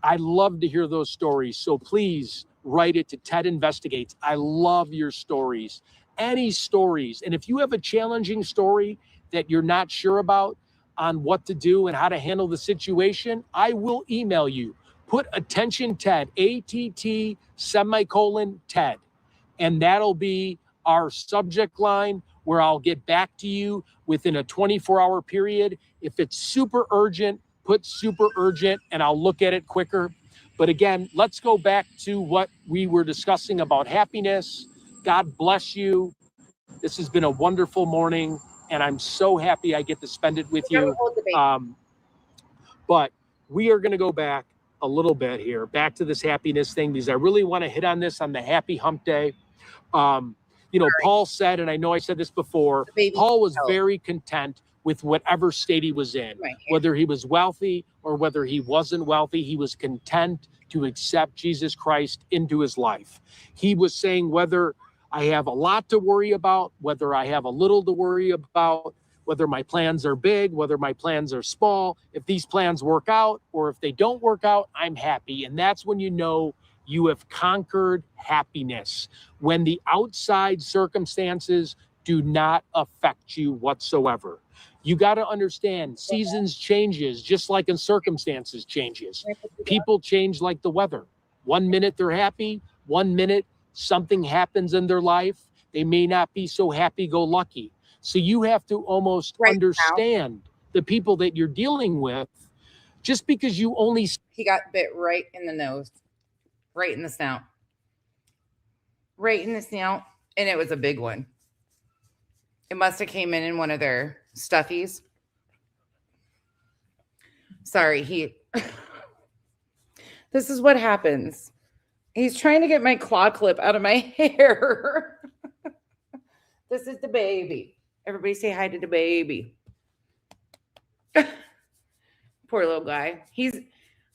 I love to hear those stories. So please write it to Ted Investigates. I love your stories, any stories. And if you have a challenging story that you're not sure about on what to do and how to handle the situation, I will email you. Put attention Ted, ATT ;Ted. And that'll be our subject line where I'll get back to you within a 24-hour period. If it's super urgent, put super urgent and I'll look at it quicker. But again, let's go back to what we were discussing about happiness. God bless you. This has been a wonderful morning and I'm so happy I get to spend it with you. But we are going to go back a little bit here, back to this happiness thing, because I really want to hit on this on the happy hump day. You know, Paul said, and I know I said this before, Paul was very content with whatever state he was in, whether he was wealthy or whether he wasn't wealthy. He was content to accept Jesus Christ into his life. He was saying, whether I have a lot to worry about, whether I have a little to worry about, whether my plans are big, whether my plans are small, if these plans work out or if they don't work out, I'm happy. And that's when you know you have conquered happiness, when the outside circumstances do not affect you whatsoever. You got to understand, seasons changes just like in circumstances changes. People change like the weather. 1 minute they're happy, 1 minute something happens in their life. They may not be so happy-go-lucky. So you have to almost understand the people that you're dealing with. Just because you only... He got bit right in the nose. Right in the snout. Right in the snout. And it was a big one. It must have came in one of their stuffies. Sorry, this is what happens. He's trying to get my claw clip out of my hair. This is the baby. Everybody say hi to the baby. Poor little guy. He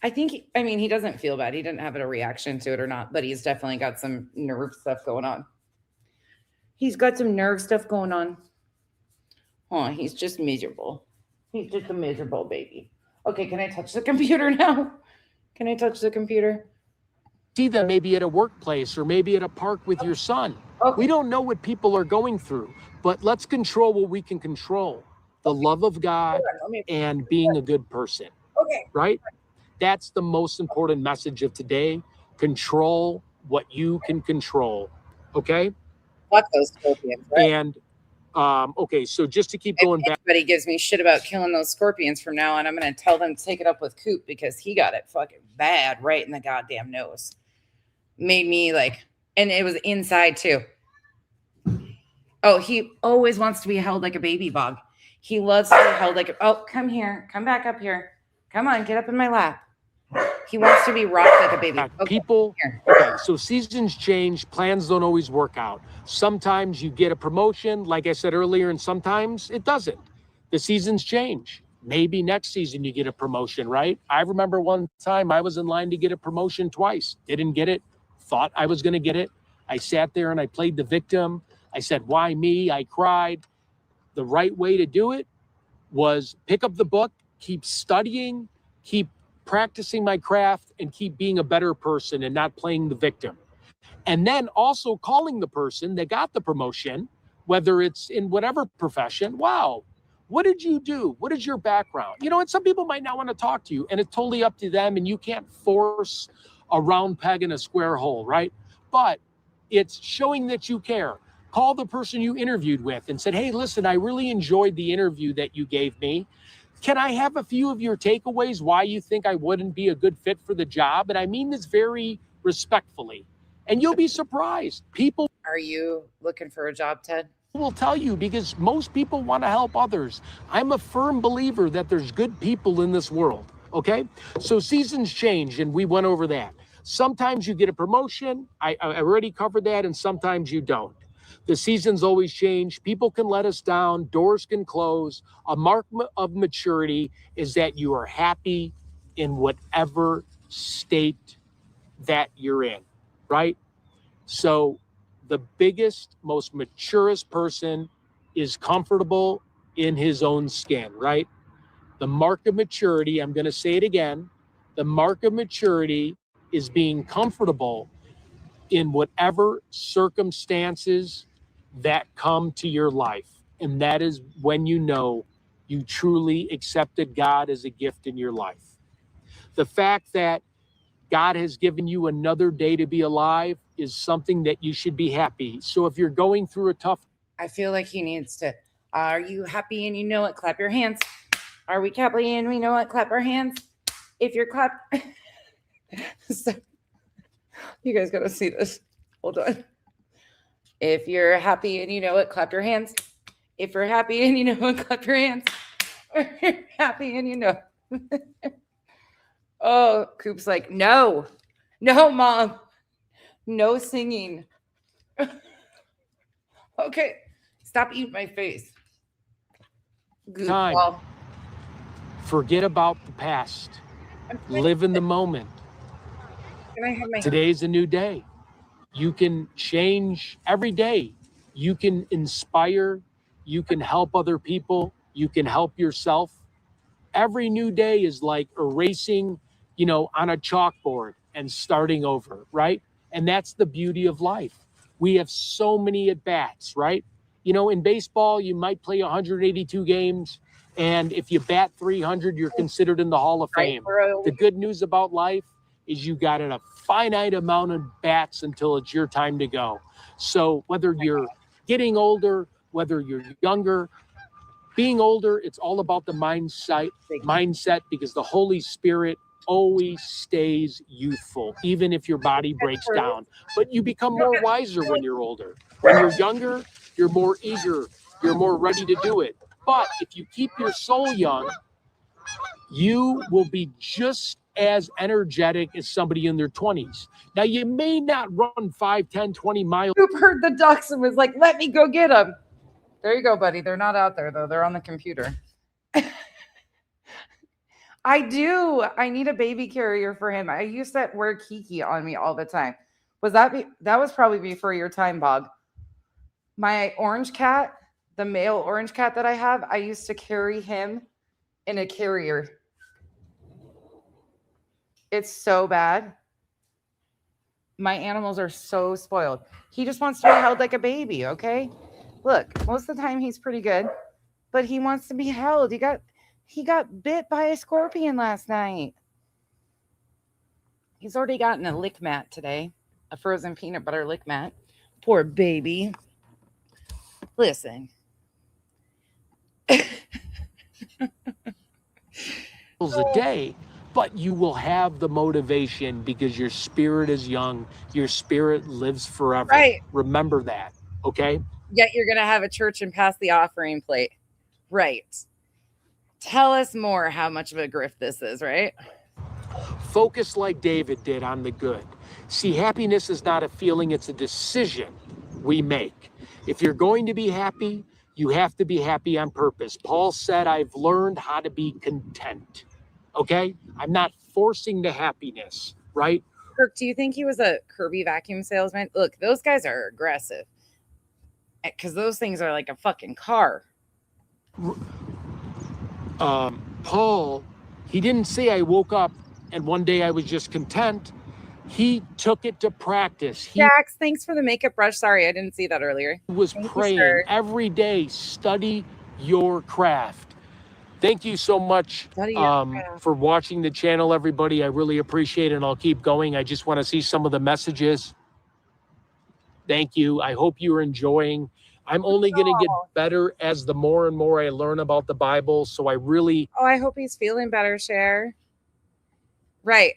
doesn't feel bad. He didn't have a reaction to it or not, but he's definitely got some nerve stuff going on. He's got some nerve stuff going on. Oh, he's just miserable. He's just a miserable baby. Okay, can I touch the computer now? Can I touch the computer? See them maybe at a workplace or maybe at a park with your son. Okay. We don't know what people are going through, but let's control what we can control. The love of God and being a good person. Okay. Right? That's the most important message of today. Control what you can control. Okay? Fuck those scorpions, right? And okay, so just to keep going back. Everybody gives me shit about killing those scorpions from now on. I'm going to tell them to take it up with Coop because he got it fucking bad right in the goddamn nose. Made me and it was inside too. Oh, he always wants to be held like a baby bug. He loves to be held like oh, come here. Come back up here. Come on, get up in my lap. He wants to be rocked like a baby. Okay, Okay, so seasons change, plans don't always work out. Sometimes you get a promotion, like I said earlier, and sometimes it doesn't. The seasons change. Maybe next season you get a promotion, right? I remember one time I was in line to get a promotion twice. Didn't get it. Thought I was going to get it. I sat there and I played the victim. I said, why me? I cried. The right way to do it was pick up the book, keep studying, keep practicing my craft, and keep being a better person and not playing the victim. And then also calling the person that got the promotion, whether it's in whatever profession. Wow, what did you do? What is your background? You know, and some people might not want to talk to you, and it's totally up to them, and you can't force a round peg in a square hole, right? But it's showing that you care. Call the person you interviewed with and said, hey, listen, I really enjoyed the interview that you gave me. Can I have a few of your takeaways why you think I wouldn't be a good fit for the job? And I mean this very respectfully. And you'll be surprised. People... Are you looking for a job, Ted? Will tell you, because most people want to help others. I'm a firm believer that there's good people in this world, okay? So seasons change, and we went over that. Sometimes you get a promotion. I already covered that, and sometimes you don't. The seasons always change. People can let us down. Doors can close. A mark of maturity is that you are happy in whatever state that you're in, right? So the biggest, most maturest person is comfortable in his own skin, right? The mark of maturity, I'm going to say it again, the mark of maturity is being comfortable in whatever circumstances that come to your life. And that is when you know you truly accepted God as a gift in your life. The fact that God has given you another day to be alive is something that you should be happy. So if you're going through a tough... I feel like he needs to, are you happy and you know it? Clap your hands. Are we happy and we know it? Clap our hands. If you're so, you guys got to see this. Hold on. If you're happy and you know it, clap your hands. If you're happy and you know it, clap your hands. If you're happy and you know. Oh, Coop's like, no, Mom, no singing. Okay, stop eating my face. Time. Forget about the past. Live in the moment. Can I have my Today's a new day. You can change every day. You can inspire. You can help other people. You can help yourself. Every new day is like erasing, on a chalkboard and starting over, right? And that's the beauty of life. We have so many at-bats, right? In baseball, you might play 182 games, and if you bat 300, you're considered in the Hall of Fame. The good news about life is you got a finite amount of bats until it's your time to go. So whether you're getting older, whether you're younger, being older, it's all about the mindset, because the Holy Spirit always stays youthful, even if your body breaks down. But you become more wiser when you're older. When you're younger, you're more eager, you're more ready to do it. But if you keep your soul young, you will be just as energetic as somebody in their 20s. Now, you may not run 5, 10, 20 miles. Coop heard the ducks and was like, let me go get them. There you go, buddy. They're not out there, though. They're on the computer. I do. I need a baby carrier for him. I used to wear Kiki on me all the time. That was probably before your time, Bob. My orange cat, the male orange cat that I have, I used to carry him in a carrier. It's so bad. My animals are so spoiled. He just wants to be held like a baby, okay? Look, most of the time he's pretty good, but he wants to be held. He got bit by a scorpion last night. He's already gotten a lick mat today, a frozen peanut butter lick mat. Poor baby. Listen. A day, but you will have the motivation because your spirit is young. Your spirit lives forever. Right. Remember that, okay? Yet you're going to have a church and pass the offering plate. Right. Tell us more how much of a grift this is, right? Focus like David did on the good. See, happiness is not a feeling, it's a decision we make. If you're going to be happy, you have to be happy on purpose. Paul said, I've learned how to be content. Okay? I'm not forcing the happiness, right? Kirk, do you think he was a Kirby vacuum salesman? Look, those guys are aggressive. Because those things are like a fucking car. Paul, he didn't say I woke up and one day I was just content. He took it to practice. Jax, thanks for the makeup brush. Sorry, I didn't see that earlier. He was praying every day. Study your craft. Thank you so much for watching the channel, everybody. I really appreciate it, and I'll keep going. I just want to see some of the messages. Thank you. I hope you're enjoying. I'm only going to get better as the more and more I learn about the Bible. So I really... Oh, I hope he's feeling better, Cher. Right.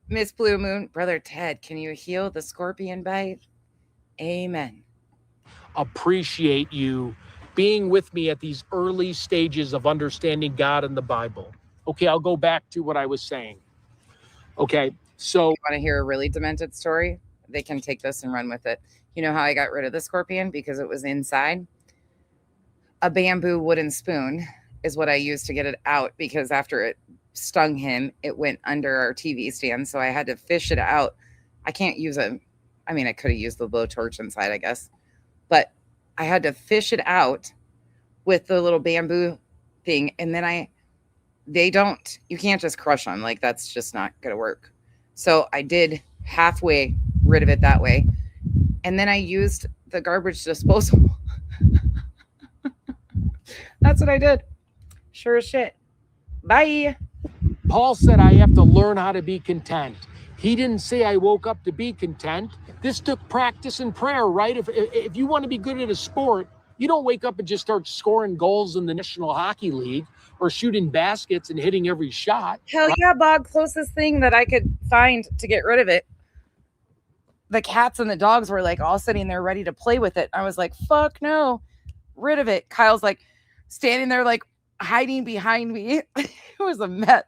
Miss Blue Moon. Brother Ted, can you heal the scorpion bite? Amen. Appreciate you being with me at these early stages of understanding God and the Bible. Okay, I'll go back to what I was saying. Okay, so... You want to hear a really demented story? They can take this and run with it. You know how I got rid of the scorpion? Because it was inside? A bamboo wooden spoon is what I used to get it out, because after it stung him, it went under our TV stand. So I had to fish it out. I can't use I could have used the blowtorch inside, I guess. But I had to fish it out with the little bamboo thing. And then you can't just crush them. Like, that's just not going to work. So I did halfway rip rid of it that way. And then I used the garbage disposal. That's what I did. Sure as shit. Bye. Paul said, I have to learn how to be content. He didn't say I woke up to be content. This took practice and prayer, right? If you want to be good at a sport, you don't wake up and just start scoring goals in the National Hockey League or shooting baskets and hitting every shot. Hell yeah, Bob. Closest thing that I could find to get rid of it. The cats and the dogs were like all sitting there ready to play with it. I was like, fuck no, rid of it. Kyle's like standing there like hiding behind me. It was a mess,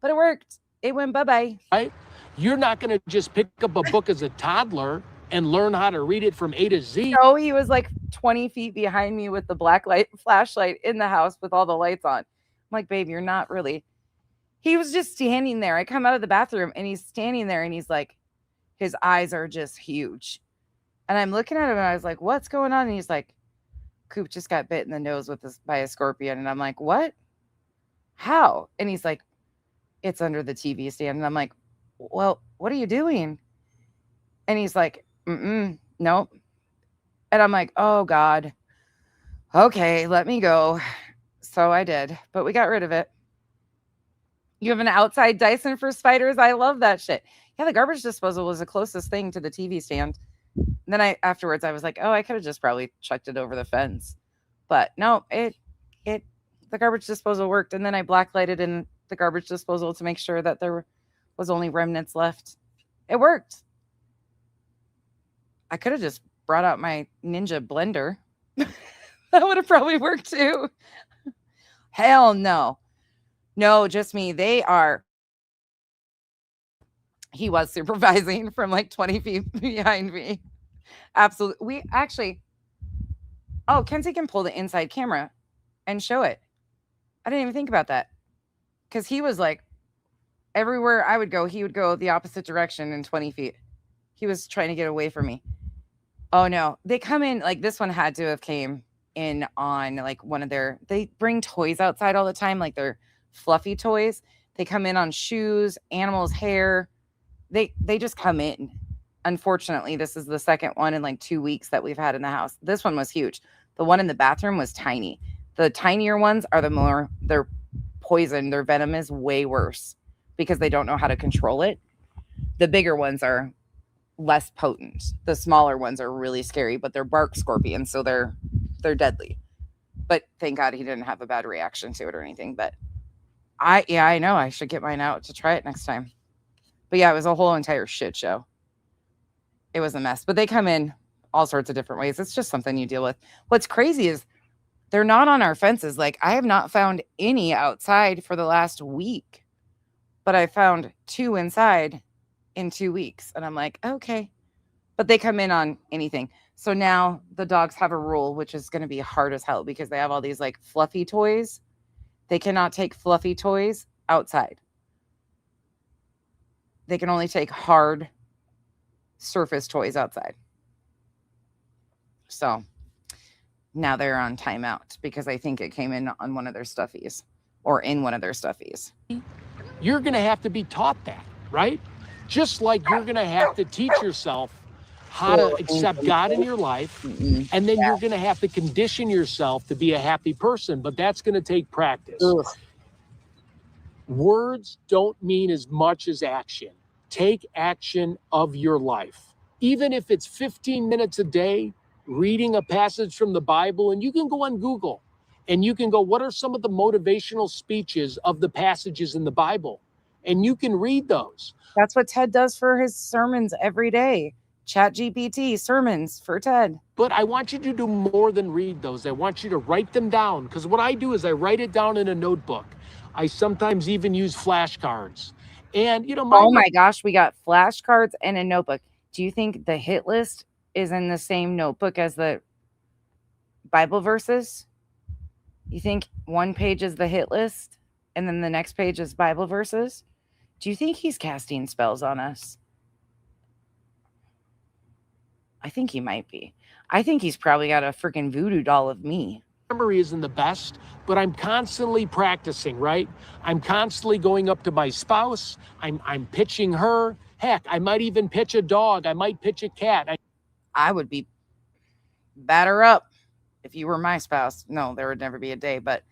but it worked. It went bye-bye. Right? You're not going to just pick up a book as a toddler and learn how to read it from A to Z. No, he was like 20 feet behind me with the black light flashlight in the house with all the lights on. I'm like, babe, you're not really. He was just standing there. I come out of the bathroom and he's standing there and he's like, his eyes are just huge. And I'm looking at him and I was like, what's going on? And he's like, Coop just got bit in the nose by a scorpion. And I'm like, what? How? And he's like, it's under the TV stand. And I'm like, well, what are you doing? And he's like, nope. And I'm like, oh God. Okay, let me go. So I did, but we got rid of it. You have an outside Dyson for spiders? I love that shit. Yeah, the garbage disposal was the closest thing to the TV stand. And then afterwards I was like, oh, I could have just probably chucked it over the fence. But no, the garbage disposal worked. And then I blacklighted in the garbage disposal to make sure that there was only remnants left. It worked. I could have just brought out my Ninja blender. That would have probably worked too. Hell no. No, just me. He was supervising from like 20 feet behind me. Absolutely. We actually, Kenzie can pull the inside camera and show it. I didn't even think about that. Because he was like, everywhere I would go, he would go the opposite direction in 20 feet. He was trying to get away from me. Oh no, they come in, like this one had to have came in on like they bring toys outside all the time, like they're fluffy toys. They come in on shoes, animals' hair. They just come in. Unfortunately, this is the second one in like 2 weeks that we've had in the house. This one was huge. The one in the bathroom was tiny. The tinier ones are they're poison. Their venom is way worse because they don't know how to control it. The bigger ones are less potent. The smaller ones are really scary, but they're bark scorpions, so they're deadly. But thank God he didn't have a bad reaction to it or anything. But I know I should get mine out to try it next time. But yeah, it was a whole entire shit show. It was a mess. But they come in all sorts of different ways. It's just something you deal with. What's crazy is they're not on our fences. Like I have not found any outside for the last week, but I found 2 inside in 2 weeks. And I'm like, okay. But they come in on anything. So now the dogs have a rule, which is going to be hard as hell because they have all these like fluffy toys. They cannot take fluffy toys outside. They can only take hard surface toys outside. So now they're on timeout because I think it came in on one of their stuffies or in one of their stuffies. You're going to have to be taught that, right? Just like you're going to have to teach yourself how to accept God in your life. And then you're going to have to condition yourself to be a happy person, but that's going to take practice. Words don't mean as much as action. Take action of your life. Even if it's 15 minutes a day, reading a passage from the Bible, and you can go on Google and you can go, what are some of the motivational speeches of the passages in the Bible? And you can read those. That's what Ted does for his sermons every day. ChatGPT sermons for Ted. But I want you to do more than read those. I want you to write them down, because what I do is I write it down in a notebook. I sometimes even use flashcards. And, oh my gosh, we got flashcards and a notebook. Do you think the hit list is in the same notebook as the Bible verses? You think one page is the hit list and then the next page is Bible verses? Do you think he's casting spells on us? I think he might be. I think he's probably got a freaking voodoo doll of me. memory isn't the best, but I'm constantly practicing, right? I'm constantly going up to my spouse. I'm pitching her. Heck, I might even pitch a dog. I might pitch a cat. I would be batter up if you were my spouse. No, there would never be a day, but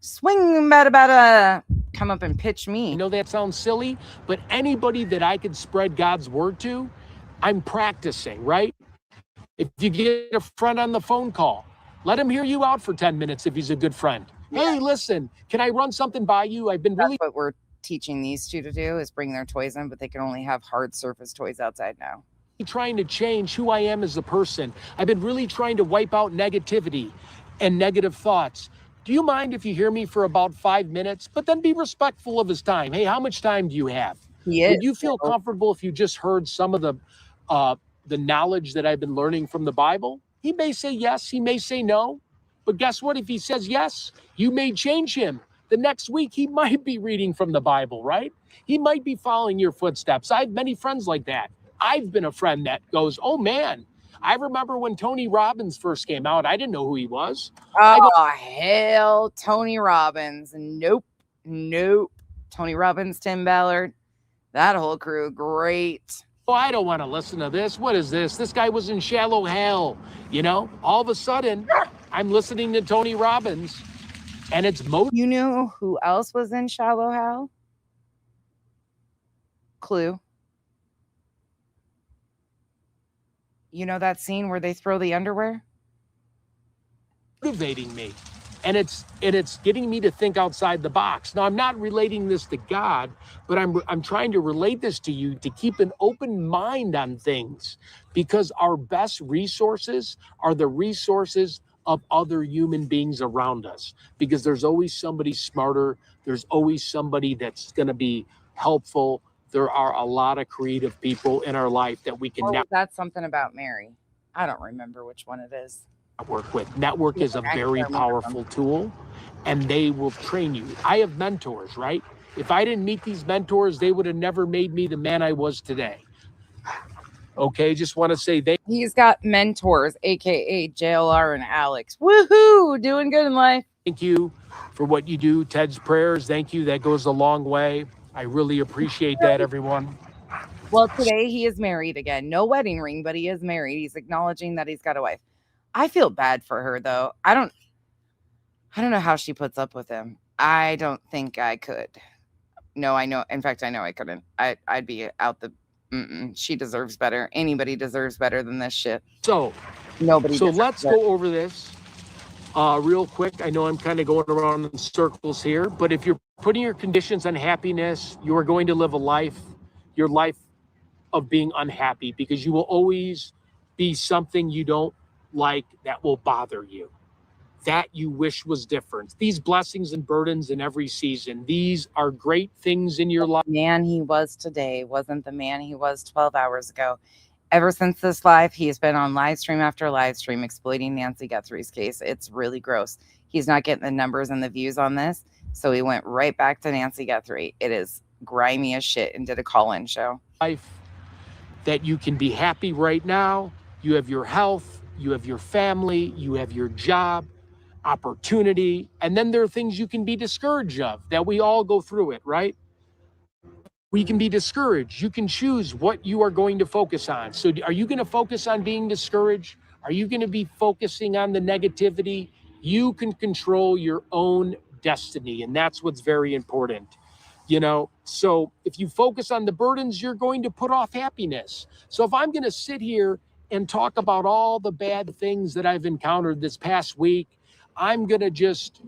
swing bada come up and pitch me. I know that sounds silly, but anybody that I could spread God's word to, I'm practicing, right? If you get a friend on the phone call, let him hear you out for 10 minutes if he's a good friend. Yeah. Hey, listen, can I run something by you? I've been really... That's what we're teaching these two to do, is bring their toys in, but they can only have hard surface toys outside now. Trying to change who I am as a person. I've been really trying to wipe out negativity and negative thoughts. Do you mind if you hear me for about 5 minutes, but then be respectful of his time? Hey, how much time do you have? Would you feel comfortable if you just heard some of the knowledge that I've been learning from the Bible? He may say yes, he may say no, but guess what? If he says yes, you may change him. The next week, he might be reading from the Bible, right? He might be following your footsteps. I have many friends like that. I've been a friend that goes, oh man, I remember when Tony Robbins first came out. I didn't know who he was. Oh, hell, Tony Robbins. Nope. Tony Robbins, Tim Ballard, that whole crew, great. Oh, I don't want to listen to this. What is this? This guy was in shallow hell. You know, all of a sudden, I'm listening to Tony Robbins, and it's You knew who else was in shallow hell? Clue. You know that scene where they throw the underwear? Motivating me. And it's getting me to think outside the box. Now, I'm not relating this to God, but I'm trying to relate this to you to keep an open mind on things, because our best resources are the resources of other human beings around us, because there's always somebody smarter. There's always somebody that's going to be helpful. There are a lot of creative people in our life that we can that's something about Mary. I don't remember which one it is. Network with. Network is a very powerful tool, and they will train you. I have mentors, right? If I didn't meet these mentors, they would have never made me the man I was today. Okay, just want to say he's got mentors, aka JLR and Alex. Woohoo! Doing good in life. Thank you for what you do. Ted's prayers, thank you. That goes a long way. I really appreciate that, everyone. Well, today he is married again. No wedding ring, but he is married. He's acknowledging that he's got a wife. I feel bad for her, though. I don't know how she puts up with him. I don't think I could. No, I know. In fact, I know I couldn't. I'd be out the... She deserves better. Anybody deserves better than this shit. So let's go over this real quick. I know I'm kind of going around in circles here, but if you're putting your conditions on happiness, you are going to live your life of being unhappy, because you will always be something you don't like that will bother you, that you wish was different. These blessings and burdens in every season, these are great things in your life. The man he was today wasn't the man he was 12 hours ago. Ever since this live, he's been on live stream after live stream exploiting Nancy Guthrie's case. It's really gross. He's not getting the numbers and the views on this, so he went right back to Nancy Guthrie. It is grimy as shit, and did a call-in show. Life that you can be happy right now. You have your health, you have your family, you have your job, opportunity, and then there are things you can be discouraged of, that we all go through it, right? We can be discouraged. You can choose what you are going to focus on. So are you going to focus on being discouraged? Are you going to be focusing on the negativity? You can control your own destiny, and that's what's very important. You know, so if you focus on the burdens, you're going to put off happiness. So if I'm going to sit here and talk about all the bad things that I've encountered this past week, I'm going to just,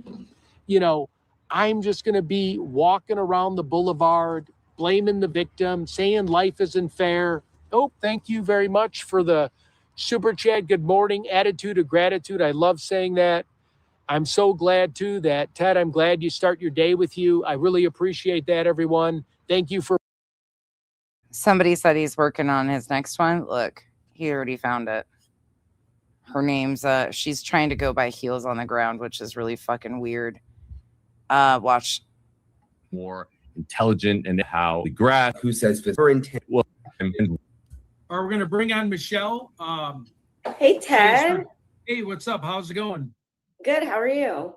I'm just going to be walking around the boulevard, blaming the victim, saying life isn't fair. Oh, thank you very much for the super chat. Good morning. Attitude of gratitude. I love saying that. I'm so glad too that, Ted, I'm glad you start your day with you. I really appreciate that, everyone. Thank you for. Somebody said he's working on his next one. Look, he already found it. Her name's, she's trying to go by heels on the ground, which is really fucking weird. Watch. More intelligent, and how the graph, who says her intent. Well, we're going to bring on Michelle. Hey, Ted. Hey, what's up? How's it going? Good. How are you?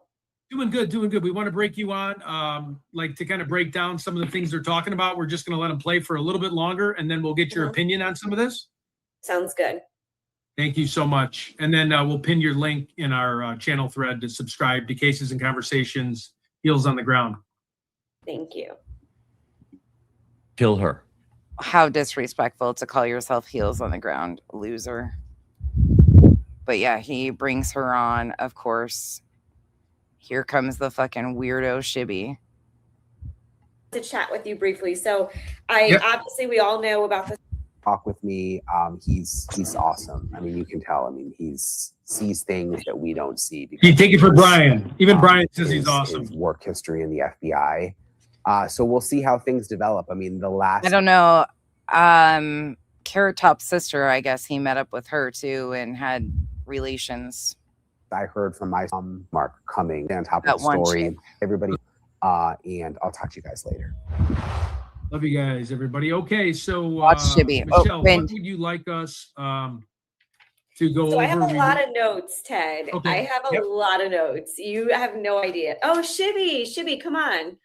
Doing good, doing good. We want to break you on, like to kind of break down some of the things they're talking about. We're just going to let them play for a little bit longer, and then we'll get your opinion on some of this. Sounds good. Thank you so much. And then we'll pin your link in our channel thread to subscribe to Cases and Conversations, Heels on the Ground. Thank you. Kill her. How disrespectful to call yourself Heels on the Ground, loser. But yeah, he brings her on, of course. Here comes the fucking weirdo Shibby. To chat with you briefly. So obviously we all know about the talk with me. He's awesome. I mean, you can tell. I mean, sees things that we don't see. You take it for Brian. Even Brian says he's awesome. His work history in the FBI. So we'll see how things develop. I mean, I don't know. Carrot Top's sister, I guess he met up with her too and had relations. I heard from my Mark coming on top of the story. Everybody, and I'll talk to you guys later. Love you guys, everybody. Okay, so Shibby. Michelle, what would you like us to go over? So I have a lot of notes, Ted. Okay. I have a lot of notes. You have no idea. Oh, Shibby, come on.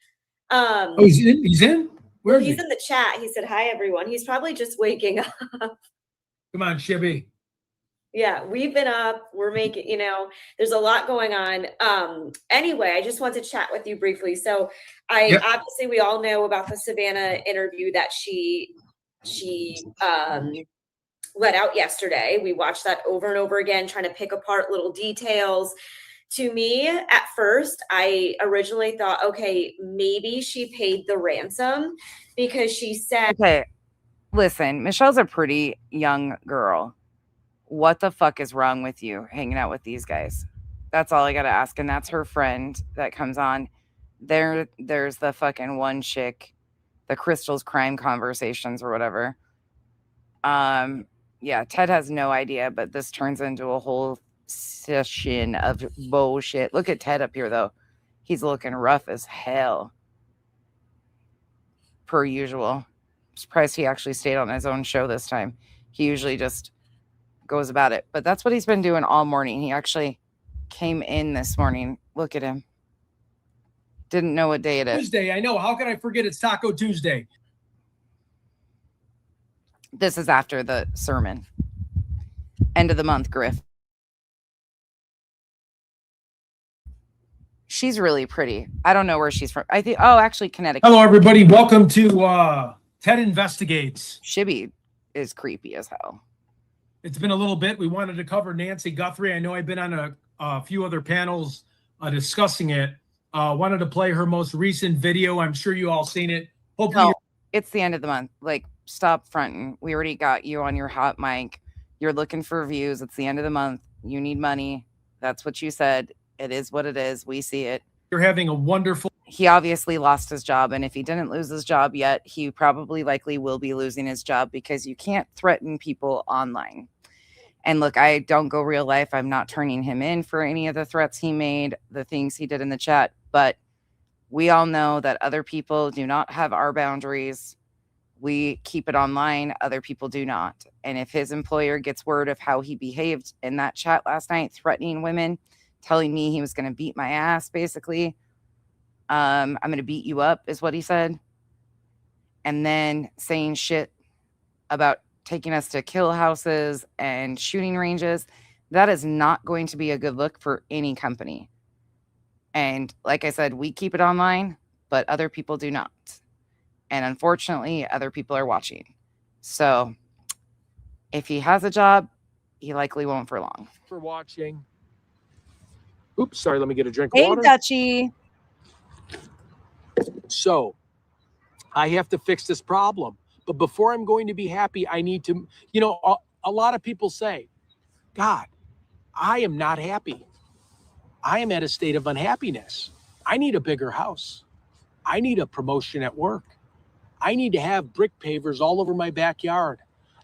Oh, he's in? Where is he? He's in the chat. He said, hi, everyone. He's probably just waking up. Come on, Shibby. Yeah, we've been up. We're making, there's a lot going on. Anyway, I just want to chat with you briefly. So obviously we all know about the Savannah interview that she let out yesterday. We watched that over and over again, trying to pick apart little details. To me, at first, I originally thought, okay, maybe she paid the ransom because she said, okay, listen, Michelle's a pretty young girl. What the fuck is wrong with you hanging out with these guys? That's all I got to ask. And that's her friend that comes on. There's the fucking one chick, the Crystal's Crime Conversations or whatever. Yeah, Ted has no idea, but this turns into a whole session of bullshit. Look at Ted up here, though. He's looking rough as hell. Per usual. I'm surprised he actually stayed on his own show this time. He usually just goes about it, but that's what he's been doing all morning. He actually came in this morning. Look at him. Didn't know what day it is. Tuesday, I know. How can I forget it's Taco Tuesday? This is after the sermon. End of the month, Griff. She's really pretty. I don't know where she's from. I think, actually Connecticut. Hello, everybody. Welcome to Ted Investigates. Shibby is creepy as hell. It's been a little bit. We wanted to cover Nancy Guthrie. I know I've been on a few other panels discussing it. Wanted to play her most recent video. I'm sure you all seen it. Hopefully, it's the end of the month. Like, stop fronting. We already got you on your hot mic. You're looking for views. It's the end of the month. You need money. That's what you said. It is what it is. We see it. You're having a wonderful... He obviously lost his job, and if he didn't lose his job yet, he probably likely will be losing his job because you can't threaten people online. And look, I don't go real life. I'm not turning him in for any of the threats he made, the things he did in the chat. But we all know that other people do not have our boundaries. We keep it online. Other people do not. And if his employer gets word of how he behaved in that chat last night, threatening women, telling me he was going to beat my ass, basically, I'm going to beat you up, is what he said. And then saying shit about taking us to kill houses and shooting ranges, that is not going to be a good look for any company. And like I said, we keep it online, but other people do not. And unfortunately, other people are watching. So if he has a job, he likely won't for long. For watching. Oops, sorry, let me get a drink of Hey, water. Dutchie. So I have to fix this problem. But before I'm going to be happy, I need to, a lot of people say, God, I am not happy. I am at a state of unhappiness. I need a bigger house. I need a promotion at work. I need to have brick pavers all over my backyard.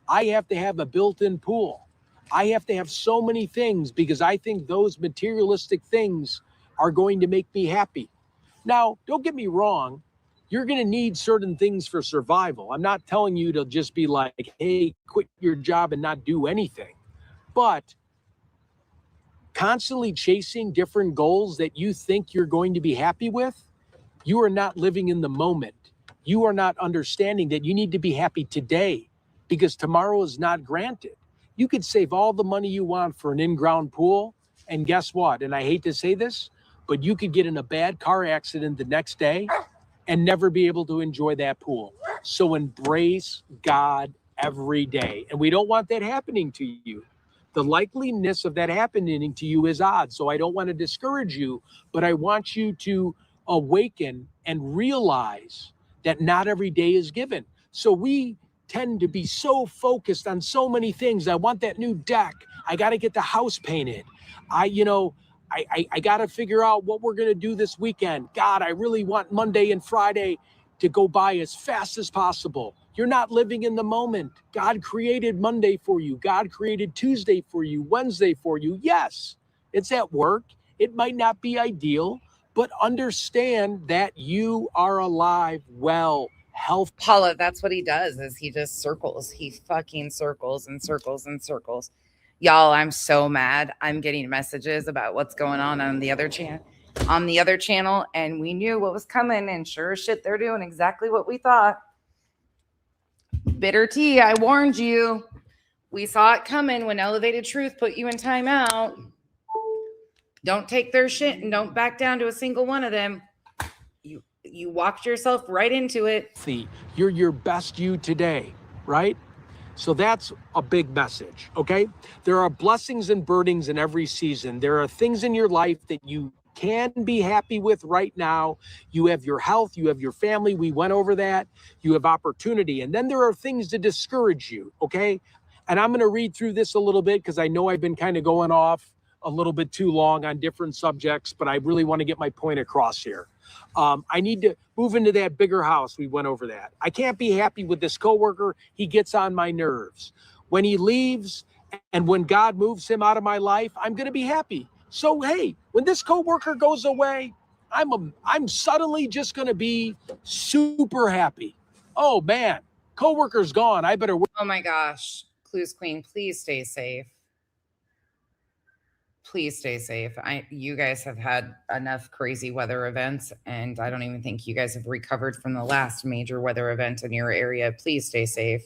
I have to have a built-in pool. I have to have so many things because I think those materialistic things are going to make me happy. Now, don't get me wrong. You're going to need certain things for survival. I'm not telling you to just be like, hey, quit your job and not do anything. But constantly chasing different goals that you think you're going to be happy with, you are not living in the moment. You are not understanding that you need to be happy today because tomorrow is not granted. You could save all the money you want for an in-ground pool, and guess what? And I hate to say this, but you could get in a bad car accident the next day and never be able to enjoy that pool. So embrace God every day. And we don't want that happening to you. The likeliness of that happening to you is odd. So I don't want to discourage you, but I want you to awaken and realize that not every day is given. So we tend to be so focused on so many things. I want that new deck. I got to get the house painted. I got to figure out what we're going to do this weekend. God, I really want Monday and Friday to go by as fast as possible. You're not living in the moment. God created Monday for you. God created Tuesday for you, Wednesday for you. Yes, it's at work. It might not be ideal, but understand that you are alive, well, health. Paula, that's what he does, is he just circles. He fucking circles and circles and circles. Y'all, I'm so mad. I'm getting messages about what's going on the other channel, and we knew what was coming, and sure as shit, they're doing exactly what we thought. Bitter tea, I warned you. We saw it coming when Elevated Truth put you in timeout. Don't take their shit and don't back down to a single one of them. You walked yourself right into it. You're your best you today, right? So that's a big message, okay? There are blessings and burdens in every season. There are things in your life that you can be happy with right now. You have your health, you have your family. We went over that. You have opportunity. And then there are things to discourage you, okay? And I'm going to read through this a little bit because I know I've been kind of going off a little bit too long on different subjects, but I really want to get my point across here. I need to move into that bigger house. We went over that. I can't be happy with this coworker. He gets on my nerves. When he leaves and when God moves him out of my life, I'm going to be happy. So, hey, when this coworker goes away, I'm suddenly just going to be super happy. Oh, man, coworker's gone. I better. Oh, my gosh. Clues Queen, please stay safe. Please stay safe. You guys have had enough crazy weather events, and I don't even think you guys have recovered from the last major weather event in your area. Please stay safe.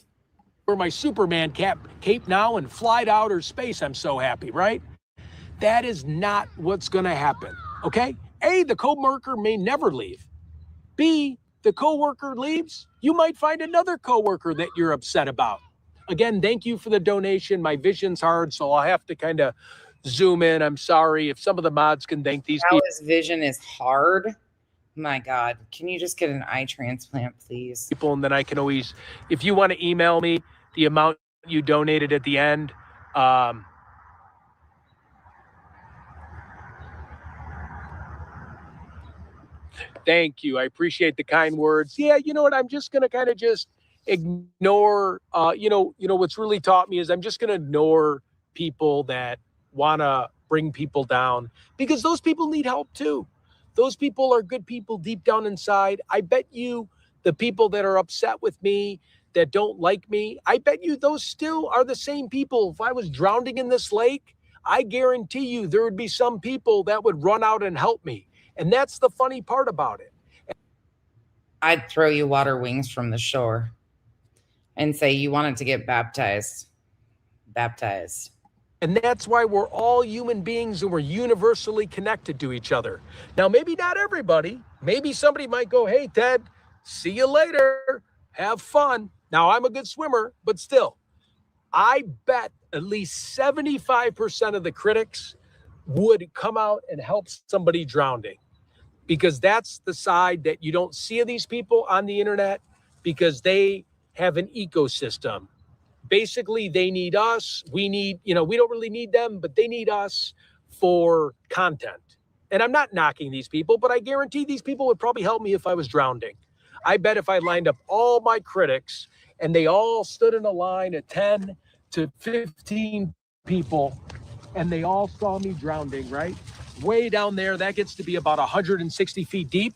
Wear my Superman cape now and fly to outer space. I'm so happy, right? That is not what's going to happen, okay? A, the coworker may never leave. B, the coworker leaves, you might find another coworker that you're upset about. Again, thank you for the donation. My vision's hard, so I'll have to kind of zoom in. I'm sorry if some of the mods can thank these people. His vision is hard. My God, can you just get an eye transplant, please? And then I can always, if you want to email me the amount you donated at the end. Thank you. I appreciate the kind words. Yeah, you know what? I'm just going to kind of just ignore, what's really taught me is I'm just going to ignore people that want to bring people down because those people need help too. Those people are good people deep down inside. I bet you the people that are upset with me, that don't like me, I bet you those still are the same people. If I was drowning in this lake, I guarantee you there would be some people that would run out and help me. And that's the funny part about it. I'd throw you water wings from the shore and say you wanted to get baptized. Baptized. And that's why we're all human beings and we're universally connected to each other. Now, maybe not everybody. Maybe somebody might go, hey, Ted, see you later. Have fun. Now, I'm a good swimmer, but still, I bet at least 75% of the critics would come out and help somebody drowning. Because that's the side that you don't see of these people on the internet because they have an ecosystem. Basically, they need us. We need, we don't really need them, but they need us for content. And I'm not knocking these people, but I guarantee these people would probably help me if I was drowning. I bet if I lined up all my critics and they all stood in a line of 10 to 15 people and they all saw me drowning, right? Way down there, that gets to be about 160 feet deep.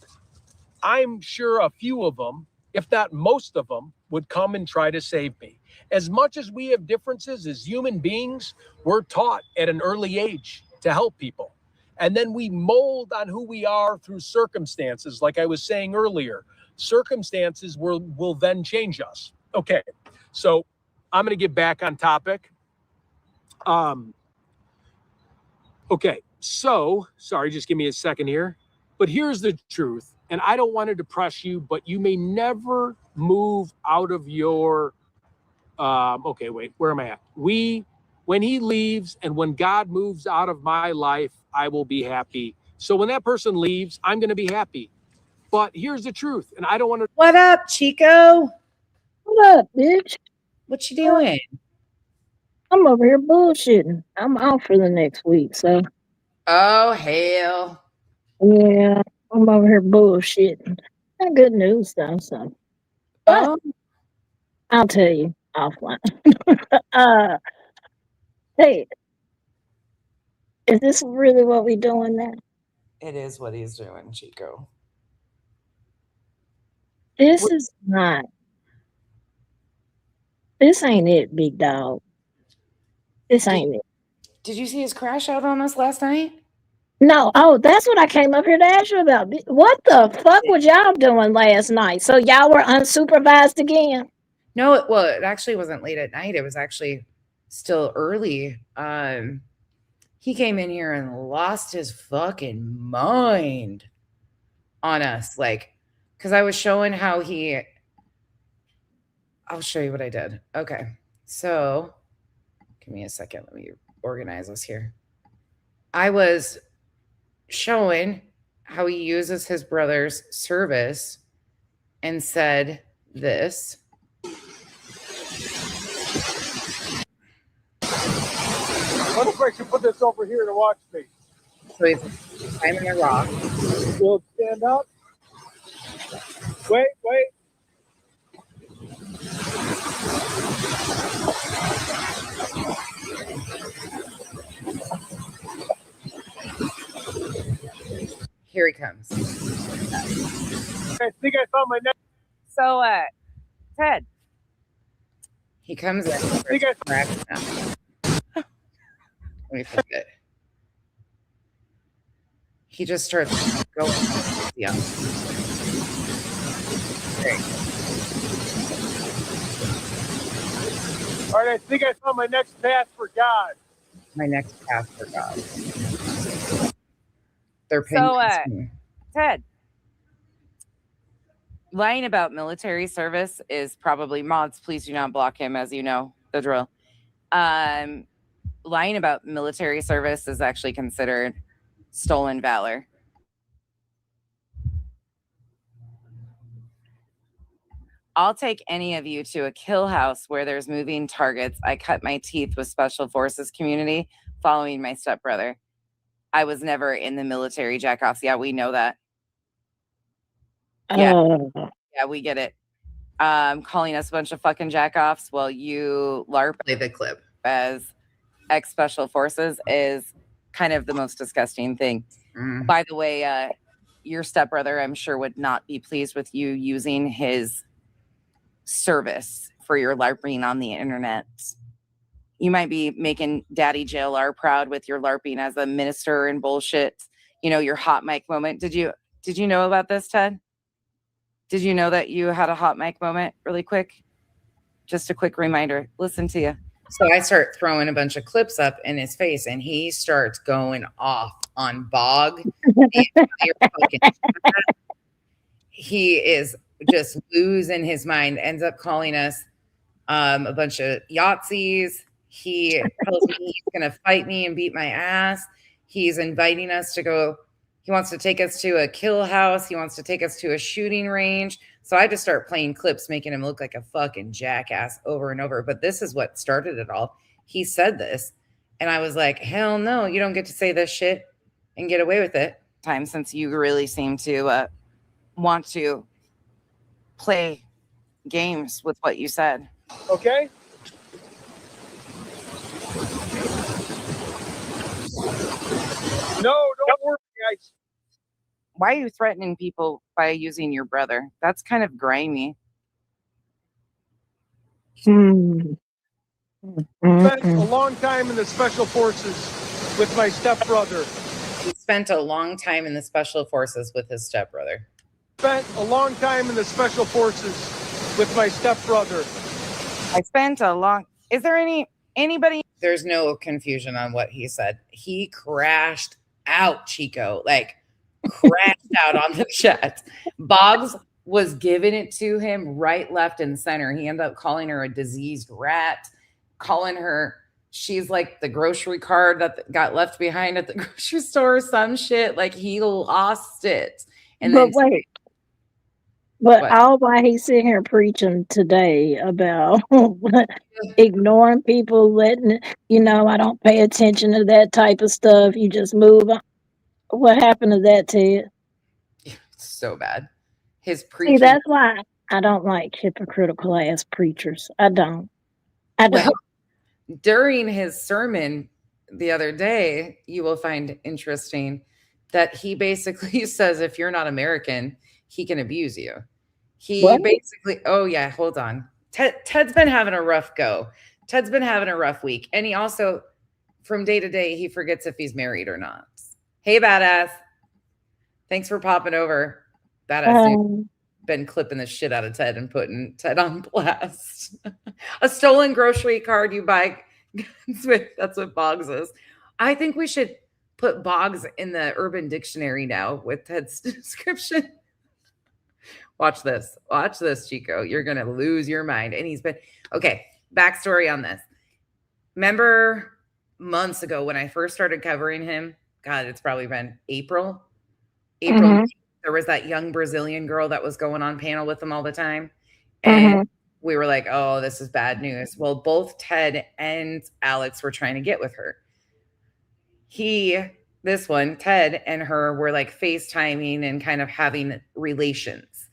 I'm sure a few of them, if not most of them, would come and try to save me. As much as we have differences as human beings, we're taught at an early age to help people. And then we mold on who we are through circumstances. Like I was saying earlier, circumstances will then change us. Okay, so I'm going to get back on topic. Okay, so, sorry, just give me a second here. But here's the truth, and I don't want to depress you, but you may never move out of your, okay, wait, where am I at? When he leaves and when God moves out of my life, I will be happy. So when that person leaves, I'm going to be happy. But here's the truth, and I don't want to. What up, Chico? What up, bitch? What you doing? I'm over here bullshitting. I'm off for the next week, so. Oh, hell. Yeah, I'm over here bullshitting. Not good news, though, so. But I'll tell you offline. Hey, is this really what we doing now? It is what he's doing, Chico. This is not. This ain't it, big dog. This ain't it. Did you see his crash out on us last night? No. Oh, that's what I came up here to ask you about. What the fuck was y'all doing last night? So y'all were unsupervised again? No, it actually wasn't late at night. It was actually still early. He came in here and lost his fucking mind on us. Like, because I was showing how I'll show you what I did. Okay. So give me a second. Let me organize this here. I was showing how he uses his brother's service and said this. What if I should put this over here to watch me? So he's climbing a rock. We'll stand up. Wait. Here he comes. I think I found my next. So, Ted. He comes in. Let me forget. He just starts going. Yeah. Great. All right, I think I found my next path for God. My next path for God. They're So, Ted, lying about military service is probably mods. Please do not block him, as you know the drill. Lying about military service is actually considered stolen valor. I'll take any of you to a kill house where there's moving targets. I cut my teeth with Special Forces community following my stepbrother. I was never in the military, jackoffs. Yeah, we know that. Yeah, yeah, we get it. Calling us a bunch of fucking jackoffs while you LARP play the clip as ex-Special Forces is kind of the most disgusting thing. By the way, your stepbrother, I'm sure, would not be pleased with you using his service for your LARPing on the internet. You might be making Daddy JLR proud with your LARPing as a minister and bullshit. You know, your hot mic moment. Did you know about this, Ted? Did you know that you had a hot mic moment really quick? Just a quick reminder. Listen to you. So I start throwing a bunch of clips up in his face, and he starts going off on Bog. He is just losing his mind, ends up calling us a bunch of Yahtzees. He tells me he's going to fight me and beat my ass. He's inviting us to go. He wants to take us to a kill house. He wants to take us to a shooting range. So I just start playing clips, making him look like a fucking jackass over and over. But this is what started it all. He said this, and I was like, hell no, you don't get to say this shit and get away with it. Time since you really seem to want to play games with what you said. Okay. No, don't worry, guys. Why are you threatening people by using your brother? That's kind of grimy. Spent a long time in the Special Forces. with my stepbrother. He spent a long time in the special forces with his stepbrother. Spent a long time in the special forces with my stepbrother. I spent a long. Is there anybody? There's no confusion on what he said. He crashed out, Chico, like crashed out on the chat. Boggs was giving it to him right, left, and center. He ended up calling her a diseased rat, calling her, she's like the grocery cart that got left behind at the grocery store or some shit. Like he lost it. And but then wait, but what? all why he's sitting here preaching today about ignoring people, letting, I don't pay attention to that type of stuff. You just move on. What happened to that, Ted? So bad. His See, preaching. that's why I don't like hypocritical ass preachers. I don't. Well, during his sermon the other day, you will find interesting that he basically says if you're not American, he can abuse you. He basically, oh yeah, hold on. Ted's been having a rough go. Ted's been having a rough week. And he also, from day to day, he forgets if he's married or not. Hey, badass. Thanks for popping over. Badass dude. Been clipping the shit out of Ted and putting Ted on blast. A stolen grocery card you buy guns with. That's what Boggs is. I think we should put Boggs in the Urban Dictionary now with Ted's description. Watch this. Watch this, Chico. You're going to lose your mind. And he's been, okay, backstory on this. Remember months ago when I first started covering him? God, it's probably been April. There was that young Brazilian girl that was going on panel with him all the time. And we were like, oh, this is bad news. Well, both Ted and Alex were trying to get with her. Ted and her were like FaceTiming and kind of having relations.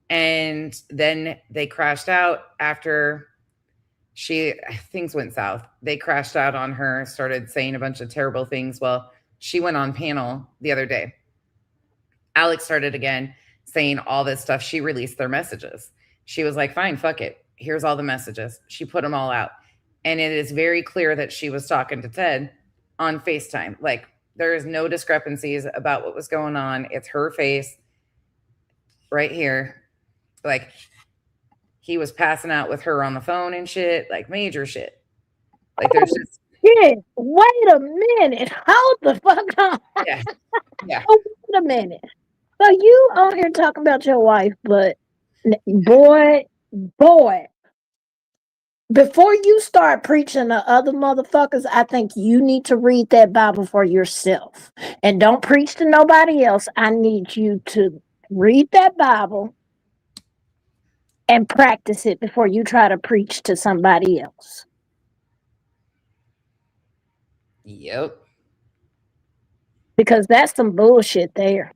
And then they crashed out after things went south. They crashed out on her, started saying a bunch of terrible things. Well, she went on panel the other day. Alex started again saying all this stuff. She released their messages. She was like, fine, fuck it. Here's all the messages. She put them all out. And it is very clear that she was talking to Ted on FaceTime. Like, there is no discrepancies about what was going on. It's her face right here. Like, he was passing out with her on the phone and shit, like major shit. Like, there's just. Yeah, wait a minute. Hold the fuck on. Yeah. Oh, wait a minute. So you on here talking about your wife, but boy, before you start preaching to other motherfuckers, I think you need to read that Bible for yourself. And don't preach to nobody else. I need you to read that Bible and practice it before you try to preach to somebody else. Yep. Because that's some bullshit there.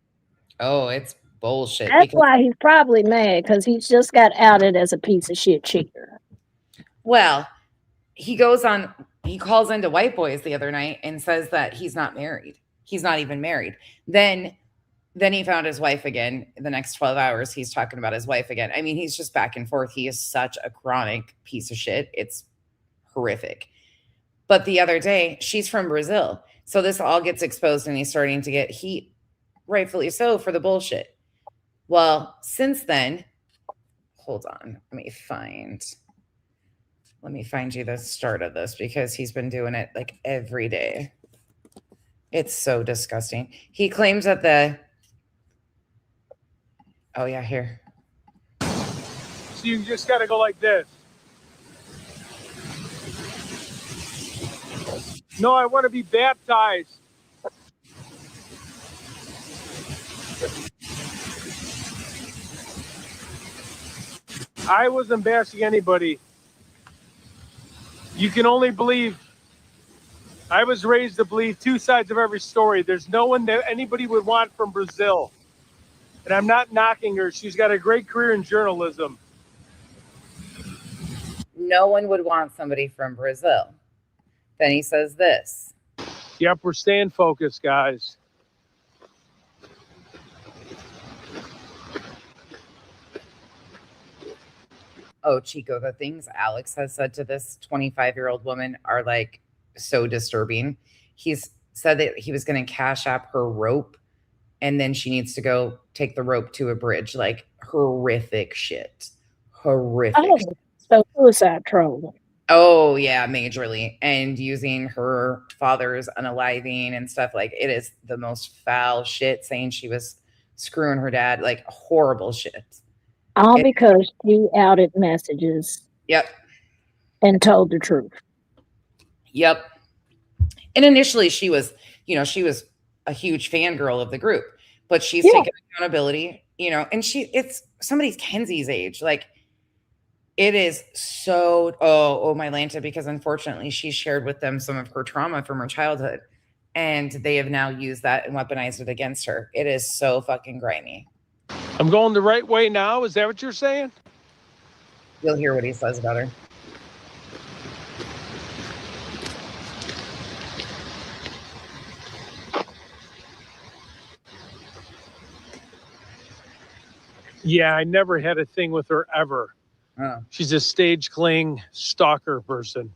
Oh, it's bullshit. That's why he's probably mad, because he's just got outed as a piece of shit cheater. Well, he calls into White Boys the other night and says that he's not married. He's not even married. Then he found his wife again. The next 12 hours, he's talking about his wife again. I mean, he's just back and forth. He is such a chronic piece of shit. It's horrific. But the other day, she's from Brazil. So this all gets exposed and he's starting to get heat, rightfully so, for the bullshit. Well, since then, hold on. Let me find you the start of this, because he's been doing it like every day. It's so disgusting. He claims that oh yeah, here. So you just got to go like this. No, I want to be baptized. I wasn't bashing anybody. You can only believe. I was raised to believe two sides of every story. There's no one that anybody would want from Brazil. And I'm not knocking her. She's got a great career in journalism. No one would want somebody from Brazil. Then he says this. Yep, we're staying focused, guys. Oh, Chico, the things Alex has said to this 25-year-old woman are like so disturbing. He's said that he was going to cash app her rope, and then she needs to go take the rope to a bridge. Like, horrific shit. Horrific. Oh, so suicide trolling. Oh yeah, majorly. And using her father's unaliving and stuff. Like, it is the most foul shit, saying she was screwing her dad. Like, horrible shit. All because she outed messages. Yep. And told the truth. Yep. And initially she was a huge fangirl of the group, but she's taken accountability, and it's somebody's Kenzie's age. Like, it is so, my Lanta, because unfortunately she shared with them some of her trauma from her childhood, and they have now used that and weaponized it against her. It is so fucking grimy. I'm going the right way now. Is that what you're saying? You'll hear what he says about her. Yeah, I never had a thing with her ever. Oh. She's a stage cling stalker person.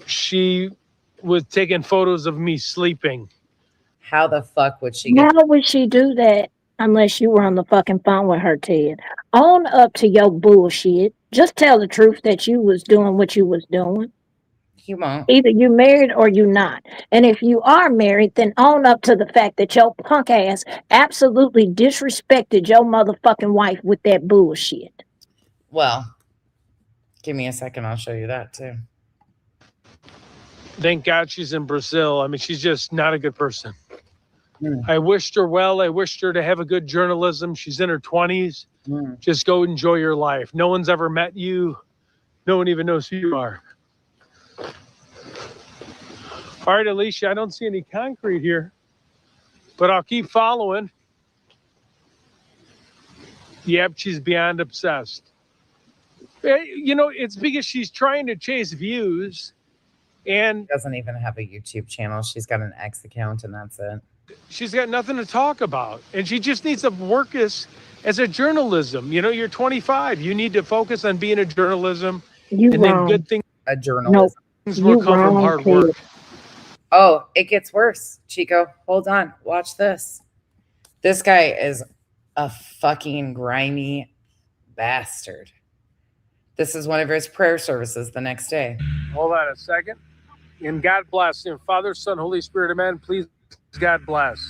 She was taking photos of me sleeping. How the fuck would she How would she do that unless you were on the fucking phone with her, Ted? Own up to your bullshit. Just tell the truth that you was doing what you was doing. You won't. Either you married or you not. And if you are married, then own up to the fact that your punk ass absolutely disrespected your motherfucking wife with that bullshit. Well, give me a second. I'll show you that too. Thank God she's in Brazil. I mean, she's just not a good person. I wished her well. I wished her to have a good journalism. She's in her 20s. Just go enjoy your life. No one's ever met you. No one even knows who you are. All right, Alicia, I don't see any concrete here, but I'll keep following. Yep, she's beyond obsessed. It's because she's trying to chase views, and doesn't even have a YouTube channel. She's got an X account, and that's it. She's got nothing to talk about, and she just needs to work as a journalism. You're 25. You need to focus on being a journalism, then good things. A journalism. Things will come from hard work. Oh, it gets worse, Chico. Hold on. Watch this. This guy is a fucking grimy bastard. This is one of his prayer services the next day. Hold on a second. And God bless him. Father, Son, Holy Spirit, amen. Please, God bless.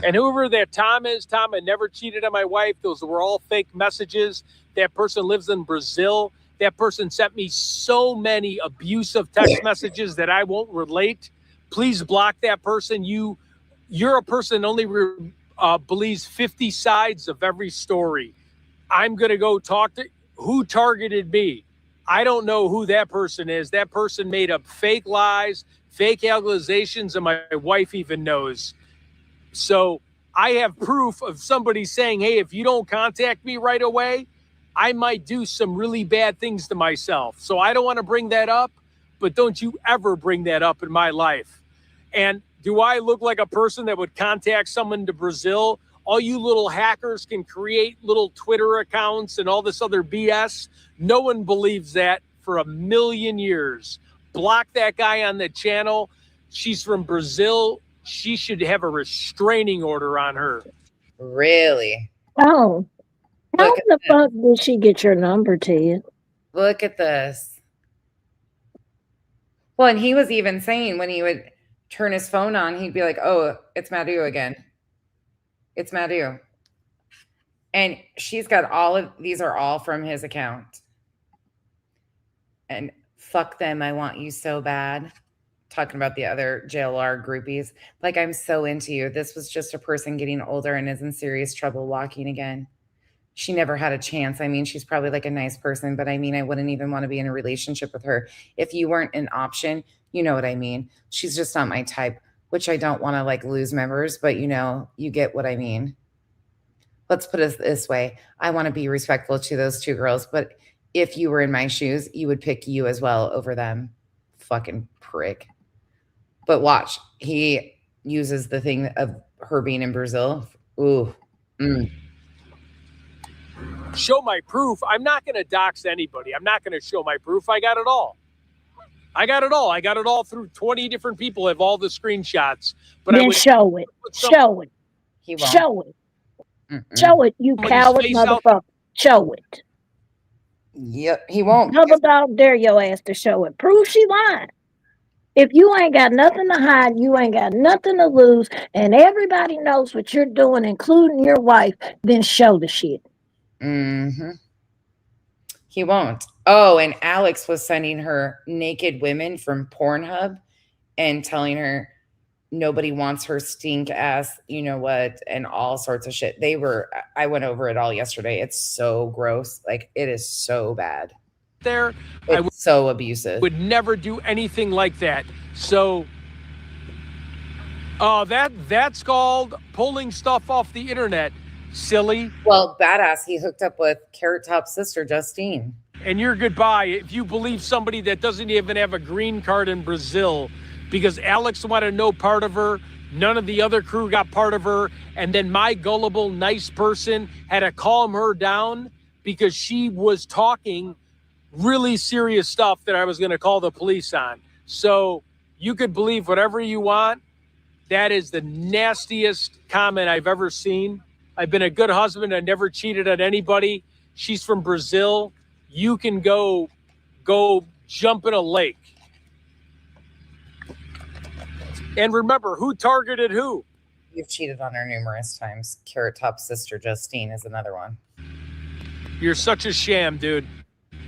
And whoever that Tom is, Tom, I never cheated on my wife. Those were all fake messages. That person lives in Brazil. That person sent me so many abusive text messages that I won't relate. Please block that person. You're a person only believes 50 sides of every story. I'm going to go talk to who targeted me. I don't know who that person is. That person made up fake lies, fake accusations, and my wife even knows. So I have proof of somebody saying, hey, if you don't contact me right away, I might do some really bad things to myself. So I don't want to bring that up, but don't you ever bring that up in my life. And do I look like a person that would contact someone to Brazil? All you little hackers can create little Twitter accounts and all this other BS. No one believes that for a million years. Block that guy on the channel. She's from Brazil. She should have a restraining order on her. Really? Oh. How the fuck did she get your number, Ted? Look at this. Well, and he was even saying when he would turn his phone on, he'd be like, oh, it's Madhu again. It's Madhu. And she's got these are all from his account. And fuck them, I want you so bad. Talking about the other JLR groupies. Like, I'm so into you. This was just a person getting older and is in serious trouble walking again. She never had a chance. I mean, she's probably like a nice person, but I mean, I wouldn't even want to be in a relationship with her if you weren't an option. You know what I mean? She's just not my type, which I don't want to like lose members, but you get what I mean. Let's put it this way. I want to be respectful to those two girls, but if you were in my shoes, you would pick you as well over them. Fucking prick. But watch, he uses the thing of her being in Brazil. Ooh. show my proof. I'm not going to dox anybody. I'm not going to show my proof. I got it all. I got it all through 20 different people have all the screenshots. But then I would show it. Show it. He won't. Show it. Show it, you coward motherfucker. Show it. Yep, he won't. Double dog dare your ass to show it. Prove she lying. If you ain't got nothing to hide, you ain't got nothing to lose, and everybody knows what you're doing, including your wife, then show the shit. Mm-hmm. He won't. Oh, and Alex was sending her naked women from Pornhub and telling her nobody wants her stink ass, you know what, and all sorts of shit. I went over it all yesterday. It's so gross. Like, it is so bad. It's so abusive. Would never do anything like that. So that's called pulling stuff off the internet, silly. Well, badass, he hooked up with Carrot Top's sister, Justine. And you're goodbye if you believe somebody that doesn't even have a green card in Brazil, because Alex wanted no part of her, none of the other crew got part of her, and then my gullible, nice person had to calm her down because she was talking really serious stuff that I was going to call the police on. So you could believe whatever you want. That is the nastiest comment I've ever seen. I've been a good husband. I never cheated on anybody. She's from Brazil. You can go jump in a lake. And remember, who targeted who? You've cheated on her numerous times. Carrot Top's sister, Justine, is another one. You're such a sham, dude.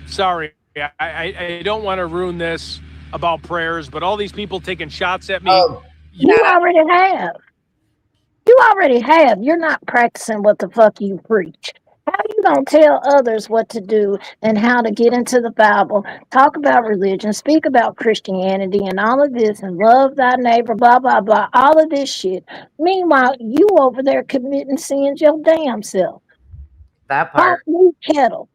Sorry. I don't want to ruin this about prayers, but all these people taking shots at me. Oh, you already have. You already have. You're not practicing what the fuck you preach. How you gonna tell others what to do and how to get into the Bible, talk about religion, speak about Christianity and all of this, and love thy neighbor, blah, blah, blah, all of this shit. Meanwhile, you over there committing sins your damn self. That part. Hot kettle.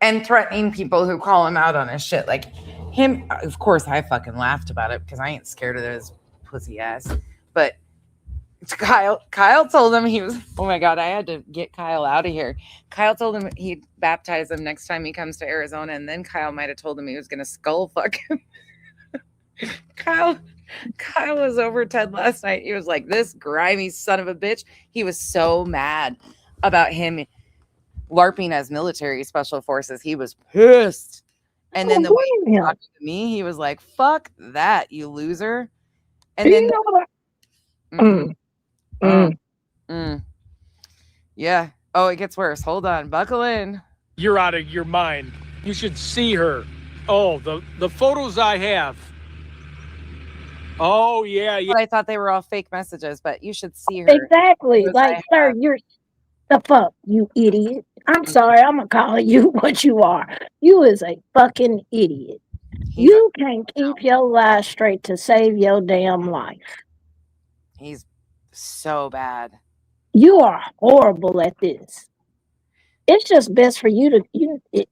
And threatening people who call him out on his shit. Like him, of course, I fucking laughed about it because I ain't scared of his pussy ass. But Kyle told him he was, oh my God, I had to get Kyle out of here. Kyle told him he'd baptize him next time he comes to Arizona. And then Kyle might have told him he was going to skull fuck him. Kyle was over Ted last night. He was like, this grimy son of a bitch. He was so mad about him LARPing as military special forces. He was pissed. And then the way he talked to me, he was like, fuck that, you loser. And then yeah. Oh, it gets worse. Hold on. Buckle in. You're out of your mind. You should see her. Oh, the photos I have. Oh, yeah. I thought they were all fake messages, but you should see her. Exactly. Like, sir, you're the fuck, you idiot. I'm sorry. I'm going to call you what you are. You is a fucking idiot. You can't keep your lies straight to save your damn life. He's so bad. You are horrible at this. It's just best for you to,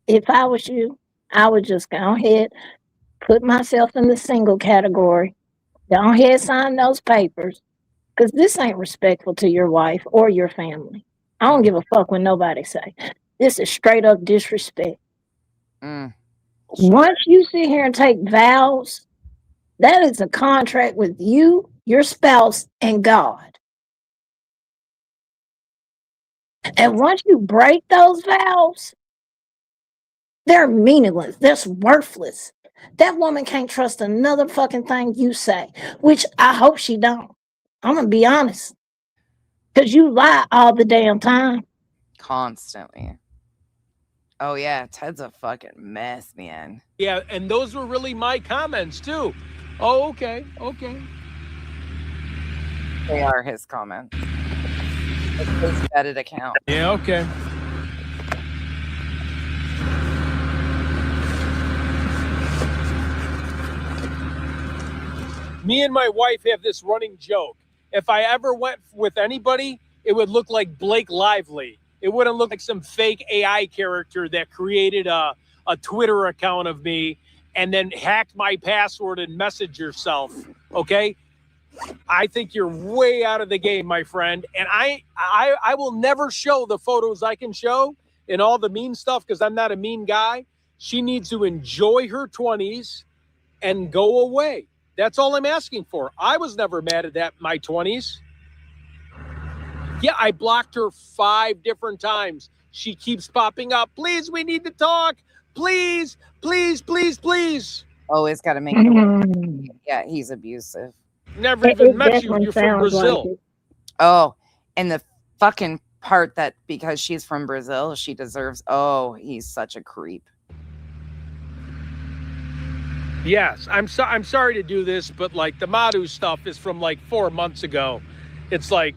if I was you, I would just go ahead, put myself in the single category, go ahead, sign those papers, because this ain't respectful to your wife or your family. I don't give a fuck what nobody say. This is straight up disrespect. Once you sit here and take vows, that is a contract with you, your spouse, and God. And once you break those vows, they're meaningless. They're worthless. That woman can't trust another fucking thing you say, which I hope she don't. I'm going to be honest. Because you lie all the damn time. Constantly. Oh, yeah. Ted's a fucking mess, man. Yeah, and those were really my comments, too. Oh, okay. Okay. They are his comments. It's his vetted account. Yeah, okay. Me and my wife have this running joke. If I ever went with anybody, it would look like Blake Lively. It wouldn't look like some fake AI character that created a Twitter account of me and then hacked my password and messaged yourself. Okay? I think you're way out of the game, my friend. And I will never show the photos I can show and all the mean stuff because I'm not a mean guy. She needs to enjoy her 20s and go away. That's all I'm asking for. I was never mad at that in my 20s. Yeah, I blocked her 5 different times. She keeps popping up. Please, we need to talk. Please, please, please, please. Always got to make it work. Yeah, he's abusive. Never even met you. You're from Brazil. Oh, and the fucking part that because she's from Brazil, she deserves. Oh, he's such a creep. Yes, I'm sorry to do this, but like the Madu stuff is from like 4 months ago. It's like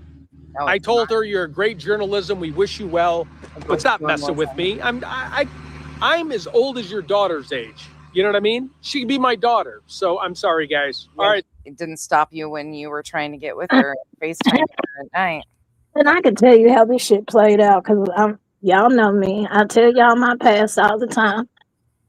I told her you're a great journalism. We wish you well, but stop messing with me. I'm as old as your daughter's age. You know what I mean? She can be my daughter. So I'm sorry, guys. All right. It didn't stop you when you were trying to get with her FaceTime at night. And I can tell you how this shit played out because y'all know me. I tell y'all my past all the time.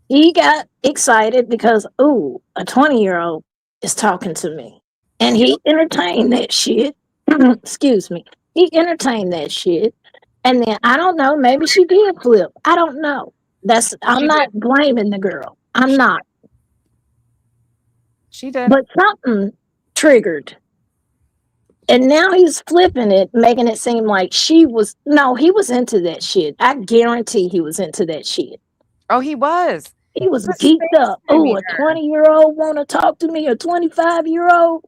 He got excited because, ooh, a 20-year-old is talking to me. And he entertained that shit. Excuse me. He entertained that shit. And then, I don't know, maybe she did flip. I don't know. I'm not blaming the girl. I'm not. She did. But something triggered. And now he's flipping it, making it seem like he was into that shit. I guarantee he was into that shit. Oh, he was. He was geeked up. Oh, a 20-year-old want to talk to me, a 25-year-old?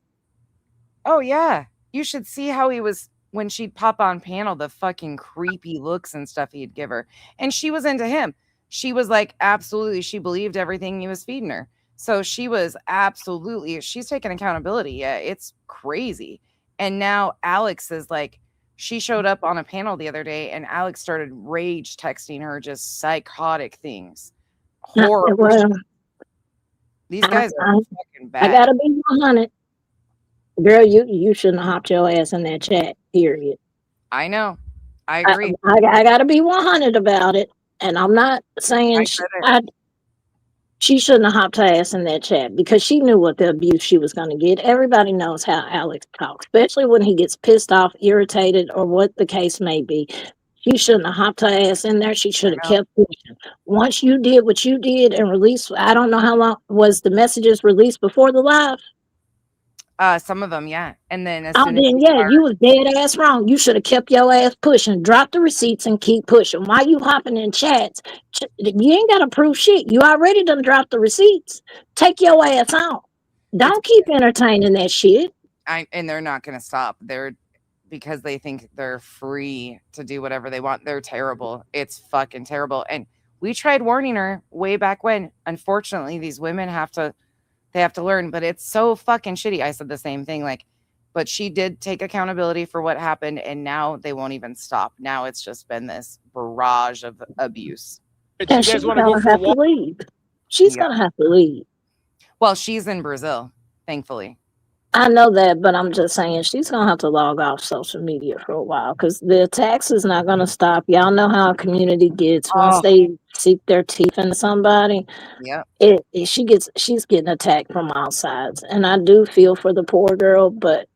Oh, yeah. You should see how he was when she'd pop on panel, the fucking creepy looks and stuff he'd give her. And she was into him. She was like, absolutely, she believed everything he was feeding her. So she was absolutely, she's taking accountability. Yeah, it's crazy. And now Alex is like, she showed up on a panel the other day and Alex started rage texting her just psychotic things. Horrible. Well, these guys are fucking bad. I gotta be 100. Girl, you shouldn't have hopped your ass in that chat, period. I know. I agree. I gotta be 100 about it. And I'm not saying she shouldn't have hopped her ass in that chat because she knew what the abuse she was going to get. Everybody knows how Alex talks, especially when he gets pissed off, irritated, or what the case may be. She shouldn't have hopped her ass in there. She should have kept pushing. Once you did what you did and released, I don't know how long was the messages released before the live. Some of them, yeah. And then you was dead ass wrong. You should have kept your ass pushing. Drop the receipts and keep pushing. Why you hopping in chats? You ain't got to prove shit. You already done dropped the receipts. Take your ass out. Don't keep entertaining that shit. And they're not going to stop. Because they think they're free to do whatever they want. They're terrible. It's fucking terrible. And we tried warning her way back when. Unfortunately, these women have to learn, but it's so fucking shitty. I said the same thing, but she did take accountability for what happened, and now they won't even stop. Now it's just been this barrage of abuse. And she's gonna have to leave. She's gonna have to leave. Well, she's in Brazil, thankfully. I know that, but I'm just saying she's gonna have to log off social media for a while because the attacks is not gonna stop. Y'all know how a community gets once they seep their teeth into somebody. Yeah, she's getting attacked from all sides, and I do feel for the poor girl, but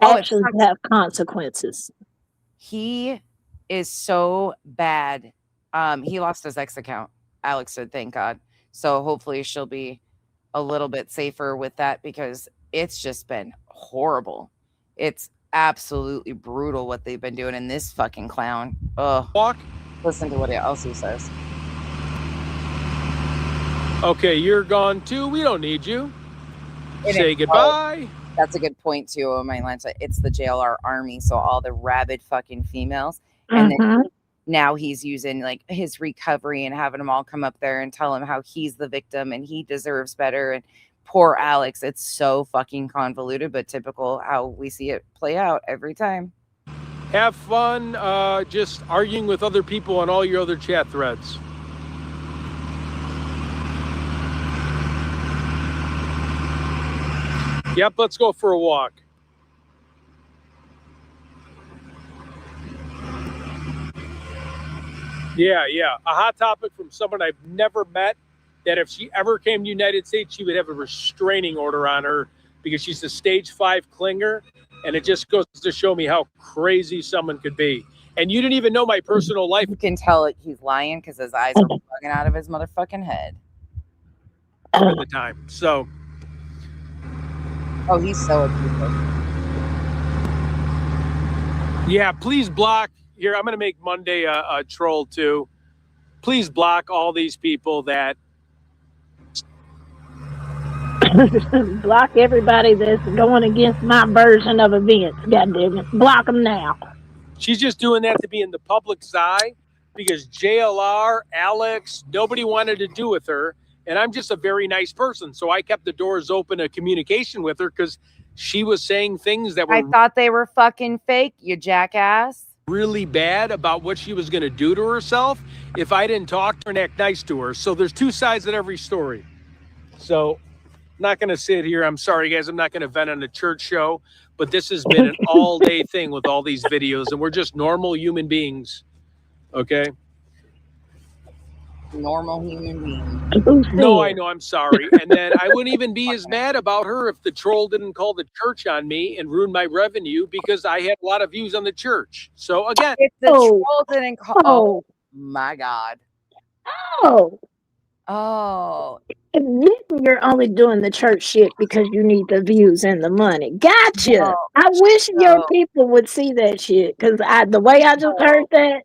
actions have consequences. He is so bad. He lost his ex account. Alex did, thank God. So hopefully she'll be a little bit safer with that because it's just been horrible. It's absolutely brutal what they've been doing in this fucking clown. Walk. Listen to what else he says. Okay, you're gone too. We don't need you. Say goodbye. That's a good point too. My line. It's the JLR army. So all the rabid fucking females. And then now he's using like his recovery and having them all come up there and tell him how he's the victim and he deserves better. And poor Alex, it's so fucking convoluted, but typical how we see it play out every time. Have fun just arguing with other people on all your other chat threads. Yep, let's go for a walk. Yeah. A hot topic from someone I've never met, that if she ever came to the United States, she would have a restraining order on her because she's a stage 5 clinger. And it just goes to show me how crazy someone could be. And you didn't even know my personal life. You can tell he's lying because his eyes are bugging out of his motherfucking head. At the time. So. Oh, he's so abusive. Yeah, please block. Here, I'm going to make Monday a troll too. Please block all these people that. Block everybody that's going against my version of events. God damn it. Block them now. She's just doing that to be in the public's eye because JLR, Alex, nobody wanted to do with her. And I'm just a very nice person. So I kept the doors open to communication with her because she was saying things that were. I thought they were fucking fake, you jackass. Really bad about what she was going to do to herself if I didn't talk to her and act nice to her. So there's two sides of every story. So I'm not going to sit here. I'm sorry, guys. I'm not going to vent on a church show. But this has been an all-day thing with all these videos. And we're just normal human beings. Okay? Normal human being. No, I know. I'm sorry. And then I wouldn't even be as mad about her if the troll didn't call the church on me and ruin my revenue because I had a lot of views on the church. So again, if the troll didn't call, oh my God. Oh, you're only doing the church shit because you need the views and the money. Gotcha. No, I wish your people would see that shit because the way I just heard that.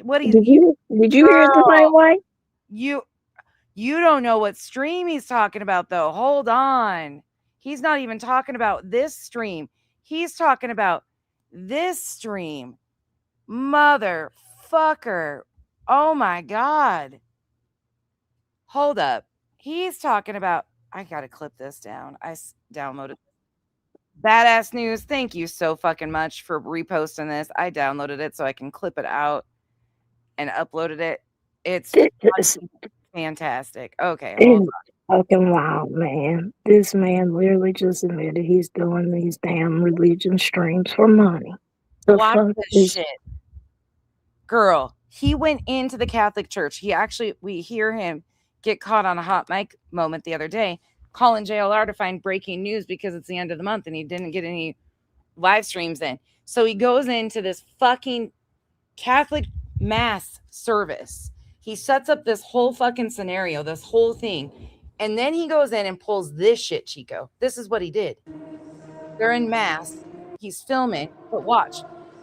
What do did you hear it the same way? You don't know what stream he's talking about though. Hold on. He's not even talking about this stream. He's talking about this stream. Motherfucker. Oh my God. Hold up. He's talking about, I gotta clip this down. I downloaded Badass News. Thank you so fucking much for reposting this. I downloaded it so I can clip it out and uploaded it. It's fantastic. Okay, hold on. Fucking wild, man. This man literally just admitted he's doing these damn religion streams for money. Watch this shit. Girl, he went into the Catholic Church. We hear him get caught on a hot mic moment the other day, calling JLR to find breaking news because it's the end of the month and he didn't get any live streams in. So he goes into this fucking Catholic mass service. He sets up this whole fucking scenario, this whole thing. And then he goes in and pulls this shit, Chico. This is what he did. They're in mass. He's filming. But watch.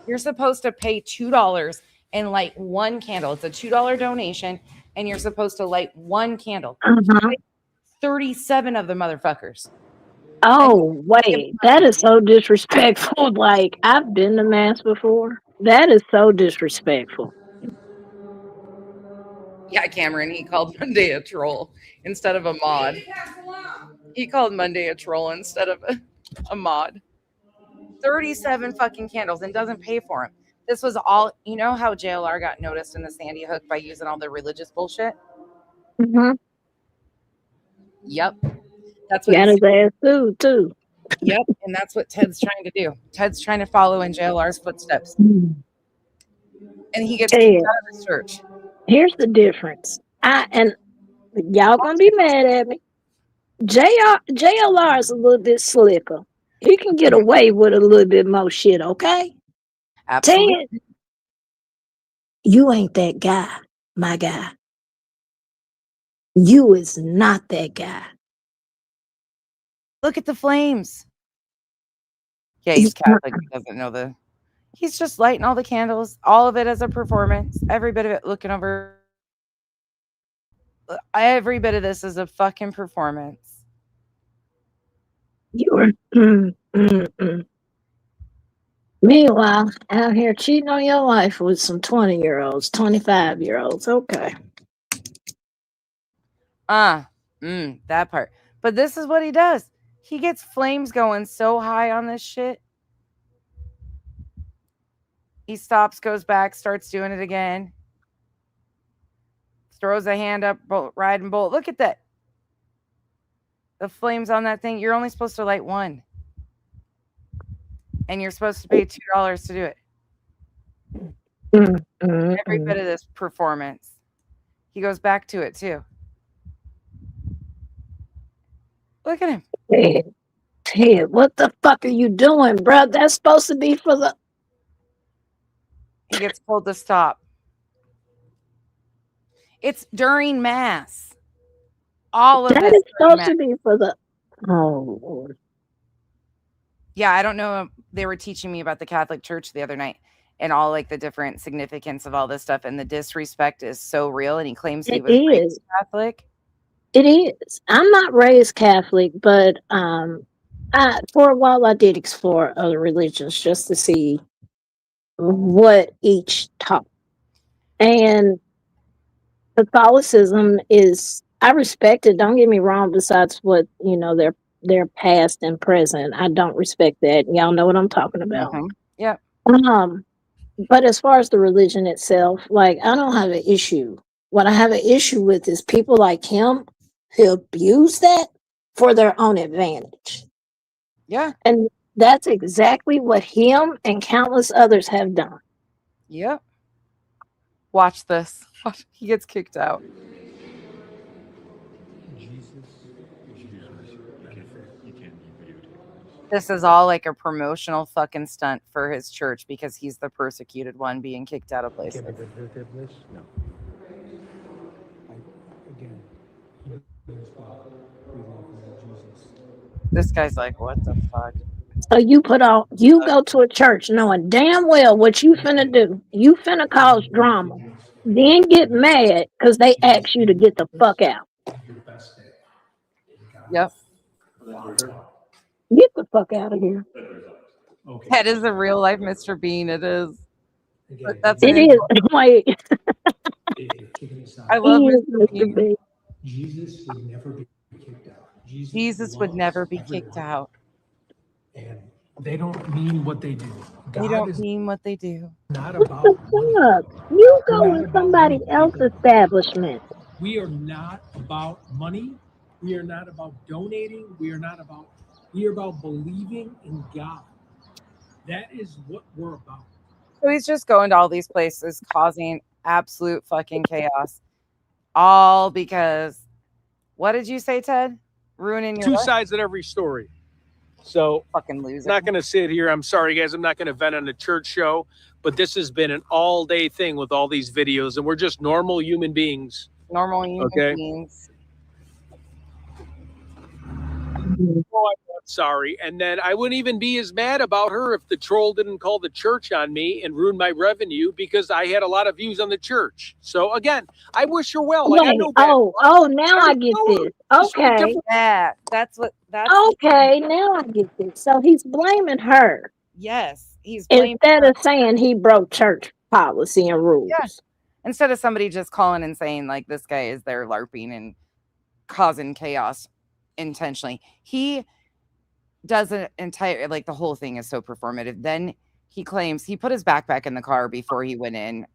You're supposed to pay $2 and light one candle. It's a $2 donation. And you're supposed to light one candle. 37 of the motherfuckers. Oh, wait. That is so disrespectful. Like, I've been to mass before. That is so disrespectful. Yeah, Cameron, he called Monday a troll instead of a mod. He called Monday a troll instead of a mod. 37 fucking candles and doesn't pay for them. This was all, you know how JLR got noticed in the Sandy Hook by using all the religious bullshit? Mm-hmm. Yep. That's what got his ass too. Yep. And that's what Ted's trying to do. Ted's trying to follow in JLR's footsteps. Mm. And he gets kicked out of the church. Here's the difference. And y'all gonna be mad at me. JLR is a little bit slicker. He can get away with a little bit more shit, okay? Absolutely. Ted, you ain't that guy, my guy. You is not that guy. Look at the flames. Yeah, he's Catholic. He doesn't know he's just lighting all the candles, all of it as a performance, every bit of it looking over. Every bit of this is a fucking performance. You were meanwhile out here cheating on your wife with some 20-year-olds, 25-year-olds. Okay. That part. But this is what he does. He gets flames going so high on this shit. He stops, goes back, starts doing it again. Throws a hand up, ride and bolt. Look at that. The flames on that thing. You're only supposed to light one. And you're supposed to pay $2 to do it. Every bit of this performance. He goes back to it too. Look at him. Ted, what the fuck are you doing, bro? That's supposed to be for the... He gets told to stop. It's during Mass. All of That this is during supposed to Mass. be for the. Oh Lord. Yeah, I don't know. They were teaching me about the Catholic Church the other night and all like the different significance of all this stuff. And the disrespect is so real. And he claims he It was raised is. Catholic. It is. I'm not raised Catholic, but for a while I did explore other religions just to see what each taught. And Catholicism is, I respect it. Don't get me wrong. Besides what their past and present, I don't respect that. Y'all know what I'm talking about. Yeah. But as far as the religion itself, like I don't have an issue. What I have an issue with is people like him who abuse that for their own advantage. Yeah. And that's exactly what him and countless others have done. Yep. Watch this. He gets kicked out. This is all like a promotional fucking stunt for his church because he's the persecuted one being kicked out of places. No. Again, This guy's like, what the fuck? So you go to a church knowing damn well what you finna do. You finna cause drama. Then get mad because they ask you to get the fuck out. Yep. Get the fuck out of here. That is a real life Mr. Bean. It is. But that's It is. Like, I love he is Mr. Mr. Bean. Bean. Jesus would never be kicked out. Jesus would never be kicked out. And they don't mean what they do. They don't mean what they do. Not What about the fuck? You go in somebody else's establishment. We are not about money. We are not about donating. We are about believing in God. That is what we're about. So he's just going to all these places, causing absolute fucking chaos. All because, what did you say, Ted? Ruining your Two life? sides at every story. So fucking loser. Not going to sit here. I'm sorry, guys. I'm not going to vent on a church show, but this has been an all-day thing with all these videos, and we're just normal human beings. Normal human beings. Oh, I'm sorry. And then I wouldn't even be as mad about her if the troll didn't call the church on me and ruin my revenue because I had a lot of views on the church. So again, I wish her well. I got no bad Now I get this. Okay. Yeah, that's okay. Now I get this. So he's blaming her. Yes, he's blaming instead her. of saying he broke church policy and rules. Yeah. Instead of somebody just calling and saying like this guy is there LARPing and causing chaos intentionally. He does an entire, like the whole thing is so performative. Then he claims he put his backpack in the car before he went in.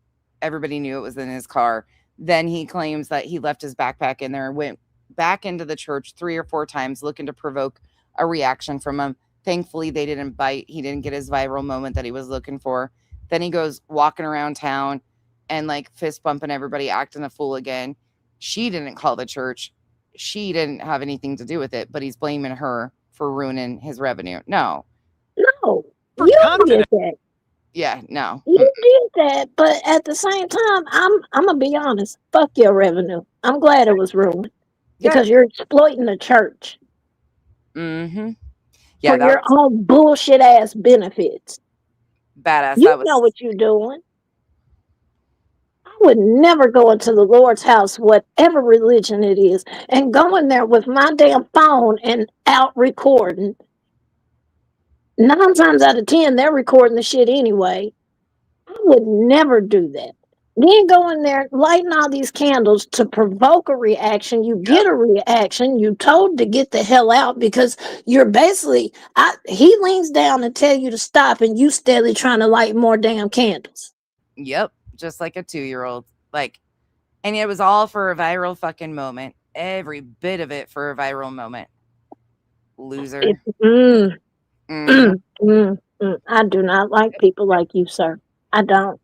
Everybody knew it was in his car. Then he claims that he left his backpack in there and went back into the church 3 or 4 times looking to provoke a reaction from him. Thankfully, they didn't bite. He didn't get his viral moment that he was looking for. Then he goes walking around town and like fist bumping everybody, acting a fool again. She didn't call the church. She didn't have anything to do with it, but he's blaming her for ruining his revenue. No. You did that. Yeah, no. You did that, but at the same time, I'm gonna be honest. Fuck your revenue. I'm glad it was ruined because you're exploiting the church Mm-hmm. Yeah, for your own bullshit ass benefits. badass. You know what you're doing. I would never go into the Lord's house, whatever religion it is, and go in there with my damn phone and out recording. 9 times out of 10, they're recording the shit anyway. I would never do that. Then go in there, lighting all these candles to provoke a reaction. You get a reaction. You told to get the hell out because you're basically, he leans down and tell you to stop and you steadily trying to light more damn candles. Yep. Just like a 2-year-old. Like, and it was all for a viral fucking moment. Every bit of it for a viral moment. Loser. I do not like people like you, sir. I don't.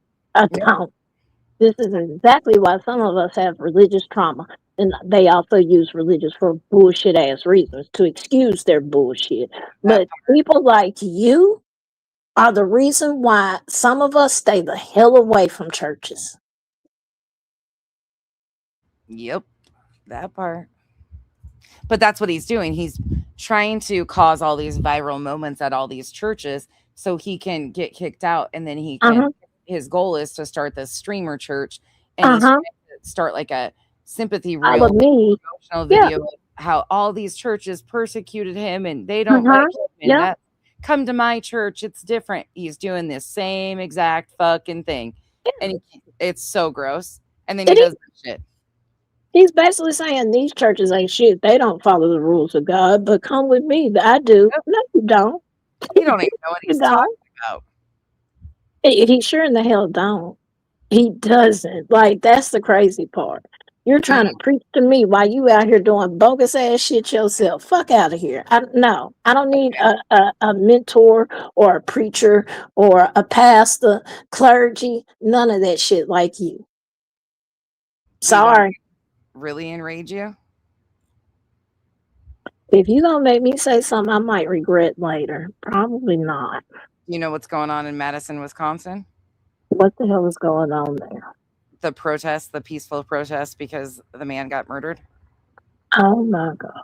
This is exactly why some of us have religious trauma. And they also use religious for bullshit ass reasons to excuse their bullshit. But people like you are the reason why some of us stay the hell away from churches. Yep, that part. But that's what he's doing. He's trying to cause all these viral moments at all these churches so he can get kicked out, and then he can. His goal is to start this streamer church, and he's trying to start like a sympathy reel, promotional video of how all these churches persecuted him and they don't like him. And that, come to my church, it's different. He's doing this same exact fucking thing, and it's so gross. And then he does that shit. He's basically saying these churches ain't shit. They don't follow the rules of God, but come with me. I do. No, you don't. You don't even know what he's talking about. He sure in the hell don't. He doesn't. Like, that's the crazy part. You're trying to preach to me while you out here doing bogus ass shit yourself. Fuck out of here. I don't need a mentor or a preacher or a pastor, clergy, none of that shit like you. Sorry. Really enrage you? If you don't make me say something I might regret later, probably not. You know what's going on in Madison, Wisconsin? What the hell is going on there? The protest, the peaceful protest because the man got murdered. Oh my God.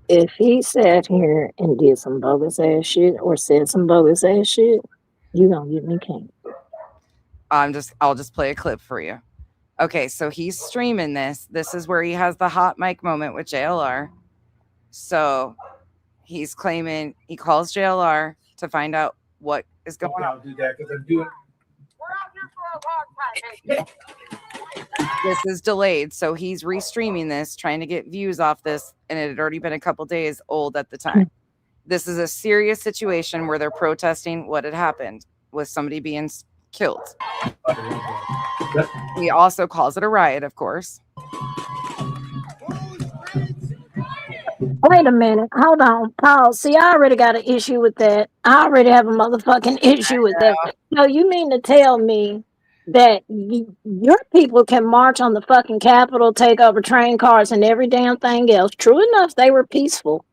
If he sat here and did some bogus ass shit or said some bogus ass shit, you don't get me canceled. I'll just play a clip for you. Okay, so he's streaming this. This is where he has the hot mic moment with JLR. So he's claiming he calls JLR to find out what is going on. I'll do that because I'm doing. This is delayed, so he's restreaming this, trying to get views off this, and it had already been a couple days old at the time. This is a serious situation where they're protesting what had happened with somebody being killed. He also calls it a riot, of course. Wait a minute. Hold on. Pause. See, I already got an issue with that. I already have a motherfucking issue with that. So you mean to tell me that your people can march on the fucking Capitol, take over train cars and every damn thing else? True enough, they were peaceful.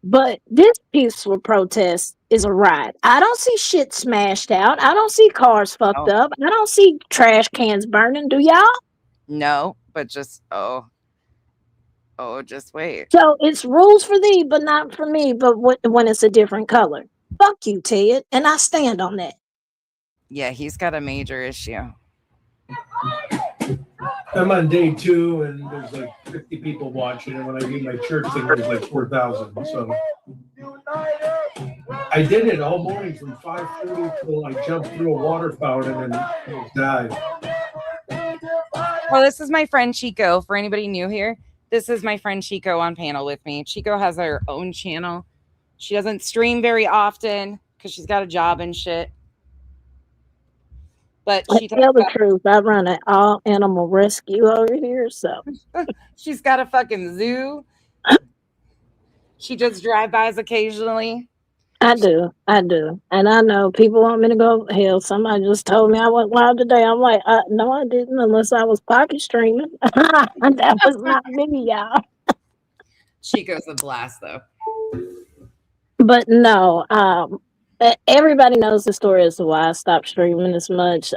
But this peaceful protest is a riot. I don't see shit smashed out. I don't see cars fucked up. I don't see trash cans burning. Do y'all? No, but just just wait. So it's rules for thee, but not for me. But when it's a different color, fuck you, Ted, and I stand on that. Yeah, he's got a major issue. I'm on day 2, and there's like 50 people watching. And when I do my church thing, there's like 4,000. So I did it all morning from 5:30 till I jumped through a water fountain and almost died. Well, this is my friend Chico. For anybody new here, this is my friend Chico on panel with me. Chico has her own channel. She doesn't stream very often because she's got a job and shit. But she tell the truth. I run an all animal rescue over here, so she's got a fucking zoo. She does drive-bys occasionally. I do, and I know people want me to go. Hell, somebody just told me I went wild today. I'm like, no, I didn't, unless I was pocket streaming. That was not me, y'all. Chico's a blast, though. But no, everybody knows the story as to why I stopped streaming as much.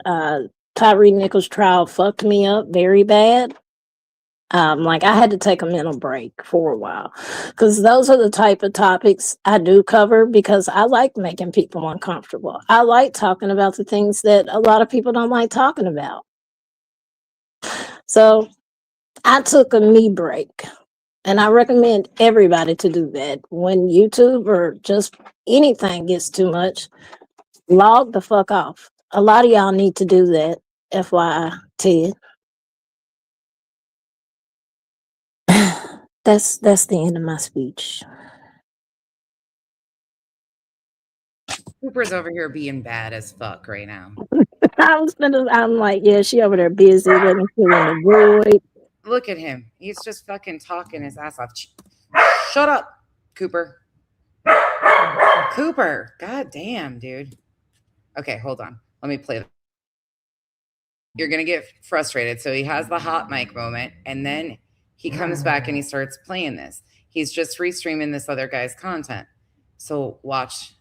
Tyree Nichols' trial fucked me up very bad. Like I had to take a mental break for a while because those are the type of topics I do cover because I like making people uncomfortable. I like talking about the things that a lot of people don't like talking about. So I took a me break. And I recommend everybody to do that. When YouTube or just anything gets too much, log the fuck off. A lot of y'all need to do that, FYI, Ted. That's the end of my speech. Cooper's over here being bad as fuck right now. I'm like, yeah, she over there busy letting fill in the void. Look at him. He's just fucking talking his ass off. Shut up, Cooper. Cooper. God damn, dude. Okay, hold on. Let me play. You're going to get frustrated. So he has the hot mic moment, and then he comes back and he starts playing this. He's just restreaming this other guy's content. So watch.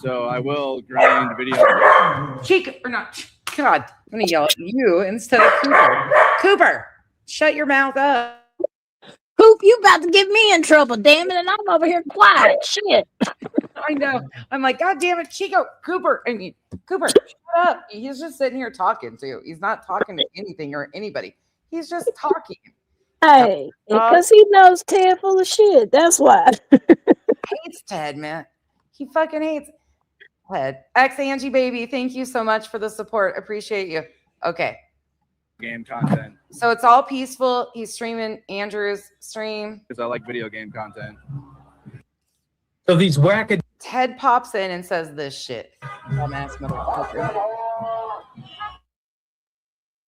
So I will grind video. Chico, or not. God, I'm gonna yell at you instead of Cooper. Cooper, shut your mouth up. Coop, you about to get me in trouble, damn it, and I'm over here quiet. Shit. I know. I'm like, God damn it, Chico, Cooper. I mean, Cooper, shut up. He's just sitting here talking too. He's not talking to anything or anybody. He's just talking. Hey, because he knows Ted full of shit. That's why. Hates Ted, man. He fucking hates Ted. X Angie baby, thank you so much for the support. Appreciate you. Okay. Game content. So it's all peaceful. He's streaming Andrew's stream. Because I like video game content. So these wackad Ted pops in and says this shit. Dumbass motherfucker.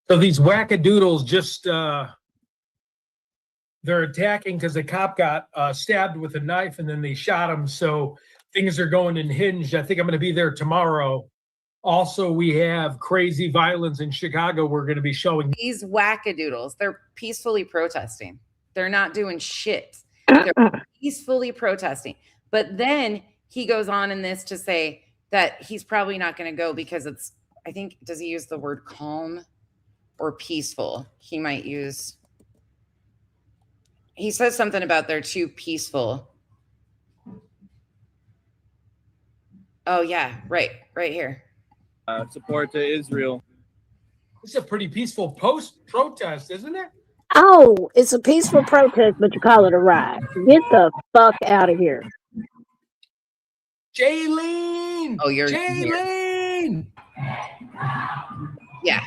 So these wackadoodles just they're attacking because the cop got stabbed with a knife and then they shot him. So things are going unhinged. I think I'm going to be there tomorrow. Also, we have crazy violence in Chicago. We're going to be showing these wackadoodles. They're peacefully protesting. They're not doing shit. They're peacefully protesting. But then he goes on in this to say that he's probably not going to go because it's, I think, does he use the word calm or peaceful? He might use, he says something about they're too peaceful. Oh, yeah, right here. Support to Israel. It's a pretty peaceful protest, isn't it? Oh, it's a peaceful protest, but you call it a riot. Get the fuck out of here. Jaylene! Oh, you're Jaylene! Yeah.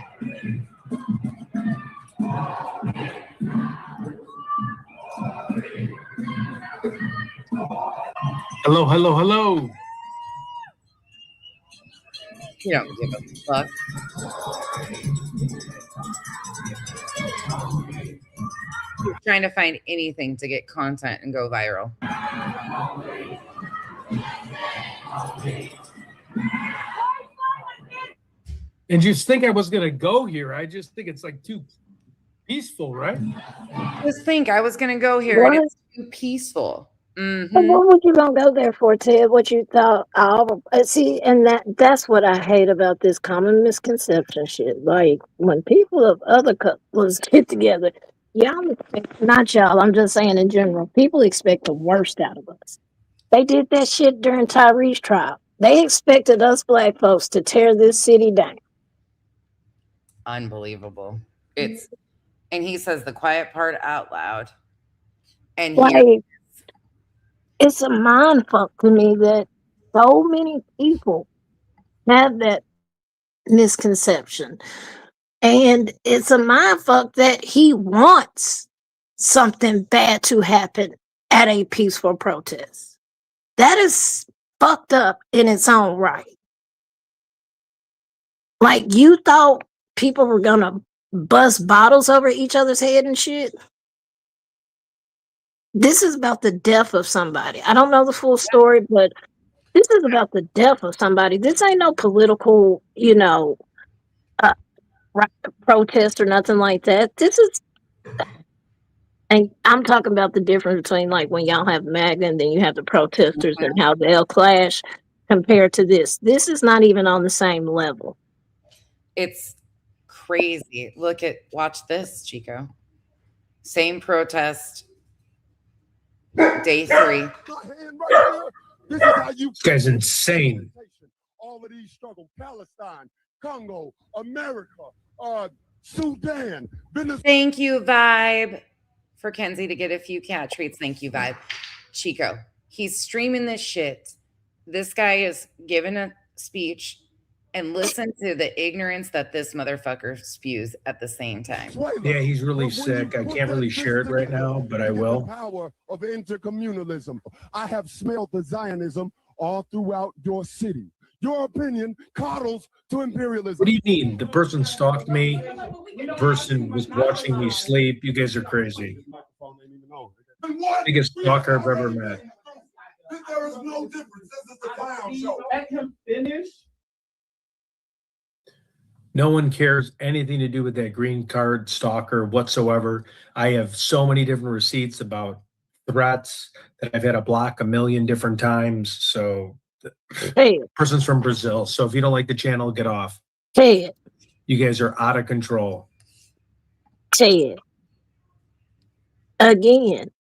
Hello, hello, hello. You don't give a fuck. You're trying to find anything to get content and go viral. And just think I was going to go here. I just think it's like too peaceful, right? Just think I was going to go here and it's too peaceful. Mm-hmm. What would you gonna go there for, Ted? What you thought? See, and that's what I hate about this common misconception shit. Like when people of other couples get together, y'all, not y'all. I'm just saying in general, people expect the worst out of us. They did that shit during Tyree's trial. They expected us black folks to tear this city down. Unbelievable. And he says the quiet part out loud. And it's a mind fuck to me that so many people have that misconception. And it's a mind fuck that he wants something bad to happen at a peaceful protest. That is fucked up in its own right. Like you thought people were gonna bust bottles over each other's head and shit. This is about the death of somebody. I don't know the full story, but this is about the death of somebody. This ain't no political, protest or nothing like that. This is, and I'm talking about the difference between like when y'all have MAGA and then you have the protesters and how they'll clash compared to this. This is not even on the same level. It's crazy. Watch this, Chico. Same protest. Day 3. This guy's insane. All of these struggles, Palestine, Congo, America, Sudan. Thank you, Vibe, for Kenzie to get a few cat treats. Thank you, Vibe. Chico, he's streaming this shit. This guy is giving a speech and listen to the ignorance that this motherfucker spews at the same time. Yeah, he's really sick. I can't really share it right now, but I will. The power of intercommunalism. I have smelled the Zionism all throughout your city. Your opinion coddles to imperialism. What do you mean? The person stalked me. The person was watching me sleep. You guys are crazy. Biggest stalker I've ever met. There is no difference. This is the clown show. Let him finish. No one cares anything to do with that green card stalker whatsoever. I have so many different receipts about threats that I've had to block 1 million different times. So Hey, Person's from Brazil, so if you don't like the channel, get off. Ted, You guys are out of control. Ted. Again,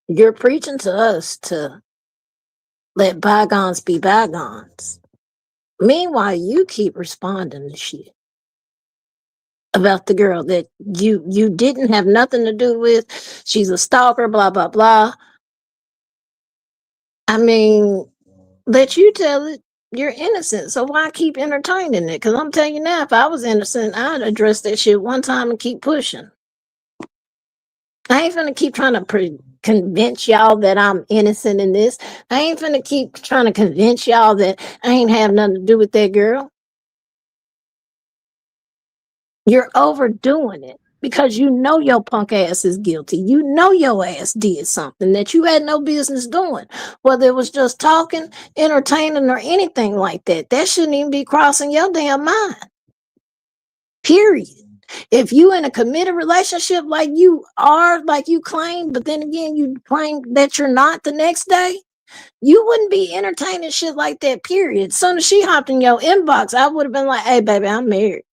you're preaching to us to let bygones be bygones. Meanwhile, you keep responding to shit about the girl that you didn't have nothing to do with. She's a stalker, blah, blah, blah. I mean, let you tell it. You're innocent, so why keep entertaining it? Because I'm telling you now, if I was innocent, I'd address that shit one time and keep pushing. I ain't gonna keep trying to convince y'all that I'm innocent in this. I ain't gonna keep trying to convince y'all that I ain't have nothing to do with that girl. You're overdoing it because you know your punk ass is guilty. You know your ass did something that you had no business doing. Whether it was just talking, entertaining, or anything like that. That shouldn't even be crossing your damn mind. Period. If you in a committed relationship like you are, like you claim, but then again you claim that you're not the next day, you wouldn't be entertaining shit like that, period. As soon as she hopped in your inbox, I would have been like, hey, baby, I'm married.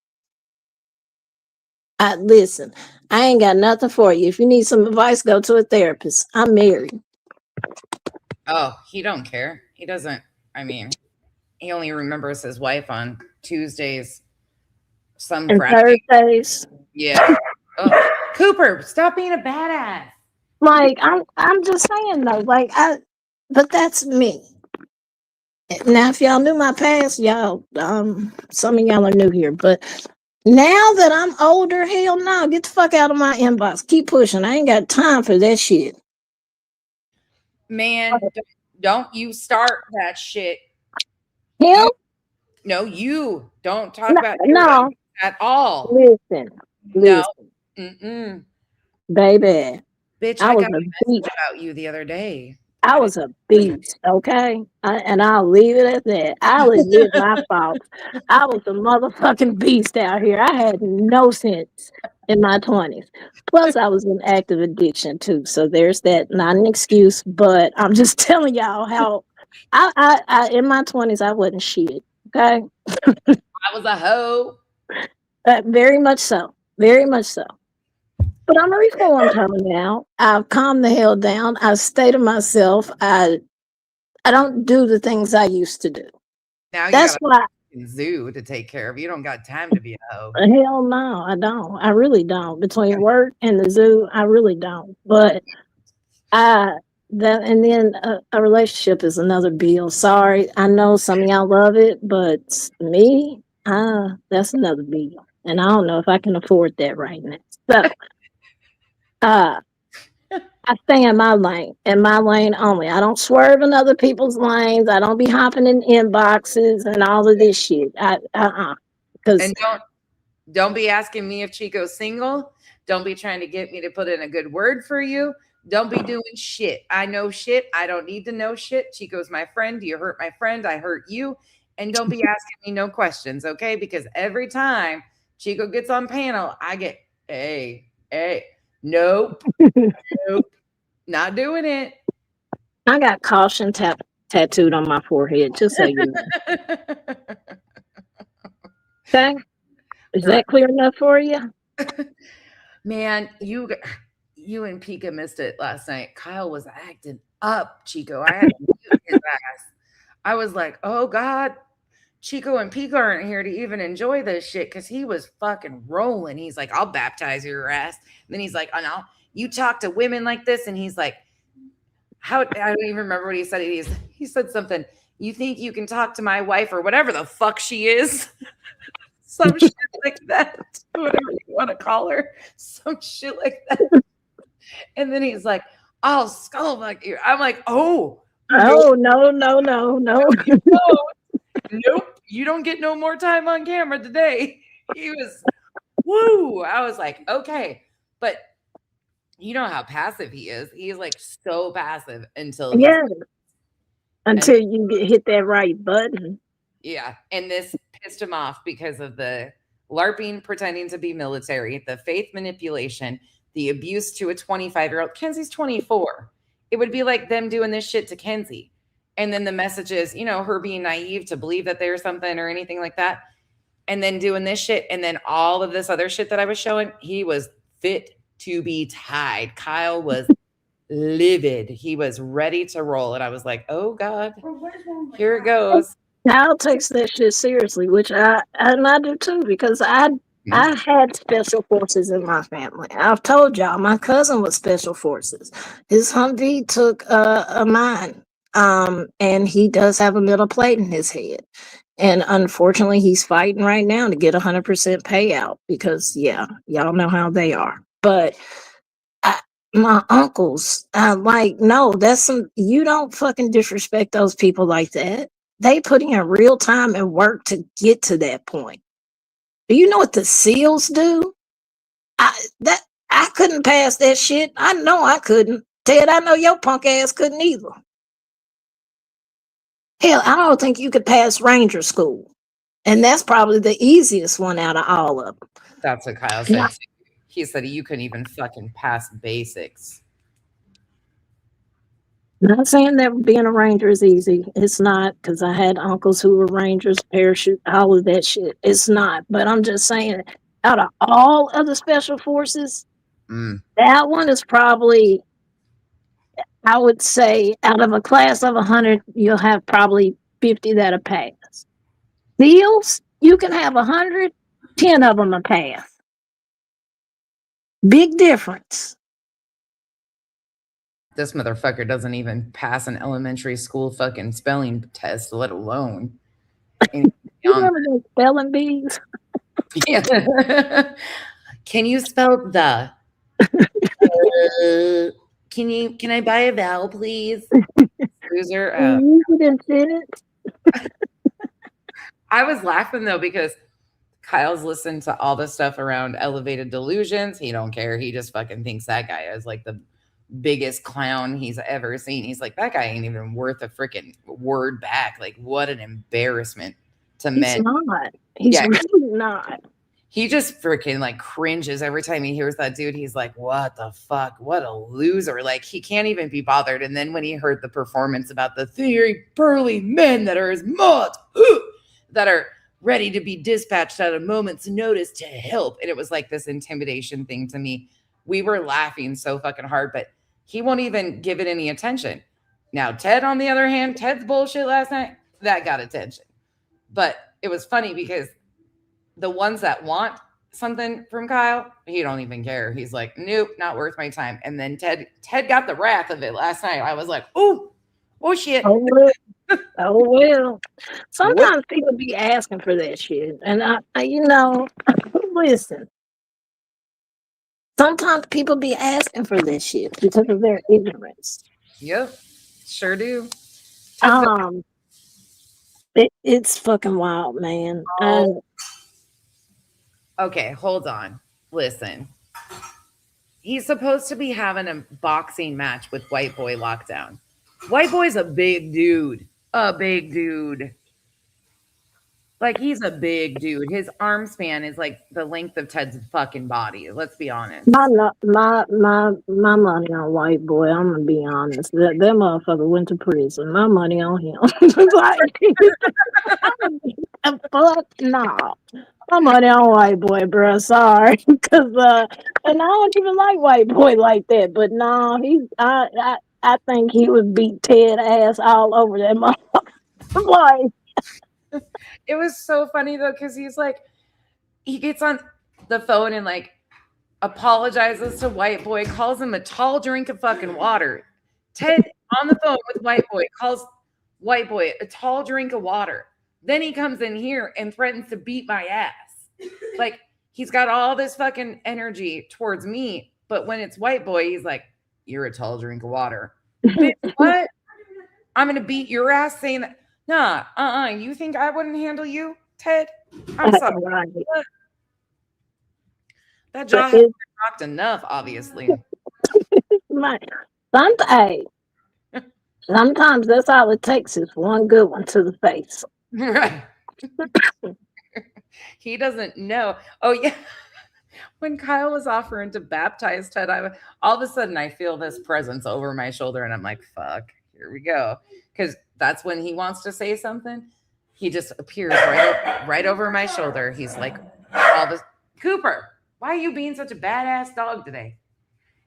Listen, I ain't got nothing for you. If you need some advice, go to a therapist. I'm married. Oh, he don't care. He doesn't. I mean, he only remembers his wife on Tuesdays. Some And Thursdays. Yeah. Oh, Cooper, stop being a badass. Like, I'm just saying though, like but that's me. Now, if y'all knew my past, y'all, some of y'all are new here, but now that I'm older, hell no, get the fuck out of my inbox. Keep pushing. I ain't got time for that shit. Man, don't you start that shit. Him? No, you don't talk about your no wife at all. Listen. No. Mm-mm. Baby. Bitch, I I was got a a beast. message about you the other day. I was a beast, okay? And I'll leave it at that. I'll admit my fault. I was a motherfucking beast out here. I had no sense in my 20s. Plus, I was in active addiction too. So there's that. Not an excuse, but I'm just telling y'all how I in my 20s, I wasn't shit, okay? I was a hoe. Very much so. Very much so. But I'm a reformed hoe now. I've calmed the hell down. I've stayed to myself. I don't do the things I used to do. Now That's you why. got a zoo to take care of. You don't got time to be a hoe. Hell no, I don't. I really don't. Between work and the zoo, I really don't. But and then a relationship is another bill. Sorry, I know some of y'all love it, but me, that's another bill, and I don't know if I can afford that right now. So, I stay in my lane only. I don't swerve in other people's lanes. I don't be hopping in inboxes and all of this shit. Because And don't be asking me if Chico's single. Don't be trying to get me to put in a good word for you. Don't be doing shit. I know shit. I don't need to know shit. Chico's my friend. You hurt my friend. I hurt you. And don't be asking me no questions, okay? Because every time Chico gets on panel, I get, hey, nope, nope, not doing it. I got caution tattooed on my forehead, just so you know. Okay? Is that clear enough for you? Man, you and Pika missed it last night. Kyle was acting up, Chico. I had to mute his ass. I was like, oh God, Chico and Pika aren't here to even enjoy this shit because he was fucking rolling. He's like, I'll baptize your ass. And then he's like, oh no, you talk to women like this. And he's like, how? I don't even remember what he said. He said something. You think you can talk to my wife or whatever the fuck she is? Some shit like that. Whatever you want to call her. Some shit like that. And then he's like, I'll skullfuck you. I'm like, oh. Oh, no. Nope. You don't get no more time on camera today. He was, woo. I was like, okay. But you know how passive he is. He's like so passive until you hit that right button. Yeah. And this pissed him off because of the LARPing, pretending to be military, the faith manipulation, the abuse to a 25-year-old. Kenzie's 24. It would be like them doing this shit to Kenzie. And then the message is, you know, her being naive to believe that there's something or anything like that. And then doing this shit. And then all of this other shit that I was showing, he was fit to be tied. Kyle was livid. He was ready to roll. And I was like, oh God, here it goes. Kyle takes that shit seriously, which I do too, because I had special forces in my family. I've told y'all, my cousin was special forces. His Humvee took a mine, and he does have a metal plate in his head. And unfortunately, he's fighting right now to get 100% payout because, yeah, y'all know how they are. But my uncles, no, you don't fucking disrespect those people like that. They put in real time and work to get to that point. Do you know what the SEALs do? I couldn't pass that shit. I know I couldn't. Ted, I know your punk ass couldn't either. Hell, I don't think you could pass Ranger School. And that's probably the easiest one out of all of them. That's what Kyle said. Yeah. He said you couldn't even fucking pass basics. Not saying that being a ranger is easy. It's not, because I had uncles who were rangers, parachute, all of that shit. It's not. But I'm just saying, out of all of the special forces, that one is probably, I would say, out of a class of 100, you'll have probably 50 that'll pass. SEALs, you can have 100, 10 of them will pass. Big difference. This motherfucker doesn't even pass an elementary school fucking spelling test, let alone. You remember those spelling bees? Yeah. Can you spell the? Can I buy a vowel, please? Loser. I was laughing though because Kyle's listened to all the stuff around elevated delusions. He don't care. He just fucking thinks that guy is like the biggest clown he's ever seen. He's like, that guy ain't even worth a freaking word back. Like, what an embarrassment to men. He's really not. He just freaking like cringes every time he hears that dude. He's like, what the fuck? What a loser. Like, he can't even be bothered. And then when he heard the performance about the 3 burly men that are his mods, that are ready to be dispatched at a moment's notice to help. And it was like this intimidation thing to me. We were laughing so fucking hard, but he won't even give it any attention. Now, Ted, on the other hand, Ted's bullshit last night, that got attention. But it was funny because the ones that want something from Kyle, he don't even care. He's like, nope, not worth my time. And then Ted got the wrath of it last night. I was like, oh shit. Oh well. Sometimes people be asking for that shit. And listen. Sometimes people be asking for this shit because of their ignorance. Yep, sure do. It's fucking wild, man. Okay, hold on. Listen. He's supposed to be having a boxing match with White Boy Lockdown. White Boy's a big dude. A big dude. Like, he's a big dude. His arm span is like the length of Ted's fucking body. Let's be honest. My money on White Boy. I'm gonna be honest. That motherfucker went to prison. My money on him. Fuck no. My money on White Boy, bro. Sorry, because and I don't even like White Boy like that. But no, I think he would beat Ted ass all over that motherfucker. Like. It was so funny though, because he's like, he gets on the phone and like apologizes to White Boy, calls him a tall drink of fucking water. Ted on the phone with White Boy calls White Boy a tall drink of water. Then he comes in here and threatens to beat my ass. Like, he's got all this fucking energy towards me, but when it's White Boy, he's like, you're a tall drink of water. Bitch, what? I'm gonna beat your ass saying that. Nah, you think I wouldn't handle you, Ted? I'm sorry. That jaw hasn't been rocked enough, obviously. Sometimes that's all it takes is one good one to the face. Right. He doesn't know. Oh, yeah. When Kyle was offering to baptize Ted, all of a sudden I feel this presence over my shoulder and I'm like, fuck, here we go. because that's when he wants to say something. He just appears right over my shoulder. He's like, all this, Cooper, why are you being such a badass dog today?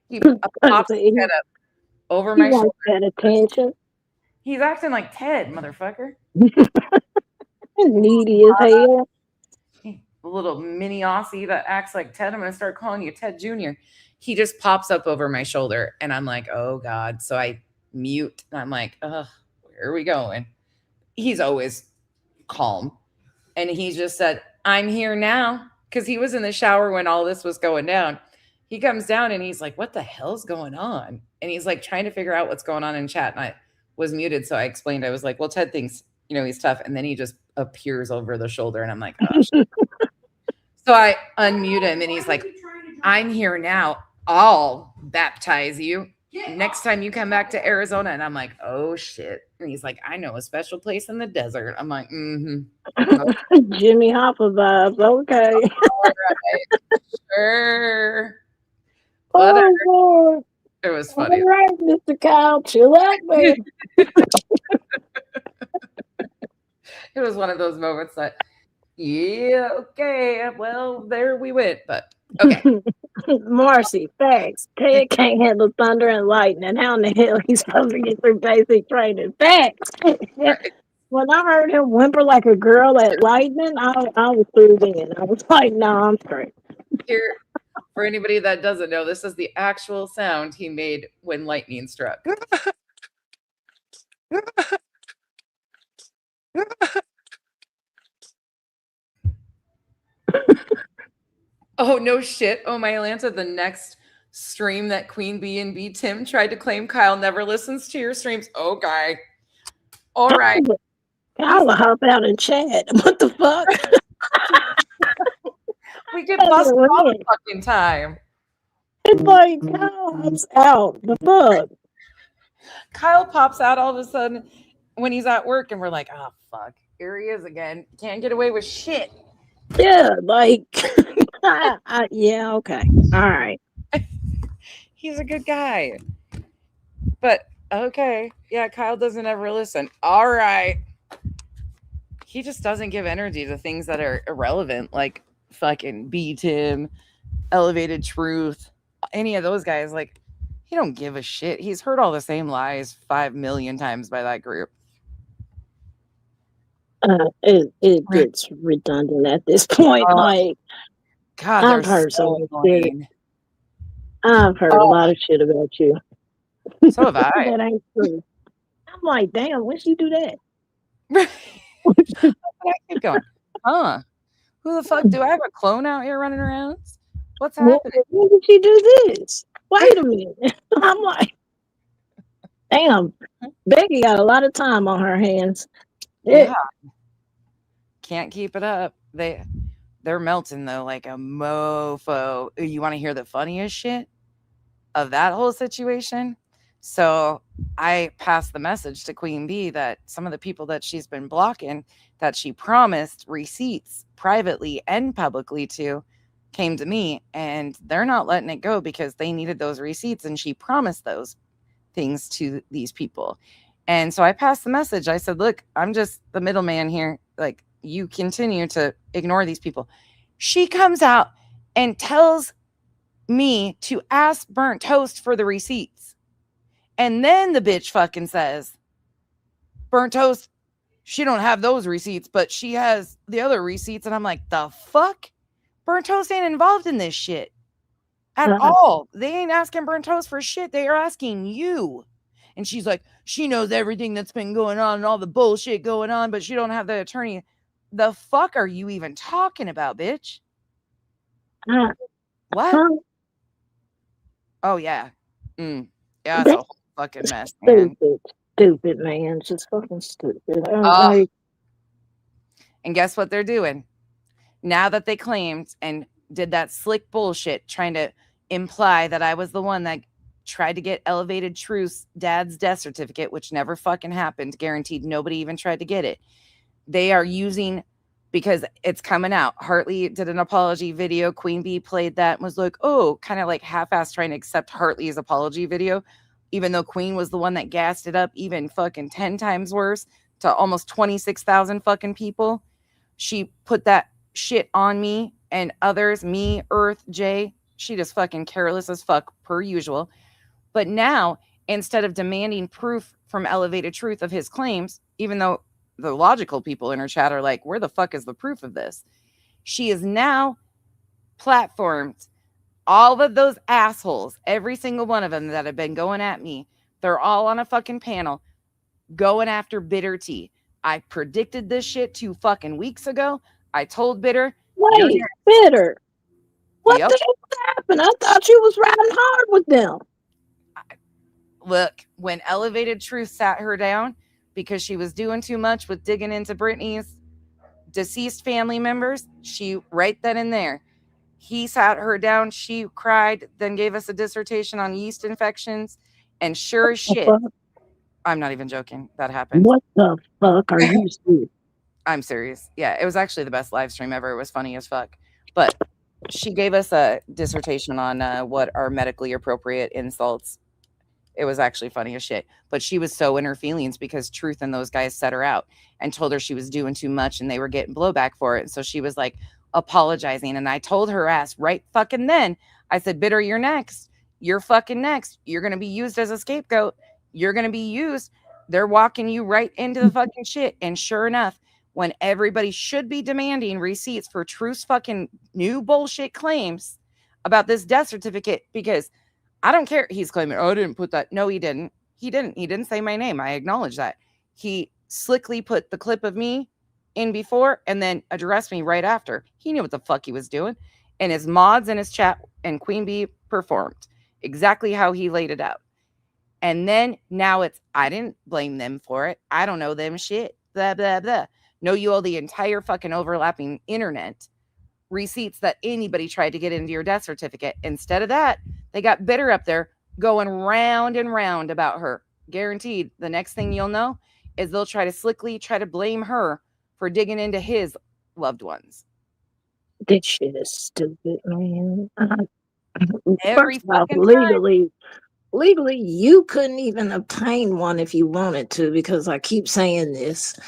He pops his head up over my shoulder. That attention. He's acting like Ted, motherfucker. Needy as hell. A little mini Aussie that acts like Ted. I'm going to start calling you Ted Jr. He just pops up over my shoulder, and I'm like, oh, God. So I mute, and I'm like, where are we going? He's always calm. And he just said, I'm here now, because he was in the shower when all this was going down. He comes down, and he's like, what the hell's going on? And he's like trying to figure out what's going on in chat, and I was muted, so I explained. I was like, well, Ted thinks, he's tough. And then he just appears over the shoulder, and I'm like, oh, shit. So I unmute him, and he's like, I'm here now. I'll baptize you next time you come back to Arizona. And I'm like, oh, shit. And he's like, I know a special place in the desert. I'm like, Jimmy Hoffa vibes. Okay. All right. Sure. Whatever. Oh, it was funny. All right, Mr. Kyle, chill out, man. It was one of those moments that, yeah, okay, well, there we went. But okay. Marcy, facts. Ted can't handle thunder and lightning. How in the hell he's supposed to get through basic training? Facts. Right. When I heard him whimper like a girl at lightning, I was through then. I was like, no, I'm straight. Here, for anybody that doesn't know, this is the actual sound he made when lightning struck. Oh, no shit. Oh, my Atlanta, the next stream that QueenBee and B Tim tried to claim Kyle never listens to your streams. Okay. All right. I'll hop out and chat. What the fuck? We get busted all the fucking time. It's like Kyle hops out. The fuck? Kyle pops out all of a sudden when he's at work, and we're like, oh, fuck. Here he is again. Can't get away with shit. Yeah, like, yeah, okay. All right. He's a good guy. But, okay. Yeah, Kyle doesn't ever listen. All right. He just doesn't give energy to things that are irrelevant, like fucking B Tim, ElevatedTruth, any of those guys. Like, he don't give a shit. He's heard all the same lies 5 million times by that group. It gets redundant at this point. Like, God, I've heard so so much shit. I've heard a lot of shit about you. So have I. That ain't true. I'm like, damn, when she do that? I keep going. Huh? Who the fuck do I have a clone out here running around? What's happening? When did she do this? Wait a minute. I'm like, damn, Becky got a lot of time on her hands. Yeah. Can't keep it up. They're melting though, like a mofo. You want to hear the funniest shit of that whole situation? So I passed the message to QueenBee that some of the people that she's been blocking, that she promised receipts privately and publicly to, came to me, and they're not letting it go because they needed those receipts, and she promised those things to these people. And so I passed the message. I said, look, I'm just the middleman here. Like, you continue to ignore these people. She comes out and tells me to ask Burnt Toast for the receipts. And then the bitch fucking says, Burnt Toast, she don't have those receipts, but she has the other receipts. And I'm like, the fuck? Burnt Toast ain't involved in this shit at all. They ain't asking Burnt Toast for shit. They are asking you. And she's like, she knows everything that's been going on and all the bullshit going on, but she don't have the attorney. The fuck are you even talking about, bitch? What? Oh, yeah. Yeah, it's a whole fucking mess, man. Stupid, man. Just fucking stupid. And guess what they're doing? Now that they claimed and did that slick bullshit trying to imply that I was the one that tried to get ElevatedTruth's dad's death certificate, which never fucking happened, guaranteed nobody even tried to get it. They are using, because it's coming out. Hartley did an apology video. QueenBee played that and was like, oh, kind of like half-assed trying to accept Hartley's apology video. even though Queen was the one that gassed it up even fucking 10 times worse to almost 26,000 fucking people. She put that shit on me and others, me, Earth, Jay. She just fucking careless as fuck per usual. But now, instead of demanding proof from Elevated Truth of his claims, even though the logical people in her chat are like, where the fuck is the proof of this? She is now platformed all of those assholes, every single one of them that have been going at me. They're all on a fucking panel going after Bitter T. I predicted this shit 2 fucking weeks ago. I told Bitter. Wait, Bitter. What the hell happened? I thought you was riding hard with them. Look, when Elevated Truth sat her down because she was doing too much with digging into Brittany's deceased family members, she right then and there, he sat her down, she cried, then gave us a dissertation on yeast infections, and sure as shit, I'm not even joking, that happened. What the fuck are you serious? I'm serious. Yeah, it was actually the best live stream ever. It was funny as fuck. But she gave us a dissertation on what are medically appropriate insults. It was actually funny as shit. But she was so in her feelings because Truth and those guys set her out and told her she was doing too much and they were getting blowback for it. And so she was like apologizing. And I told her ass right fucking then, I said, Bitter, you're next. You're fucking next. You're going to be used as a scapegoat. You're going to be used. They're walking you right into the fucking shit. And sure enough, when everybody should be demanding receipts for Truth's fucking new bullshit claims about this death certificate, because I don't care. He's claiming, oh, I didn't put that. No, he didn't. He didn't. He didn't say my name. I acknowledge that. He slickly put the clip of me in before and then addressed me right after. He knew what the fuck he was doing. And his mods and his chat and QueenBee performed exactly how he laid it out. And then now it's, I didn't blame them for it. I don't know them shit. Blah, blah, blah. No, you owe the entire fucking overlapping internet receipts that anybody tried to get into your death certificate. Instead of that, they got Bitter up there going round and round about her. Guaranteed, the next thing you'll know is they'll try to slickly try to blame her for digging into his loved ones. This shit is stupid, man. Every First of all, fucking legally, you couldn't even obtain one if you wanted to, because I keep saying this.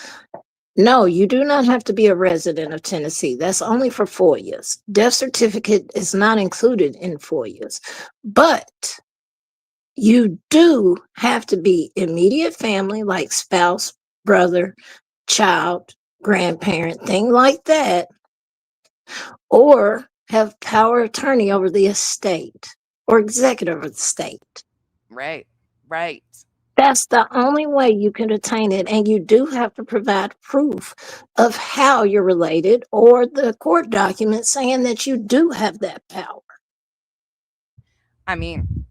No, you do not have to be a resident of Tennessee. That's only for FOIAs. Death certificate is not included in FOIAs. But you do have to be immediate family, like spouse, brother, child, grandparent, thing like that, or have power of attorney over the estate or executive of the estate. Right, right. That's the only way you can attain it. And you do have to provide proof of how you're related or the court document saying that you do have that power. I mean,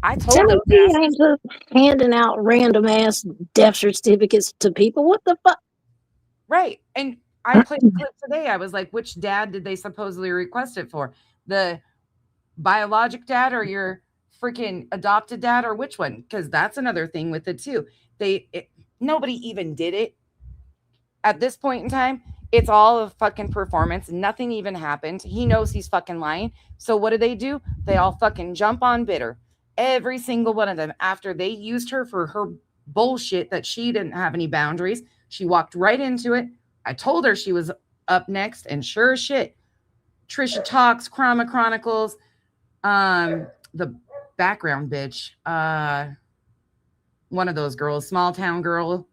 I told them Tennessee ain't just handing out random ass death certificates to people. What the fuck? Right. And I played a clip today. I was like, which dad did they supposedly request it for? The biologic dad or your freaking adopted dad, or which one? Because that's another thing with it too. Nobody even did it at this point in time. It's all a fucking performance. Nothing even happened. He knows he's fucking lying. So what do? They all fucking jump on Bitter. Every single one of them, after they used her for her bullshit that she didn't have any boundaries. She walked right into it. I told her she was up next, and sure as shit, Trisha Talks, Chroma Chronicles, the background bitch, one of those girls, Small Town Girl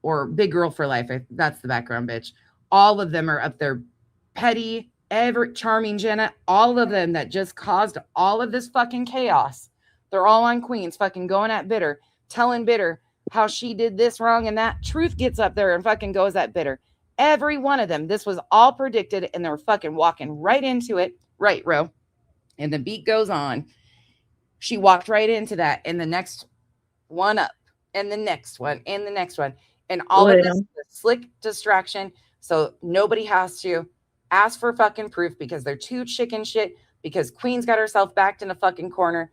or Big Girl for Life. That's the background bitch. All of them are up there. Petty, Everett, Charming Jenna, all of them that just caused all of this fucking chaos. They're all on Queens fucking going at Bitter, telling Bitter how she did this wrong and that. Truth gets up there and fucking goes at Bitter. Every one of them. This was all predicted and they're fucking walking right into it. Right, Ro. And the beat goes on. She walked right into that, and the next one up, and the next one, and the next one. And all of this is a slick distraction. So nobody has to ask for fucking proof because they're too chicken shit, because Queen's got herself backed in a fucking corner.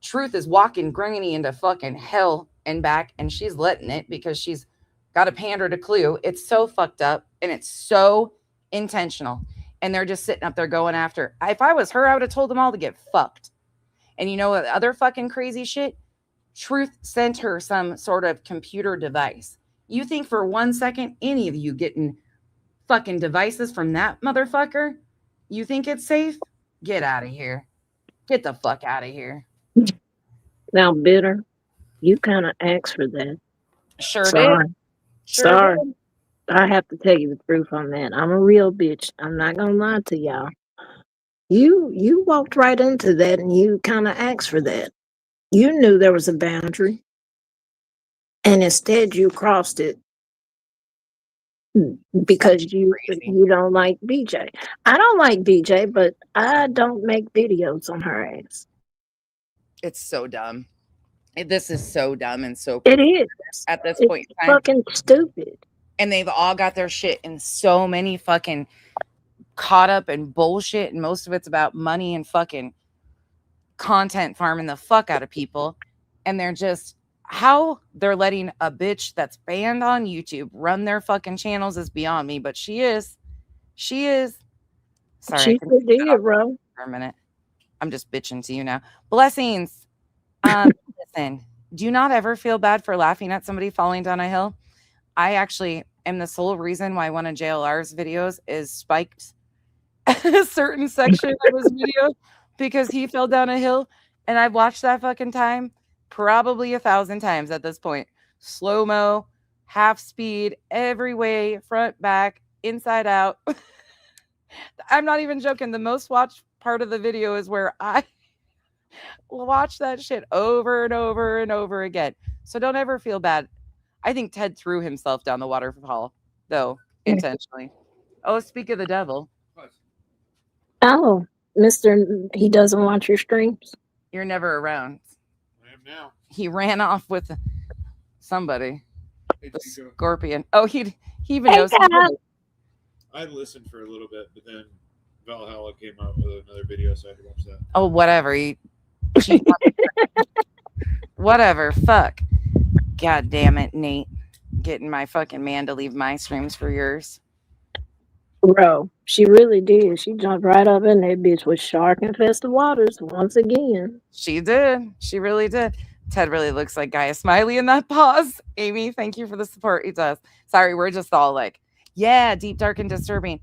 Truth is walking Granny into fucking hell and back, and she's letting it because she's got to pander to Clue. It's so fucked up, and it's so intentional. And they're just sitting up there going after. If I was her, I would have told them all to get fucked. And you know what other fucking crazy shit? Truth sent her some sort of computer device. You think for 1 second any of you getting fucking devices from that motherfucker, you think it's safe? Get out of here. Get the fuck out of here. Now, Bitter, you kind of asked for that. Sure Sorry. did. Sure Sorry. did. I have to tell you the truth on that. I'm a real bitch. I'm not gonna lie to y'all. You walked right into that and you kind of asked for that. You knew there was a boundary, and instead you crossed it because you don't like BJ. I don't like BJ, but I don't make videos on her ass. It's so dumb. This is so dumb and so It is at this it's point in time. fucking stupid. And they've all got their shit in so many fucking caught up in bullshit, and most of it's about money and fucking content farming the fuck out of people. And they're just, how they're letting a bitch that's banned on YouTube run their fucking channels is beyond me. But she is. Sorry, She sure did, bro. For a minute. I'm just bitching to you now. Blessings. Listen, do you not ever feel bad for laughing at somebody falling down a hill? I actually am the sole reason why one of JLR's videos is spiked a certain section of his video because he fell down a hill, and I've watched that fucking time probably 1,000 times at this point. Slow-mo, half speed, every way, front, back, inside out. I'm not even joking. The most watched part of the video is where I watch that shit over and over and over again. So don't ever feel bad. I think Ted threw himself down the waterfall, though, intentionally. Oh, speak of the devil. Oh, he doesn't watch your streams? You're never around. I am now. He ran off with somebody. The scorpion. Oh, he even knows. I listened for a little bit, but then Valhalla came out with another video, so I had to watch that. Oh, whatever. Whatever. Fuck. God damn it, Nate. Getting my fucking man to leave my streams for yours. Bro, she really did. She jumped right up in that bitch with shark infested waters once again. She did. She really did. Ted really looks like Gaia Smiley in that pause. Amy, thank you for the support. He does. Sorry, we're just all like, yeah, deep, dark, and disturbing.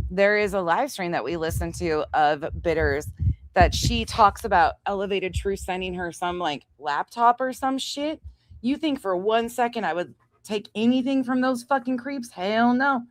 There is a live stream that we listen to of Bitters that she talks about ElevatedTruth sending her some like laptop or some shit. You think for 1 second I would take anything from those fucking creeps? Hell no.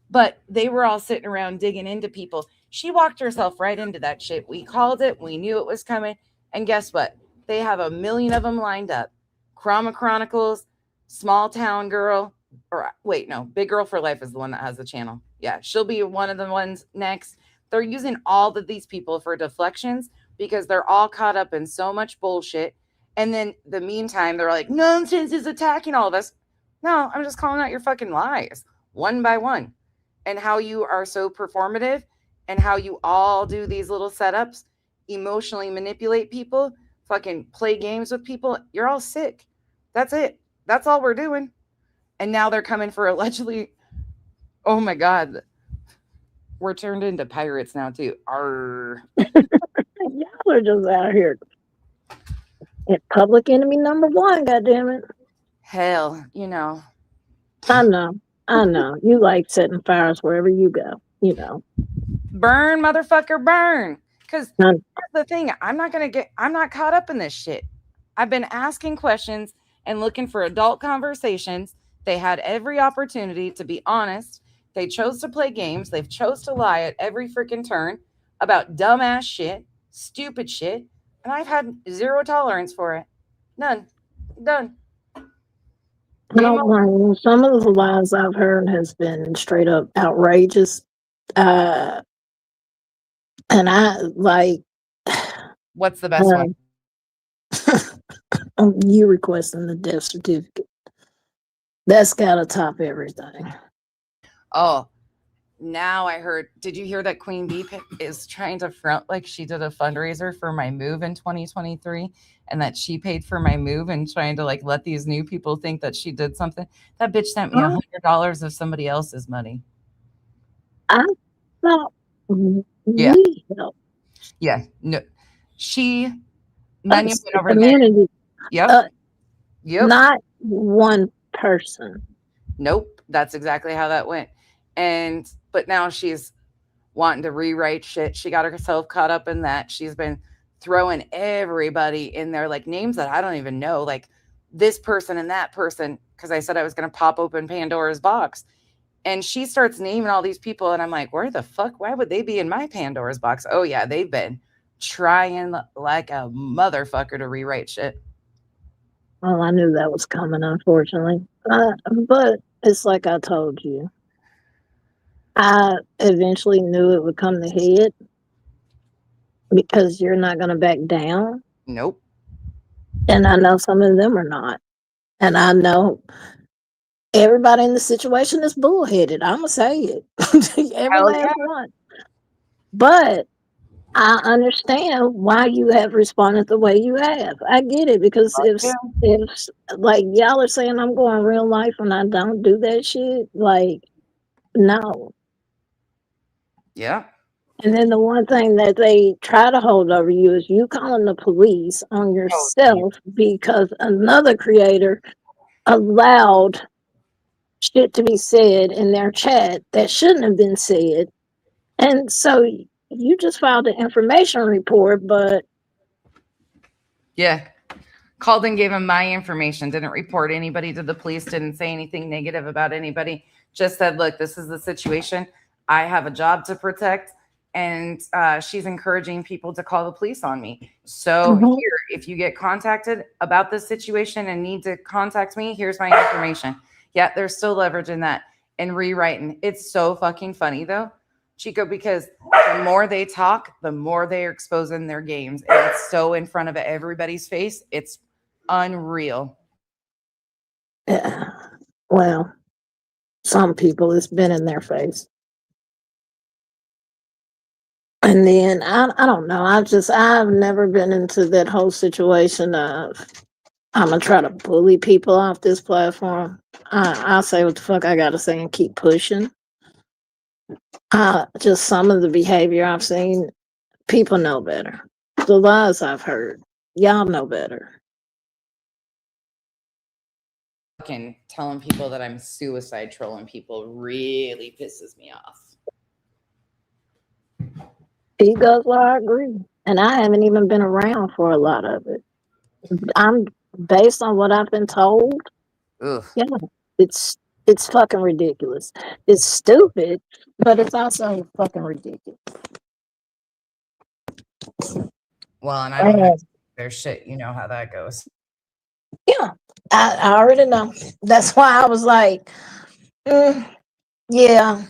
But they were all sitting around digging into people. She walked herself right into that shit. We called it. We knew it was coming. And guess what? They have 1 million of them lined up. Chroma Chronicles, Small Town Girl, or wait, no, Big Girl for Life is the one that has the channel. Yeah, she'll be one of the ones next. They're using all of these people for deflections because they're all caught up in so much bullshit. And then the meantime, they're like, nonsense is attacking all of us. No, I'm just calling out your fucking lies one by one. And how you are so performative and how you all do these little setups, emotionally manipulate people, fucking play games with people. You're all sick. That's it. That's all we're doing. And now they're coming for allegedly, oh my God. We're turned into pirates now too. Arr. Y'all are just out here. And public enemy number 1, goddammit. Hell, you know. I know. You like setting fires wherever you go, you know. Burn, motherfucker, burn. Because that's the thing. I'm not caught up in this shit. I've been asking questions and looking for adult conversations. They had every opportunity to be honest. They chose to play games. They've chose to lie at every freaking turn about dumbass shit, stupid shit. And I've had zero tolerance for it. None. Done. I don't know. Some of the lies I've heard has been straight up outrageous. And I like. What's the best one? You requesting the death certificate. That's gotta top everything. Oh, now I heard. Did you hear that QueenBee is trying to front like she did a fundraiser for my move in 2023 and that she paid for my move and trying to like let these new people think that she did something? That bitch sent me $100 of somebody else's money. I thought Yeah. we helped. Yeah. No. She Manya Us, went the over there. community. Yep. Yep. Not one person. Nope. That's exactly how that went. But now she's wanting to rewrite shit. She got herself caught up in that. She's been throwing everybody in there, like names that I don't even know, like this person and that person, because I said I was going to pop open Pandora's box. And she starts naming all these people, and I'm like, where the fuck? Why would they be in my Pandora's box? Oh, yeah, they've been trying like a motherfucker to rewrite shit. Well, I knew that was coming, unfortunately. But it's like I told you. I eventually knew it would come to head because you're not going to back down. Nope. And I know some of them are not. And I know everybody in the situation is bullheaded. I'm going to say it. Every last one. But I understand why you have responded the way you have. I get it, because if like y'all are saying I'm going real life and I don't do that shit, like, no. Yeah. And then the one thing that they try to hold over you is you calling the police on yourself because another creator allowed shit to be said in their chat that shouldn't have been said. And so you just filed an information report, but yeah, called and gave him my information, didn't report anybody to the police, didn't say anything negative about anybody, just said, look, this is the situation. I have a job to protect. And she's encouraging people to call the police on me. So here, if you get contacted about this situation and need to contact me, here's my information. Yeah, they're still leveraging that and rewriting. It's so fucking funny, though, Chico, because the more they talk, the more they're exposing their games. And it's so in front of everybody's face. It's unreal. yeah. Well, some people, it's been in their face. And then I don't know. I've never been into that whole situation of I'm gonna try to bully people off this platform. I'll say what the fuck I gotta say and keep pushing. Just some of the behavior I've seen, people know better. The lies I've heard, y'all know better. Fucking telling people that I'm suicide trolling people really pisses me off. He does what I agree. And I haven't even been around for a lot of it. I'm based on what I've been told. Ugh. Yeah, it's fucking ridiculous. It's stupid, but it's also fucking ridiculous. Well, and I don't have their shit. You know how that goes. Yeah, I already know. That's why I was like, yeah.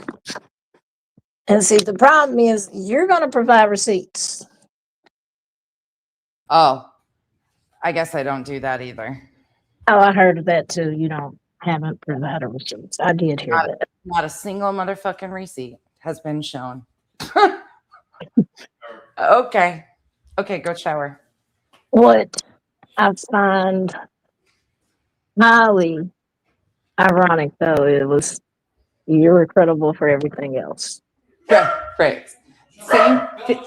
And see, the problem is you're going to provide receipts. Oh, I guess I don't do that either. Oh, I heard of that too. You haven't provided receipts. I did hear that. Not a single motherfucking receipt has been shown. Okay, go shower. What I find highly ironic, though, it was you're credible for everything else. Right.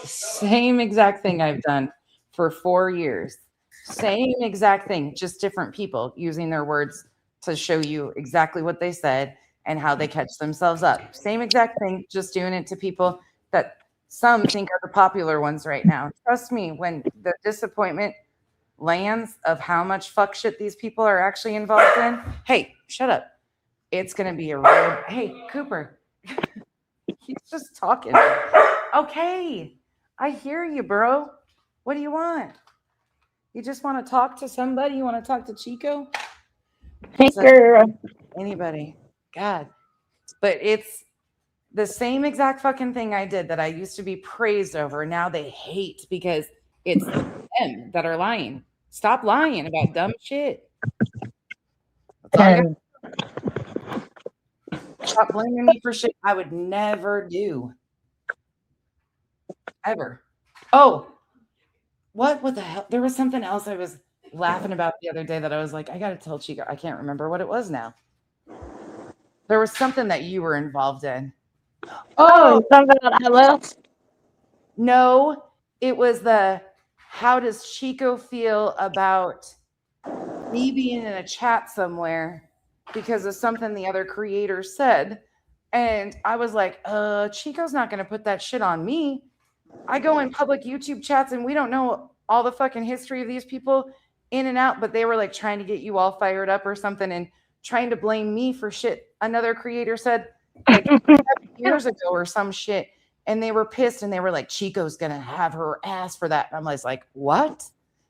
Same exact thing I've done for 4 years. Same exact thing, just different people using their words to show you exactly what they said and how they catch themselves up. Same exact thing, just doing it to people that some think are the popular ones right now. Trust me, when the disappointment lands of how much fuck shit these people are actually involved in, hey, shut up. It's going to be a real, hey, Cooper. He's just talking. Okay, I hear you, bro. What do you want? You just want to talk to somebody? You want to talk to Chico? Hey, girl. Anybody. God. But it's the same exact fucking thing I did that I used to be praised over. Now they hate because it's them that are lying. Stop lying about dumb shit. That's all you got. Stop blaming me for shit I would never do. Ever. Oh, what the hell? There was something else I was laughing about the other day that I was like, I got to tell Chico. I can't remember what it was now. There was something that you were involved in. Oh, something that I left? No, it was how does Chico feel about me being in a chat somewhere because of something the other creator said. And I was like, Chico's not going to put that shit on me. I go in public YouTube chats and we don't know all the fucking history of these people in and out, but they were like trying to get you all fired up or something and trying to blame me for shit another creator said like 7 years ago or some shit. And they were pissed and they were like, Chico's going to have her ass for that. And I'm like, what?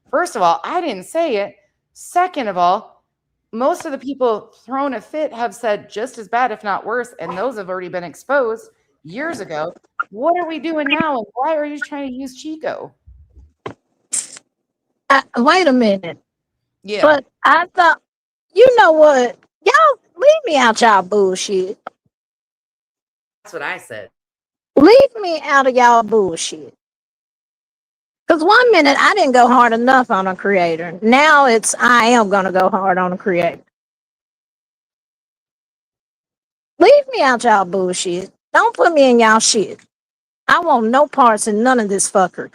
First of all, I didn't say it. Second of all, most of the people throwing a fit have said just as bad, if not worse, and those have already been exposed years ago. What are we doing now? And why are you trying to use Chico? Wait a minute. Yeah. But I thought, you know what? Y'all leave me out y'all bullshit. That's what I said. Leave me out of y'all bullshit. Because 1 minute I didn't go hard enough on a creator. Now it's I am going to go hard on a creator. Leave me out y'all bullshit. Don't put me in y'all shit. I want no parts in none of this fucker.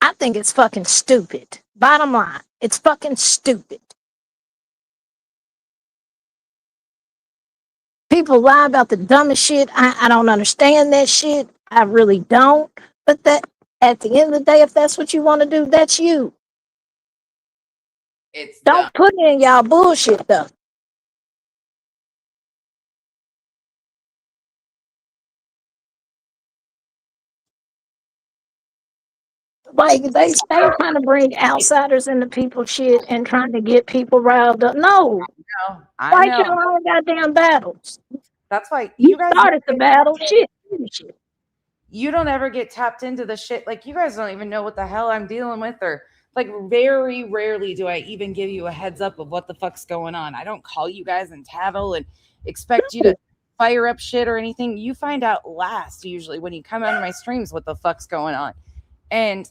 I think it's fucking stupid. Bottom line, it's fucking stupid. People lie about the dumbest shit. I don't understand that shit. I really don't. But that at the end of the day, if that's what you want to do, that's you. It's don't dumb. put me in y'all bullshit though. Like they stay trying to bring outsiders into people's shit and trying to get people riled up. No, I know. fight your own goddamn battles. That's why You guys started the battle. Shit. You don't ever get tapped into the shit. Like you guys don't even know what the hell I'm dealing with, or like very rarely do I even give you a heads up of what the fuck's going on. I don't call you guys and tattle and expect you to fire up shit or anything. You find out last usually when you come out of my streams what the fuck's going on. And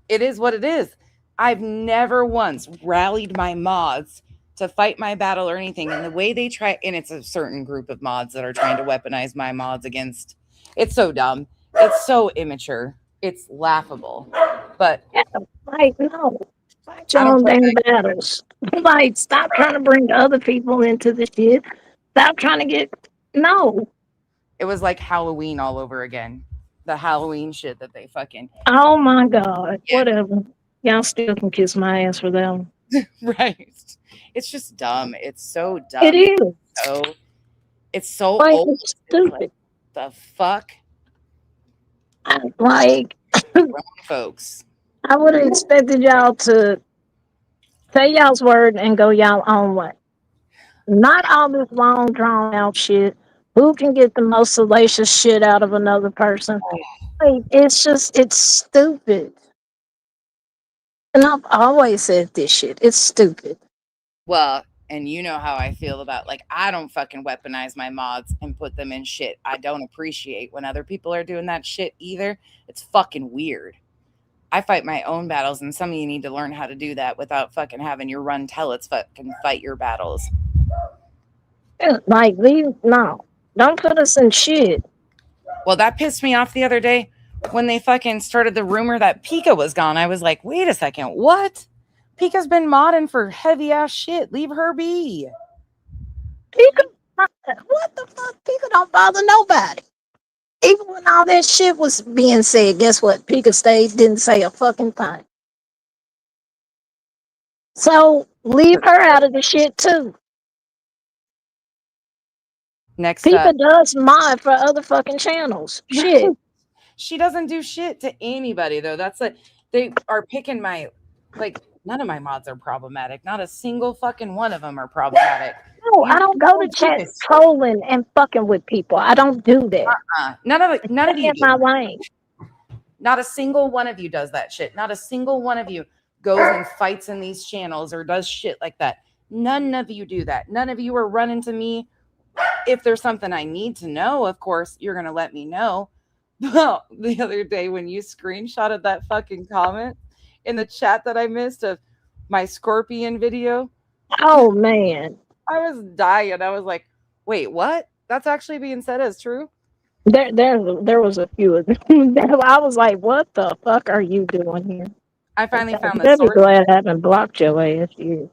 it is what it is. I've never once rallied my mods to fight my battle or anything. And the way they try, and it's a certain group of mods that are trying to weaponize my mods against, it's so dumb. It's so immature. It's laughable. But like, no, fight your own damn battles. Like, stop trying to bring other people into the shit. Stop trying to get, no. It was like Halloween all over again. The Halloween shit that they fucking. Oh my God. Yeah. Whatever. Y'all still can kiss my ass for them. Right. It's just dumb. It's so dumb. It is. It's so like, old. It's stupid. Like, the fuck? Like, folks. I would have expected y'all to say y'all's word and go y'all own way. Not all this long drawn out shit. Who can get the most salacious shit out of another person? Like, it's stupid. And I've always said this shit. It's stupid. Well, and you know how I feel about, like, I don't fucking weaponize my mods and put them in shit. I don't appreciate when other people are doing that shit either. It's fucking weird. I fight my own battles, and some of you need to learn how to do that without fucking having your run tellets fucking fight your battles. Like, no. Don't put us in shit. Well, that pissed me off the other day when they fucking started the rumor that Pika was gone. I was like, wait a second, what? Pika's been modding for heavy ass shit. Leave her be. Pika, what the fuck? Pika don't bother nobody. Even when all that shit was being said, guess what? Pika stayed, didn't say a fucking thing. So leave her out of the shit too. Next Pika does mod for other fucking channels. Shit. She doesn't do shit to anybody though. That's like they are picking my, like, none of my mods are problematic. Not a single fucking one of them are problematic. No, I don't go to chat trolling and fucking with people. I don't do that. None of you. My lane. Not a single one of you does that shit. Not a single one of you goes and fights in these channels or does shit like that. None of you do that. None of you are running to me. If there's something I need to know, of course, you're going to let me know. Well, the other day when you screenshotted that fucking comment in the chat that I missed of my scorpion video. Oh, man. I was dying. I was like, wait, what? That's actually being said as true? There was a few of them. I was like, what the fuck are you doing here? I finally found the I'd be source. glad I haven't blocked your ass. You.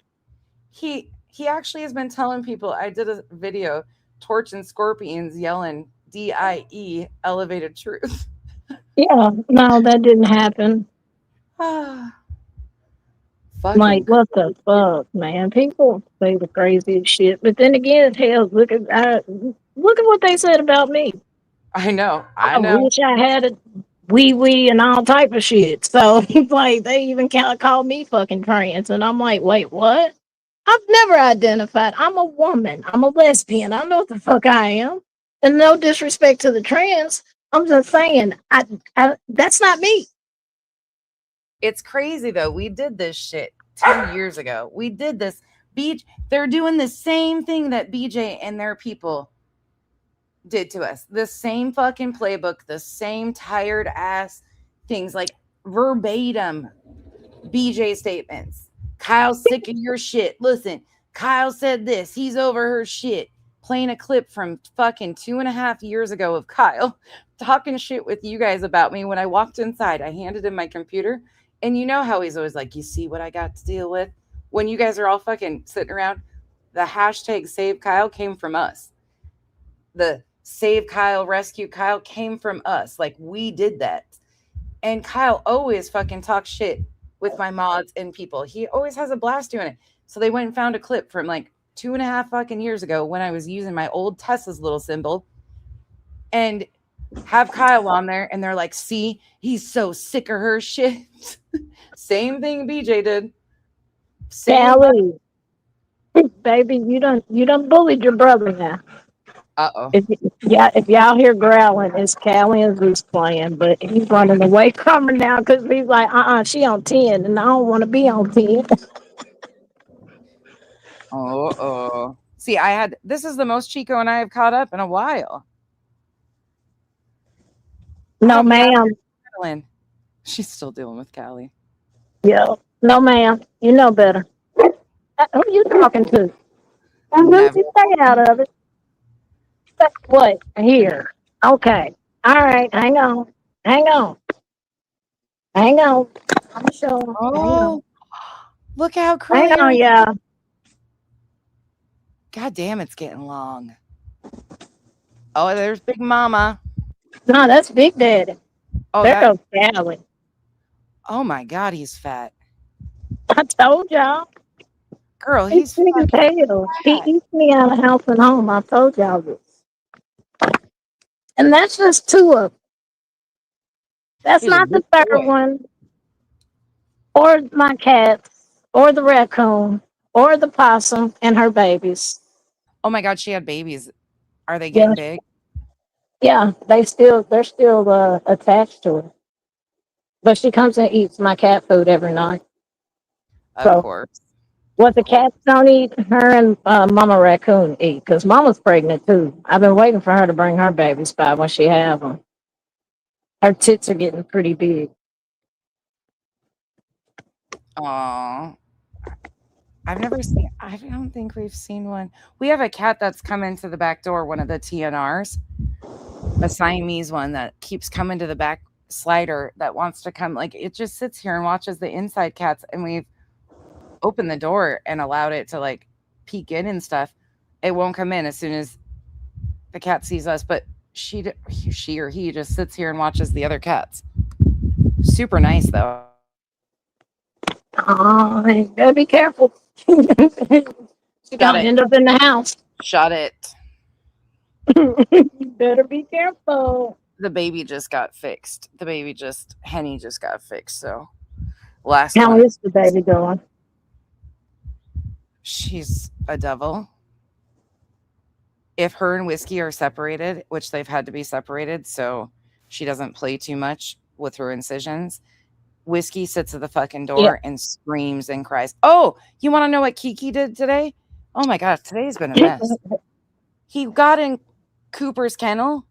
He actually has been telling people. I did a video, Torch and Scorpions yelling DIE elevated truth. Yeah, no, that didn't happen. Like, what the fuck, man? People say the craziest shit, but then again, hell, look at what they said about me. I know. I wish I had a wee and all type of shit. So like, they even call me fucking trans, and I'm like, wait, what? I've never identified. I'm a woman. I'm a lesbian. I know what the fuck I am. And no disrespect to the trans, I'm just saying, I that's not me. It's crazy though. We did this shit 2 years ago. We did this. They're doing the same thing that BJ and their people did to us. The same fucking playbook, the same tired ass things, like verbatim BJ statements. Kyle's sick of your shit. Listen, Kyle said this. He's over her shit. Playing a clip from fucking 2.5 years ago of Kyle talking shit with you guys about me. When I walked inside, I handed him my computer. And you know how he's always like, you see what I got to deal with? When you guys are all fucking sitting around, the hashtag Save Kyle came from us. The Save Kyle, Rescue Kyle came from us. Like, we did that. And Kyle always fucking talks shit with my mods and people. He always has a blast doing it. So they went and found a clip from like 2.5 fucking years ago when I was using my old Tessa's little symbol and have Kyle on there. And they're like, see, he's so sick of her shit. Same thing BJ did. Callie, baby, you done bullied your brother now. Uh-oh. If y'all hear growling, it's Callie and Zeus playing, but he's running away from her now because he's like, she on 10, and I don't want to be on 10. Oh. See, this is the most Chico and I have caught up in a while. No, ma'am. She's still dealing with Callie. Yeah. No, ma'am. You know better. Who are you talking to? You stay out of it. What? Here. Okay. All right. Hang on. I'm sure. Oh, look how crazy. Hang on, yeah. God damn, it's getting long. Oh, there's Big Mama. No, that's Big Daddy. Oh, there goes Callie. Oh my God, he's fat. I told y'all. Girl, he's big as hell. He eats me out of house and home. I told y'all this. And that's just 2 of them. That's He's not the third one. Or my cats. Or the raccoon. Or the possum and her babies. Oh my God, she had babies. Are they getting big? Yeah, they're still attached to her. But she comes and eats my cat food every night. Of course. What the cats don't eat, her and Mama Raccoon eat, because Mama's pregnant too. I've been waiting for her to bring her babies by when she have them. Her tits are getting pretty big. Aw. I don't think we've seen one. We have a cat that's come into the back door, one of the TNRs, a Siamese one that keeps coming to the back slider that wants to come. Like, it just sits here and watches the inside cats, and we've opened the door and allowed it to like peek in and stuff. It won't come in as soon as the cat sees us, but she or he just sits here and watches the other cats. Super nice though. Oh, you gotta be careful. She don't end up in the house. Shut it. You better be careful. The baby just got fixed. Henny just got fixed. So last How one. is the baby going? She's a devil. If her and Whiskey are separated, which they've had to be separated, so she doesn't play too much with her incisions, Whiskey sits at the fucking door and screams and cries. Oh, you want to know what Kiki did today? Oh my God, today's been a mess. He got in Cooper's kennel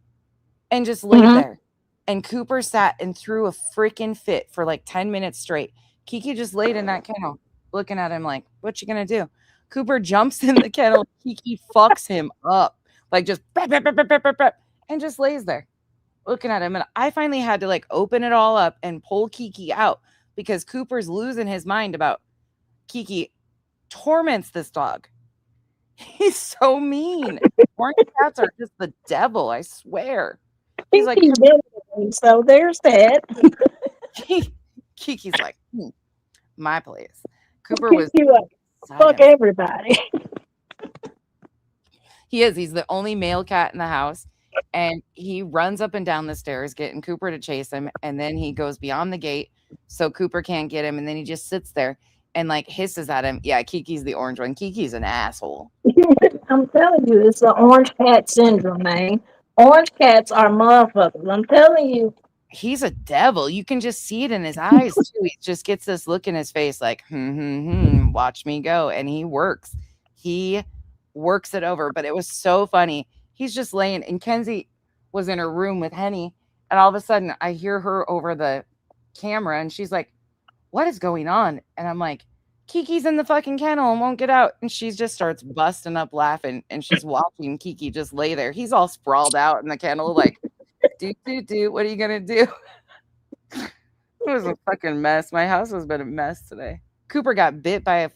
and just laid there. And Cooper sat and threw a freaking fit for like 10 minutes straight. Kiki just laid in that kennel looking at him like, what you gonna do? Cooper jumps in the kennel. Kiki fucks him up. Like just and just lays there looking at him. And I finally had to like open it all up and pull Kiki out because Cooper's losing his mind about Kiki torments this dog. He's so mean. Orange cats are just the devil, I swear. He's like, so there's that. Kiki's like, my place. Cooper was fuck everybody. He is. He's the only male cat in the house. And he runs up and down the stairs, getting Cooper to chase him. And then he goes beyond the gate so Cooper can't get him. And then he just sits there and like hisses at him. Yeah, Kiki's the orange one. Kiki's an asshole. I'm telling you, it's the orange cat syndrome, man. Orange cats are motherfuckers. I'm telling you. He's a devil. You can just see it in his eyes too. He just gets this look in his face like, watch me go. And he works. He works it over. But it was so funny. He's just laying, and Kenzie was in her room with Henny, and all of a sudden I hear her over the camera, and she's like, what is going on? And I'm like, Kiki's in the fucking kennel and won't get out. And she just starts busting up laughing, and she's watching Kiki just lay there. He's all sprawled out in the kennel like, do, what are you gonna do? It was a fucking mess. My house has been a mess today. Cooper got bit by a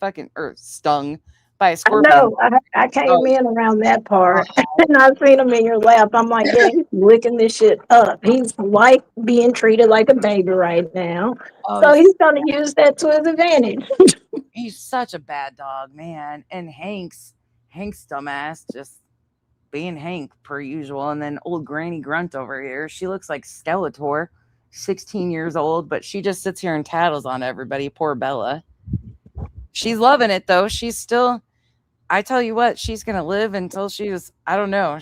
stung by a scorpion. No, I came in around that part and I seen him in your lap. I'm like, yeah, he's licking this shit up. He's like being treated like a baby right now. So he's going to use that to his advantage. He's such a bad dog, man. And Hank's dumbass, just being Hank per usual. And then old Granny Grunt over here. She looks like Skeletor, 16 years old, but she just sits here and tattles on everybody. Poor Bella. She's loving it though. She's still, I tell you what, she's going to live until she's, I don't know.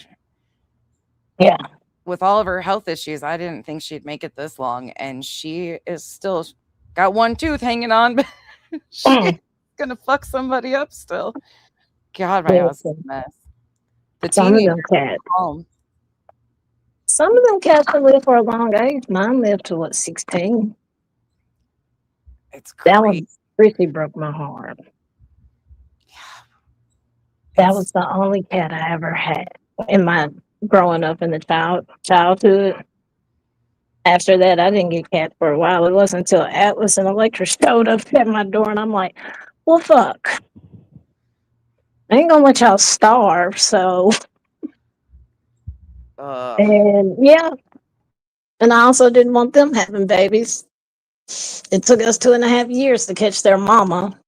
Yeah. With all of her health issues, I didn't think she'd make it this long. And she is still got one tooth hanging on, but she's going to fuck somebody up still. God, my house is a mess. Some of them cats. Some of them cats will live for a long age. Mine lived to 16. It's crazy. That one really broke my heart. That was the only cat I ever had in my growing up in the childhood. After that, I didn't get cat for a while. It wasn't until Atlas and Electra showed up at my door, and I'm like, well, fuck. I ain't gonna let y'all starve, so. And yeah. And I also didn't want them having babies. It took us 2.5 years to catch their mama.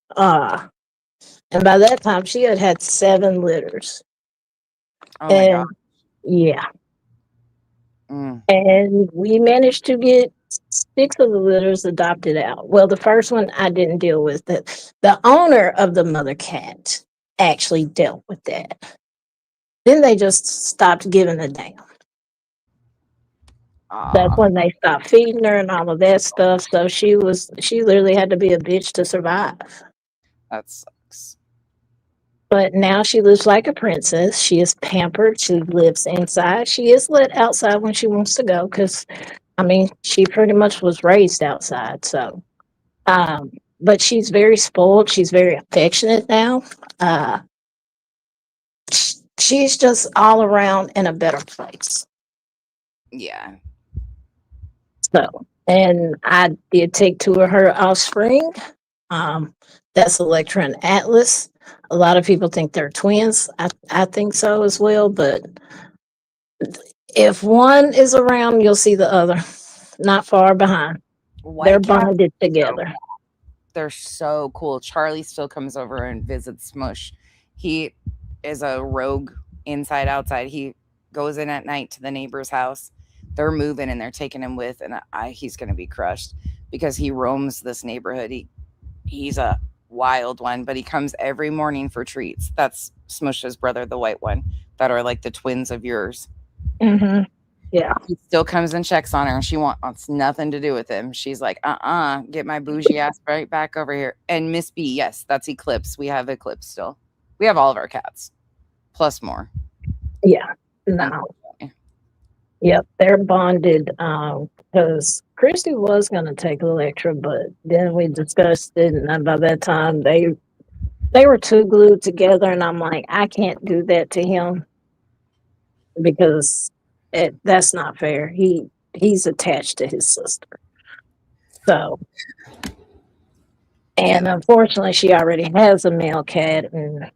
And by that time, she had had 7 litters. Oh my God. Yeah. And we managed to get 6 of the litters adopted out. Well, the first one I didn't deal with. The owner of the mother cat actually dealt with that. Then they just stopped giving a damn. That's when they stopped feeding her and all of that stuff. So she literally had to be a bitch to survive. That sucks. But now she lives like a princess. She is pampered. She lives inside. She is let outside when she wants to go because, I mean, she pretty much was raised outside. So, but she's very spoiled. She's very affectionate now. She's just all around in a better place. Yeah. So, and I did take 2 of her offspring. That's Electra and Atlas. A lot of people think they're twins. I think so as well, but if one is around, you'll see the other not far behind. They're bonded together. They're so cool. Charlie still comes over and visits Smush. He is a rogue inside outside. He goes in at night to the neighbor's house. They're moving and they're taking him with, and he's going to be crushed because he roams this neighborhood. He's a wild one, but he comes every morning for treats. That's Smush's brother, the white one, that are like the twins of yours. Mm-hmm. Yeah. He still comes and checks on her, and she wants nothing to do with him. She's like, get my bougie ass right back over here. And Miss B, yes, that's Eclipse. We have Eclipse still. We have all of our cats, plus more. Yeah. No. Yep, they're bonded because Christy was going to take Electra, but then we discussed it, and by that time they were too glued together, and I'm like, I can't do that to him because that's not fair. He's attached to his sister. So And unfortunately, she already has a male cat and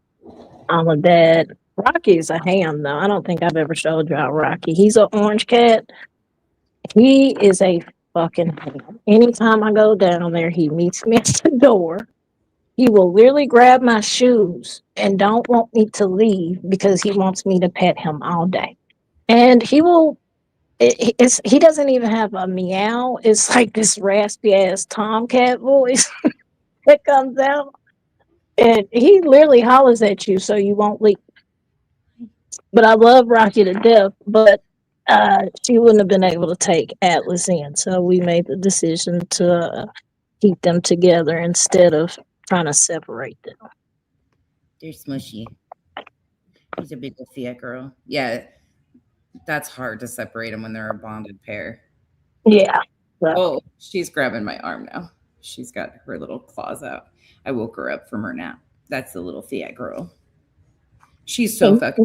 all of that. Rocky's a ham, though. I don't think I've ever showed y'all Rocky. He's an orange cat. He is a fucking ham. Anytime I go down there, he meets me at the door. He will literally grab my shoes and don't want me to leave because he wants me to pet him all day. And he will. He doesn't even have a meow. It's like this raspy ass tomcat voice that comes out. And he literally hollers at you so you won't leave. But I love Rocky to death, but she wouldn't have been able to take Atlas in. So we made the decision to keep them together instead of trying to separate them. They're smushy. He's a big old Fiat girl. Yeah, that's hard to separate them when they're a bonded pair. Yeah. Oh, she's grabbing my arm now. She's got her little claws out. I woke her up from her nap. That's the little Fiat girl. She's so fucking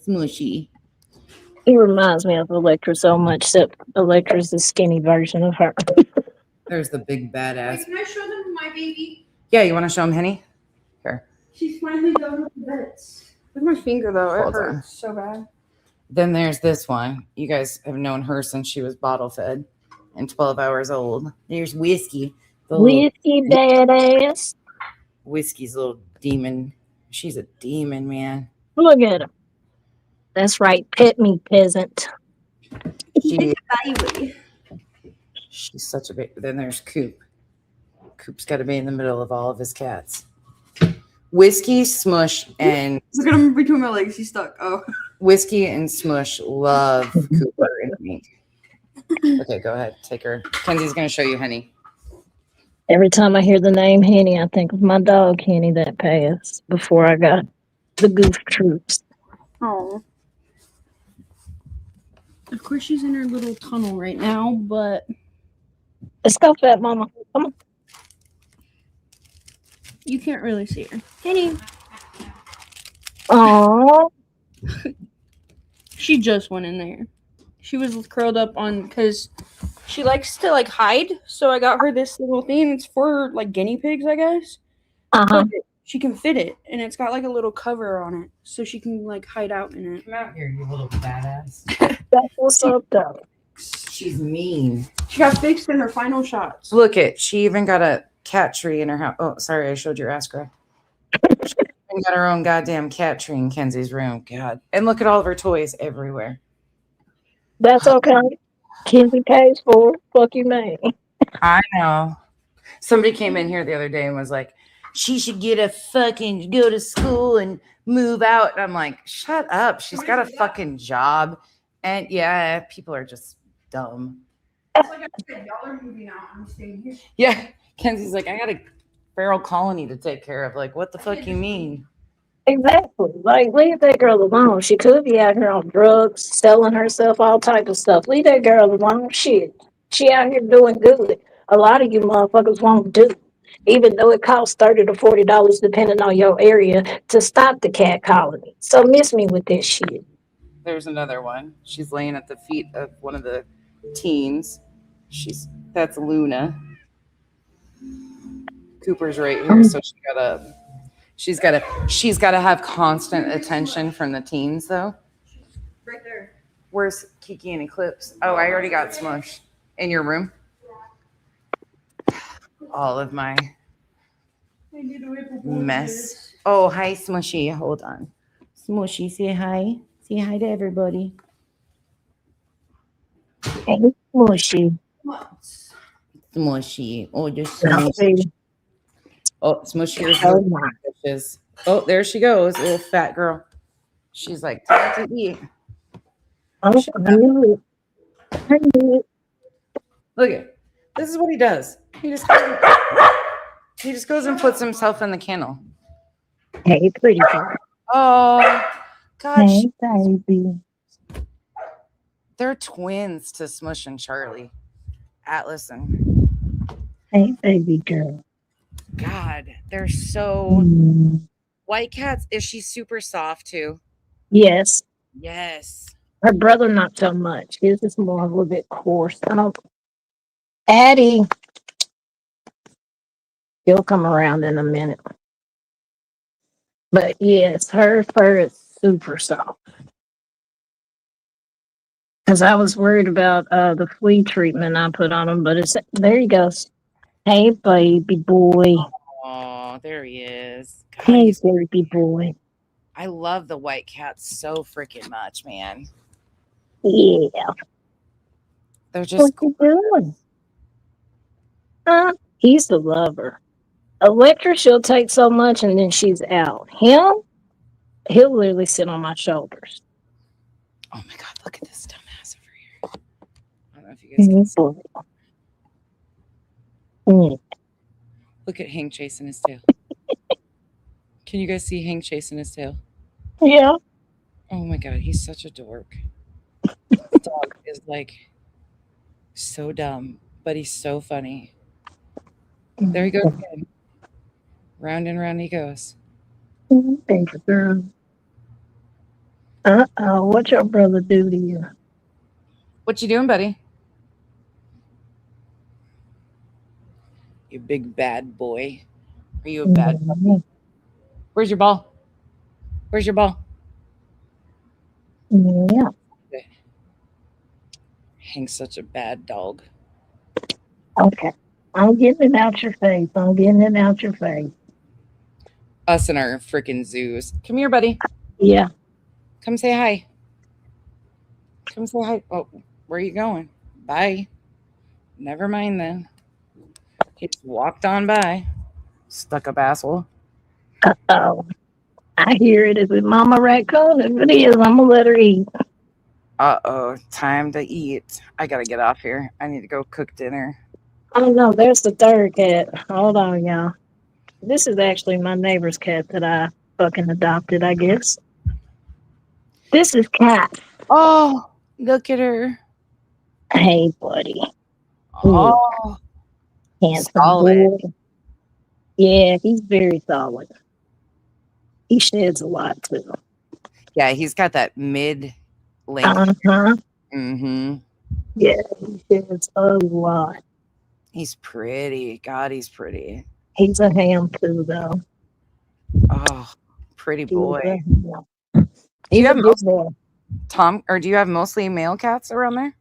smushy. He reminds me of Electra so much, except Electra's the skinny version of her. There's the big badass. Wait, can I show them my baby? Yeah, you want to show him Henny? Here. She's finally done with the bits. Look at my finger though. It Hold hurts on. so bad. Then there's this one. You guys have known her since she was bottle fed and 12 hours old. There's Whiskey. Whiskey badass. Whiskey's a little demon. She's a demon, man. Look at him. That's right. Pet me, peasant. She's such a big. Then there's Coop. Coop's got to be in the middle of all of his cats. Whiskey, Smush, and Look at him between my legs. He's stuck. Oh. Whiskey and Smush love Cooper and me. Okay, go ahead. Take her. Kenzie's going to show you Henny. Every time I hear the name Henny, I think of my dog Henny that passed before I got the goof troops. Oh. Of course, she's in her little tunnel right now, but Let's go, fat mama. Come on. you can't really see her. Henny. Aww. She just went in there. She was curled up on because she likes to like hide. So I got her this little thing. It's for like guinea pigs, I guess. Uh-huh. But she can fit it, and it's got like a little cover on it, so she can like hide out in it. Come out here, you little badass. That's what's up, though. She's mean. She got fixed in her final shots. Look it. She even got a cat tree in her house. Oh, sorry, I showed your ass grab. She even got her own goddamn cat tree in Kenzie's room. God. And look at all of her toys everywhere. That's okay. Kenzie pays for it. Fuck you, man. I know. Somebody came in here the other day and was like, she should get a fucking go to school and move out. And I'm like, shut up. She's got a fucking job. And yeah, people are just dumb. It's like I said, y'all are moving out. I'm staying here. Yeah. Kenzie's like, I got a feral colony to take care of. Like, what the fuck you mean? Exactly. Like, leave that girl alone. She could be out here on drugs, selling herself, all type of stuff. Leave that girl alone. Shit. She out here doing good. A lot of you motherfuckers won't do. Even though it costs $30 to $40 depending on your area to stop the cat colony. So miss me with this shit. There's another one. She's laying at the feet of one of the teens. That's Luna. Cooper's right here, so she's gotta have constant attention from the teens though. Right there. Where's Kiki and Eclipse? Oh, I already got Smush. In your room? All of my mess. Oh, hi, Smushy. Hold on. Smushy, say hi. Say hi to everybody. Hey, Smushy. Smushy. Oh, just Smushy. Oh, Smushy. Oh, there she goes, little fat girl. She's like, time to eat. Look at this is what he does. He just goes and puts himself in the kennel. Hey, pretty girl. Oh, gosh. Hey, baby. They're twins to Smush and Charlie. Atlas and Hey, baby girl. God, they're so White Cats. Is she super soft too? Yes. Yes. Her brother, not so much. His is more a little bit coarse. Addie. He'll come around in a minute. But yes, her fur is super soft. Because I was worried about the flea treatment I put on him, but it's there he goes. Hey, baby boy. Oh, there he is. God, Hey, he's, baby boy. I love the white cat so freaking much, man. Yeah. They're just What you doing? He's the lover. Electra, she'll take so much and then she's out. Him, he'll literally sit on my shoulders. Oh my God, look at this dumbass over here. I don't know if you guys can see. Look at Hank chasing his tail. Can you guys see Hank chasing his tail? Yeah. Oh my God, he's such a dork. This dog is like so dumb, but he's so funny. There he goes again. Round and round he goes. Baby girl. Uh-oh, what your brother do to you? What you doing, buddy? You big bad boy. Are you a bad puppy? Where's your ball? Where's your ball? Yeah. Hank's such a bad dog. Okay. I'm getting it out your face. I'm getting it out your face. Us and our freaking zoos. Come here, buddy. Yeah. Come say hi. Come say hi. Oh, where are you going? Bye. Never mind then. He just walked on by. Stuck up asshole. Uh-oh. I hear it. Is it Mama Raccoon? If it is, I'm going to let her eat. Uh-oh. Time to eat. I got to get off here. I need to go cook dinner. Oh, no. There's the third cat. Hold on, y'all. This is actually my neighbor's cat that I fucking adopted, I guess. This is Cat. Oh, look at her. Hey, buddy. Oh, handsome solid. boy. Yeah, he's very solid. He sheds a lot too. Yeah, he's got that mid-length. Uh-huh. Mm-hmm. Yeah, he sheds a lot. He's pretty. God, he's pretty. He's a ham too, though. Oh, pretty boy. Do you have good boy. do you have mostly male cats around there?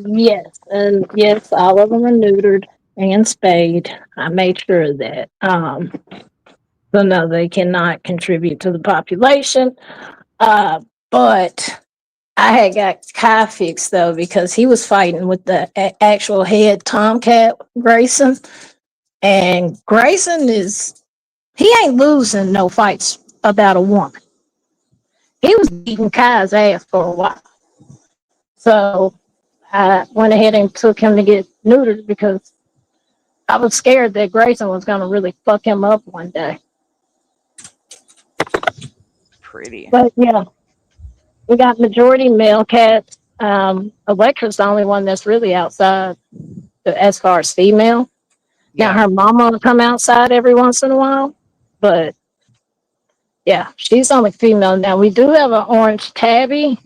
Yes, and yes, all of them are neutered and spayed. I made sure of that. So no, they cannot contribute to the population. But I had got Kai fixed though because he was fighting with the actual head tomcat Grayson, and Grayson he ain't losing no fights about a woman. He was beating Kai's ass for a while. So I went ahead and took him to get neutered because I was scared that Grayson was going to really fuck him up one day. Pretty. But yeah, we got majority male cats. Electra's the only one that's really outside as far as female. Yeah. Now her mama will come outside every once in a while, but yeah, she's only female. Now we do have an orange tabby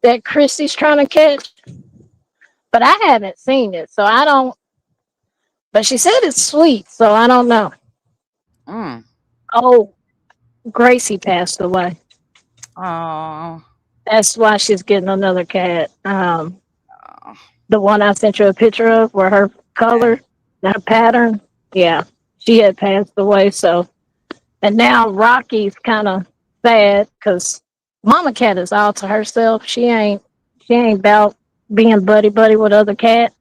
that Christy's trying to catch, but I haven't seen it, so I don't. But she said it's sweet, so I don't know. Mm. Oh, Gracie passed away. Oh. That's why she's getting another cat. The one I sent you a picture of, where her color, her pattern, yeah, she had passed away. So, and now Rocky's kind of sad because Mama Cat is all to herself. She ain't about being buddy with other cats,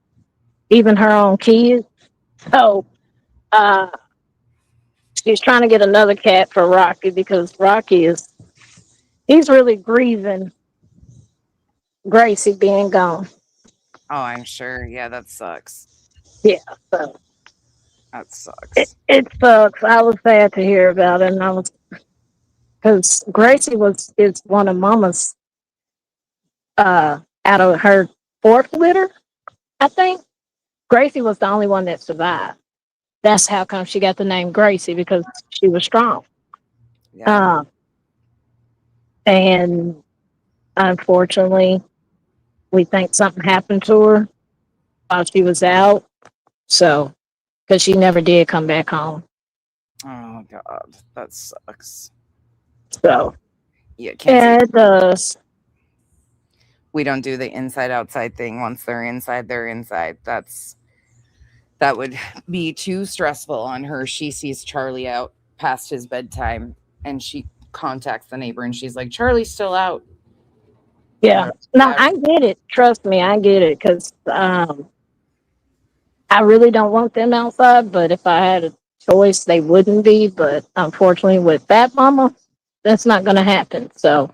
even her own kids. So, she's trying to get another cat for Rocky because he's really grieving Gracie being gone. Oh, I'm sure. Yeah, that sucks. Yeah, so that sucks. It sucks. I was sad to hear about it, and I was because Gracie is one of Mama's out of her fourth litter, I think. Gracie was the only one that survived. That's how come she got the name Gracie, because she was strong. Yeah. And unfortunately, we think something happened to her while she was out. So because she never did come back home. Oh God, that sucks. So Yeah, can't yeah, see. it does. We don't do the inside outside thing. Once they're inside, they're inside. That would be too stressful on her. She sees Charlie out past his bedtime and she contacts the neighbor and she's like, Charlie's still out. Yeah. No, I get it. Trust me, I get it. Because I really don't want them outside, but if I had a choice, they wouldn't be. But unfortunately, with Fat Mama, that's not going to happen. So,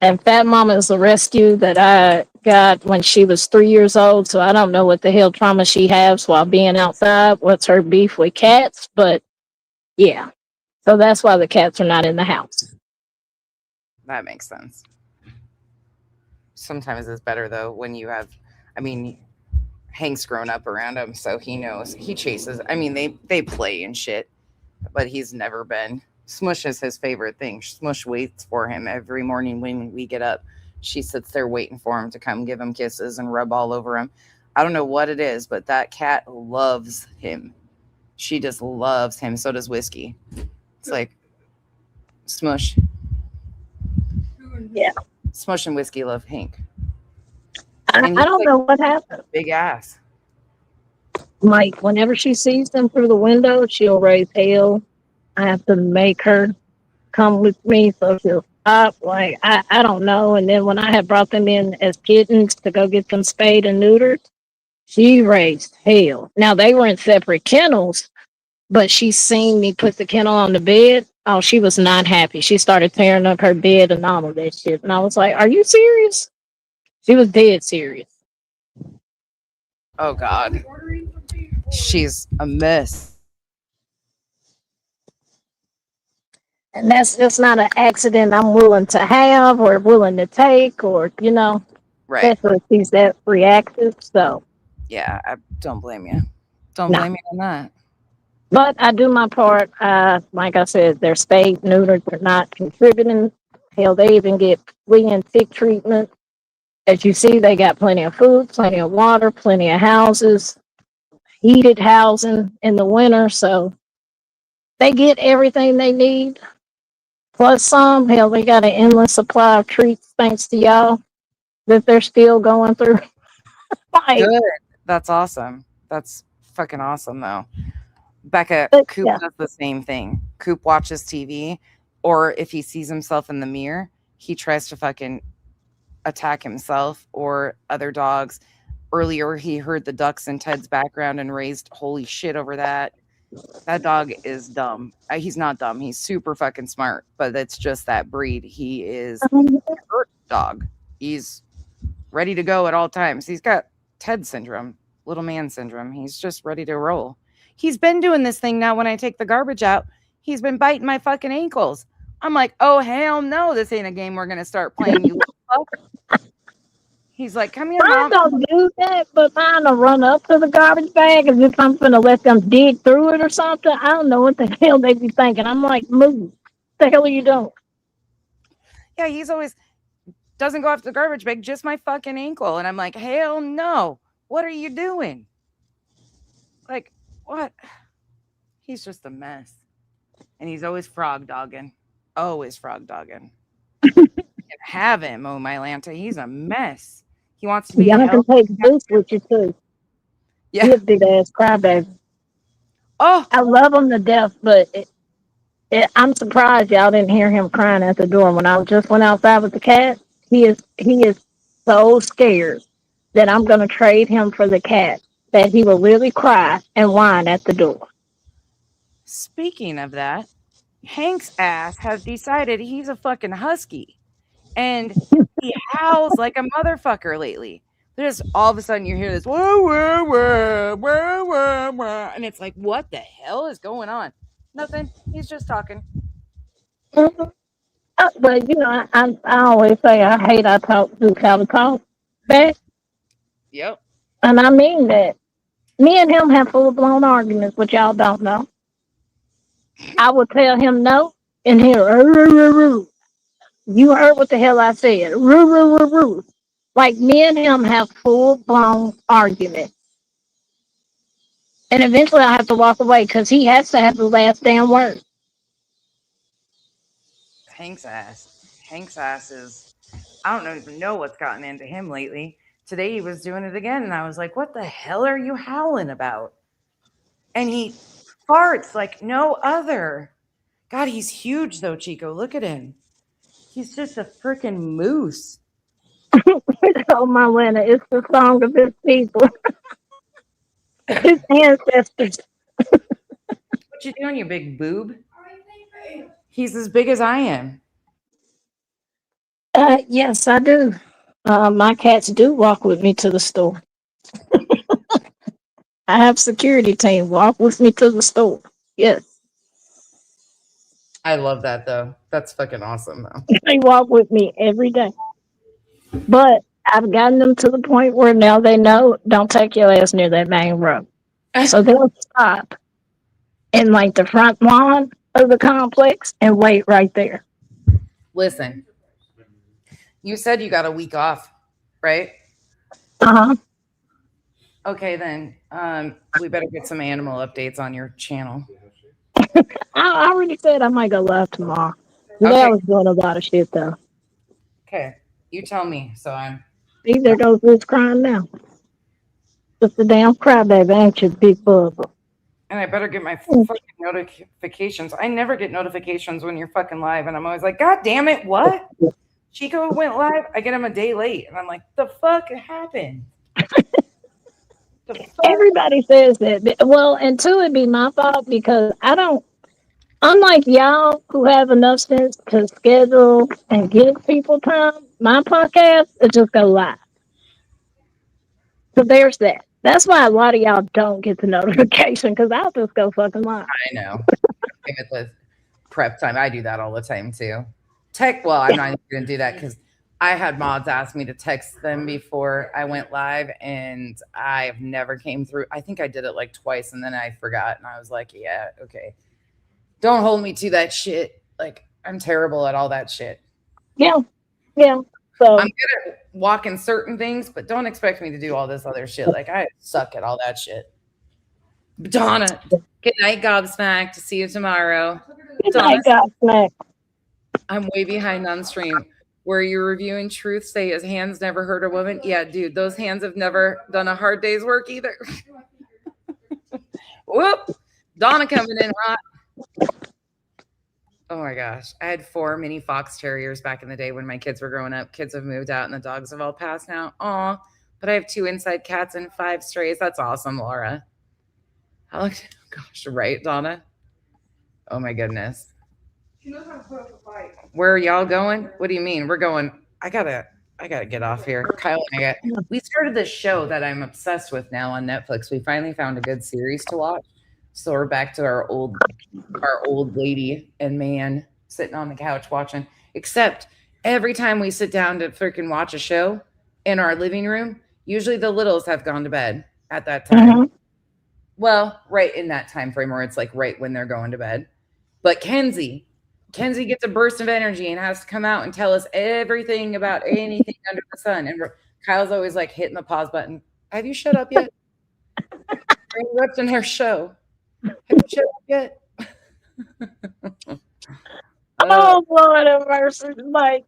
and Fat Mama is a rescue that I got when she was 3 years old. So I don't know what the hell trauma she has while being outside. What's her beef with cats? But yeah. So that's why the cats are not in the house. That makes sense. Sometimes it's better though when you have, I mean, Hank's grown up around him, so he knows. He chases. I mean, they play and shit, but he's never been. Smush is his favorite thing. Smush waits for him every morning when we get up. She sits there waiting for him to come give him kisses and rub all over him. I don't know what it is, but that cat loves him. She just loves him. So does Whiskey. It's like Smush. Yeah. Smush and Whiskey love Hank. I don't know what happened. Big ass. Like, whenever she sees them through the window, she'll raise hell. I have to make her come with me so she'll stop. Like, I don't know. And then when I had brought them in as kittens to go get them spayed and neutered, she raised hell. Now, they were in separate kennels, but she seen me put the kennel on the bed. Oh, she was not happy. She started tearing up her bed and all of that shit. And I was like, are you serious? She was dead serious. Oh, God. She's a mess. And that's just not an accident I'm willing to have or willing to take or, you know, right. Especially if she's that reactive. So, yeah, I don't blame you. Don't No. blame you on that. but I do my part. Like I said, they're spayed, neutered, they're not contributing. Hell, they even get flea and tick treatment. As you see, they got plenty of food, plenty of water, plenty of houses, heated housing in the winter. So they get everything they need. Plus some. Hell, they got an endless supply of treats thanks to y'all that they're still going through. Like, Good. That's awesome. That's fucking awesome, though. Becca, Coop yeah. does the same thing. Coop watches TV, or if he sees himself in the mirror, he tries to fucking attack himself or other dogs. Earlier, he heard the ducks in Ted's background and raised holy shit over that. That dog is dumb. He's not dumb. He's super fucking smart, but it's just that breed. He is a hurt dog. He's ready to go at all times. He's got Ted syndrome, little man syndrome. He's just ready to roll. He's been doing this thing now when I take the garbage out. He's been biting my fucking ankles. I'm like, oh, hell no, this ain't a game we're going to start playing, you little fuck. He's like, come here, Mine Mom. don't do that, but mine will run up to the garbage bag as if I'm going to let them dig through it or something. I don't know what the hell they be thinking. I'm like, move. What the hell are you doing? Yeah, he's always doesn't go after the garbage bag, just my fucking ankle. And I'm like, hell no. What are you doing? Like, what? He's just a mess. And he's always frog dogging. Always frog dogging. Have him, oh my Lanta. He's a mess. He wants to be Y'all can take Zeus with you too. Yeah. He's a big ass crybaby. Oh, I love him to death, but I'm surprised y'all didn't hear him crying at the door when I just went outside with the cat. He is so scared that I'm going to trade him for the cat that he will really cry and whine at the door. Speaking of that, Hank's ass has decided he's a fucking husky. And he howls like a motherfucker lately. There's all of a sudden you hear this wah, wah, wah, wah, wah, wah, and it's like, what the hell is going on? Nothing. He's just talking. Mm-hmm. But you know, I always say I hate I talk Zeus how to talk back. Yep. And I mean that. Me and him have full blown arguments, which y'all don't know. I would tell him no, and he'll you heard what the hell I said. Like me and him have full blown arguments. And eventually I have to walk away because he has to have the last damn word. Hank's ass is, I don't even know what's gotten into him lately. Today he was doing it again, and I was like, what the hell are you howling about? And he farts like no other. God, he's huge though, Chico. Look at him. He's just a freaking moose. Oh, my Lena, it's the song of his people. His ancestors. What you doing, you big boob? He's as big as I am. Yes, I do. My cats do walk with me to the store. I have security team walk with me to the store. Yes. I love that though. That's fucking awesome though. They walk with me every day. But I've gotten them to the point where now they know don't take your ass near that main road. So they'll stop in like the front lawn of the complex and wait right there. Listen, you said you got a week off, right? Uh-huh. Okay, then we better get some animal updates on your channel. I already said I might go live tomorrow. Today Okay. I was doing a lot of shit though. Okay, you tell me. So I'm. See, there goes this crying now. Just a damn crybaby, ain't you, big bubba? And I better get my fucking notifications. I never get notifications when you're fucking live, and I'm always like, God damn it, what? Chico went live. I get him a day late, and I'm like, the fuck happened? Everybody says that. Well, and two, it'd be my fault because I don't. Unlike y'all who have enough sense to schedule and give people time, my podcast it just go live. So there's that. That's why a lot of y'all don't get the notification because I'll just go fucking live. I know. Give it the prep time. I do that all the time too. Well, I'm not even going to do that because I had mods ask me to text them before I went live, and I've never came through. I think I did it like twice, and then I forgot, and I was like, yeah, okay. Don't hold me to that shit. Like, I'm terrible at all that shit. Yeah. So I'm good at walking certain things, but don't expect me to do all this other shit. Like, I suck at all that shit. Donna, good night, Gobsmack. See you tomorrow. Good night, Gobsmack. I'm way behind on stream. Where you're reviewing Truth, say his hands never hurt a woman. Yeah, dude, those hands have never done a hard day's work either. Whoop. Donna coming in hot. Oh my gosh. I had 4 mini fox terriers back in the day when my kids were growing up. Kids have moved out and the dogs have all passed now. Aw. But I have 2 inside cats and 5 strays. That's awesome, Laura. Gosh, right, Donna? Oh my goodness. She knows how to put up a fight. Where are y'all going? What do you mean? We're going. I gotta get off here. Kyle and we started this show that I'm obsessed with now on Netflix. We finally found a good series to watch. So we're back to our old lady and man sitting on the couch watching. Except every time we sit down to freaking watch a show in our living room, usually the littles have gone to bed at that time. Mm-hmm. Well, right in that time frame where it's like right when they're going to bed. But Kenzie gets a burst of energy and has to come out and tell us everything about anything under the sun. And Kyle's always like hitting the pause button. Have you shut up yet? You're interrupting her show. Have you shut up yet? Oh, Lord have mercy. Like,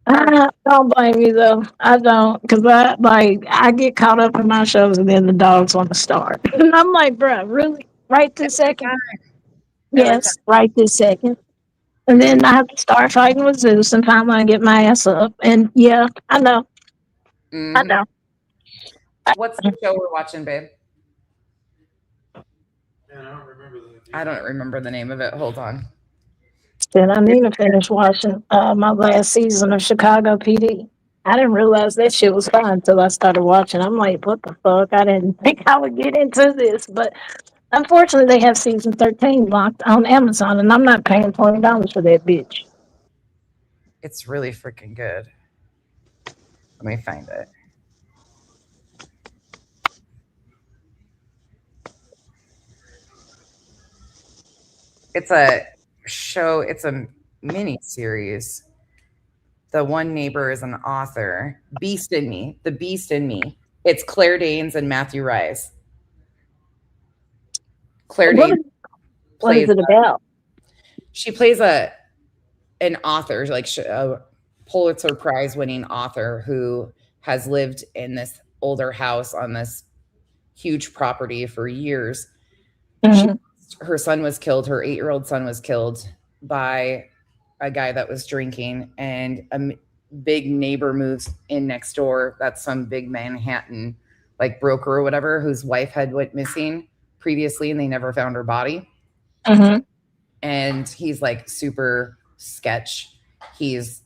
I don't blame you though. I don't, because I get caught up in my shows and then the dogs want to start. And I'm like, bro, really? Right this second? Yes, right this second. And then I have to start fighting with Zeus and finally I get my ass up. And yeah, I know. Mm-hmm. I know. What's the show we're watching, babe? I don't remember the name of it. Hold on. Then I need to finish watching my last season of Chicago PD. I didn't realize that shit was fun until I started watching. I'm like, what the fuck? I didn't think I would get into this. But unfortunately, they have season 13 locked on Amazon, and I'm not paying $20 for that bitch. It's really freaking good. Let me find it. It's a show. It's a mini series. The one neighbor is an author. Beast in Me. The Beast in Me. It's Claire Danes and Matthew Rice. Claire What, Danes what is plays it about? she plays an author, like a Pulitzer Prize winning author who has lived in this older house on this huge property for years. Her son was killed. Her 8-year-old son was killed by a guy that was drinking, and a big neighbor moves in next door. That's some big Manhattan like broker or whatever, whose wife had went missing previously, and they never found her body. And he's like super sketch. He's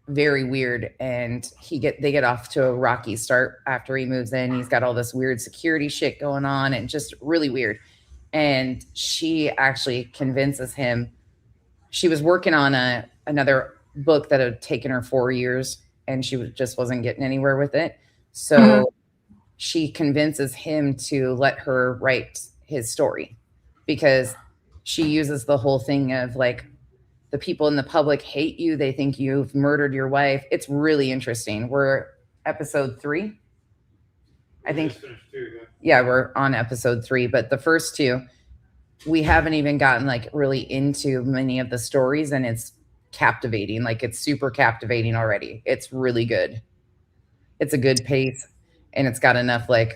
very weird, and they get off to a rocky start after he moves in. He's got all this weird security shit going on, and just really weird. And she actually convinces him. She was working on another book that had taken her 4 years, and she just wasn't getting anywhere with it. So she convinces him to let her write his story, because she uses the whole thing of like, the people in the public hate you. They think you've murdered your wife. It's really interesting. We're episode 3. I think. Yeah, we're on episode 3, but the first 2, we haven't even gotten like really into many of the stories, and it's captivating. Like, it's super captivating already. It's really good. It's a good pace, and it's got enough it's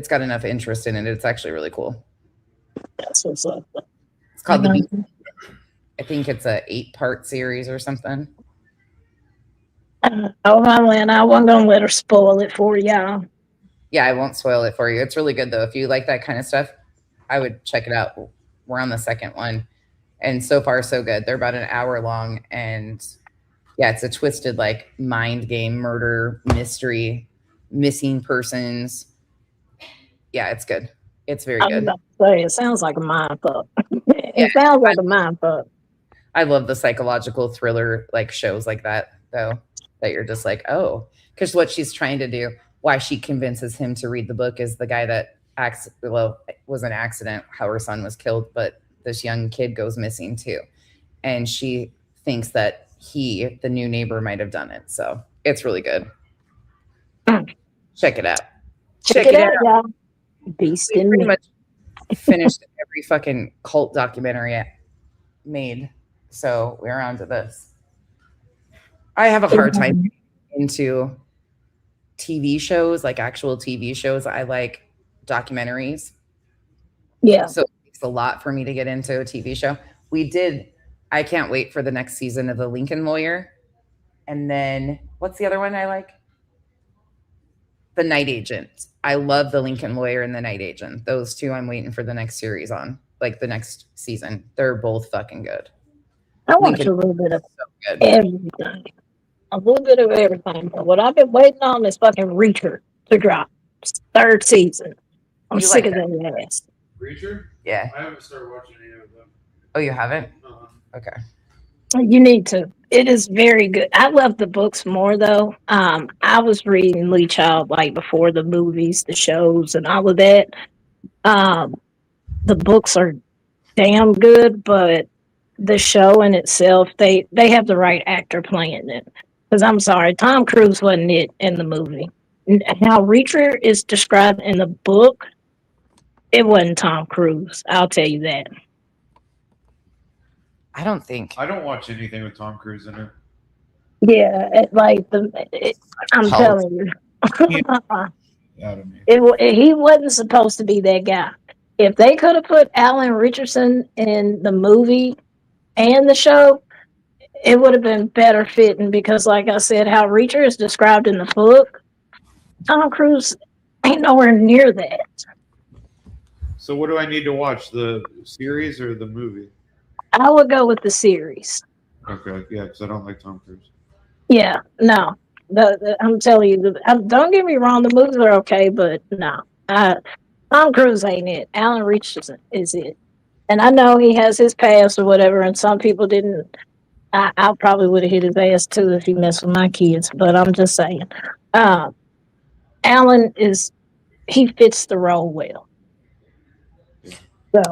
got enough interest in it. It's actually really cool. That's what's up. It's called The Beast. I think it's a 8-part series or something. Oh, man, I wasn't gonna let her spoil it for y'all. Yeah, I won't spoil it for you. It's really good though. If you like that kind of stuff, I would check it out. We're on the second one, and so far so good. They're about an hour long, and yeah, it's a twisted like mind game, murder, mystery, missing persons. Yeah, it's good. It's very good. I was about to say, it sounds like a mind fuck. It sounds like a mind fuck. I love the psychological thriller like shows like that though, that you're just like, oh, because what she's trying to do, why she convinces him to read the book, is the guy that was an accident, how her son was killed, but this young kid goes missing too, and she thinks that the new neighbor, might have done it. So it's really good. Check it out. Check it out, y'all. Beast in Pretty me. much finished every fucking cult documentary I made, so we're on to this. I have a hard time into TV shows, like actual TV shows. I like documentaries. Yeah. So it takes a lot for me to get into a TV show. I can't wait for the next season of The Lincoln Lawyer. And then what's the other one I like? The Night Agent. I love The Lincoln Lawyer and The Night Agent. Those two I'm waiting for the next series on, like the next season. They're both fucking good. I watch a little bit of everything. A little bit of everything. But what I've been waiting on is fucking Reacher to drop. 3rd season. I'm You sick like of that ass. Reacher? Yeah. I haven't started watching any of them. Oh, you haven't? Okay. You need to. It is very good. I love the books more though. I was reading Lee Child like before the movies, the shows, and all of that. The books are damn good, but the show in itself, they have the right actor playing it. Because I'm sorry, Tom Cruise wasn't it in the movie. How Reacher is described in the book, it wasn't Tom Cruise. I'll tell you that. I don't think. I don't watch anything with Tom Cruise in it. Yeah, I'm telling you. He wasn't supposed to be that guy. If they could have put Alan Richardson in the movie and the show, it would have been better fitting, because like I said, how Reacher is described in the book, Tom Cruise ain't nowhere near that. So what do I need to watch? The series or the movie? I would go with the series. Okay, yeah, because I don't like Tom Cruise. Yeah, no. I'm telling you, don't get me wrong, the movies are okay, but no. Tom Cruise ain't it. Alan Richardson is it. And I know he has his past or whatever, and some people didn't. I probably would have hit his ass too if he messed with my kids, but I'm just saying. Alan he fits the role well. So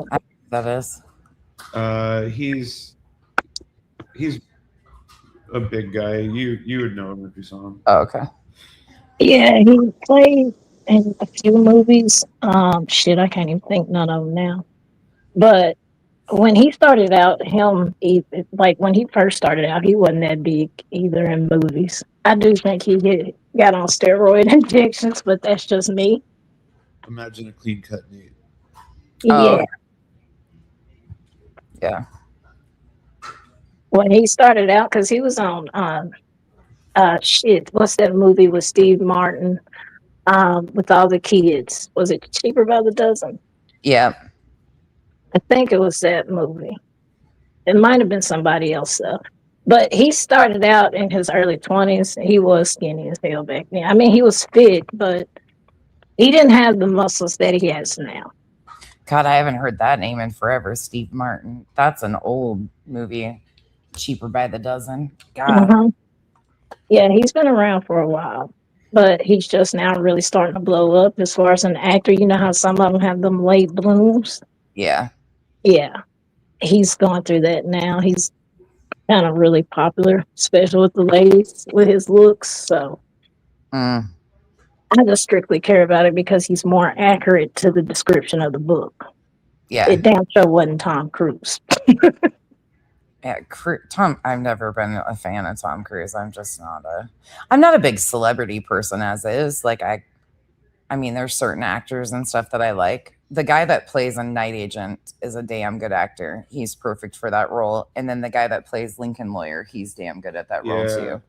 that is. He's a big guy. You would know him if you saw him. Oh, okay. yeah, he plays in a few movies. Shit, I can't even think none of them now. But when he started out, like when he first started out, he wasn't that big either in movies. I do think he got on steroid injections, but that's just me. Imagine a clean cut Nate. Yeah. Yeah. When he started out, because he was on shit, what's that movie with Steve Martin? With all the kids. Was it Cheaper by the Dozen? Yeah. I think it was that movie. It might have been somebody else though. But he started out in his early 20s. He was skinny as hell back then. I mean, he was fit, but he didn't have the muscles that he has now. God, I haven't heard that name in forever. Steve Martin. That's an old movie. Cheaper by the Dozen. God. Uh-huh. Yeah, he's been around for a while, but he's just now really starting to blow up as far as an actor. You know how some of them have them late blooms? Yeah. Yeah. He's going through that now. He's kind of really popular, especially with the ladies with his looks. So I just strictly care about it because he's more accurate to the description of the book. Yeah. It damn sure wasn't Tom Cruise. Yeah, Tom. I've never been a fan of Tom Cruise. I'm not a big celebrity person as is. Like I mean, there's certain actors and stuff that I like. The guy that plays a night agent is a damn good actor. He's perfect for that role. And then the guy that plays Lincoln Lawyer, he's damn good at that role too.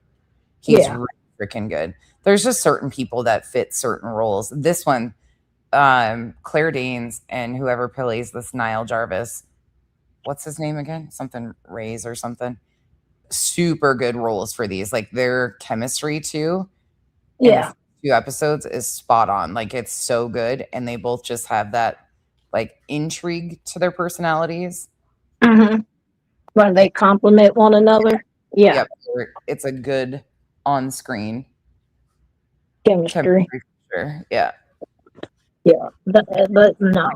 He's really freaking good. There's just certain people that fit certain roles. This one, Claire Danes and whoever plays this Niall Jarvis, what's his name again? Something Rays or something. Super good roles for these. Like their chemistry too. Yeah. 2 episodes is spot on. Like it's so good. And they both just have that like intrigue to their personalities. Mm-hmm. When they complement one another. Yeah. Yep. It's a good on-screen chemistry. Sure. Yeah. Yeah. But no.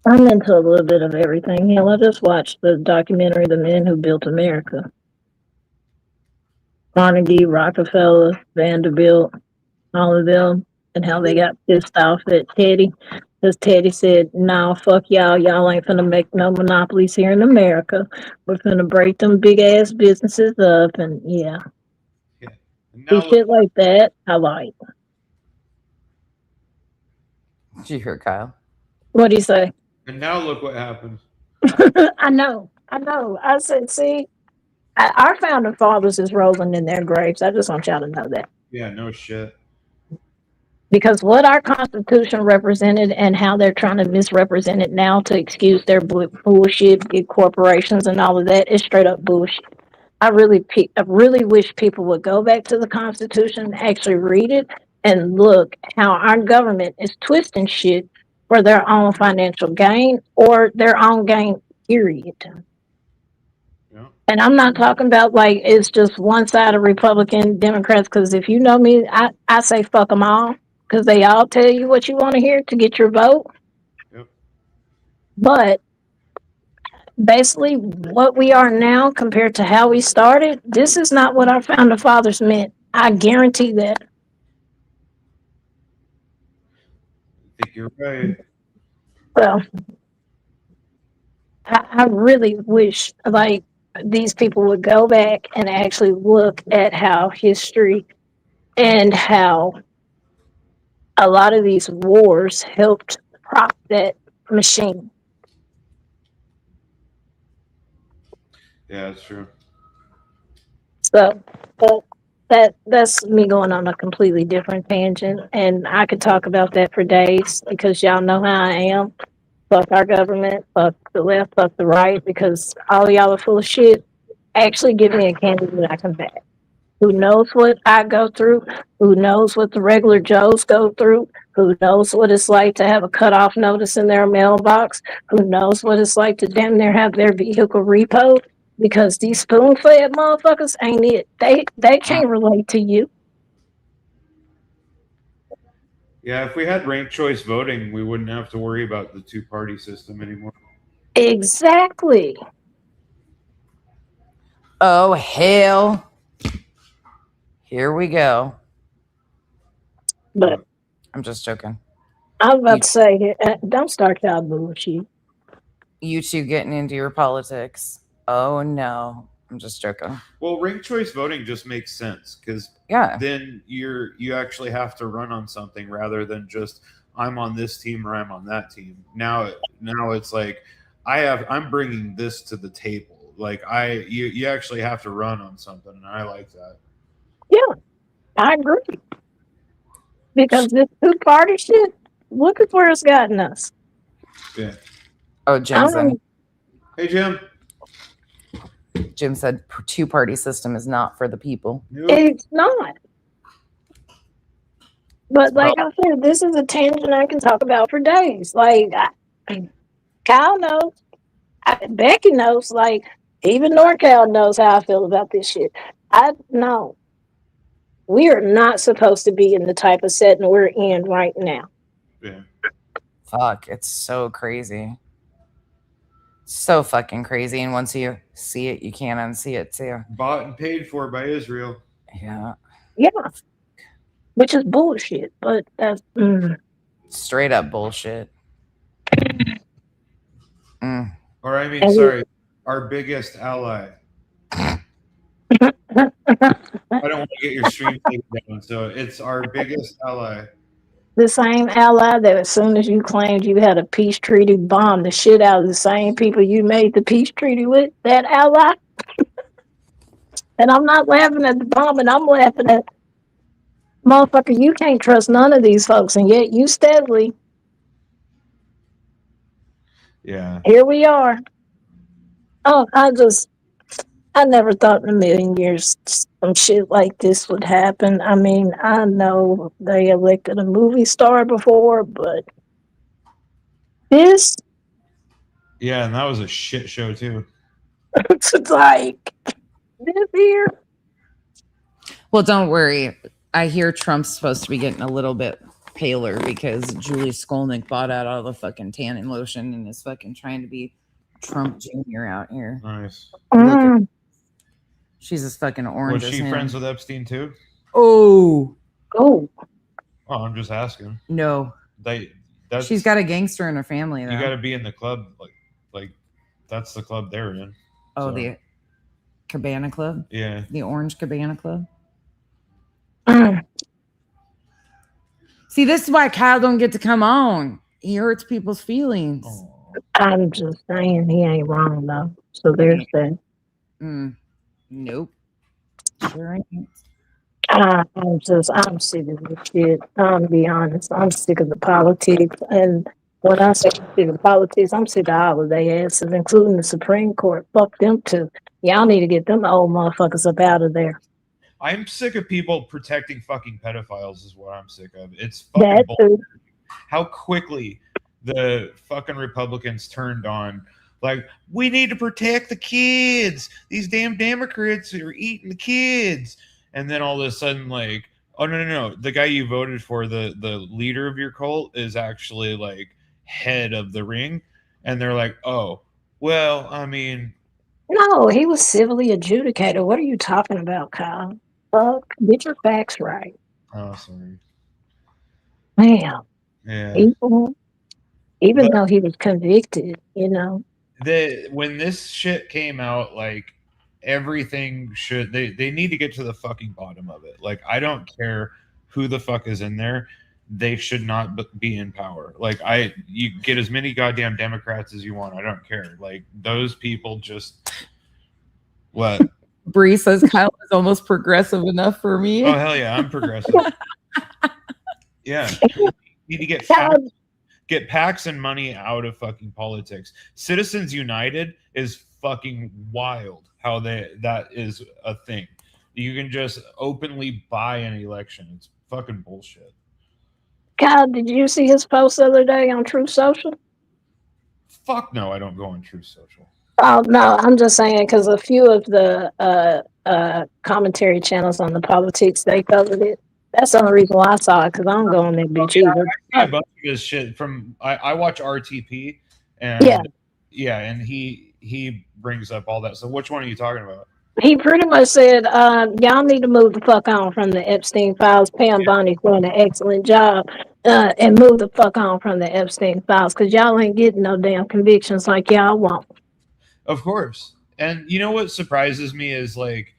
I'm into a little bit of everything. Hell, I just watched the documentary The Men Who Built America. Carnegie, Rockefeller, Vanderbilt, all of them, and how they got pissed off at Teddy. Because Teddy said, no, fuck y'all. Y'all ain't finna make no monopolies here in America. We're finna break them big-ass businesses up. And yeah. Shit like that, I like. Did you hear Kyle? What'd he say? And now look what happened. I know. I said, see, our founding fathers is rolling in their graves. I just want y'all to know that. Yeah, no shit. Because what our Constitution represented and how they're trying to misrepresent it now to excuse their bullshit, big corporations and all of that is straight up bullshit. I really wish people would go back to the Constitution and actually read it and look how our government is twisting shit for their own financial gain or their own gain, period. Yeah. And I'm not talking about like it's just one side of Republican, Democrats, because if you know me, I say fuck them all, because they all tell you what you want to hear to get your vote. Yep. But basically, what we are now compared to how we started, this is not what our founding fathers meant. I guarantee that. I think you're right. Well, I really wish like these people would go back and actually look at how history and how a lot of these wars helped prop that machine. Yeah, that's true. So that's me going on a completely different tangent, and I could talk about that for days because y'all know how I am. Fuck our government, fuck the left, fuck the right, because all y'all are full of shit. Actually give me a candidate I can back. Who knows what I go through, who knows what the regular Joes go through, who knows what it's like to have a cutoff notice in their mailbox, who knows what it's like to damn near have their vehicle repoed, because these spoon-fed motherfuckers ain't it. They can't relate to you. Yeah, if we had ranked choice voting, we wouldn't have to worry about the two-party system anymore. Exactly. Oh, hell. Here we go. But I'm just joking. I was about to say, don't start that bullshit. You two getting into your politics. Oh no. I'm just joking. Well, ranked choice voting just makes sense because then you actually have to run on something rather than just I'm on this team or I'm on that team. Now it's like I'm bringing this to the table. Like you actually have to run on something, and I like that. Yeah, I agree. Because this two-party shit, look at where it's gotten us. Yeah. Oh, Jim's in. Hey, Jim. Jim said two-party system is not for the people. It's not. But like I said, this is a tangent I can talk about for days. Like, Kyle knows. Becky knows. Like, even NorCal knows how I feel about this shit. I know. We are not supposed to be in the type of setting we're in right now. Yeah. Fuck, it's so crazy. So fucking crazy. And once you see it, you can't unsee it too. Bought and paid for by Israel. Yeah. Yeah. Which is bullshit, but that's straight up bullshit. Or I mean, sorry, our biggest ally. I don't want to get your stream taken down, so it's our biggest ally. The same ally that as soon as you claimed you had a peace treaty, bombed the shit out of the same people you made the peace treaty with, that ally. And I'm not laughing at the bombing, I'm laughing at, motherfucker, you can't trust none of these folks, and yet you steadily. Yeah. Here we are. Oh, I never thought in a million years some shit like this would happen. I mean, I know they elected a movie star before, but this. Yeah, and that was a shit show too. It's like this here. Well, don't worry. I hear Trump's supposed to be getting a little bit paler because Julie Skolnick bought out all the fucking tanning lotion and is fucking trying to be Trump Jr. out here. Nice. She's as fucking orange. Was she friends with Epstein too? Oh. I'm just asking. No. She's got a gangster in her family, though. You got to be in the club, like that's the club they're in. Oh, so. The Cabana Club? Yeah. The Orange Cabana Club? See, this is why Kyle don't get to come on. He hurts people's feelings. I'm just saying he ain't wrong though. So there's that. Nope. Sure ain't. I'm sick of this shit. I'm be honest. I'm sick of the politics. And when I say I'm sick of politics, I'm sick of all of their asses, including the Supreme Court. Fuck them too. Y'all need to get them old motherfuckers up out of there. I'm sick of people protecting fucking pedophiles is what I'm sick of. It's fucking bullshit. How quickly the fucking Republicans turned on, like, we need to protect the kids. These damn Democrats are eating the kids. And then all of a sudden, like, oh, no. The guy you voted for, the leader of your cult, is actually, like, head of the ring. And they're like, oh, well, I mean. No, he was civilly adjudicated. What are you talking about, Kyle? Fuck, get your facts right. Oh, sorry. Man. Yeah. Even though he was convicted, you know. When this shit came out, like, everything they need to get to the fucking bottom of it. Like, I don't care who the fuck is in there. They should not be in power. Like, you get as many goddamn Democrats as you want. I don't care. Like, those people just what? Bree says Kyle is almost progressive enough for me. Oh, hell yeah, I'm progressive. Yeah. You need to get PACs and money out of fucking politics. Citizens United is fucking wild how that is a thing. You can just openly buy an election. It's fucking bullshit. God, did you see his post the other day on Truth Social? Fuck no, I don't go on Truth Social. Oh, no, I'm just saying because a few of the commentary channels on the politics, they covered it. That's the only reason why I saw it, because I don't go on that bitch either. I bunch of his shit from I watch RTP, and and he brings up all that. So which one are you talking about? He pretty much said, y'all need to move the fuck on from the Epstein files. Pam Bonnie's doing an excellent job. and move the fuck on from the Epstein files, because y'all ain't getting no damn convictions like y'all want. Of course. And you know what surprises me is like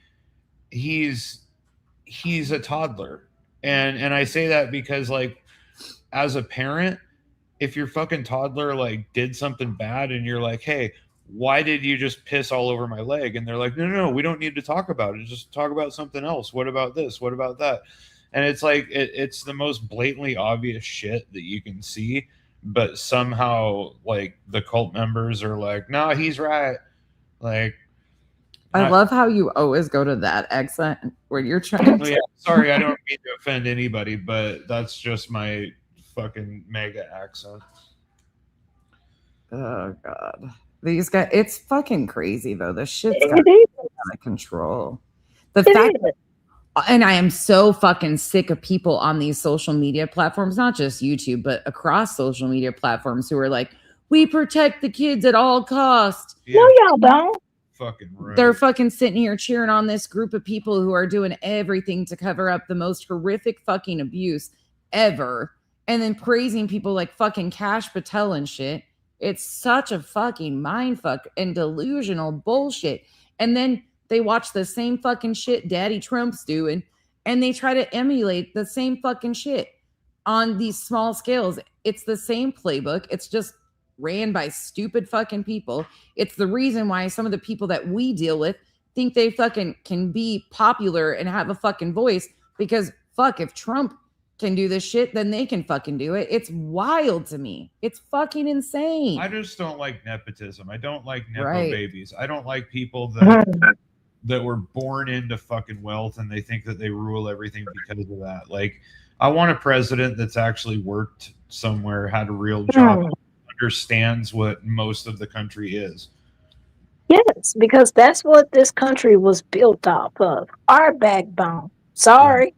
he's a toddler. And I say that because like as a parent, if your fucking toddler like did something bad and you're like, hey, why did you just piss all over my leg? And they're like, no, we don't need to talk about it. Just talk about something else. What about this? What about that? And it's like, it's the most blatantly obvious shit that you can see. But somehow like the cult members are like, nah, he's right. Like, I love how you always go to that accent where you're trying to. Yeah, sorry, I don't mean to offend anybody, but that's just my fucking mega accent. Oh God, these guys! It's fucking crazy though. This shit's It got is. out of control. The fact, and I am so fucking sick of people on these social media platforms, not just YouTube, but across social media platforms, who are like, "We protect the kids at all costs." Yeah. No, y'all don't. Fucking right. They're fucking sitting here cheering on this group of people who are doing everything to cover up the most horrific fucking abuse ever, and then praising people like fucking Cash Patel and shit. It's such a fucking mindfuck and delusional bullshit. And then they watch the same fucking shit Daddy Trump's doing, and they try to emulate the same fucking shit on these small scales. It's the same playbook. It's just ran by stupid fucking people. It's the reason why some of the people that we deal with think they fucking can be popular and have a fucking voice, because fuck, if Trump can do this shit, then they can fucking do it. It's wild to me. It's fucking insane. I just don't like nepotism. I don't like nepo Right. babies. I don't like people that were born into fucking wealth and they think that they rule everything because of that. Like, I want a president that's actually worked somewhere, had a real job, understands what most of the country is. Yes, because that's what this country was built off of. Our backbone. Sorry.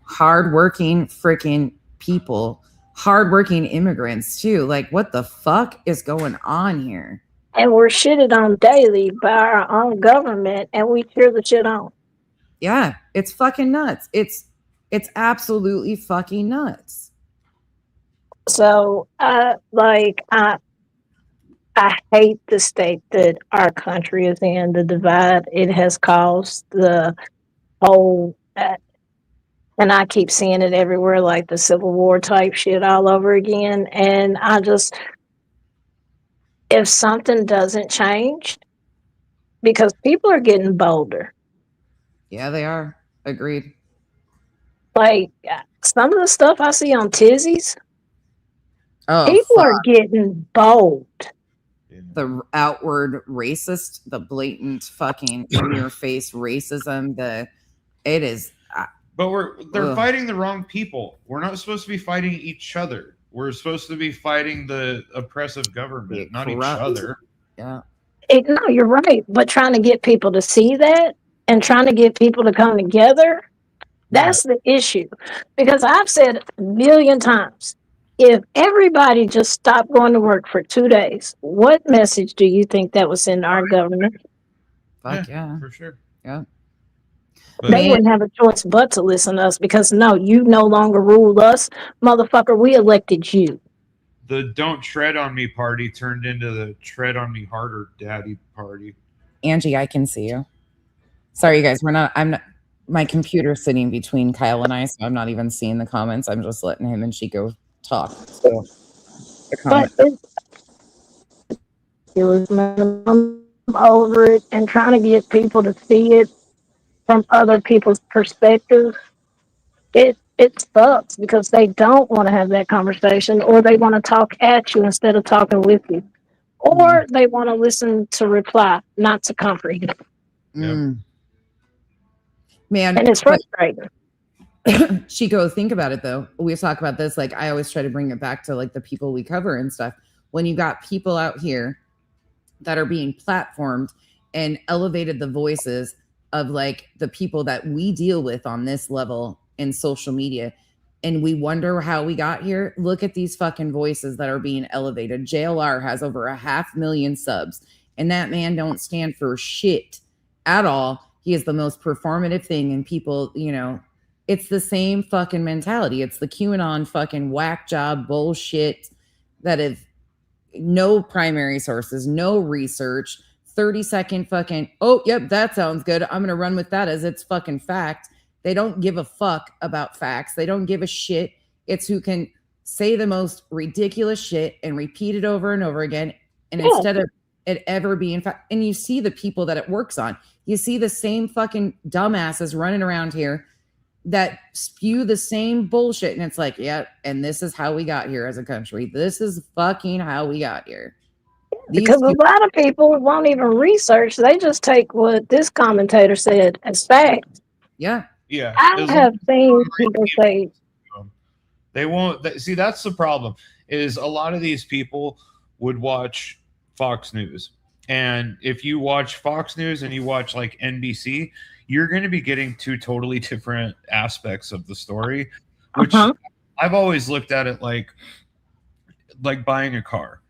Hardworking freaking people, hardworking immigrants too. Like, what the fuck is going on here? And we're shitted on daily by our own government, and we cheer the shit on. Yeah, it's fucking nuts. It's absolutely fucking nuts. So, I hate the state that our country is in, the divide it has caused, the whole, and I keep seeing it everywhere, like the Civil War type shit all over again. And if something doesn't change, because people are getting bolder. Yeah, they are. Agreed. Like, some of the stuff I see on Tizzy's, people are getting bold. The outward racist, the blatant fucking in your face racism, it is. But they're fighting the wrong people. We're not supposed to be fighting each other. We're supposed to be fighting the oppressive government, not each other. Yeah. No, you're right. But trying to get people to see that and trying to get people to come together, that's the issue. Because I've said a million times, if everybody just stopped going to work for 2 days, what message do you think that would send our government? Fuck yeah. For sure. Yeah. They wouldn't have a choice but to listen to us, because no, you no longer rule us. Motherfucker, we elected you. The Don't Tread on Me party turned into the Tread on Me Harder Daddy party. Angie, I can see you. Sorry, you guys. I'm not. My computer's sitting between Kyle and I, so I'm not even seeing the comments. I'm just letting him and Chico talk. So the comments. It was over it and trying to get people to see it from other people's perspectives. It sucks because they don't want to have that conversation, or they want to talk at you instead of talking with you, or they want to listen to reply, not to comprehend. Man, and it's frustrating. Chico, think about it though. We talk about this, like I always try to bring it back to like the people we cover and stuff. When you got people out here that are being platformed and elevated the voices of like the people that we deal with on this level in social media, and we wonder how we got here. Look at these fucking voices that are being elevated. JLR has over 500,000 subs, and that man don't stand for shit at all. He is the most performative thing, and people, It's the same fucking mentality. It's the QAnon fucking whack job bullshit that is no primary sources, no research, 30-second fucking, oh, yep, that sounds good. I'm going to run with that as it's fucking fact. They don't give a fuck about facts. They don't give a shit. It's who can say the most ridiculous shit and repeat it over and over again. And instead of it ever being fact, and you see the people that it works on, you see the same fucking dumbasses running around here that spew the same bullshit. And it's like, yeah, and this is how we got here as a country. This is fucking how we got here. Because a lot of people won't even research. They just take what this commentator said as fact. Yeah. Yeah. I have seen people say, they won't see. That's the problem, is a lot of these people would watch Fox News. And if you watch Fox News and you watch like NBC, you're going to be getting two totally different aspects of the story, which I've always looked at it like buying a car.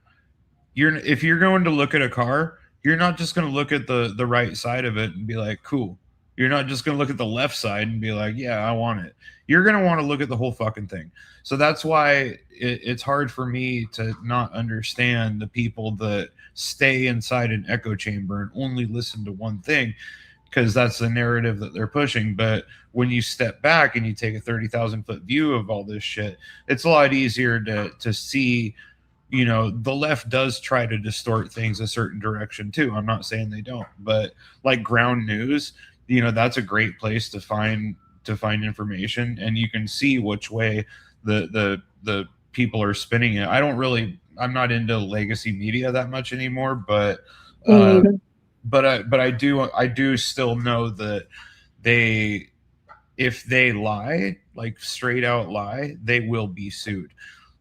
If you're going to look at a car, you're not just going to look at the right side of it and be like, cool. You're not just going to look at the left side and be like, yeah, I want it. You're going to want to look at the whole fucking thing. So that's why it's hard for me to not understand the people that stay inside an echo chamber and only listen to one thing, because that's the narrative that they're pushing. But when you step back and you take a 30,000 foot view of all this shit, it's a lot easier to see, you know, the left does try to distort things a certain direction too. I'm not saying they don't, but like ground news, you know, that's a great place to find information, and you can see which way the people are spinning it. I'm not into legacy media that much anymore, but I do still know that if they lie, like straight out lie, they will be sued.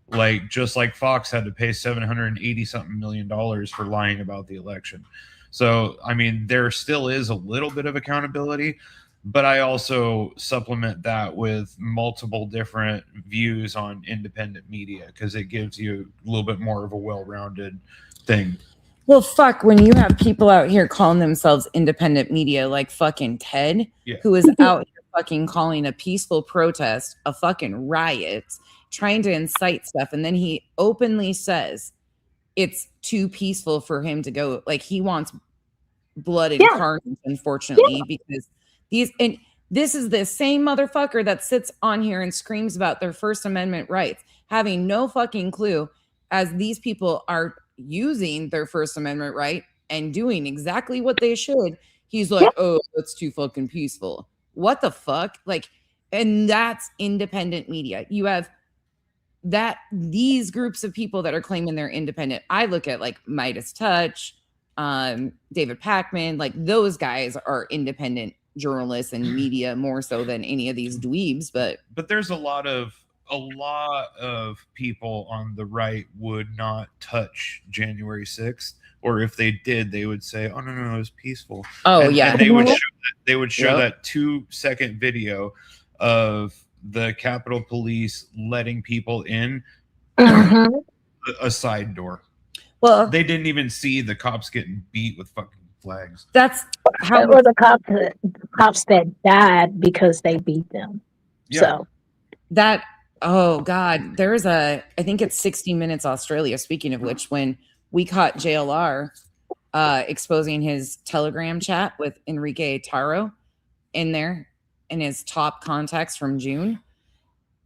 Like, just like Fox had to pay $780 something million for lying about the election. So, I mean, there still is a little bit of accountability, but I also supplement that with multiple different views on independent media, because it gives you a little bit more of a well-rounded thing. Well, fuck, when you have people out here calling themselves independent media, like fucking Ted, who is out here fucking calling a peaceful protest a fucking riot, trying to incite stuff, and then he openly says it's too peaceful for him to go. Like, he wants blood and carnage, unfortunately, because this is the same motherfucker that sits on here and screams about their First Amendment rights, having no fucking clue as these people are using their First Amendment right and doing exactly what they should. He's like, oh, it's too fucking peaceful. What the fuck? Like, and that's independent media. You have these groups of people that are claiming they're independent. I look at like Midas Touch, David Pakman, like those guys are independent journalists and media more so than any of these dweebs. But there's a lot of people on the right would not touch January 6th, or if they did, they would say, oh no, it was peaceful. And they would show that 2-second video of the Capitol Police letting people in a side door. Well, they didn't even see the cops getting beat with fucking flags. That's how it was the cops that died because they beat them. Yeah. So that, oh God, there's I think it's 60 Minutes Australia, speaking of which, when we caught JLR exposing his Telegram chat with Enrique Taro in there in his top contacts from June,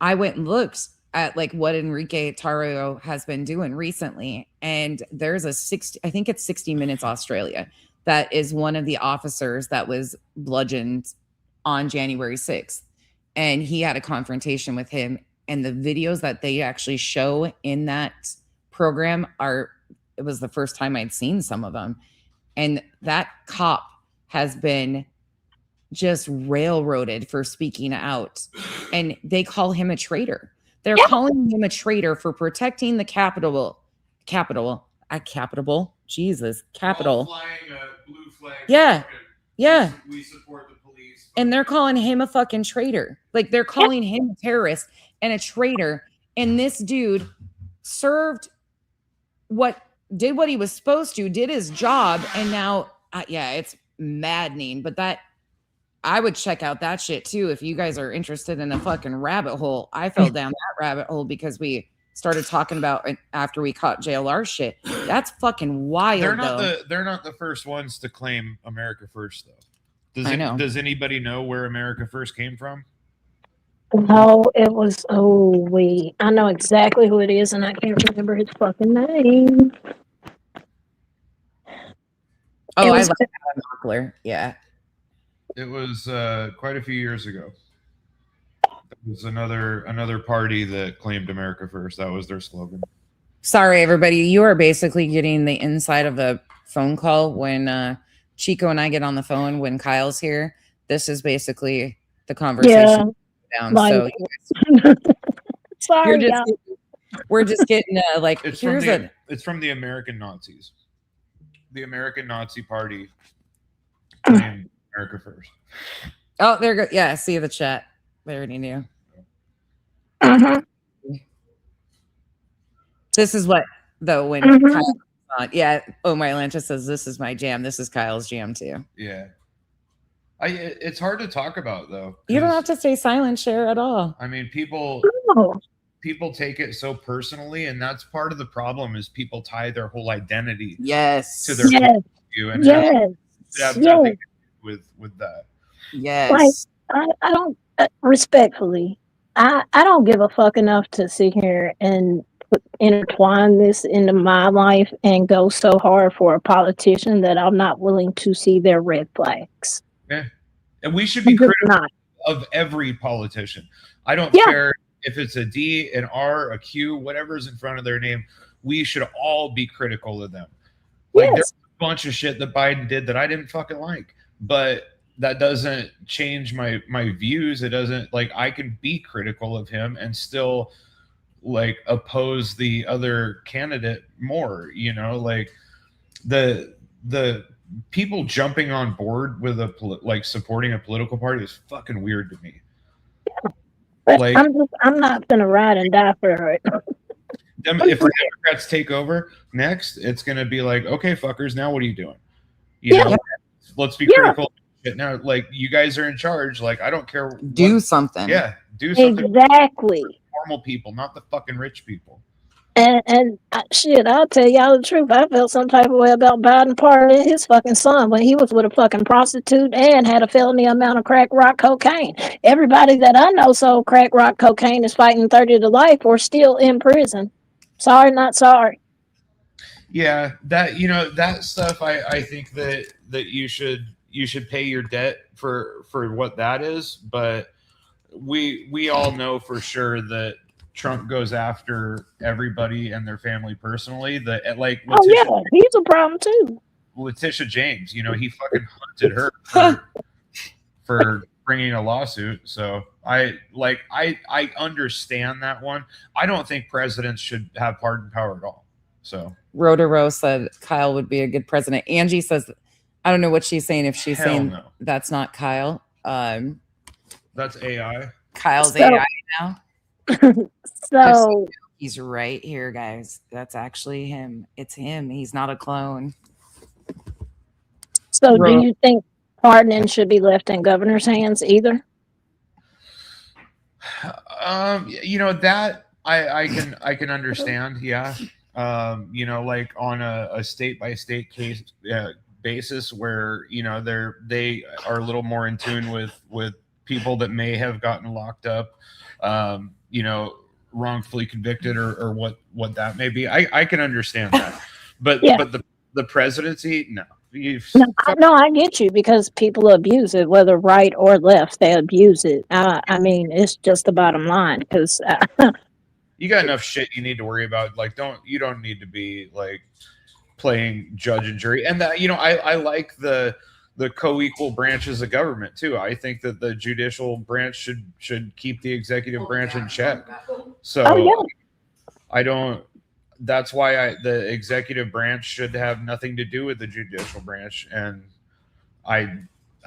I went and looked at like what Enrique Taro has been doing recently. And there's I think it's 60 Minutes Australia. That is one of the officers that was bludgeoned on January 6th. And he had a confrontation with him. And the videos that they actually show in that program it was the first time I'd seen some of them. And that cop has been just railroaded for speaking out. And they call him a traitor. They're calling him a traitor for protecting the Capitol. Jesus, Capitol. Flying a blue flag. Yeah. We support the police. And they're calling him a fucking traitor. Like, they're calling him a terrorist and a traitor. And this dude did what he was supposed to, did his job. And now, it's maddening. But I would check out that shit too if you guys are interested in a fucking rabbit hole. I fell down that rabbit hole because we started talking about it after we caught JLR shit. That's fucking wild. They're not the first ones to claim America First, though. Does anybody know where America First came from? No, it was. Oh wait, I know exactly who it is, and I can't remember his fucking name. Oh, I like Adam Mockler. Yeah. It was quite a few years ago. It was another party that claimed America First. That was their slogan. Sorry, everybody. You are basically getting the inside of a phone call when Chico and I get on the phone when Kyle's here. This is basically the conversation down. Like, So sorry, y'all. we're just getting like It's from the American Nazis. The American Nazi Party claimed America First. Oh, there go. Yeah, I see the chat. They already knew. This is what though when Kyle's on. Yeah. Oh, my Atlanta says this is my jam. This is Kyle's jam too. Yeah. It's hard to talk about though. You don't have to stay silent, Cher, at all. I mean, people take it so personally, and that's part of the problem. Is people tie their whole identity to their point of view, and have nothing with that. Yes. Like, I don't respectfully. I don't give a fuck enough to sit here and intertwine this into my life and go so hard for a politician that I'm not willing to see their red flags. Yeah. And we should be critical of every politician. I don't care if it's a D, an R, a Q, whatever's in front of their name. We should all be critical of them. Like there's a bunch of shit that Biden did that I didn't fucking like, but that doesn't change my views. It doesn't, like, I can be critical of him and still like oppose the other candidate more, you know, like the people jumping on board with like supporting a political party is fucking weird to me. But like, I'm not gonna ride and die for it. If the Democrats take over next, it's gonna be like, okay, fuckers, now what are you doing? You know, let's be critical. Now, like, you guys are in charge. Like, I don't care. Do something. Yeah, do something. Exactly. Normal people, not the fucking rich people. And shit, I'll tell y'all the truth. I felt some type of way about Biden pardoning his fucking son when he was with a fucking prostitute and had a felony amount of crack rock cocaine. Everybody that I know sold crack rock cocaine is fighting 30 to life or still in prison. Sorry, not sorry. Yeah, that, you know, that stuff. I think that you should pay your debt for what that is, but we all know for sure that Trump goes after everybody and their family personally. That, like, he's a problem too. Letitia James, you know, he fucking hunted her for bringing a lawsuit. So I understand that one. I don't think presidents should have pardon power at all. So Rhoda Rose said Kyle would be a good president. Angie says, I don't know what she's saying. If she's saying that's not Kyle, that's AI. Kyle's AI now. So he's right here, guys. That's actually him. It's him. He's not a clone. So do you think pardoning should be left in governor's hands either? You know, that I can understand. Yeah. You know, like on a state by state case basis where, you know, they are a little more in tune with people that may have gotten locked up, you know, wrongfully convicted or what that may be. I can understand that, but the presidency, no. No, I get you, because people abuse it, whether right or left, they abuse it. I mean, it's just the bottom line, because you got enough shit you need to worry about. Like, you don't need to be like playing judge and jury. And that, you know, I like the co-equal branches of government too. I think that the judicial branch should keep the executive branch in check. So that's why the executive branch should have nothing to do with the judicial branch. And I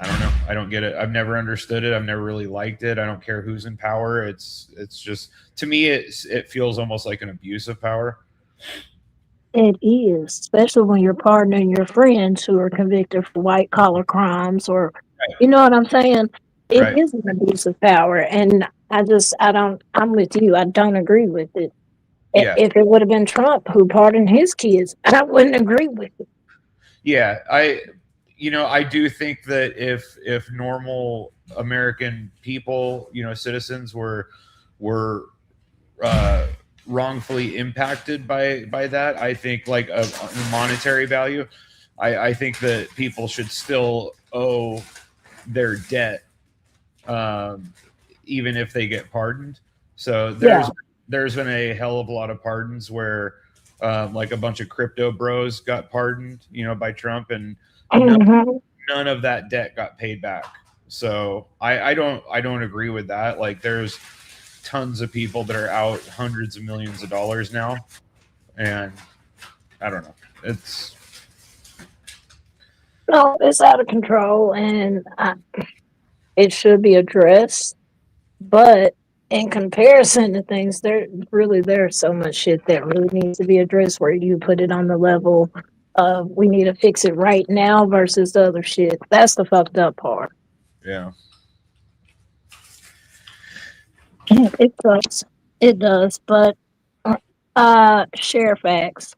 don't know. I don't get it. I've never understood it. I've never really liked it. I don't care who's in power. It's just, to me, it feels almost like an abuse of power. It is, especially when you're pardoning your friends who are convicted for white collar crimes or You know what I'm saying? It Right. is an abuse of power, and I'm with you. I don't agree with it. Yeah. If it would have been Trump who pardoned his kids, I wouldn't agree with it. Yeah, I do think that if normal American people, citizens were wrongfully impacted by that, I think like a monetary value, I think that people should still owe their debt, even if they get pardoned. So there's been a hell of a lot of pardons where like a bunch of crypto bros got pardoned, by Trump, and none of that debt got paid back. So I don't agree with that. Like there's tons of people that are out hundreds of millions of dollars now, and I don't know. It's out of control, and it should be addressed. But in comparison to things, there's so much shit that really needs to be addressed. Where you put it on the level of we need to fix it right now versus the other shit. That's the fucked up part. Yeah. It sucks. It does, but share facts.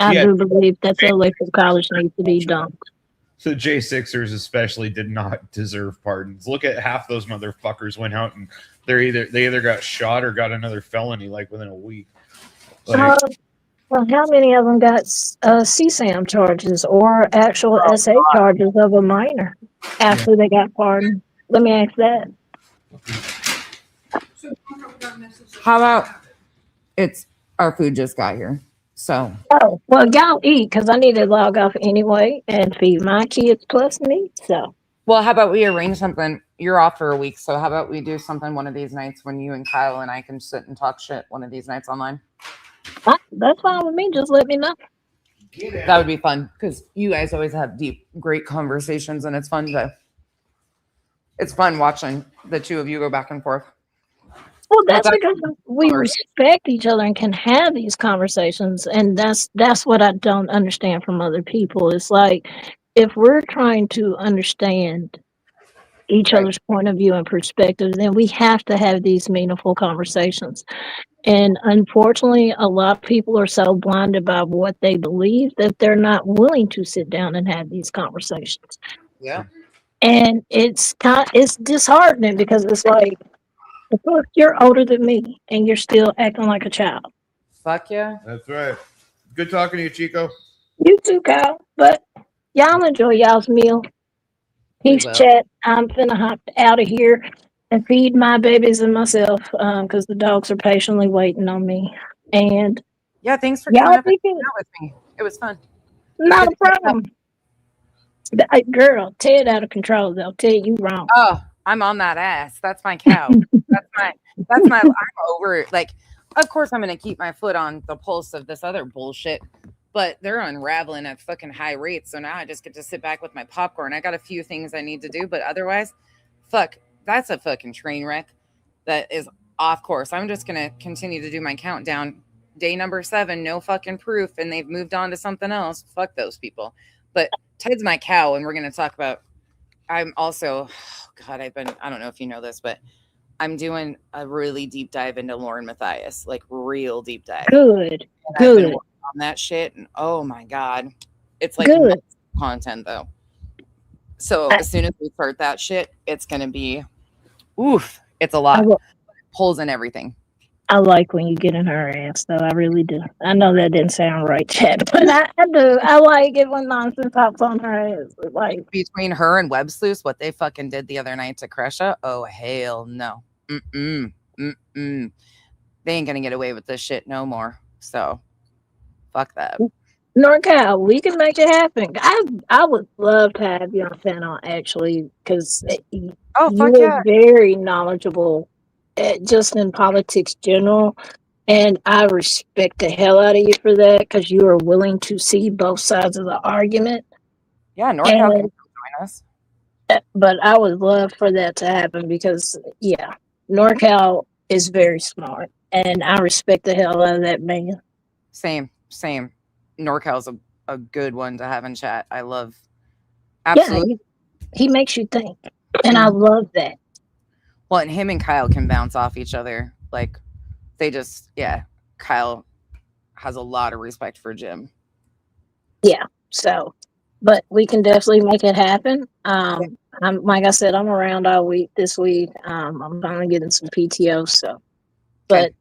I do believe that the electoral college needs to be dumped. So J6ers especially did not deserve pardons. Look at half those motherfuckers went out and they either got shot or got another felony like within a week. Like, Well, how many of them got CSAM charges or actual SA charges of a minor after they got pardoned? Let me ask that. How about it's our food just got here. So Oh, well, y'all eat because I need to log off anyway and feed my kids plus me. So, well, how about we arrange something? You're off for a week, so how about we do something one of these nights when you and Kyle and I can sit and talk shit one of these nights online? that's fine with me. Just let me know. That would be fun because you guys always have deep, great conversations, and it's fun watching the two of you go back and forth. Well, that's because we respect each other and can have these conversations, and that's what I don't understand from other people. It's like if we're trying to understand each other's point of view and perspective, then we have to have these meaningful conversations. And unfortunately, a lot of people are so blinded by what they believe that they're not willing to sit down and have these conversations. Yeah. And it's disheartening because it's like, look, you're older than me and you're still acting like a child. Fuck yeah. That's right. Good talking to you, Chico. You too, Kyle. But y'all enjoy y'all's meal. Peace, chat. I'm finna hop out of here and feed my babies and myself because the dogs are patiently waiting on me. And yeah, thanks for y'all coming up and be hanging out with me. It was fun. Not a problem. Girl, Ted out of control though. Ted, you wrong. Oh, I'm on that ass. That's my cow. that's my I'm over it. Like, of course I'm gonna keep my foot on the pulse of this other bullshit, but they're unraveling at fucking high rates. So now I just get to sit back with my popcorn. I got a few things I need to do, but otherwise, fuck, that's a fucking train wreck that is off course. I'm just gonna continue to do my countdown. Day number 7, no fucking proof, and they've moved on to something else. Fuck those people. But Ted's my cow, and we're gonna talk about. I'm also, God, I don't know if you know this, but I'm doing a really deep dive into Lauren Matthias, like real deep dive. Good. And I've been working on that shit, and oh my God, it's like Good content though. So as soon as we start that shit, it's gonna be, oof, it's a lot. Pulls in everything. I like when you get in her ass, though. I really do. I know that didn't sound right, Chad, but I do. I like it when nonsense pops on her ass. Like between her and Web Sleuth, what they fucking did the other night to Kresha, oh hell no. They ain't gonna get away with this shit no more. So fuck that. NorCal, we can make it happen. I would love to have you on panel actually, because you are very knowledgeable just in politics general, and I respect the hell out of you for that because you are willing to see both sides of the argument. Yeah, NorCal can join us. But I would love for that to happen because yeah, NorCal is very smart, and I respect the hell out of that man. Same. NorCal's a good one to have in chat. I love absolutely. He makes you think, and I love that. Well, and him and Kyle can bounce off each other. Like, they just, yeah. Kyle has a lot of respect for Jim. Yeah. So, but we can definitely make it happen. I'm like I said, I'm around all week this week. I'm finally getting some PTO. So, but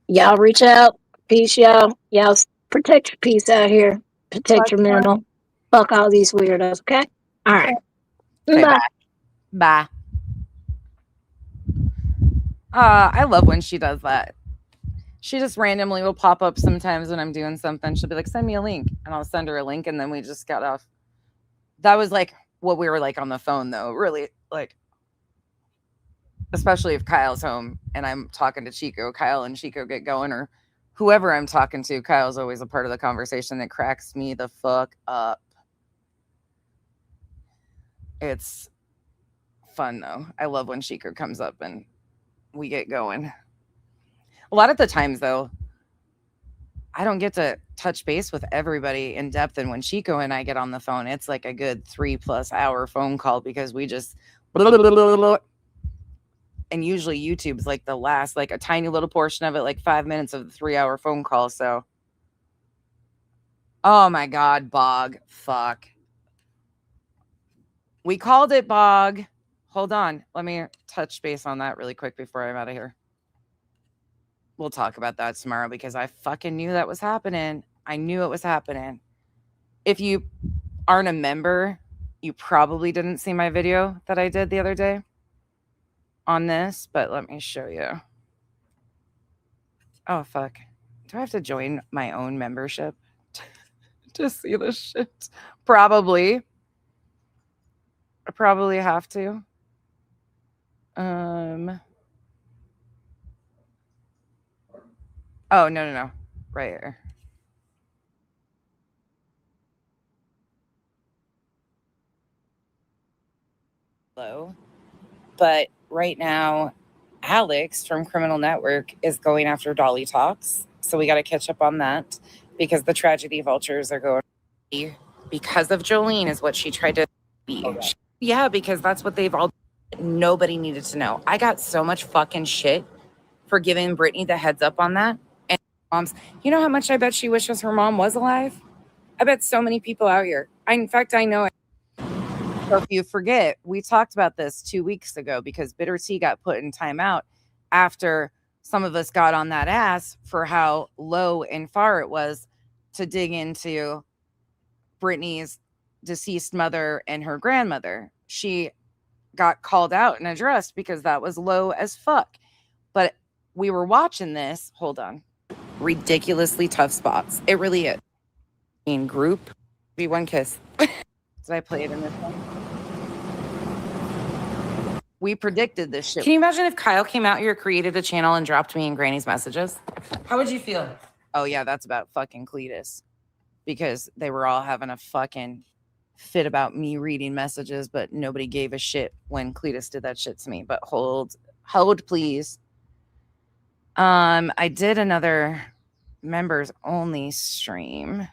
y'all reach out. Peace, y'all. Y'all protect your peace out here. Protect your mental. Fuck all these weirdos. Okay. All right. Okay, Bye. Bye. I love when she does that. She just randomly will pop up sometimes when I'm doing something. She'll be like, send me a link. And I'll send her a link. And then we just got off. That was like what we were like on the phone, though. Really, like, especially if Kyle's home and I'm talking to Chico, Kyle and Chico get going, or whoever I'm talking to. Kyle's always a part of the conversation that cracks me the fuck up. It's fun, though. I love when Chico comes up and we get going. A lot of the times, though, I don't get to touch base with everybody in depth. And when Chico and I get on the phone, it's like a good 3+ hour phone call because we just blah, blah, blah, blah, blah. And usually YouTube's like the last, like a tiny little portion of it, like 5 minutes of the 3-hour phone call. So, oh my God, Bog. Fuck. We called it Bog. Hold on. Let me touch base on that really quick before I'm out of here. We'll talk about that tomorrow because I fucking knew that was happening. I knew it was happening. If you aren't a member, you probably didn't see my video that I did the other day on this, but let me show you. Oh, fuck. Do I have to join my own membership to see this shit? Probably. I probably have to. Oh, no. Right here. Hello. But right now, Alex from Criminal Network is going after Dolly Talks. So we got to catch up on that because the tragedy vultures are going because of Jolene is what she tried to be. Okay. Yeah, because that's what they've all nobody needed to know. I got so much fucking shit for giving Brittany the heads up on that. And moms, you know how much I bet she wishes her mom was alive? I bet so many people out here. In fact, I know it. So if you forget, we talked about this 2 weeks ago because Bitter Tea got put in timeout after some of us got on that ass for how low and far it was to dig into Brittany's deceased mother and her grandmother. She got called out and addressed because that was low as fuck. But we were watching this. Hold on. Ridiculously tough spots. It really is. In group, be one kiss. Did I play it in this one? We predicted this shit. Can you imagine if Kyle came out here, created a channel, and dropped me in Granny's messages? How would you feel? Oh, yeah, that's about fucking Cletus. Because they were all having a fucking fit about me reading messages, but nobody gave a shit when Cletus did that shit to me. But hold, please. I did another members only stream.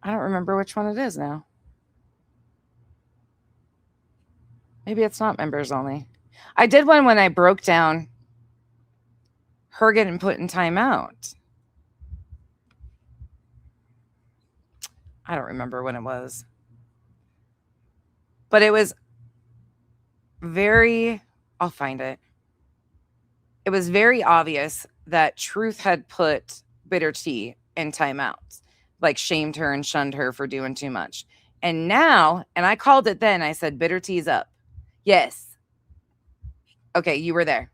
I don't remember which one it is now. Maybe it's not members only. I did one when I broke down her getting put in timeout. I don't remember when it was. But it was I'll find it. It was very obvious that Truth had put Bitter Tea in timeout. Like shamed her and shunned her for doing too much. And now, and I called it then, I said, Bitter Tea's up. Yes. Okay, you were there.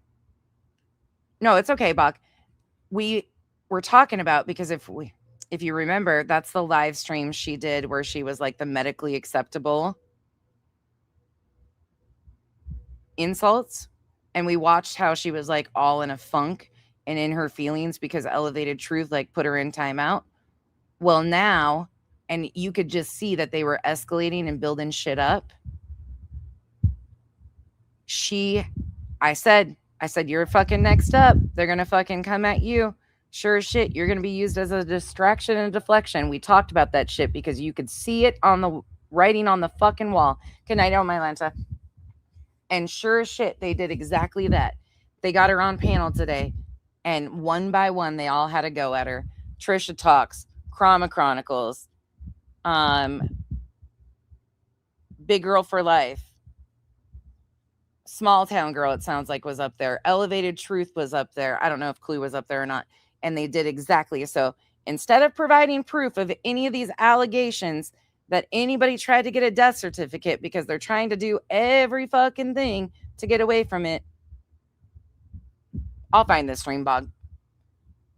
No, it's okay, Bach. We were talking about, because if you remember, that's the live stream she did where she was like the medically acceptable insults. And we watched how she was like all in a funk and in her feelings because ElevatedTruth like put her in timeout. Well, now, and you could just see that they were escalating and building shit up. I said, you're fucking next up. They're going to fucking come at you. Sure as shit, you're going to be used as a distraction and deflection. We talked about that shit because you could see it on the writing on the fucking wall. Good night, my Lanta. And sure as shit, they did exactly that. They got her on panel today, and one by one, they all had to go at her. Trisha Talks, Chroma Chronicles, Big Girl for Life, Small Town Girl, it sounds like, was up there. Elevated Truth was up there. I don't know if Clue was up there or not. And they did exactly so. Instead of providing proof of any of these allegations that anybody tried to get a death certificate because they're trying to do every fucking thing to get away from it, I'll find this stream bog.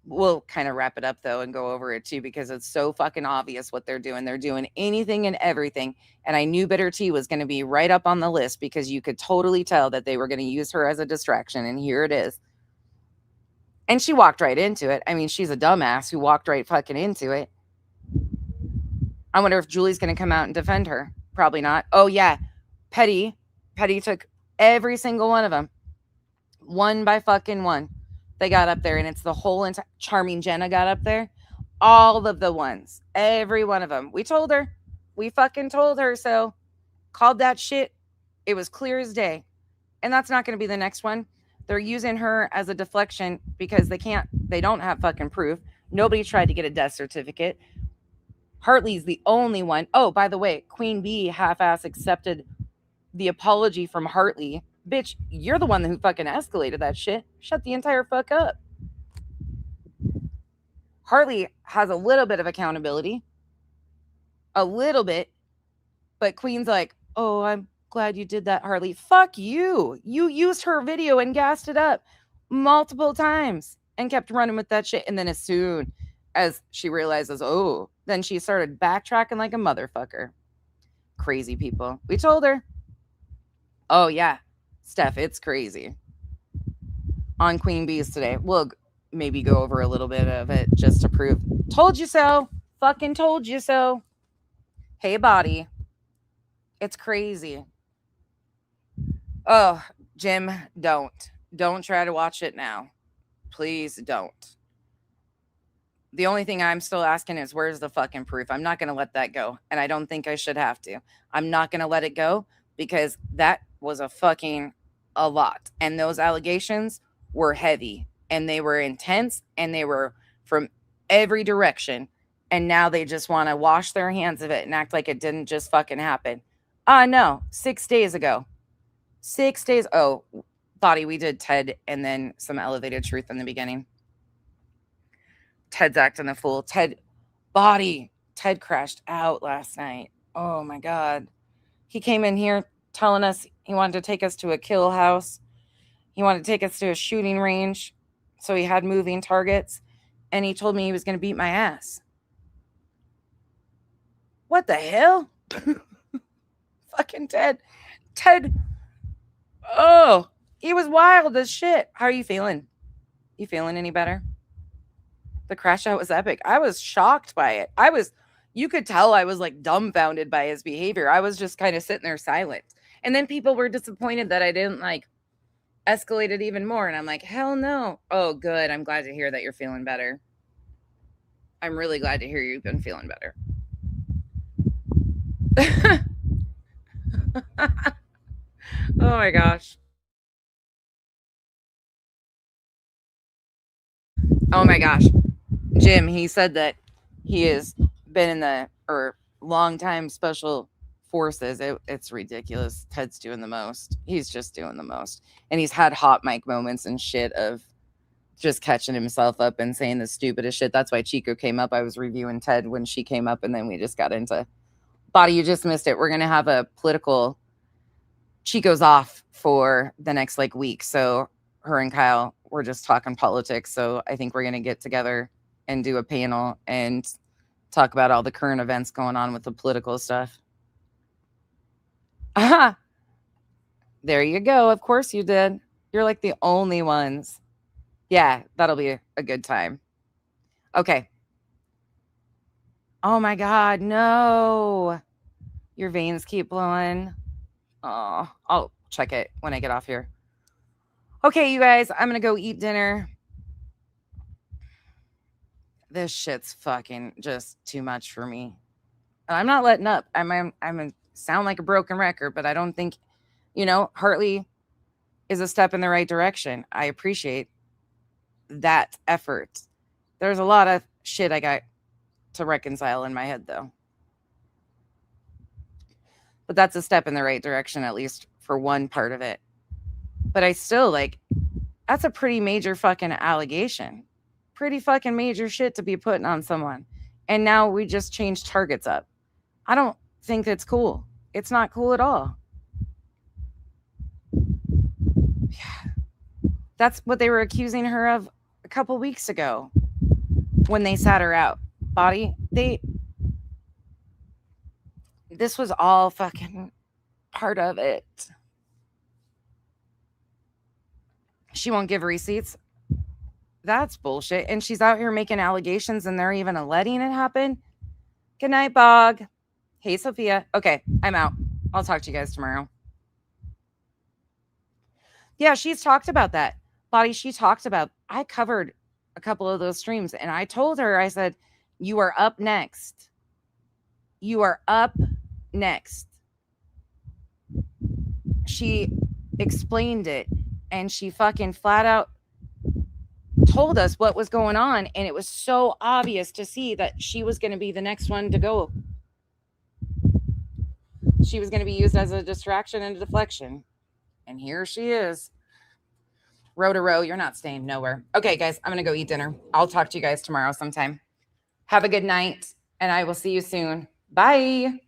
We'll kind of wrap it up, though, and go over it, too, because it's so fucking obvious what they're doing. They're doing anything and everything. And I knew Bitter Tea was going to be right up on the list because you could totally tell that they were going to use her as a distraction. And here it is. And she walked right into it. I mean, she's a dumbass who walked right fucking into it. I wonder if Julie's going to come out and defend her. Probably not. Oh, yeah. Petty took every single one of them. One by fucking one. They got up there, and it's the whole entire... Charming Jenna got up there. All of the ones. Every one of them. We told her. We fucking told her, so called that shit. It was clear as day. And that's not going to be the next one. They're using her as a deflection because they don't have fucking proof. Nobody tried to get a death certificate. Hartley's the only one. Oh, by the way, QueenBee half-ass accepted the apology from Hartley. Bitch, you're the one who fucking escalated that shit. Shut the entire fuck up. Hartley has a little bit of accountability. A little bit. But Queen's like, oh, I'm glad you did that, Hartley. Fuck you. You used her video and gassed it up multiple times and kept running with that shit. And then as soon as she realizes, oh, then she started backtracking like a motherfucker. Crazy people. We told her. Oh, yeah. Steph, it's crazy. On QueenBees today. We'll maybe go over a little bit of it just to prove. Told you so. Fucking told you so. Hey, body. It's crazy. Oh, Jim, don't. Don't try to watch it now. Please don't. The only thing I'm still asking is where's the fucking proof? I'm not going to let that go. And I don't think I should have to. I'm not going to let it go because that was a lot. And those allegations were heavy and they were intense and they were from every direction. And now they just want to wash their hands of it and act like it didn't just fucking happen. No, 6 days ago. 6 days. Oh, Body, we did Ted and then some Elevated Truth in the beginning. Ted's acting a fool. Ted crashed out last night. Oh my God. He came in here telling us he wanted to take us to a kill house. He wanted to take us to a shooting range. So he had moving targets. And he told me he was going to beat my ass. What the hell? Fucking Ted. Oh, he was wild as shit. How are you feeling? You feeling any better? The crash out was epic. I was shocked by it. You could tell I was like dumbfounded by his behavior. I was just kind of sitting there silent. And then people were disappointed that I didn't like escalate it even more. And I'm like, hell no. Oh, good. I'm glad to hear that you're feeling better. I'm really glad to hear you've been feeling better. Oh my gosh. Oh my gosh. Jim, he said that he has been in the long time special forces. It's ridiculous. Ted's doing the most. He's just doing the most. And he's had hot mic moments and shit of just catching himself up and saying the stupidest shit. That's why Chico came up. I was reviewing Ted when she came up, and then we just got into Body. You just missed it. We're going to have a political... Chico's off for the next week. So her and Kyle were just talking politics. So I think we're going to get together and do a panel and talk about all the current events going on with the political stuff. Aha! There you go. Of course you did. You're like the only ones. Yeah, that'll be a good time. Okay. Oh my God, no. Your veins keep blowing. Oh, I'll check it when I get off here. Okay, you guys, I'm going to go eat dinner. this shit's fucking just too much for me. And I'm not letting up. I'm gonna sound like a broken record, but I don't think, Hartley is a step in the right direction. I appreciate that effort. There's a lot of shit I got to reconcile in my head, though. But that's a step in the right direction, at least for one part of it. But I still, that's a pretty major fucking allegation. Pretty fucking major shit to be putting on someone. And now we just changed targets up. I don't think that's cool. It's not cool at all. Yeah. That's what they were accusing her of a couple weeks ago when they sat her out. Body, this was all fucking part of it. She won't give receipts. That's bullshit. And she's out here making allegations and they're even letting it happen. Good night, Bog. Hey, Sophia. Okay, I'm out. I'll talk to you guys tomorrow. Yeah, she's talked about that. Body, she talked about, I covered a couple of those streams and I told her, I said, you are up next. You are up next. She explained it and she fucking flat out told us what was going on. And it was so obvious to see that she was going to be the next one to go. She was going to be used as a distraction and a deflection. And here she is. Row to row, you're not staying nowhere. Okay, guys, I'm going to go eat dinner. I'll talk to you guys tomorrow sometime. Have a good night, and I will see you soon. Bye.